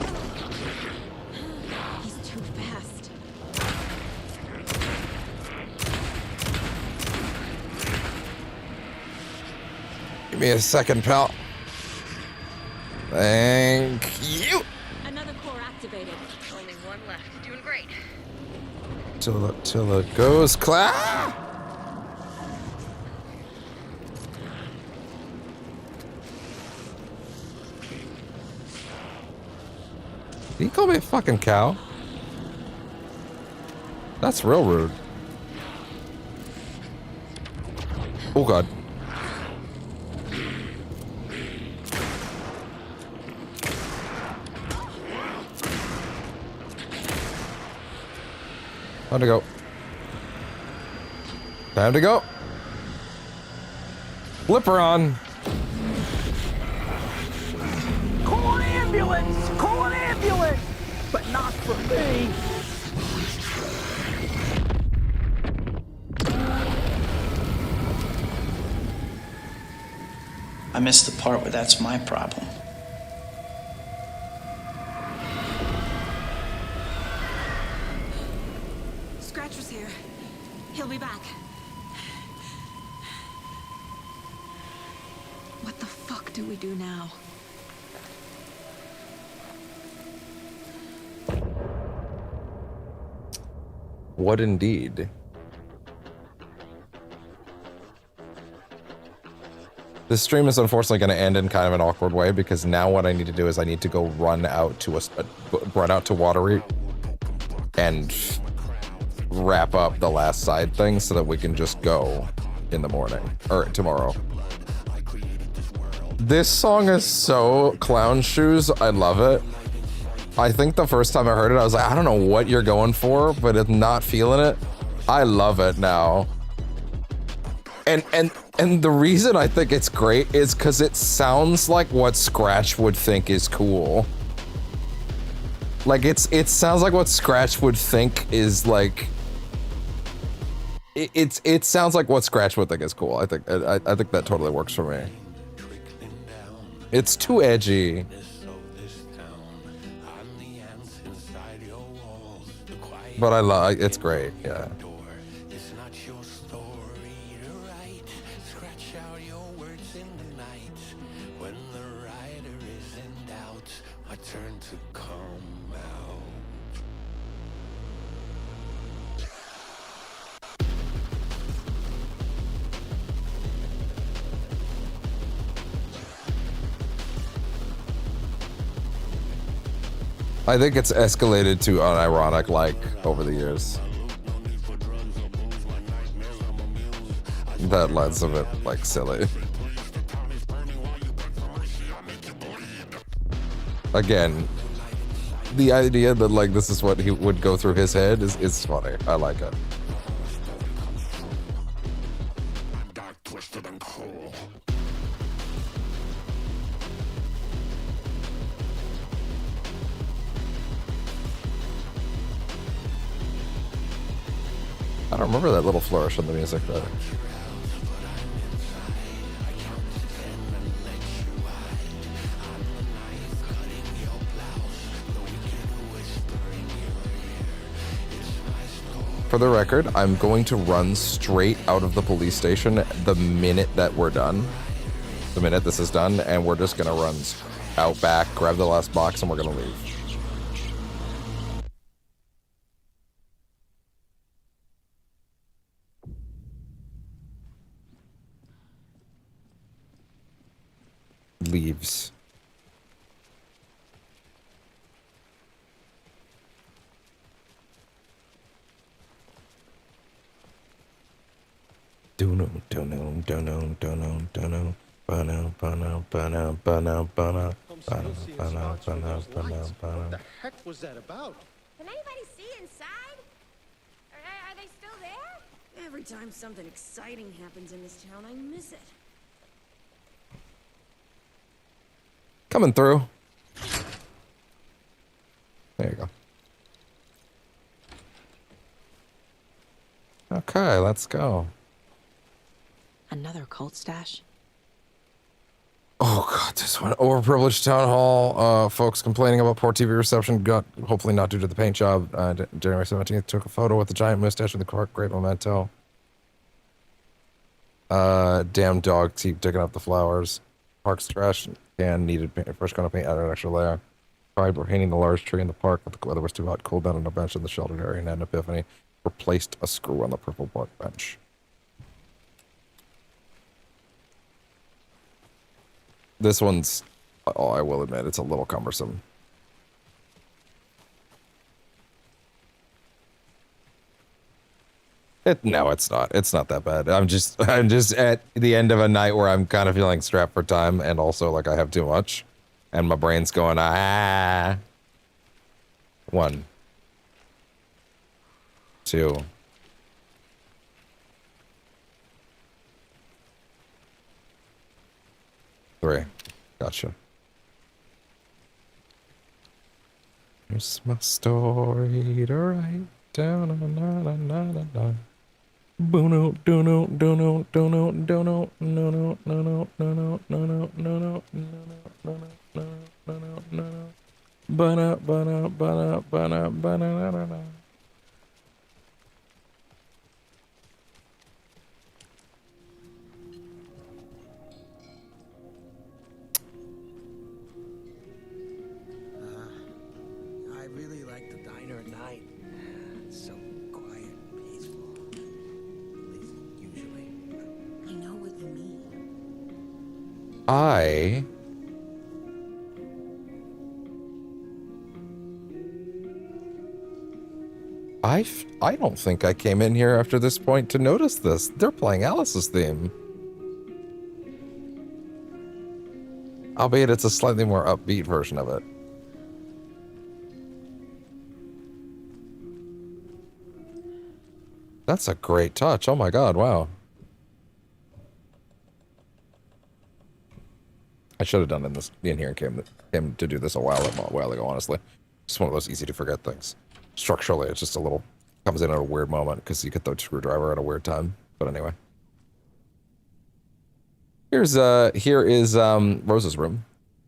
He's too fast. Give me a second, pal. Thank you. Another core activated. Only 1 left. Doing great. Till it goes clap. Did he call me a fucking cow? That's real rude. Oh god. Time to go. Time to go. Flipper on. Call an ambulance! Call an ambulance! But not for me! I missed the part where that's my problem. Scratch was here. He'll be back. What the fuck do we do now? What indeed? This stream is unfortunately going to end in kind of an awkward way because now what I need to do is I need to go run out to Watery and wrap up the last side thing so that we can just go in the morning or tomorrow. This song is so clown shoes. I love it. I think the first time I heard it, I was like, I don't know what you're going for, but it's not feeling it. I love it now. And the reason I think it's great is because it sounds like what Scratch would think is cool. Like it sounds like what Scratch would think is like. It sounds like what Scratch would think is cool. I think that totally works for me. It's too edgy. But I love it's great, yeah. I think it's escalated to unironic like over the years. That lets of it like silly. Again, the idea that like this is what he would go through his head is funny. I like it. I don't remember that little flourish in the music though. For the record, I'm going to run straight out of the police station the minute that we're done. The minute this is done, and we're just gonna run out back, grab the last box, and we're gonna leave. Leaves. What the heck was that about? Can anybody see inside? Are they still there? Every time something exciting happens in this town, I miss it. Coming through. There you go. Okay, let's go. Another cult stash? Oh god, this one. Overprivileged town hall. Folks complaining about poor TV reception. Got hopefully not due to the paint job. January 17th, took a photo with the giant mustache in the park. Great memento. Damn dog keep digging up the flowers. Park's trash can needed fresh coat of paint, added an extra layer. Tried painting the large tree in the park, but the weather was too hot. Cooled down on a bench in the sheltered area and had an epiphany. Replaced a screw on the purple bark bench. This one's, oh, I will admit, it's a little cumbersome. No, it's not. It's not that bad. I'm just at the end of a night where I'm kind of feeling strapped for time, and also like I have too much, and my brain's going ah. 1, 2. 3. Gotcha. Here's my story to write down. Bono, dono, dono, dono, dono, no, no, no, no, no, no, no, no, no, no, no, no, bana, bana, bana, bana, bana. I really like the diner at night. It's so quiet and peaceful. At least usually. I know what you mean. I don't think I came in here after this point to notice this. They're playing Alice's theme. Albeit it's a slightly more upbeat version of it. That's a great touch. Oh my god, wow. I should have done in here and came to do this a while ago, honestly. Just one of those easy to forget things. Structurally, it's just a little, comes in at a weird moment because you get the screwdriver at a weird time. But anyway. Here is Rose's room.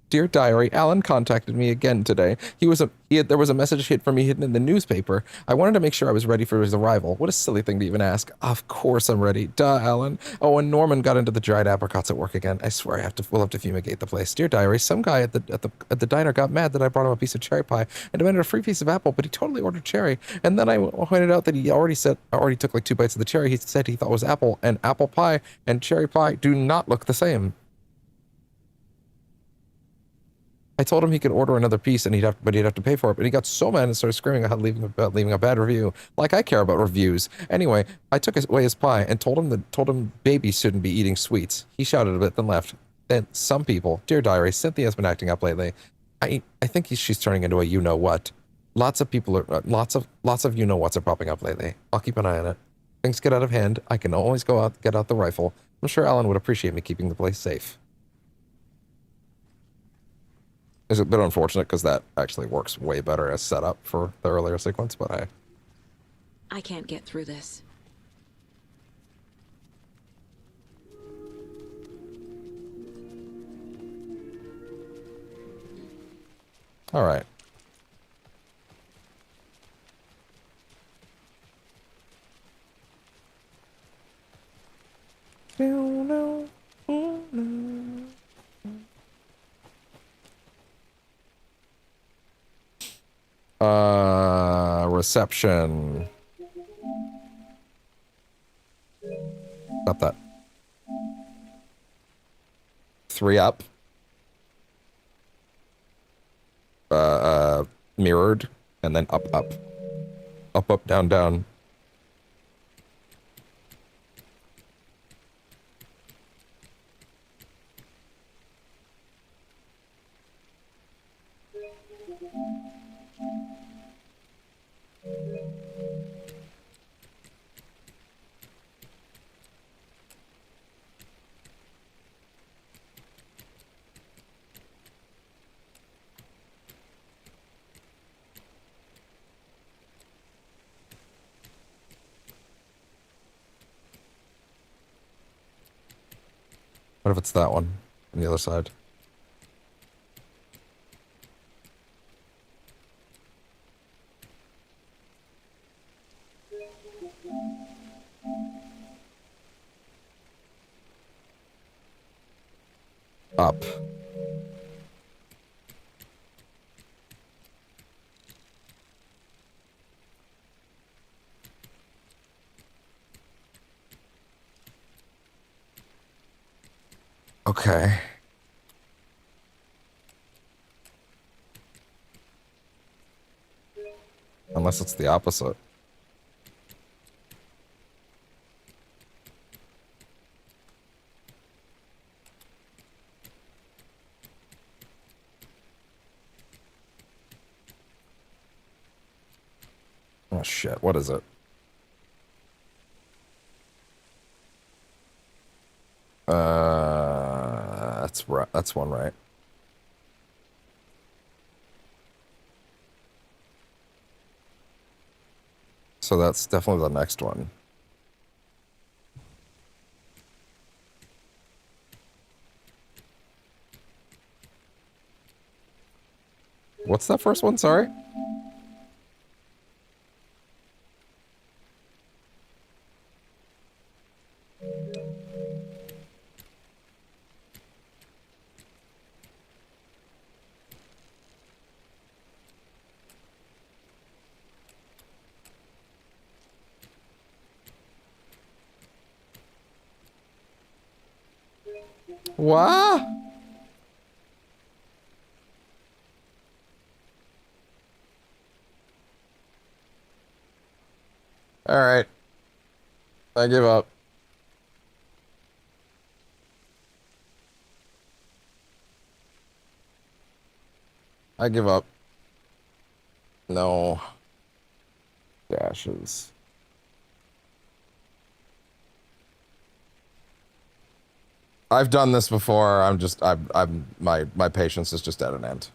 Dear Diary, Alan contacted me again today. There was a message hit for me hidden in the newspaper. I wanted to make sure I was ready for his arrival. What a silly thing to even ask. Of course I'm ready. Duh, Alan. Oh, and Norman got into the dried apricots at work again. I swear we'll have to fumigate the place. Dear Diary, some guy at the diner got mad that I brought him a piece of cherry pie and demanded a free piece of apple, but he totally ordered cherry. And then I pointed out that he already took like 2 bites of the cherry. He said he thought it was apple, and apple pie and cherry pie do not look the same. I told him he could order another piece and he'd have to pay for it. But he got so mad and started screaming about leaving a bad review. Like I care about reviews. Anyway, I took away his pie and told him babies shouldn't be eating sweets. He shouted a bit, then left. Then some people, dear diary, Cynthia's been acting up lately. I think she's turning into a you know what. Lots of people are lots of you know whats are popping up lately. I'll keep an eye on it. Things get out of hand. I can always go out, get out the rifle. I'm sure Alan would appreciate me keeping the place safe. It's a bit unfortunate because that actually works way better as setup for the earlier sequence, but I can't get through this. all right. Reception. Got that. 3 up. Mirrored, and then up, up. Up, up, down, down. What if it's that one on the other side? Up. Okay. Unless it's the opposite. Oh shit, what is it? That's right. That's one, right? So that's definitely the next one. What's that first one? Sorry? What? All right. I give up. I give up. No. Dashes. I've done this before. My patience is just at an end.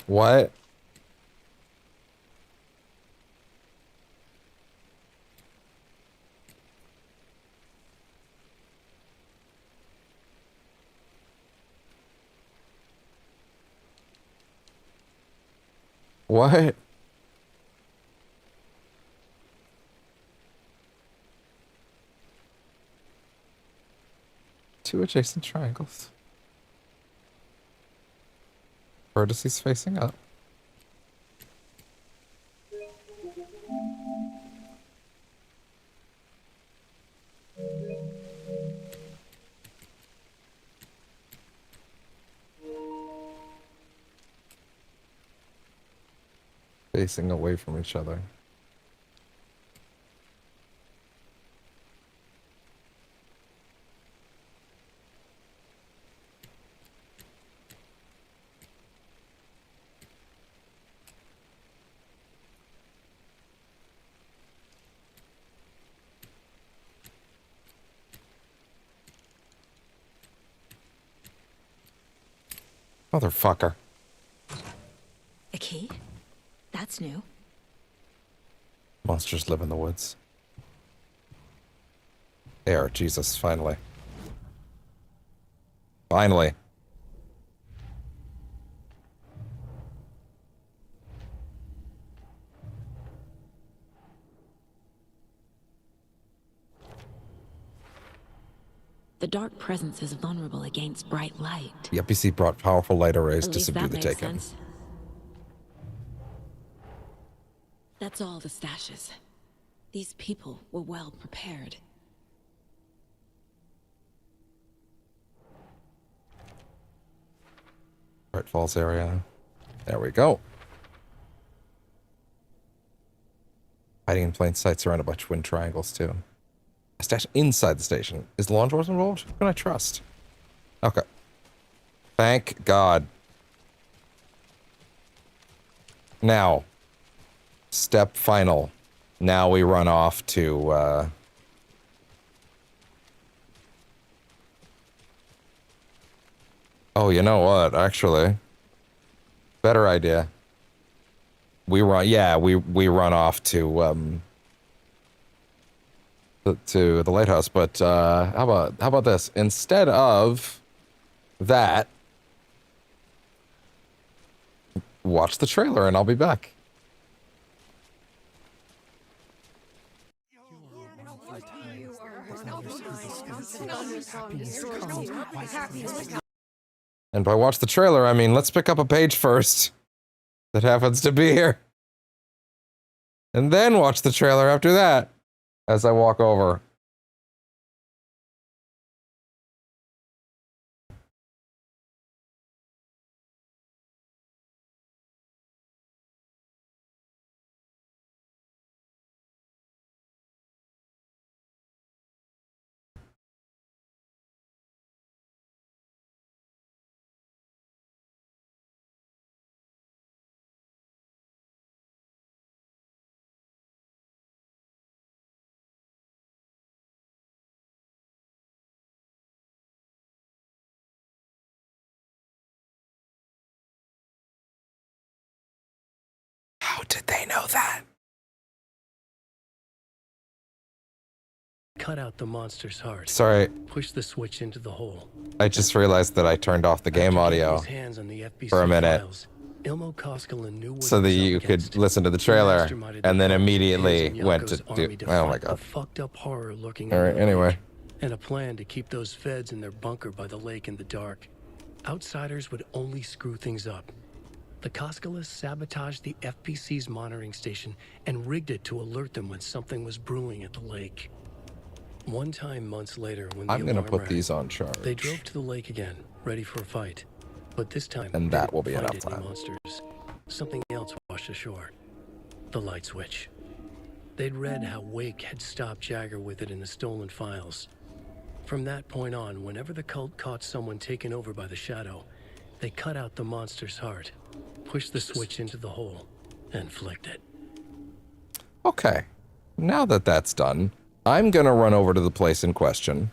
What? What? Two adjacent triangles. Vertices facing up. Facing away from each other. Motherfucker. A key? That's new. Monsters live in the woods. There, Jesus, finally. Finally. The dark presence is vulnerable against bright light. The NPC brought powerful light arrays At to least subdue that the makes taken. sense. That's all the stashes. These people were well prepared. Bright Falls area. There we go. Hiding in plain sight surrounded by twin triangles, too. A stash inside the station. Is law enforcement involved? Who can I trust? Okay. Thank God. Now. Step final. Now we run off to, Oh, you know what? Actually. Better idea. We run, yeah, we run off to the lighthouse, but how about this? Instead of that, watch the trailer and I'll be back. And by watch the trailer, I mean let's pick up a page first that happens to be here. And then watch the trailer after that as I walk over. How did they know that? Cut out the monster's heart. Sorry. Push the switch into the hole. I just realized that I turned off the game audio for a minute so that you could listen to the trailer and then immediately went to do. Oh my god. Fucked up horror lurking. All right, anyway. And a plan to keep those feds in their bunker by the lake in the dark. Outsiders would only screw things up. The Koskala sabotaged the FPC's monitoring station and rigged it to alert them when something was brewing at the lake. One time, months later, when I'm gonna put rang, these on charge. they drove to the lake again, ready for a fight. But this time, And they that didn't will be find enough any time. monsters. Something else washed ashore. The light switch. They'd read how Wake had stopped Jagger with it in the stolen files. From that point on, whenever the cult caught someone taken over by the Shadow, they cut out the monster's heart, pushed the switch into the hole, and flicked it. Okay. Now that that's done, I'm gonna run over to the place in question.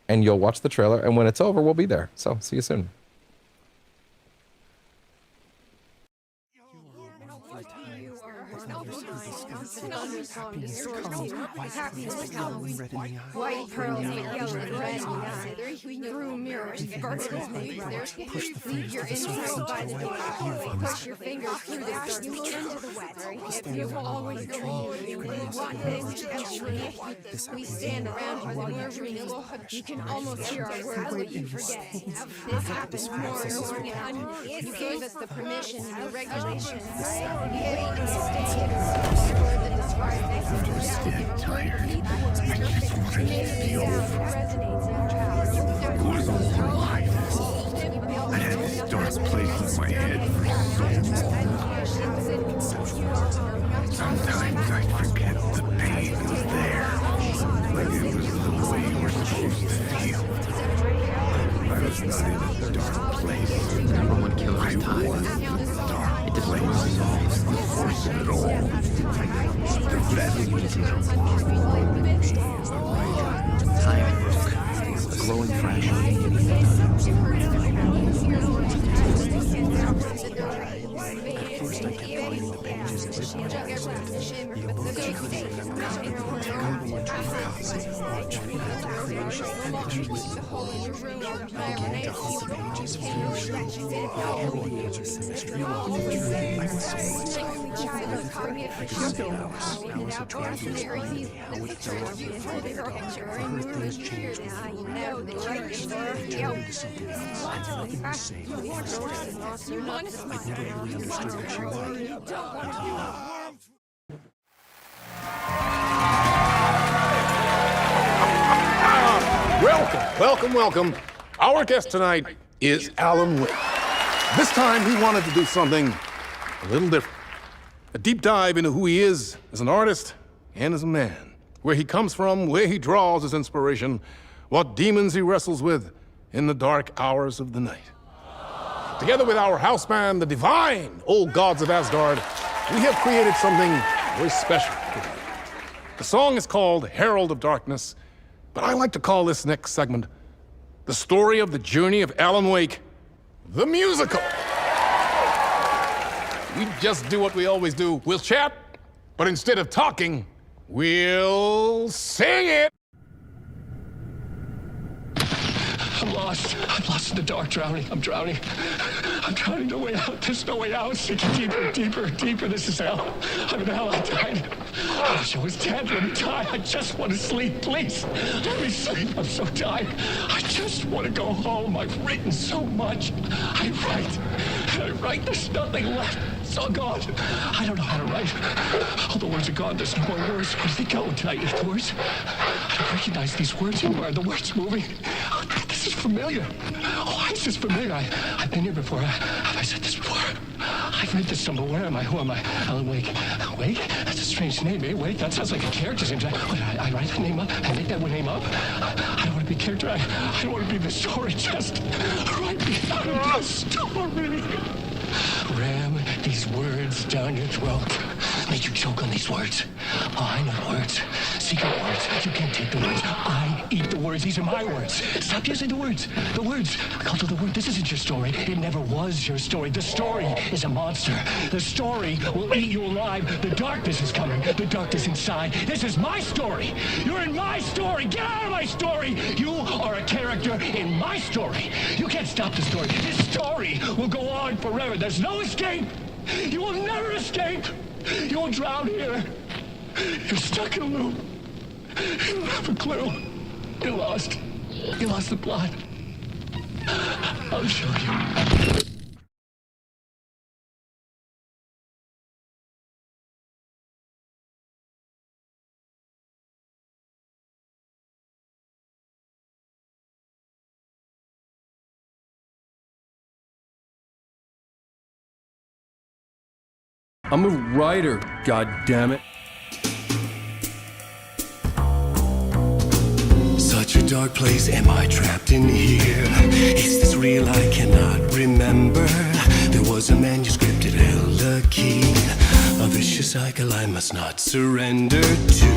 And you'll watch the trailer, and when it's over, we'll be there. So, see you soon. White pearls make yellow and red in the eye. Through mirrors, sparkles make leave your intro by the door. Push your fingers through the dark. You move into the wet. If you've always dreamed you want this eventually, we stand around you while you're dreaming. You can almost hear our words, but you forget. This happens more and more now. You gave us the permission and the regulations. You wait and stay here. Just get tired. I just want it to be over. Going all through life. I had this dark place in my head for so long. Sometimes I forget the pain was there. Like it was the way you were supposed to feel. I was not in a dark place. Number one killer's time. It doesn't resolve. Force it all. The best. Time book. A glowing fragile. At first I kept reading the pages as if the emotion couldn't remember. Go into a copy, watch after creation, and visually I began to hunt the pages furiously. Heroin answers to mystery while the truth I was so excited. I could spend hours. Alice had tried to explain to me how it felt to be a part of the dog. For her, things changed before. They turned into something else, and nothing was safe. I'd never really understood what she wanted until now. Welcome. Our guest tonight is Alan Wake. This time he wanted to do something a little different. A deep dive into who he is as an artist and as a man. Where he comes from, where he draws his inspiration, what demons he wrestles with in the dark hours of the night. Together with our house band, the divine Old Gods of Asgard, we have created something very special for you. The song is called Herald of Darkness, but I like to call this next segment the story of the journey of Alan Wake, the musical. We just do what we always do. We'll chat, but instead of talking, we'll sing it. I'm lost. I'm lost in the dark, drowning. I'm drowning. I'm drowning. No way out. There's no way out. Sinking deeper. This is hell. I'm in hell. I died. I wish I was dead. Let me die. I just want to sleep. Please. Let me sleep. I'm so tired. I just want to go home. I've written so much. I write. There's nothing left. It's all gone. I don't know how to write. All the words are gone. There's no more words. Where did they go? Did I eat the words? I don't recognize these words anymore. Are the words moving? Oh, this is familiar. Why is this familiar? I've been here before. Have I said this before? I've read this somewhere. Where am I? Who am I? Alan Wake. Wake? That's a strange name, eh? Wake? That sounds like a character's name. I write the name up? I make that name up? I don't want to be a character. I don't want to be the story. Just write me out of the story. Ram these words down your throat. Make you choke on these words. Oh, I know the words. Secret words. You can't take the words. I eat the words. These are my words. Stop using the words. The words. I called it the word. This isn't your story. It never was your story. The story is a monster. The story will eat you alive. The darkness is coming. The darkness inside. This is my story. You're in my story. Get out of my story. You are a character in my story. You can't stop the story. This story will go on forever. There's no escape. You will never escape. You will drown here. You're stuck in a loop. You don't have a clue. You're lost. You lost the plot. I'll show you. I'm a writer, goddammit. Such a dark place, am I trapped in here? Is this real? I cannot remember. There was a manuscript, it held a key. A vicious cycle I must not surrender to.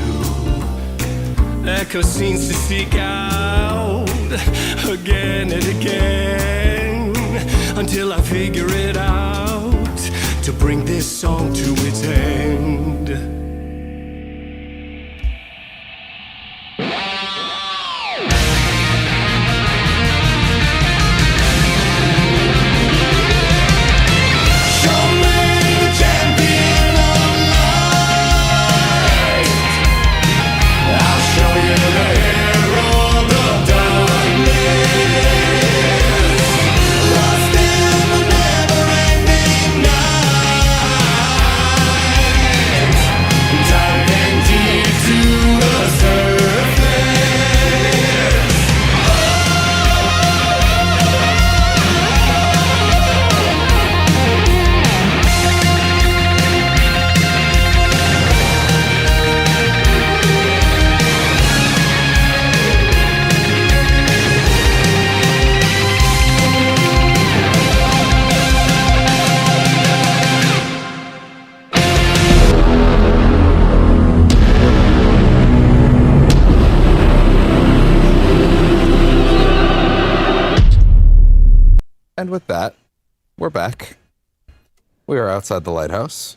Echo scenes to seek out again and again until I figure it out to bring this song to its end. with that, we're back. We are outside the lighthouse.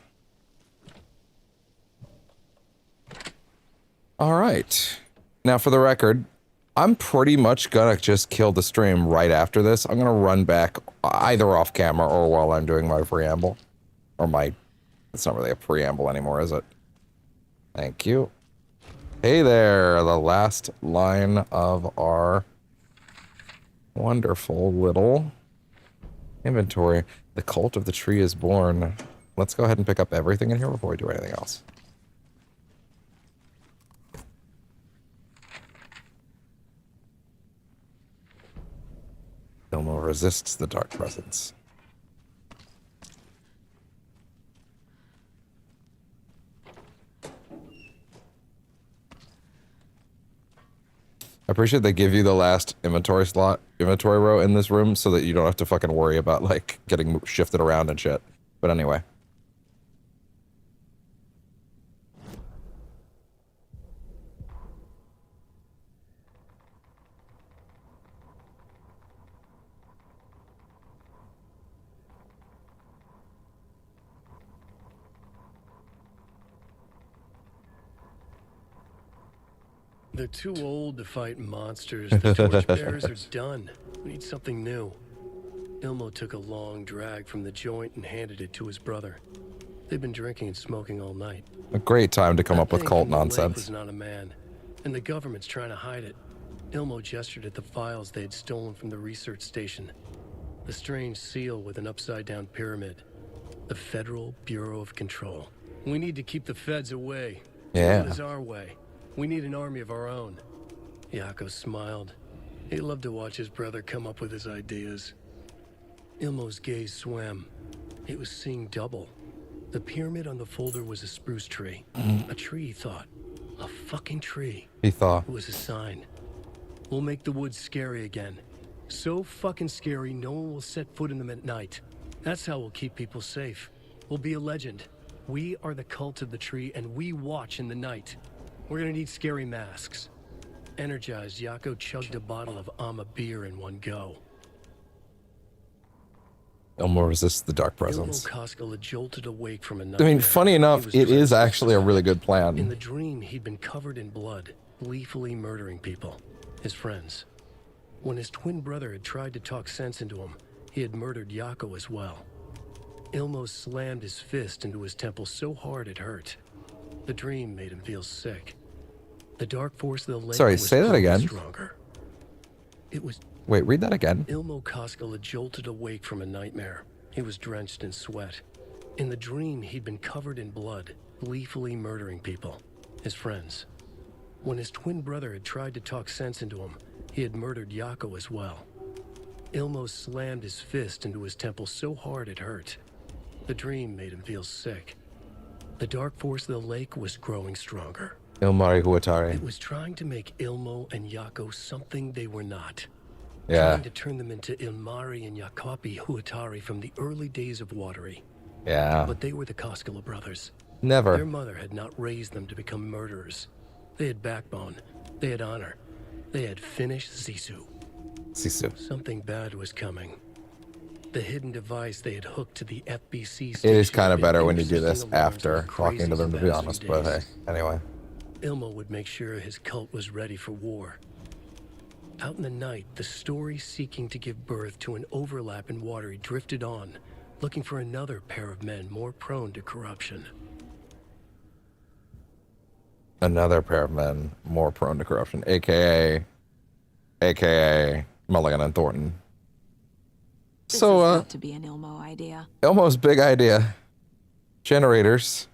All right. Now, for the record, I'm pretty much gonna just kill the stream right after this. I'm gonna run back either off camera or while I'm doing my preamble. Or my... It's not really a preamble anymore, is it? Thank you. Hey there, the last line of our wonderful little inventory. The cult of the tree is born. Let's go ahead and pick up everything in here before we do anything else. Ilmo resists the dark presence. I appreciate they give you the last inventory row in this room so that you don't have to fucking worry about, like, getting shifted around and shit. But anyway. They're too old to fight monsters. The torchbearers are done. We need something new. Ilmo took a long drag from the joint and handed it to his brother. They've been drinking and smoking all night. A great time to come up with cult nonsense. Was not a man, and the government's trying to hide it. Ilmo gestured at the files they had stolen from the research station. The strange seal with an upside-down pyramid. The Federal Bureau of Control. We need to keep the feds away. Yeah. It is our way. We need an army of our own. Yako smiled. He loved to watch his brother come up with his ideas. Ilmo's gaze swam. He was seeing double. The pyramid on the folder was a spruce tree. A tree, he thought. A fucking tree. He thought. It was a sign. We'll make the woods scary again. So fucking scary, no one will set foot in them at night. That's how we'll keep people safe. We'll be a legend. We are the cult of the tree, and we watch in the night. We're gonna need scary masks. Energized, Yako chugged a bottle of Ama beer in one go. Ilmo resists the dark presence. Ilmo Koskela jolted awake from a I mean, funny enough, it is actually a really good plan. In the dream, he'd been covered in blood, gleefully murdering people, his friends. When his twin brother had tried to talk sense into him, he had murdered Yako as well. Ilmo slammed his fist into his temple so hard it hurt. The dream made him feel sick. The dark force of the lake Sorry, say that again. Stronger. It was... Wait, read that again. Ilmo Koskela jolted awake from a nightmare. He was drenched in sweat. In the dream, he'd been covered in blood, gleefully murdering people, his friends. When his twin brother had tried to talk sense into him, he had murdered Yako as well. Ilmo slammed his fist into his temple so hard it hurt. The dream made him feel sick. The dark force of the lake was growing stronger. Ilmari Huatari. It was trying to make Ilmo and Yako something they were not. Yeah. Trying to turn them into Ilmari and Yakopi Huatari from the early days of Watery. Yeah. But they were the Koskela brothers. Never. Their mother had not raised them to become murderers. They had backbone. They had honor. They had finished Sisu. Sisu. Something bad was coming. The hidden device they had hooked to the FBC It station. is kind of better when you do this after talking to them, to be honest, but hey, anyway. Ilmo would make sure his cult was ready for war. Out in the night, the story seeking to give birth to an overlap in Watery drifted on, looking for another pair of men more prone to corruption. Another pair of men more prone to corruption, aka Mulligan and Thornton. This So, has got to be an Ilmo idea. Ilmo's big idea. Generators.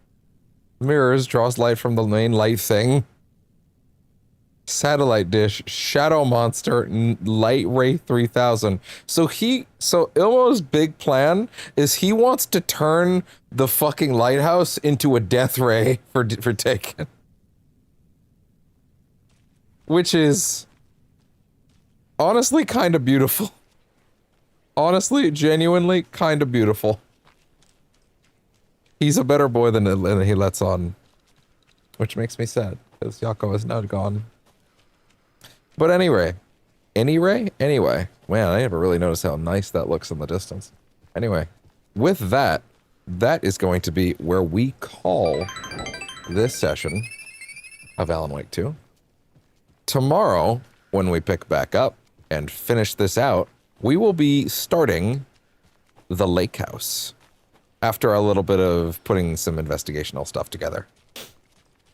Mirrors draws light from the main light thing. Satellite dish, shadow monster, light ray 3000. So Ilmo's big plan is he wants to turn the fucking lighthouse into a death ray for Taken. Which is honestly kind of beautiful. Honestly, genuinely kind of beautiful. He's a better boy than he lets on. Which makes me sad, because Yako is now gone. But anyway, Man, I never really noticed how nice that looks in the distance. Anyway, with that, that is going to be where we call this session of Alan Wake 2. Tomorrow, when we pick back up and finish this out, we will be starting the Lake House after a little bit of putting some investigational stuff together.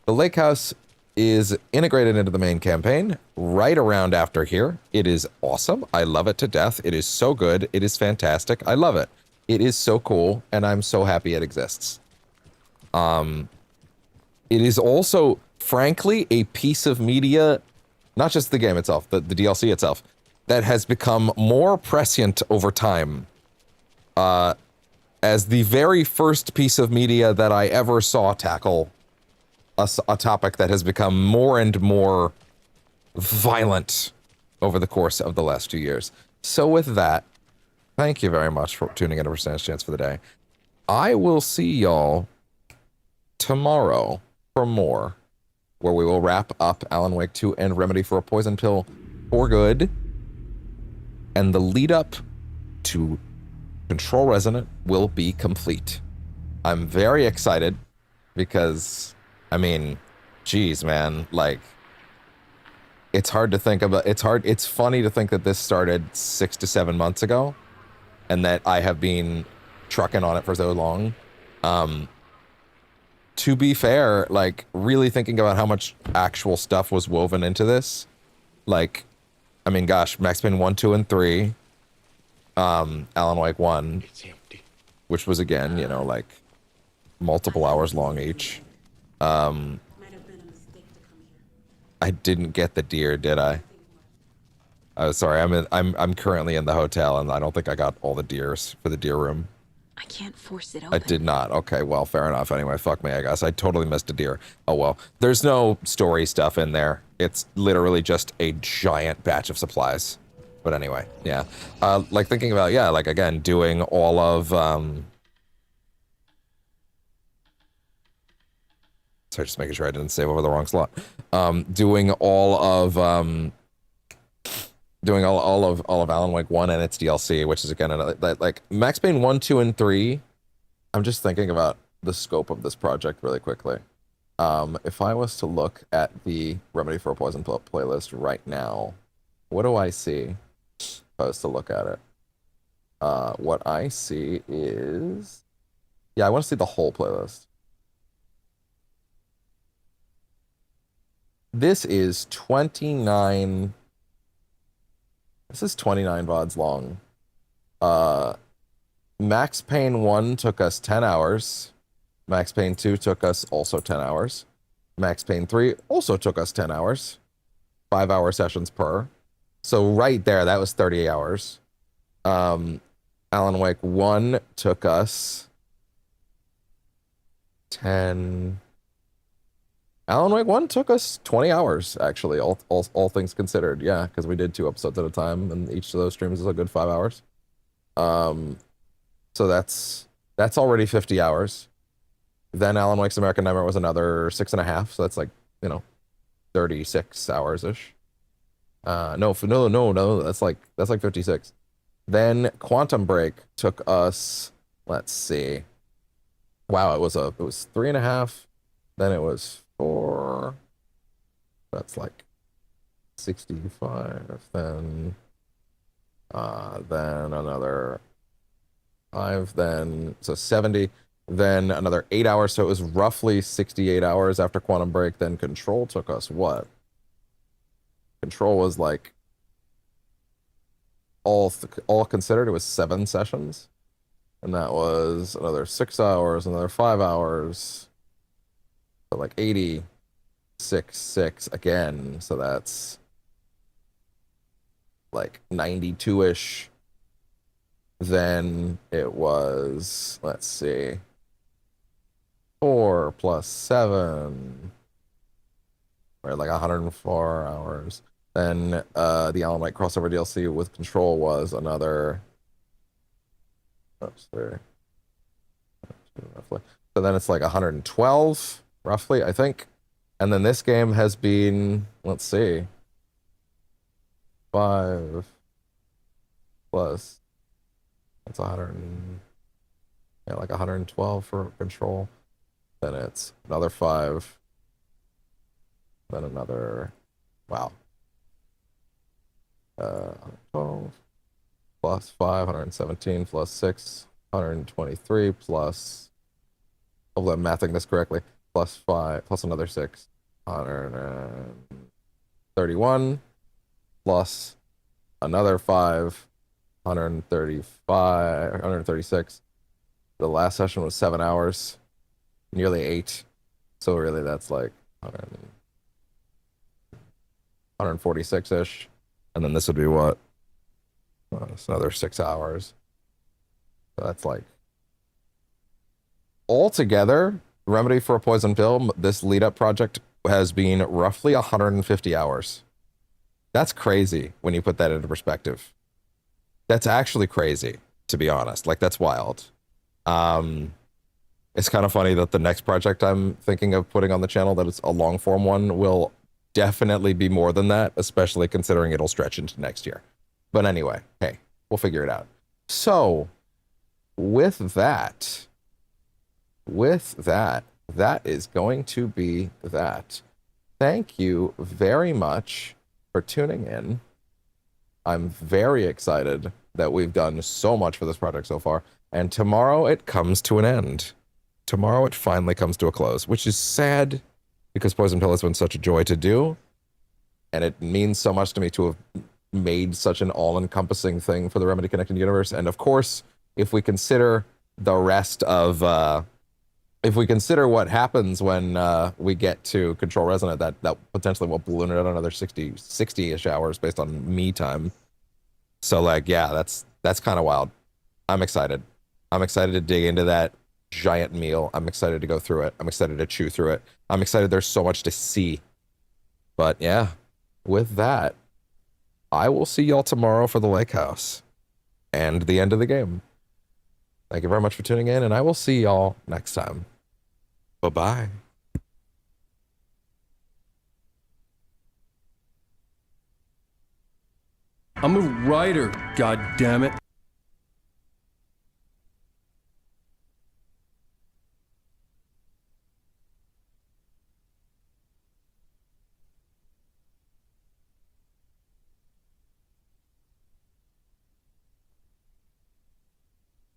The Lake House is integrated into the main campaign right around after here. It is awesome. I love it to death. It is so good. It is fantastic. I love it. It is so cool, and I'm so happy it exists. It is also, frankly, a piece of media, not just the game itself, the DLC itself, that has become more prescient over time. As the very first piece of media that I ever saw tackle a topic that has become more and more violent over the course of the last 2 years. So with that, thank you very much for tuning in to Percentage Chance for the day. I will see y'all tomorrow for more, where we will wrap up Alan Wake 2 and Remedy for a Poison Pill for good. And the lead up to Control Resonant will be complete. I'm very excited because, I mean, geez, man, like, it's hard to think about, it's funny to think that this started 6 to 7 months ago and that I have been trucking on it for so long. To be fair, like, really thinking about how much actual stuff was woven into this, like, I mean, gosh, Max Payne 1, 2, and 3, Alan Wake 1, which was, again, you know, like, multiple hours long each. I didn't get the deer, did I? Sorry, I'm currently in the hotel, and I don't think I got all the deers for the deer room. I can't force it open. I did not. Okay, well, fair enough. Anyway, fuck me, I guess. I totally missed a deer. Oh, well. There's no story stuff in there. It's literally just a giant batch of supplies. But anyway, yeah. Like, thinking about, yeah, like, again, doing all of, sorry, just making sure I didn't save over the wrong slot. Doing all of, doing all of Alan Wake 1 and its DLC, which is, again, another, like, Max Payne 1, 2, and 3, I'm just thinking about the scope of this project really quickly. If I was to look at the Remedy for a Poison Pill playlist right now, what do I see if I was to look at it? What I see is... Yeah, I want to see the whole playlist. This is 29... This is 29 VODs long. Max Payne 1 took us 10 hours. Max Payne 2 took us also 10 hours. Max Payne 3 also took us 10 hours. 5-hour sessions per. So right there, that was 30 hours. Alan Wake 1 took us 10... Alan Wake 1 took us 20 hours, actually, all things considered. Yeah, because we did 2 episodes at a time, and each of those streams is a good 5 hours. So that's already 50 hours. Then Alan Wake's American Nightmare was another 6.5, so that's like, you know, 36 hours-ish. No, that's like 56. Then Quantum Break took us, let's see. Wow, it was 3.5. Then it was 4. That's like 65. Then another 5. Then so 70. Then another 8 hours. So it was roughly 68 hours after Quantum Break. Then Control took us what? Control was like all considered. It was 7 sessions, and that was another 6 hours, another 5 hours. So like 86 again, so that's like 92-ish. Then it was, let's see, 4 plus 7, or like 104 hours. Then the Alan Wake crossover DLC with Control was another, roughly. So then it's like 112. Roughly, I think. And then this game has been, let's see, 5, plus that's 100 and, yeah, like 112 for control. Then it's another 5. Then another, wow. 12 plus 5, 117 plus 6, 123 plus, hopefully I'm mathing this correctly, plus 5, plus another 6, 131 plus another 5, 135, 136. The last session was 7 hours, nearly 8. So really that's like 146-ish. And then this would be what? It's another 6 hours. So that's like, altogether, Remedy for a Poison Pill, this lead-up project has been roughly 150 hours. That's crazy when you put that into perspective. That's actually crazy, to be honest. Like, that's wild. It's kind of funny that the next project I'm thinking of putting on the channel, that it's a long-form one, will definitely be more than that, especially considering it'll stretch into next year. But anyway, hey, we'll figure it out. So, with that, that is going to be that. Thank you very much for tuning in. I'm very excited that we've done so much for this project so far. And tomorrow it comes to an end. Tomorrow it finally comes to a close, which is sad because Poison Pill has been such a joy to do. And it means so much to me to have made such an all-encompassing thing for the Remedy Connected universe. And of course, if we consider the rest of, if we consider what happens when we get to Control Resonant, that potentially will balloon it out another 60-ish hours based on me time. So like, yeah, that's kind of wild. I'm excited. I'm excited to dig into that giant meal. I'm excited to go through it. I'm excited to chew through it. I'm excited there's so much to see. But yeah, with that, I will see y'all tomorrow for the Lake House and the end of the game. Thank you very much for tuning in, and I will see y'all next time. Bye-bye. I'm a writer, goddammit.